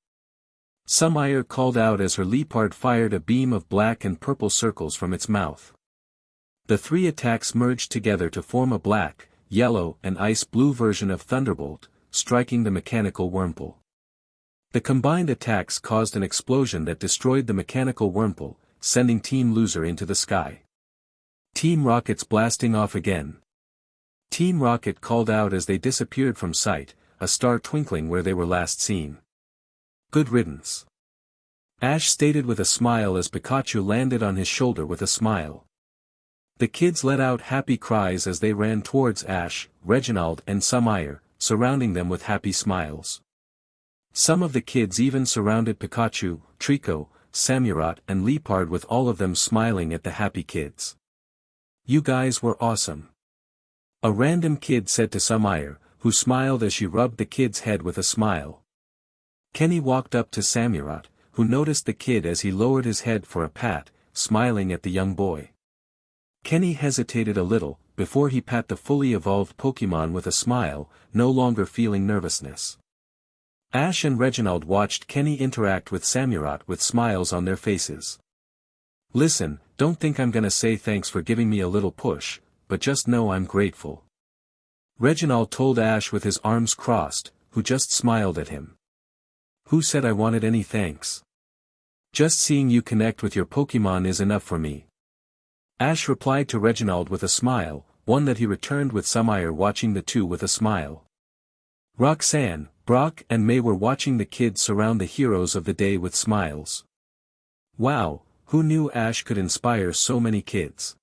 Sumire called out as her Leopard fired a beam of black and purple circles from its mouth. The three attacks merged together to form a black, yellow and ice blue version of Thunderbolt, striking the mechanical Wurmple. The combined attacks caused an explosion that destroyed the mechanical Wurmple, sending Team Loser into the sky. Team Rocket's blasting off again. Team Rocket called out as they disappeared from sight, a star twinkling where they were last seen. "Good riddance." Ash stated with a smile as Pikachu landed on his shoulder with a smile. The kids let out happy cries as they ran towards Ash, Reginald and Sumire, surrounding them with happy smiles. Some of the kids even surrounded Pikachu, Trico, Samurott and Leopard with all of them smiling at the happy kids. "You guys were awesome." A random kid said to Sumire, who smiled as she rubbed the kid's head with a smile. Kenny walked up to Samurott, who noticed the kid as he lowered his head for a pat, smiling at the young boy. Kenny hesitated a little, before he pat the fully evolved Pokémon with a smile, no longer feeling nervousness. Ash and Reginald watched Kenny interact with Samurott with smiles on their faces. "Listen, don't think I'm gonna say thanks for giving me a little push, but just know I'm grateful," Reginald told Ash with his arms crossed, who just smiled at him. "Who said I wanted any thanks? Just seeing you connect with your Pokémon is enough for me," Ash replied to Reginald with a smile, one that he returned with some ire watching the two with a smile. Roxanne, Brock and May were watching the kids surround the heroes of the day with smiles. "Wow, who knew Ash could inspire so many kids?"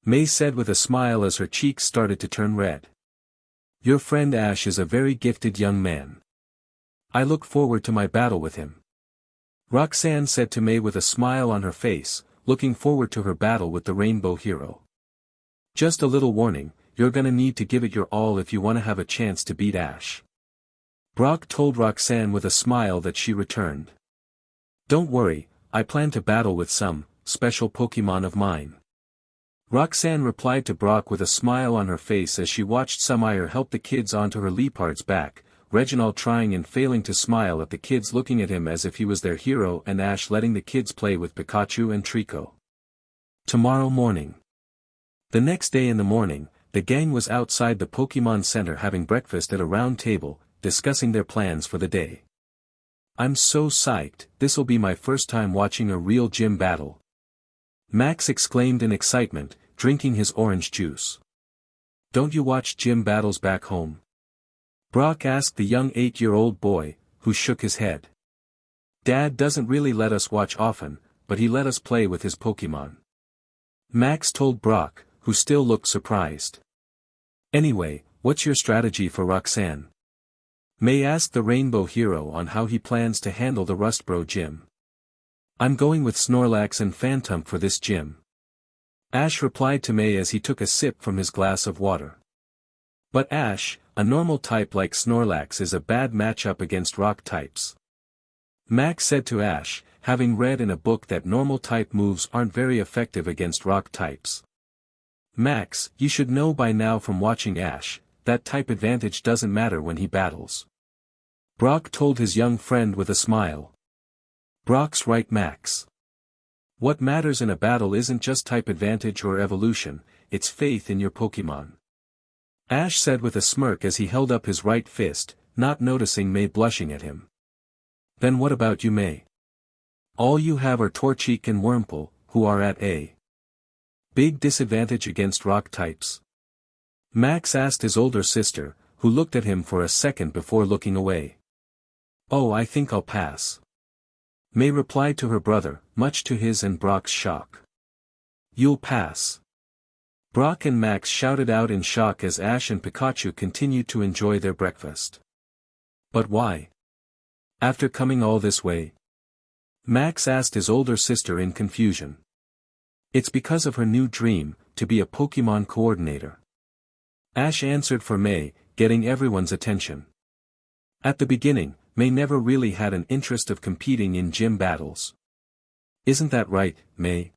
May said with a smile as her cheeks started to turn red. "Your friend Ash is a very gifted young man. I look forward to my battle with him," Roxanne said to May with a smile on her face, looking forward to her battle with the Rainbow Hero. "Just a little warning, you're gonna need to give it your all if you want to have a chance to beat Ash," Brock told Roxanne with a smile that she returned. "Don't worry, I plan to battle with some special Pokémon of mine," Roxanne replied to Brock with a smile on her face as she watched Sumire help the kids onto her Leopard's back, Reginald trying and failing to smile at the kids looking at him as if he was their hero and Ash letting the kids play with Pikachu and Trico. Tomorrow morning. The next day in the morning, the gang was outside the Pokémon Center having breakfast at a round table, discussing their plans for the day. "I'm so psyched, this'll be my first time watching a real gym battle," Max exclaimed in excitement, drinking his orange juice. "Don't you watch gym battles back home?" Brock asked the young 8-year-old boy, who shook his head. "Dad doesn't really let us watch often, but he let us play with his Pokémon," Max told Brock, who still looked surprised. "Anyway, what's your strategy for Roxanne?" May asked the Rainbow Hero on how he plans to handle the Rustboro gym. "I'm going with Snorlax and Phantom for this gym," Ash replied to May as he took a sip from his glass of water. "But Ash, a normal type like Snorlax is a bad matchup against rock types," Max said to Ash, having read in a book that normal type moves aren't very effective against rock types. "Max, you should know by now from watching Ash, that type advantage doesn't matter when he battles," Brock told his young friend with a smile. "Brock's right, Max. What matters in a battle isn't just type advantage or evolution, it's faith in your Pokémon," Ash said with a smirk as he held up his right fist, not noticing May blushing at him. "Then what about you, May? All you have are Torchic and Wurmple, who are at a big disadvantage against rock types," Max asked his older sister, who looked at him for a second before looking away. "Oh, I think I'll pass," May replied to her brother, much to his and Brock's shock. "You'll pass?" Brock and Max shouted out in shock as Ash and Pikachu continued to enjoy their breakfast. "But why? After coming all this way?" Max asked his older sister in confusion. "It's because of her new dream, to be a Pokémon coordinator," Ash answered for May, getting everyone's attention. At the beginning, May never really had an interest of competing in gym battles. "Isn't that right, May?"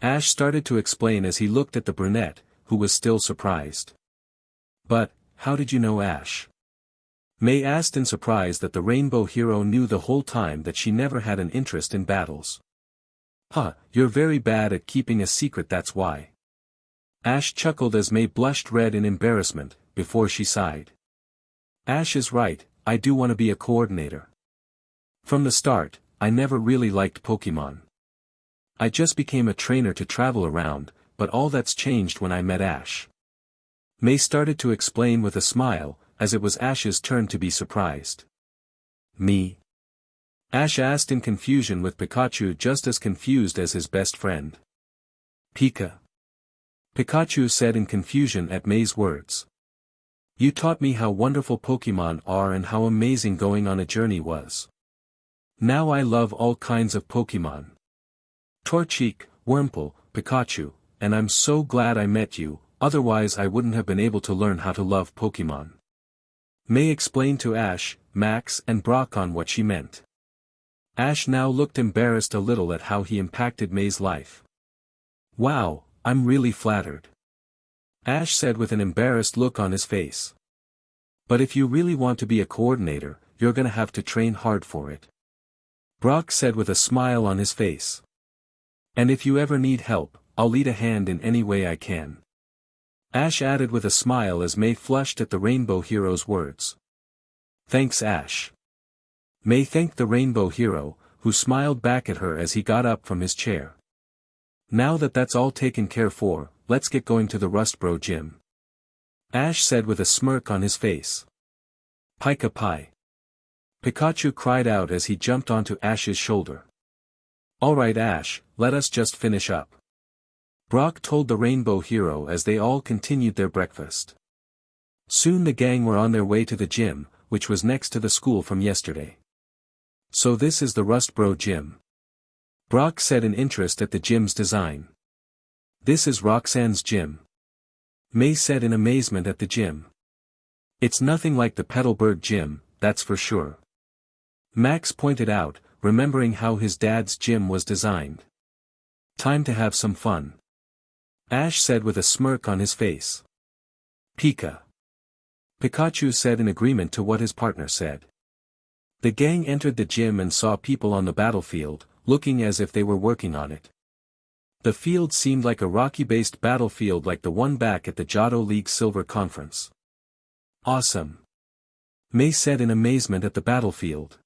Ash started to explain as he looked at the brunette, who was still surprised. "But, how did you know Ash?" May asked in surprise that the Rainbow Hero knew the whole time that she never had an interest in battles. "Huh, you're very bad at keeping a secret, that's why." Ash chuckled as May blushed red in embarrassment, before she sighed. "Ash is right, I do want to be a coordinator. From the start, I never really liked Pokémon. I just became a trainer to travel around, but all that's changed when I met Ash." May started to explain with a smile, as it was Ash's turn to be surprised. "Me?" Ash asked in confusion with Pikachu just as confused as his best friend. Pikachu said in confusion at May's words. "You taught me how wonderful Pokémon are and how amazing going on a journey was. Now I love all kinds of Pokémon. Torchic, Wurmple, Pikachu, and I'm so glad I met you, otherwise I wouldn't have been able to learn how to love Pokémon." May explained to Ash, Max and Brock on what she meant. Ash now looked embarrassed a little at how he impacted May's life. "Wow, I'm really flattered. Ash said with an embarrassed look on his face. But if you really want to be a coordinator, you're gonna have to train hard for it. Brock said with a smile on his face. And if you ever need help, I'll lend a hand in any way I can. Ash added with a smile as May flushed at the Rainbow Hero's words. Thanks, Ash. May thanked the Rainbow Hero, who smiled back at her as he got up from his chair. Now that that's all taken care for, let's get going to the Rustboro gym. Ash said with a smirk on his face. Pika Pie. Pikachu cried out as he jumped onto Ash's shoulder. Alright Ash, let us just finish up. Brock told the Rainbow Hero as they all continued their breakfast. Soon the gang were on their way to the gym, which was next to the school from yesterday. So this is the Rustboro gym. Brock said in interest at the gym's design. This is Roxanne's gym. May said in amazement at the gym. It's nothing like the Petalburg gym, that's for sure. Max pointed out, remembering how his dad's gym was designed. Time to have some fun. Ash said with a smirk on his face. Pika. Pikachu said in agreement to what his partner said. The gang entered the gym and saw people on the battlefield, looking as if they were working on it. The field seemed like a rocky-based battlefield like the one back at the Johto League Silver Conference. Awesome. May said in amazement at the battlefield.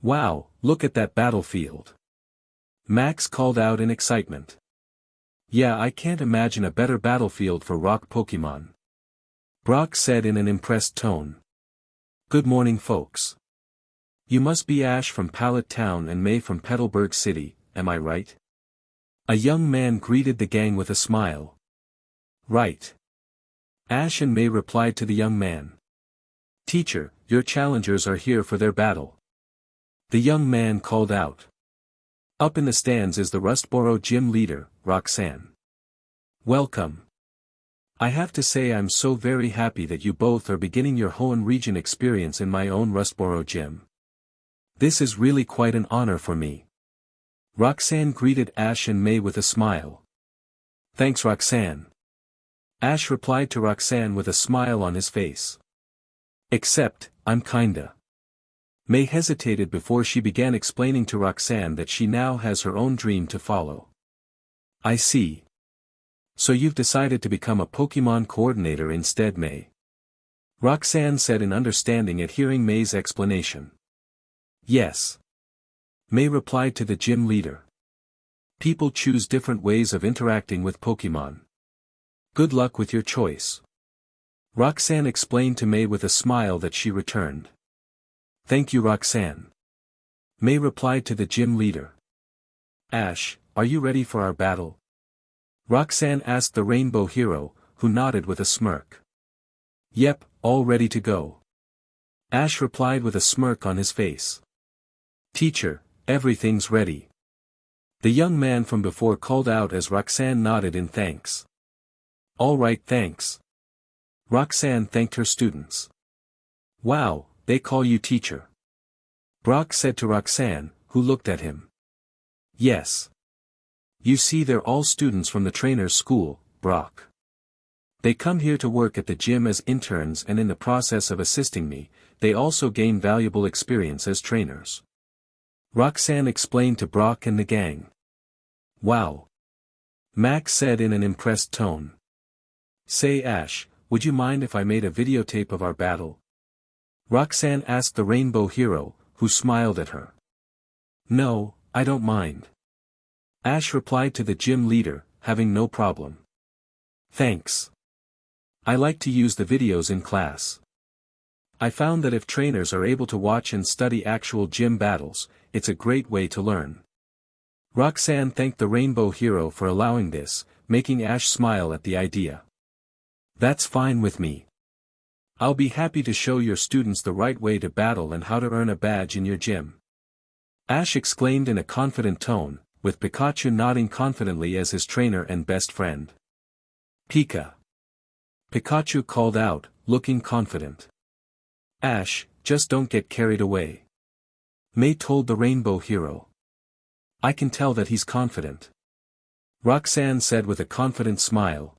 Wow, look at that battlefield. Max called out in excitement. Yeah, I can't imagine a better battlefield for rock Pokémon. Brock said in an impressed tone. Good morning folks. You must be Ash from Pallet Town and May from Petalburg City, am I right? A young man greeted the gang with a smile. Right. Ash and May replied to the young man. Teacher, your challengers are here for their battle. The young man called out. Up in the stands is the Rustboro gym leader, Roxanne. Welcome. I have to say I'm so very happy that you both are beginning your Hoenn region experience in my own Rustboro gym. This is really quite an honor for me. Roxanne greeted Ash and May with a smile. Thanks Roxanne. Ash replied to Roxanne with a smile on his face. Except, I'm kinda. May hesitated before she began explaining to Roxanne that she now has her own dream to follow. I see. So you've decided to become a Pokémon coordinator instead, May. Roxanne said in understanding at hearing May's explanation. Yes. May replied to the gym leader. People choose different ways of interacting with Pokémon. Good luck with your choice. Roxanne explained to May with a smile that she returned. Thank you Roxanne. May replied to the gym leader. Ash, are you ready for our battle? Roxanne asked the Rainbow Hero, who nodded with a smirk. Yep, all ready to go. Ash replied with a smirk on his face. Teacher, everything's ready. The young man from before called out as Roxanne nodded in thanks. All right, thanks. Roxanne thanked her students. Wow, they call you teacher. Brock said to Roxanne, who looked at him. Yes. You see they're all students from the trainer's school, Brock. They come here to work at the gym as interns and in the process of assisting me, they also gain valuable experience as trainers. Roxanne explained to Brock and the gang. Wow. Max said in an impressed tone. Say Ash, would you mind if I made a videotape of our battle? Roxanne asked the Rainbow Hero, who smiled at her. No, I don't mind. Ash replied to the gym leader, having no problem. Thanks. I like to use the videos in class. I found that if trainers are able to watch and study actual gym battles, it's a great way to learn. Roxanne thanked the Rainbow Hero for allowing this, making Ash smile at the idea. That's fine with me. I'll be happy to show your students the right way to battle and how to earn a badge in your gym. Ash exclaimed in a confident tone, with Pikachu nodding confidently as his trainer and best friend. Pika. Pikachu called out, looking confident. Ash, just don't get carried away. May told the Rainbow Hero. I can tell that he's confident. Roxanne said with a confident smile.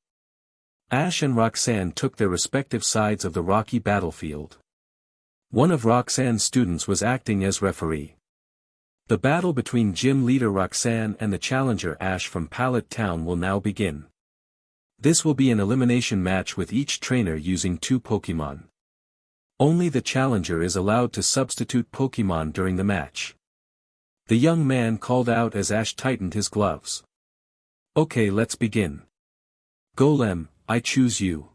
Ash and Roxanne took their respective sides of the rocky battlefield. One of Roxanne's students was acting as referee. The battle between gym leader Roxanne and the challenger Ash from Pallet Town will now begin. This will be an elimination match with each trainer using 2 Pokémon. Only the challenger is allowed to substitute Pokémon during the match. The young man called out as Ash tightened his gloves. Okay, let's begin. Golem, I choose you.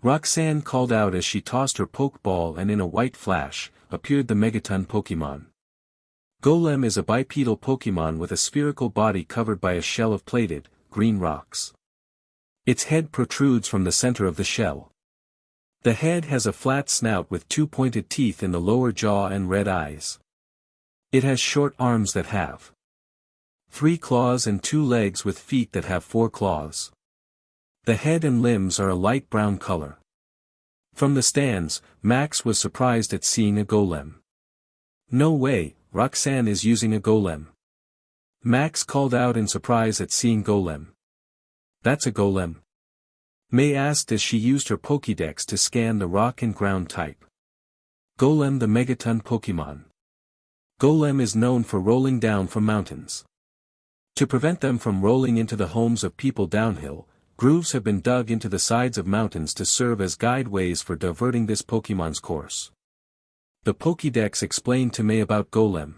Roxanne called out as she tossed her Pokeball, and in a white flash, appeared the Megaton Pokémon. Golem is a bipedal Pokémon with a spherical body covered by a shell of plated, green rocks. Its head protrudes from the center of the shell. The head has a flat snout with 2 pointed teeth in the lower jaw and red eyes. It has short arms that have 3 claws and 2 legs with feet that have 4 claws. The head and limbs are a light brown color. From the stands, Max was surprised at seeing a golem. No way, Roxanne is using a golem. Max called out in surprise at seeing golem. That's a golem. May asked as she used her Pokédex to scan the rock and ground type. Golem, the Megaton Pokémon. Golem is known for rolling down from mountains. To prevent them from rolling into the homes of people downhill, grooves have been dug into the sides of mountains to serve as guideways for diverting this Pokémon's course. The Pokédex explained to May about Golem.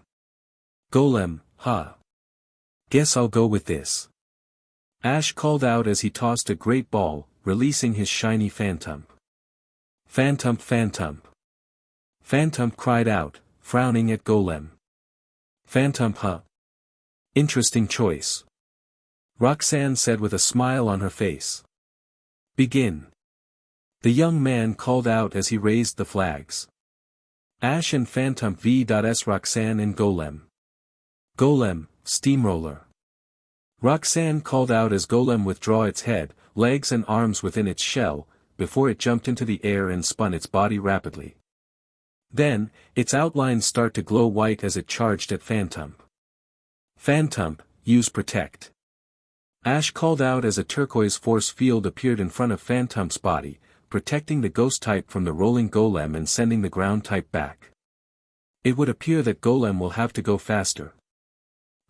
Golem, huh? Guess I'll go with this. Ash called out as he tossed a great ball, releasing his shiny Phantump. Phantump, Phantump. Phantump cried out, frowning at Golem. Phantump, huh? Interesting choice. Roxanne said with a smile on her face. Begin. The young man called out as he raised the flags. Ash and Phantump vs Roxanne and Golem. Golem, Steamroller. Roxanne called out as Golem withdrew its head, legs and arms within its shell, before it jumped into the air and spun its body rapidly. Then, its outlines start to glow white as it charged at Phantump. Phantump, use Protect. Ash called out as a turquoise force field appeared in front of Phantump's body, protecting the ghost type from the rolling golem and sending the ground type back. It would appear that Golem will have to go faster.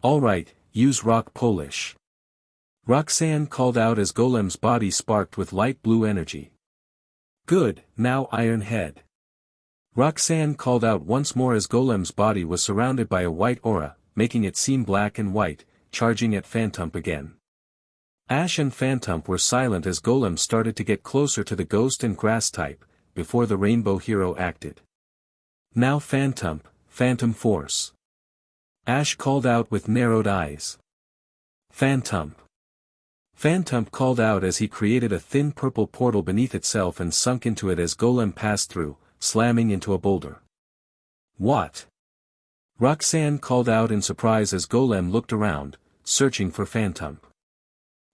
Alright, use Rock Polish. Roxanne called out as Golem's body sparked with light blue energy. Good, now Iron Head. Roxanne called out once more as Golem's body was surrounded by a white aura, making it seem black and white, charging at Phantump again. Ash and Phantump were silent as Golem started to get closer to the ghost and grass type, before the rainbow hero acted. Now Phantump, Phantom Force. Ash called out with narrowed eyes. Phantump. Phantump called out as he created a thin purple portal beneath itself and sunk into it as Golem passed through, slamming into a boulder. What? Roxanne called out in surprise as Golem looked around, searching for Phantump.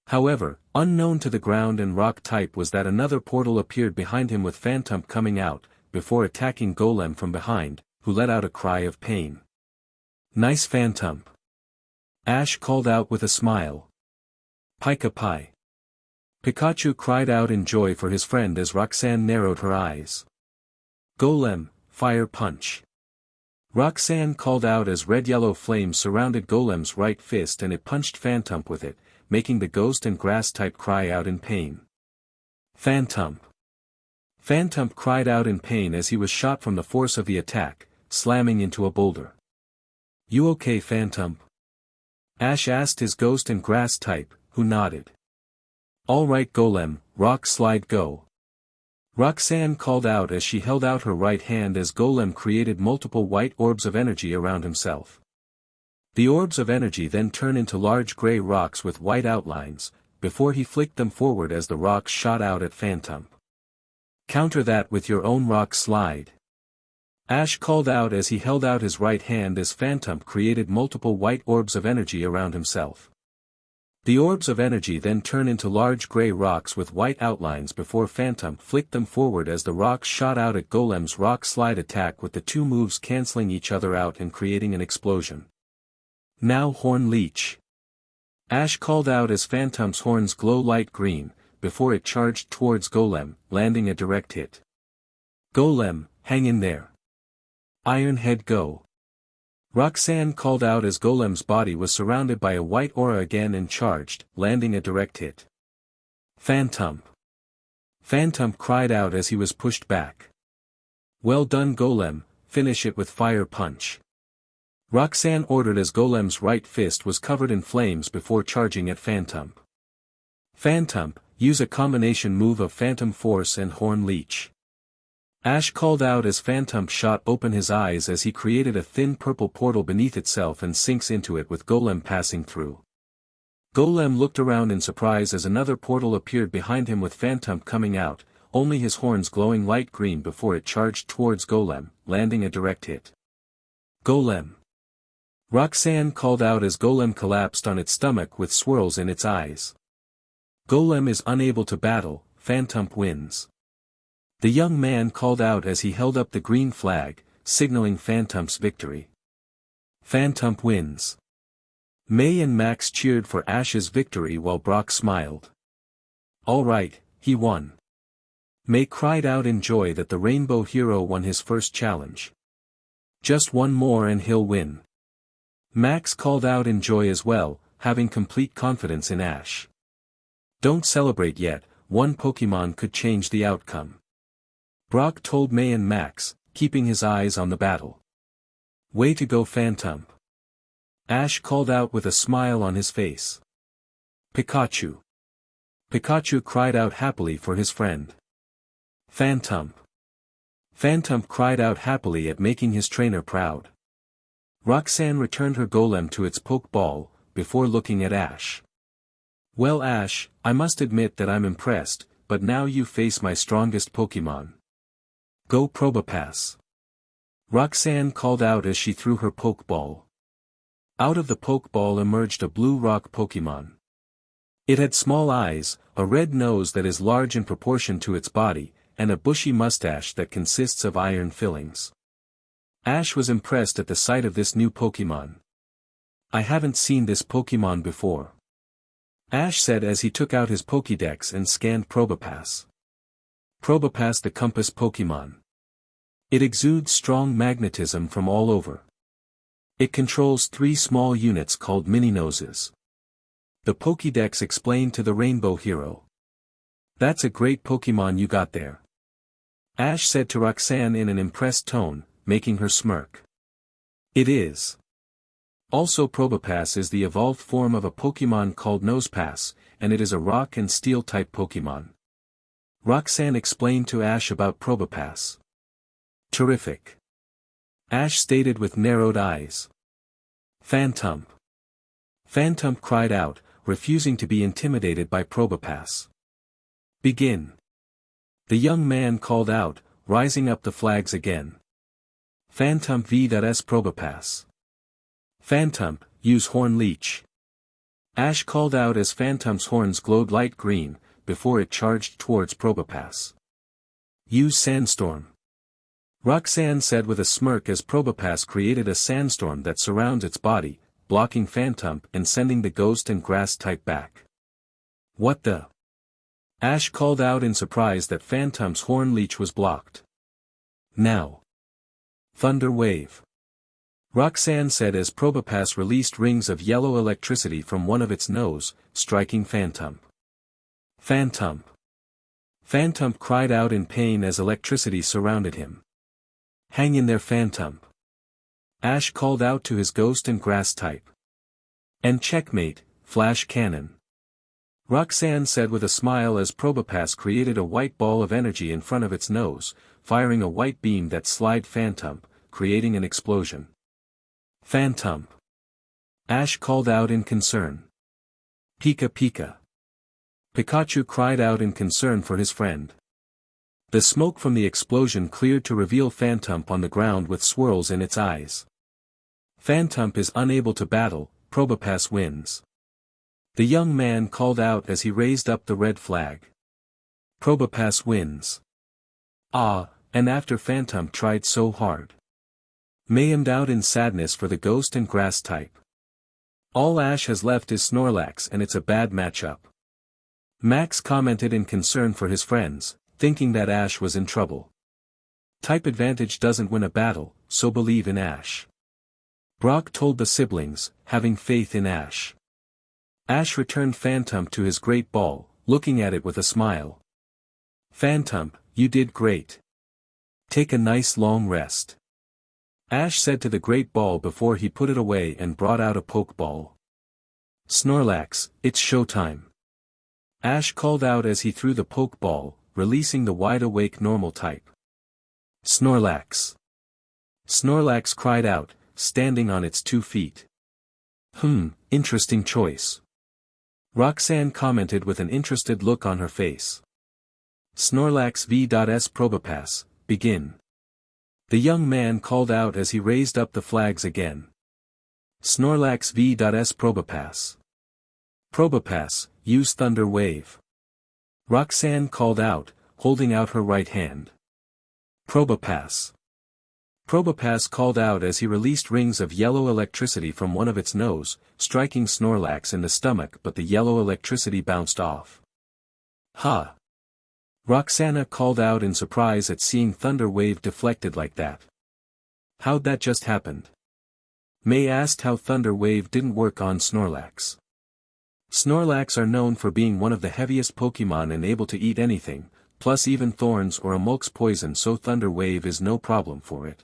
However, unknown to the ground and rock type was that another portal appeared behind him with Phantump coming out, before attacking Golem from behind, who let out a cry of pain. Nice Phantump. Ash called out with a smile. Pika Pi. Pikachu cried out in joy for his friend as Roxanne narrowed her eyes. Golem, Fire Punch. Roxanne called out as red-yellow flames surrounded Golem's right fist and it punched Phantump with it, making the ghost and grass type cry out in pain. Phantump. Phantump cried out in pain as he was shot from the force of the attack, slamming into a boulder. You okay, Phantump? Ash asked his ghost and grass type, who nodded. Alright Golem, rock slide go. Roxanne called out as she held out her right hand as Golem created multiple white orbs of energy around himself. The orbs of energy then turn into large gray rocks with white outlines, before he flicked them forward as the rocks shot out at Phantump. Counter that with your own rock slide. Ash called out as he held out his right hand as Phantump created multiple white orbs of energy around himself. The orbs of energy then turn into large gray rocks with white outlines before Phantump flicked them forward as the rocks shot out at Golem's rock slide attack with the two moves cancelling each other out and creating an explosion. Now Horn Leech. Ash called out as Phantump's horns glow light green, before it charged towards Golem, landing a direct hit. Golem, hang in there. Iron Head go. Roxanne called out as Golem's body was surrounded by a white aura again and charged, landing a direct hit. Phantump. Phantump cried out as he was pushed back. Well done Golem, finish it with Fire Punch. Roxanne ordered as Golem's right fist was covered in flames before charging at Phantump. Phantump, use a combination move of Phantom Force and Horn Leech. Ash called out as Phantump shot open his eyes as he created a thin purple portal beneath itself and sinks into it with Golem passing through. Golem looked around in surprise as another portal appeared behind him with Phantump coming out, only his horns glowing light green before it charged towards Golem, landing a direct hit. Golem. Roxanne called out as Golem collapsed on its stomach with swirls in its eyes. Golem is unable to battle, Phantump wins. The young man called out as he held up the green flag, signaling Phantump's victory. Phantump wins. May and Max cheered for Ash's victory while Brock smiled. All right, he won. May cried out in joy that the Rainbow Hero won his first challenge. Just one more and he'll win. Max called out in joy as well, having complete confidence in Ash. Don't celebrate yet, one Pokémon could change the outcome. Brock told May and Max, keeping his eyes on the battle. Way to go Phantump. Ash called out with a smile on his face. Pikachu. Pikachu cried out happily for his friend. Phantump. Phantump cried out happily at making his trainer proud. Roxanne returned her Golem to its Pokeball, before looking at Ash. Well Ash, I must admit that I'm impressed, but now you face my strongest Pokémon. Go Probopass. Roxanne called out as she threw her Pokeball. Out of the Pokeball emerged a blue rock Pokémon. It had small eyes, a red nose that is large in proportion to its body, and a bushy mustache that consists of iron fillings. Ash was impressed at the sight of this new Pokémon. I haven't seen this Pokémon before. Ash said as he took out his Pokédex and scanned Probopass. Probopass the compass Pokémon. It exudes strong magnetism from all over. It controls 3 small units called mini-noses. The Pokédex explained to the Rainbow Hero. That's a great Pokémon you got there. Ash said to Roxanne in an impressed tone, making her smirk. It is. Also Probopass is the evolved form of a Pokémon called Nosepass, and it is a rock and steel type Pokémon. Roxanne explained to Ash about Probopass. Terrific. Ash stated with narrowed eyes. Phantump. Phantump cried out, refusing to be intimidated by Probopass. Begin. The young man called out, rising up the flags again. Phantump vs Probopass. Phantump, use Horn Leech. Ash called out as Phantump's horns glowed light green, before it charged towards Probopass. Use Sandstorm. Roxanne said with a smirk as Probopass created a sandstorm that surrounds its body, blocking Phantump and sending the ghost and grass type back. What the? Ash called out in surprise that Phantump's Horn Leech was blocked. Now. Thunder Wave. Roxanne said as Probopass released rings of yellow electricity from one of its nose, striking Phantump. Phantump. Phantump cried out in pain as electricity surrounded him. Hang in there Phantump. Ash called out to his ghost and grass type. And checkmate, Flash Cannon. Roxanne said with a smile as Probopass created a white ball of energy in front of its nose, firing a white beam that slid Phantump, creating an explosion. Phantump. Ash called out in concern. Pika Pika. Pikachu cried out in concern for his friend. The smoke from the explosion cleared to reveal Phantump on the ground with swirls in its eyes. Phantump is unable to battle, Probopass wins. The young man called out as he raised up the red flag. Probopass wins. Ah, and after Phantump tried so hard. Mayhemmed out in sadness for the ghost and grass type. All Ash has left is Snorlax and it's a bad matchup. Max commented in concern for his friends, thinking that Ash was in trouble. Type advantage doesn't win a battle, so believe in Ash. Brock told the siblings, having faith in Ash. Ash returned Phantom to his great ball, looking at it with a smile. Phantom, you did great. Take a nice long rest. Ash said to the great ball before he put it away and brought out a Pokeball. Snorlax, it's showtime. Ash called out as he threw the Pokeball, releasing the wide-awake normal type. Snorlax. Snorlax cried out, standing on its 2 feet. Interesting choice. Roxanne commented with an interested look on her face. Snorlax v.S Probopass, begin. The young man called out as he raised up the flags again. Snorlax v.S Probopass. Probopass, use Thunder Wave. Roxanne called out, holding out her right hand. Probopass. Probopass called out as he released rings of yellow electricity from one of its nose, striking Snorlax in the stomach, but the yellow electricity bounced off. Ha! Roxana called out in surprise at seeing Thunder Wave deflected like that. How'd that just happen? May asked how Thunder Wave didn't work on Snorlax. Snorlax are known for being one of the heaviest Pokemon and able to eat anything, plus even thorns or a Mulk's poison, so Thunder Wave is no problem for it.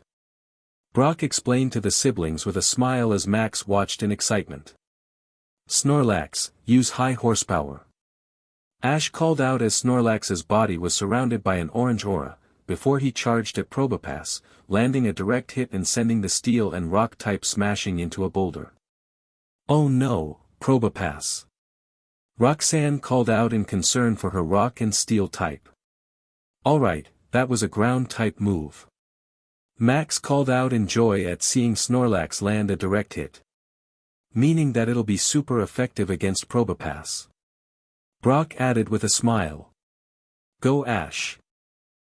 Brock explained to the siblings with a smile as Max watched in excitement. Snorlax, use high horsepower. Ash called out as Snorlax's body was surrounded by an orange aura, before he charged at Probopass, landing a direct hit and sending the steel and rock type smashing into a boulder. Oh no, Probopass. Roxanne called out in concern for her rock and steel type. Alright, that was a ground type move. Max called out in joy at seeing Snorlax land a direct hit. Meaning that it'll be super effective against Probopass. Brock added with a smile. Go Ash.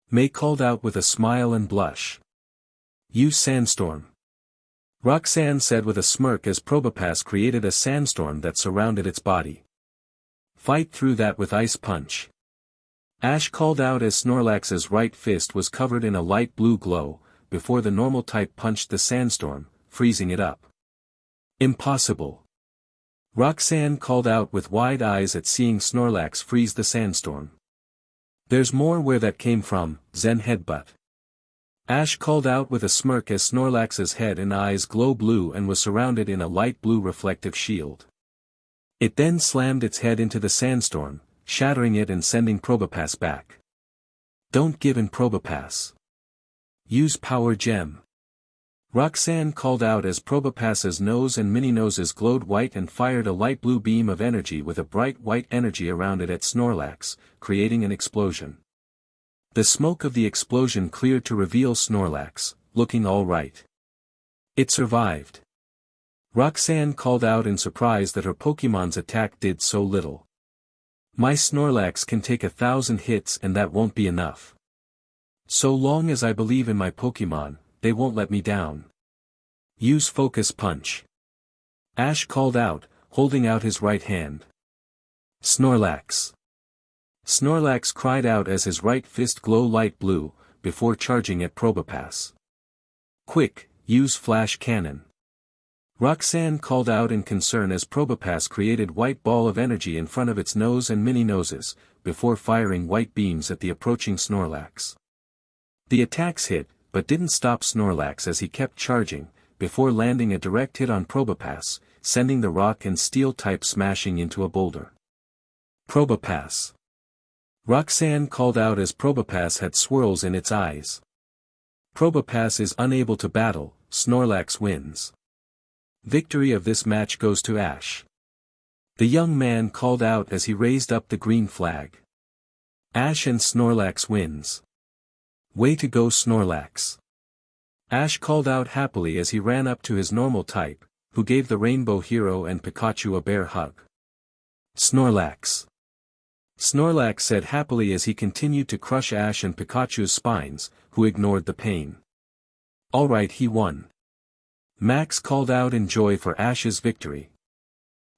May called out with a smile and blush. Use Sandstorm. Roxanne said with a smirk as Probopass created a sandstorm that surrounded its body. Fight through that with Ice Punch. Ash called out as Snorlax's right fist was covered in a light blue glow, before the normal type punched the sandstorm, freezing it up. Impossible. Roxanne called out with wide eyes at seeing Snorlax freeze the sandstorm. There's more where that came from, Zen Headbutt. Ash called out with a smirk as Snorlax's head and eyes glow blue and was surrounded in a light blue reflective shield. It then slammed its head into the sandstorm, shattering it and sending Probopass back. Don't give in Probopass. Use Power Gem. Roxanne called out as Probopass's nose and mini-noses glowed white and fired a light blue beam of energy with a bright white energy around it at Snorlax, creating an explosion. The smoke of the explosion cleared to reveal Snorlax, looking all right. It survived. Roxanne called out in surprise that her Pokemon's attack did so little. My Snorlax can take 1,000 hits and that won't be enough. So long as I believe in my Pokemon, they won't let me down. Use Focus Punch. Ash called out, holding out his right hand. Snorlax. Snorlax cried out as his right fist glowed light blue, before charging at Probopass. Quick, use Flash Cannon. Roxanne called out in concern as Probopass created white ball of energy in front of its nose and mini-noses, before firing white beams at the approaching Snorlax. The attacks hit, but didn't stop Snorlax as he kept charging, before landing a direct hit on Probopass, sending the rock and steel type smashing into a boulder. Probopass. Roxanne called out as Probopass had swirls in its eyes. Probopass is unable to battle, Snorlax wins. Victory of this match goes to Ash. The young man called out as he raised up the green flag. Ash and Snorlax wins. Way to go Snorlax. Ash called out happily as he ran up to his normal type, who gave the Rainbow Hero and Pikachu a bear hug. Snorlax. Snorlax said happily as he continued to crush Ash and Pikachu's spines, who ignored the pain. Alright, he won. Max called out in joy for Ash's victory.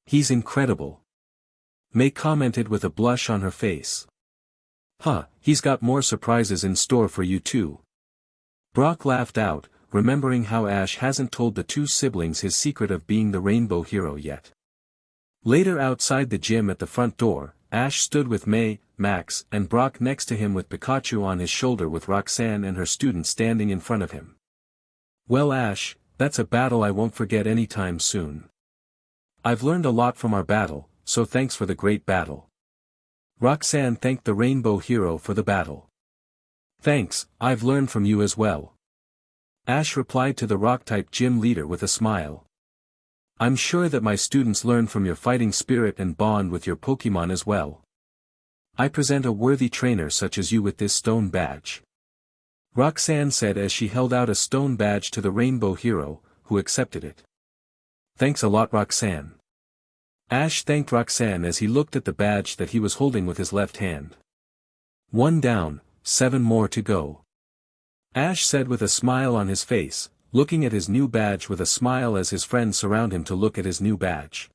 He's incredible. May commented with a blush on her face. Huh, he's got more surprises in store for you too. Brock laughed out, remembering how Ash hasn't told the two siblings his secret of being the rainbow hero yet. Later outside the gym at the front door, Ash stood with May, Max, and Brock next to him with Pikachu on his shoulder with Roxanne and her student standing in front of him. Well Ash, that's a battle I won't forget anytime soon. I've learned a lot from our battle, so thanks for the great battle. Roxanne thanked the rainbow hero for the battle. Thanks, I've learned from you as well. Ash replied to the rock-type gym leader with a smile. I'm sure that my students learn from your fighting spirit and bond with your Pokémon as well. I present a worthy trainer such as you with this stone badge. Roxanne said as she held out a stone badge to the rainbow hero, who accepted it. Thanks a lot Roxanne. Ash thanked Roxanne as he looked at the badge that he was holding with his left hand. 1 down, 7 more to go. Ash said with a smile on his face, looking at his new badge with a smile as his friends surround him to look at his new badge.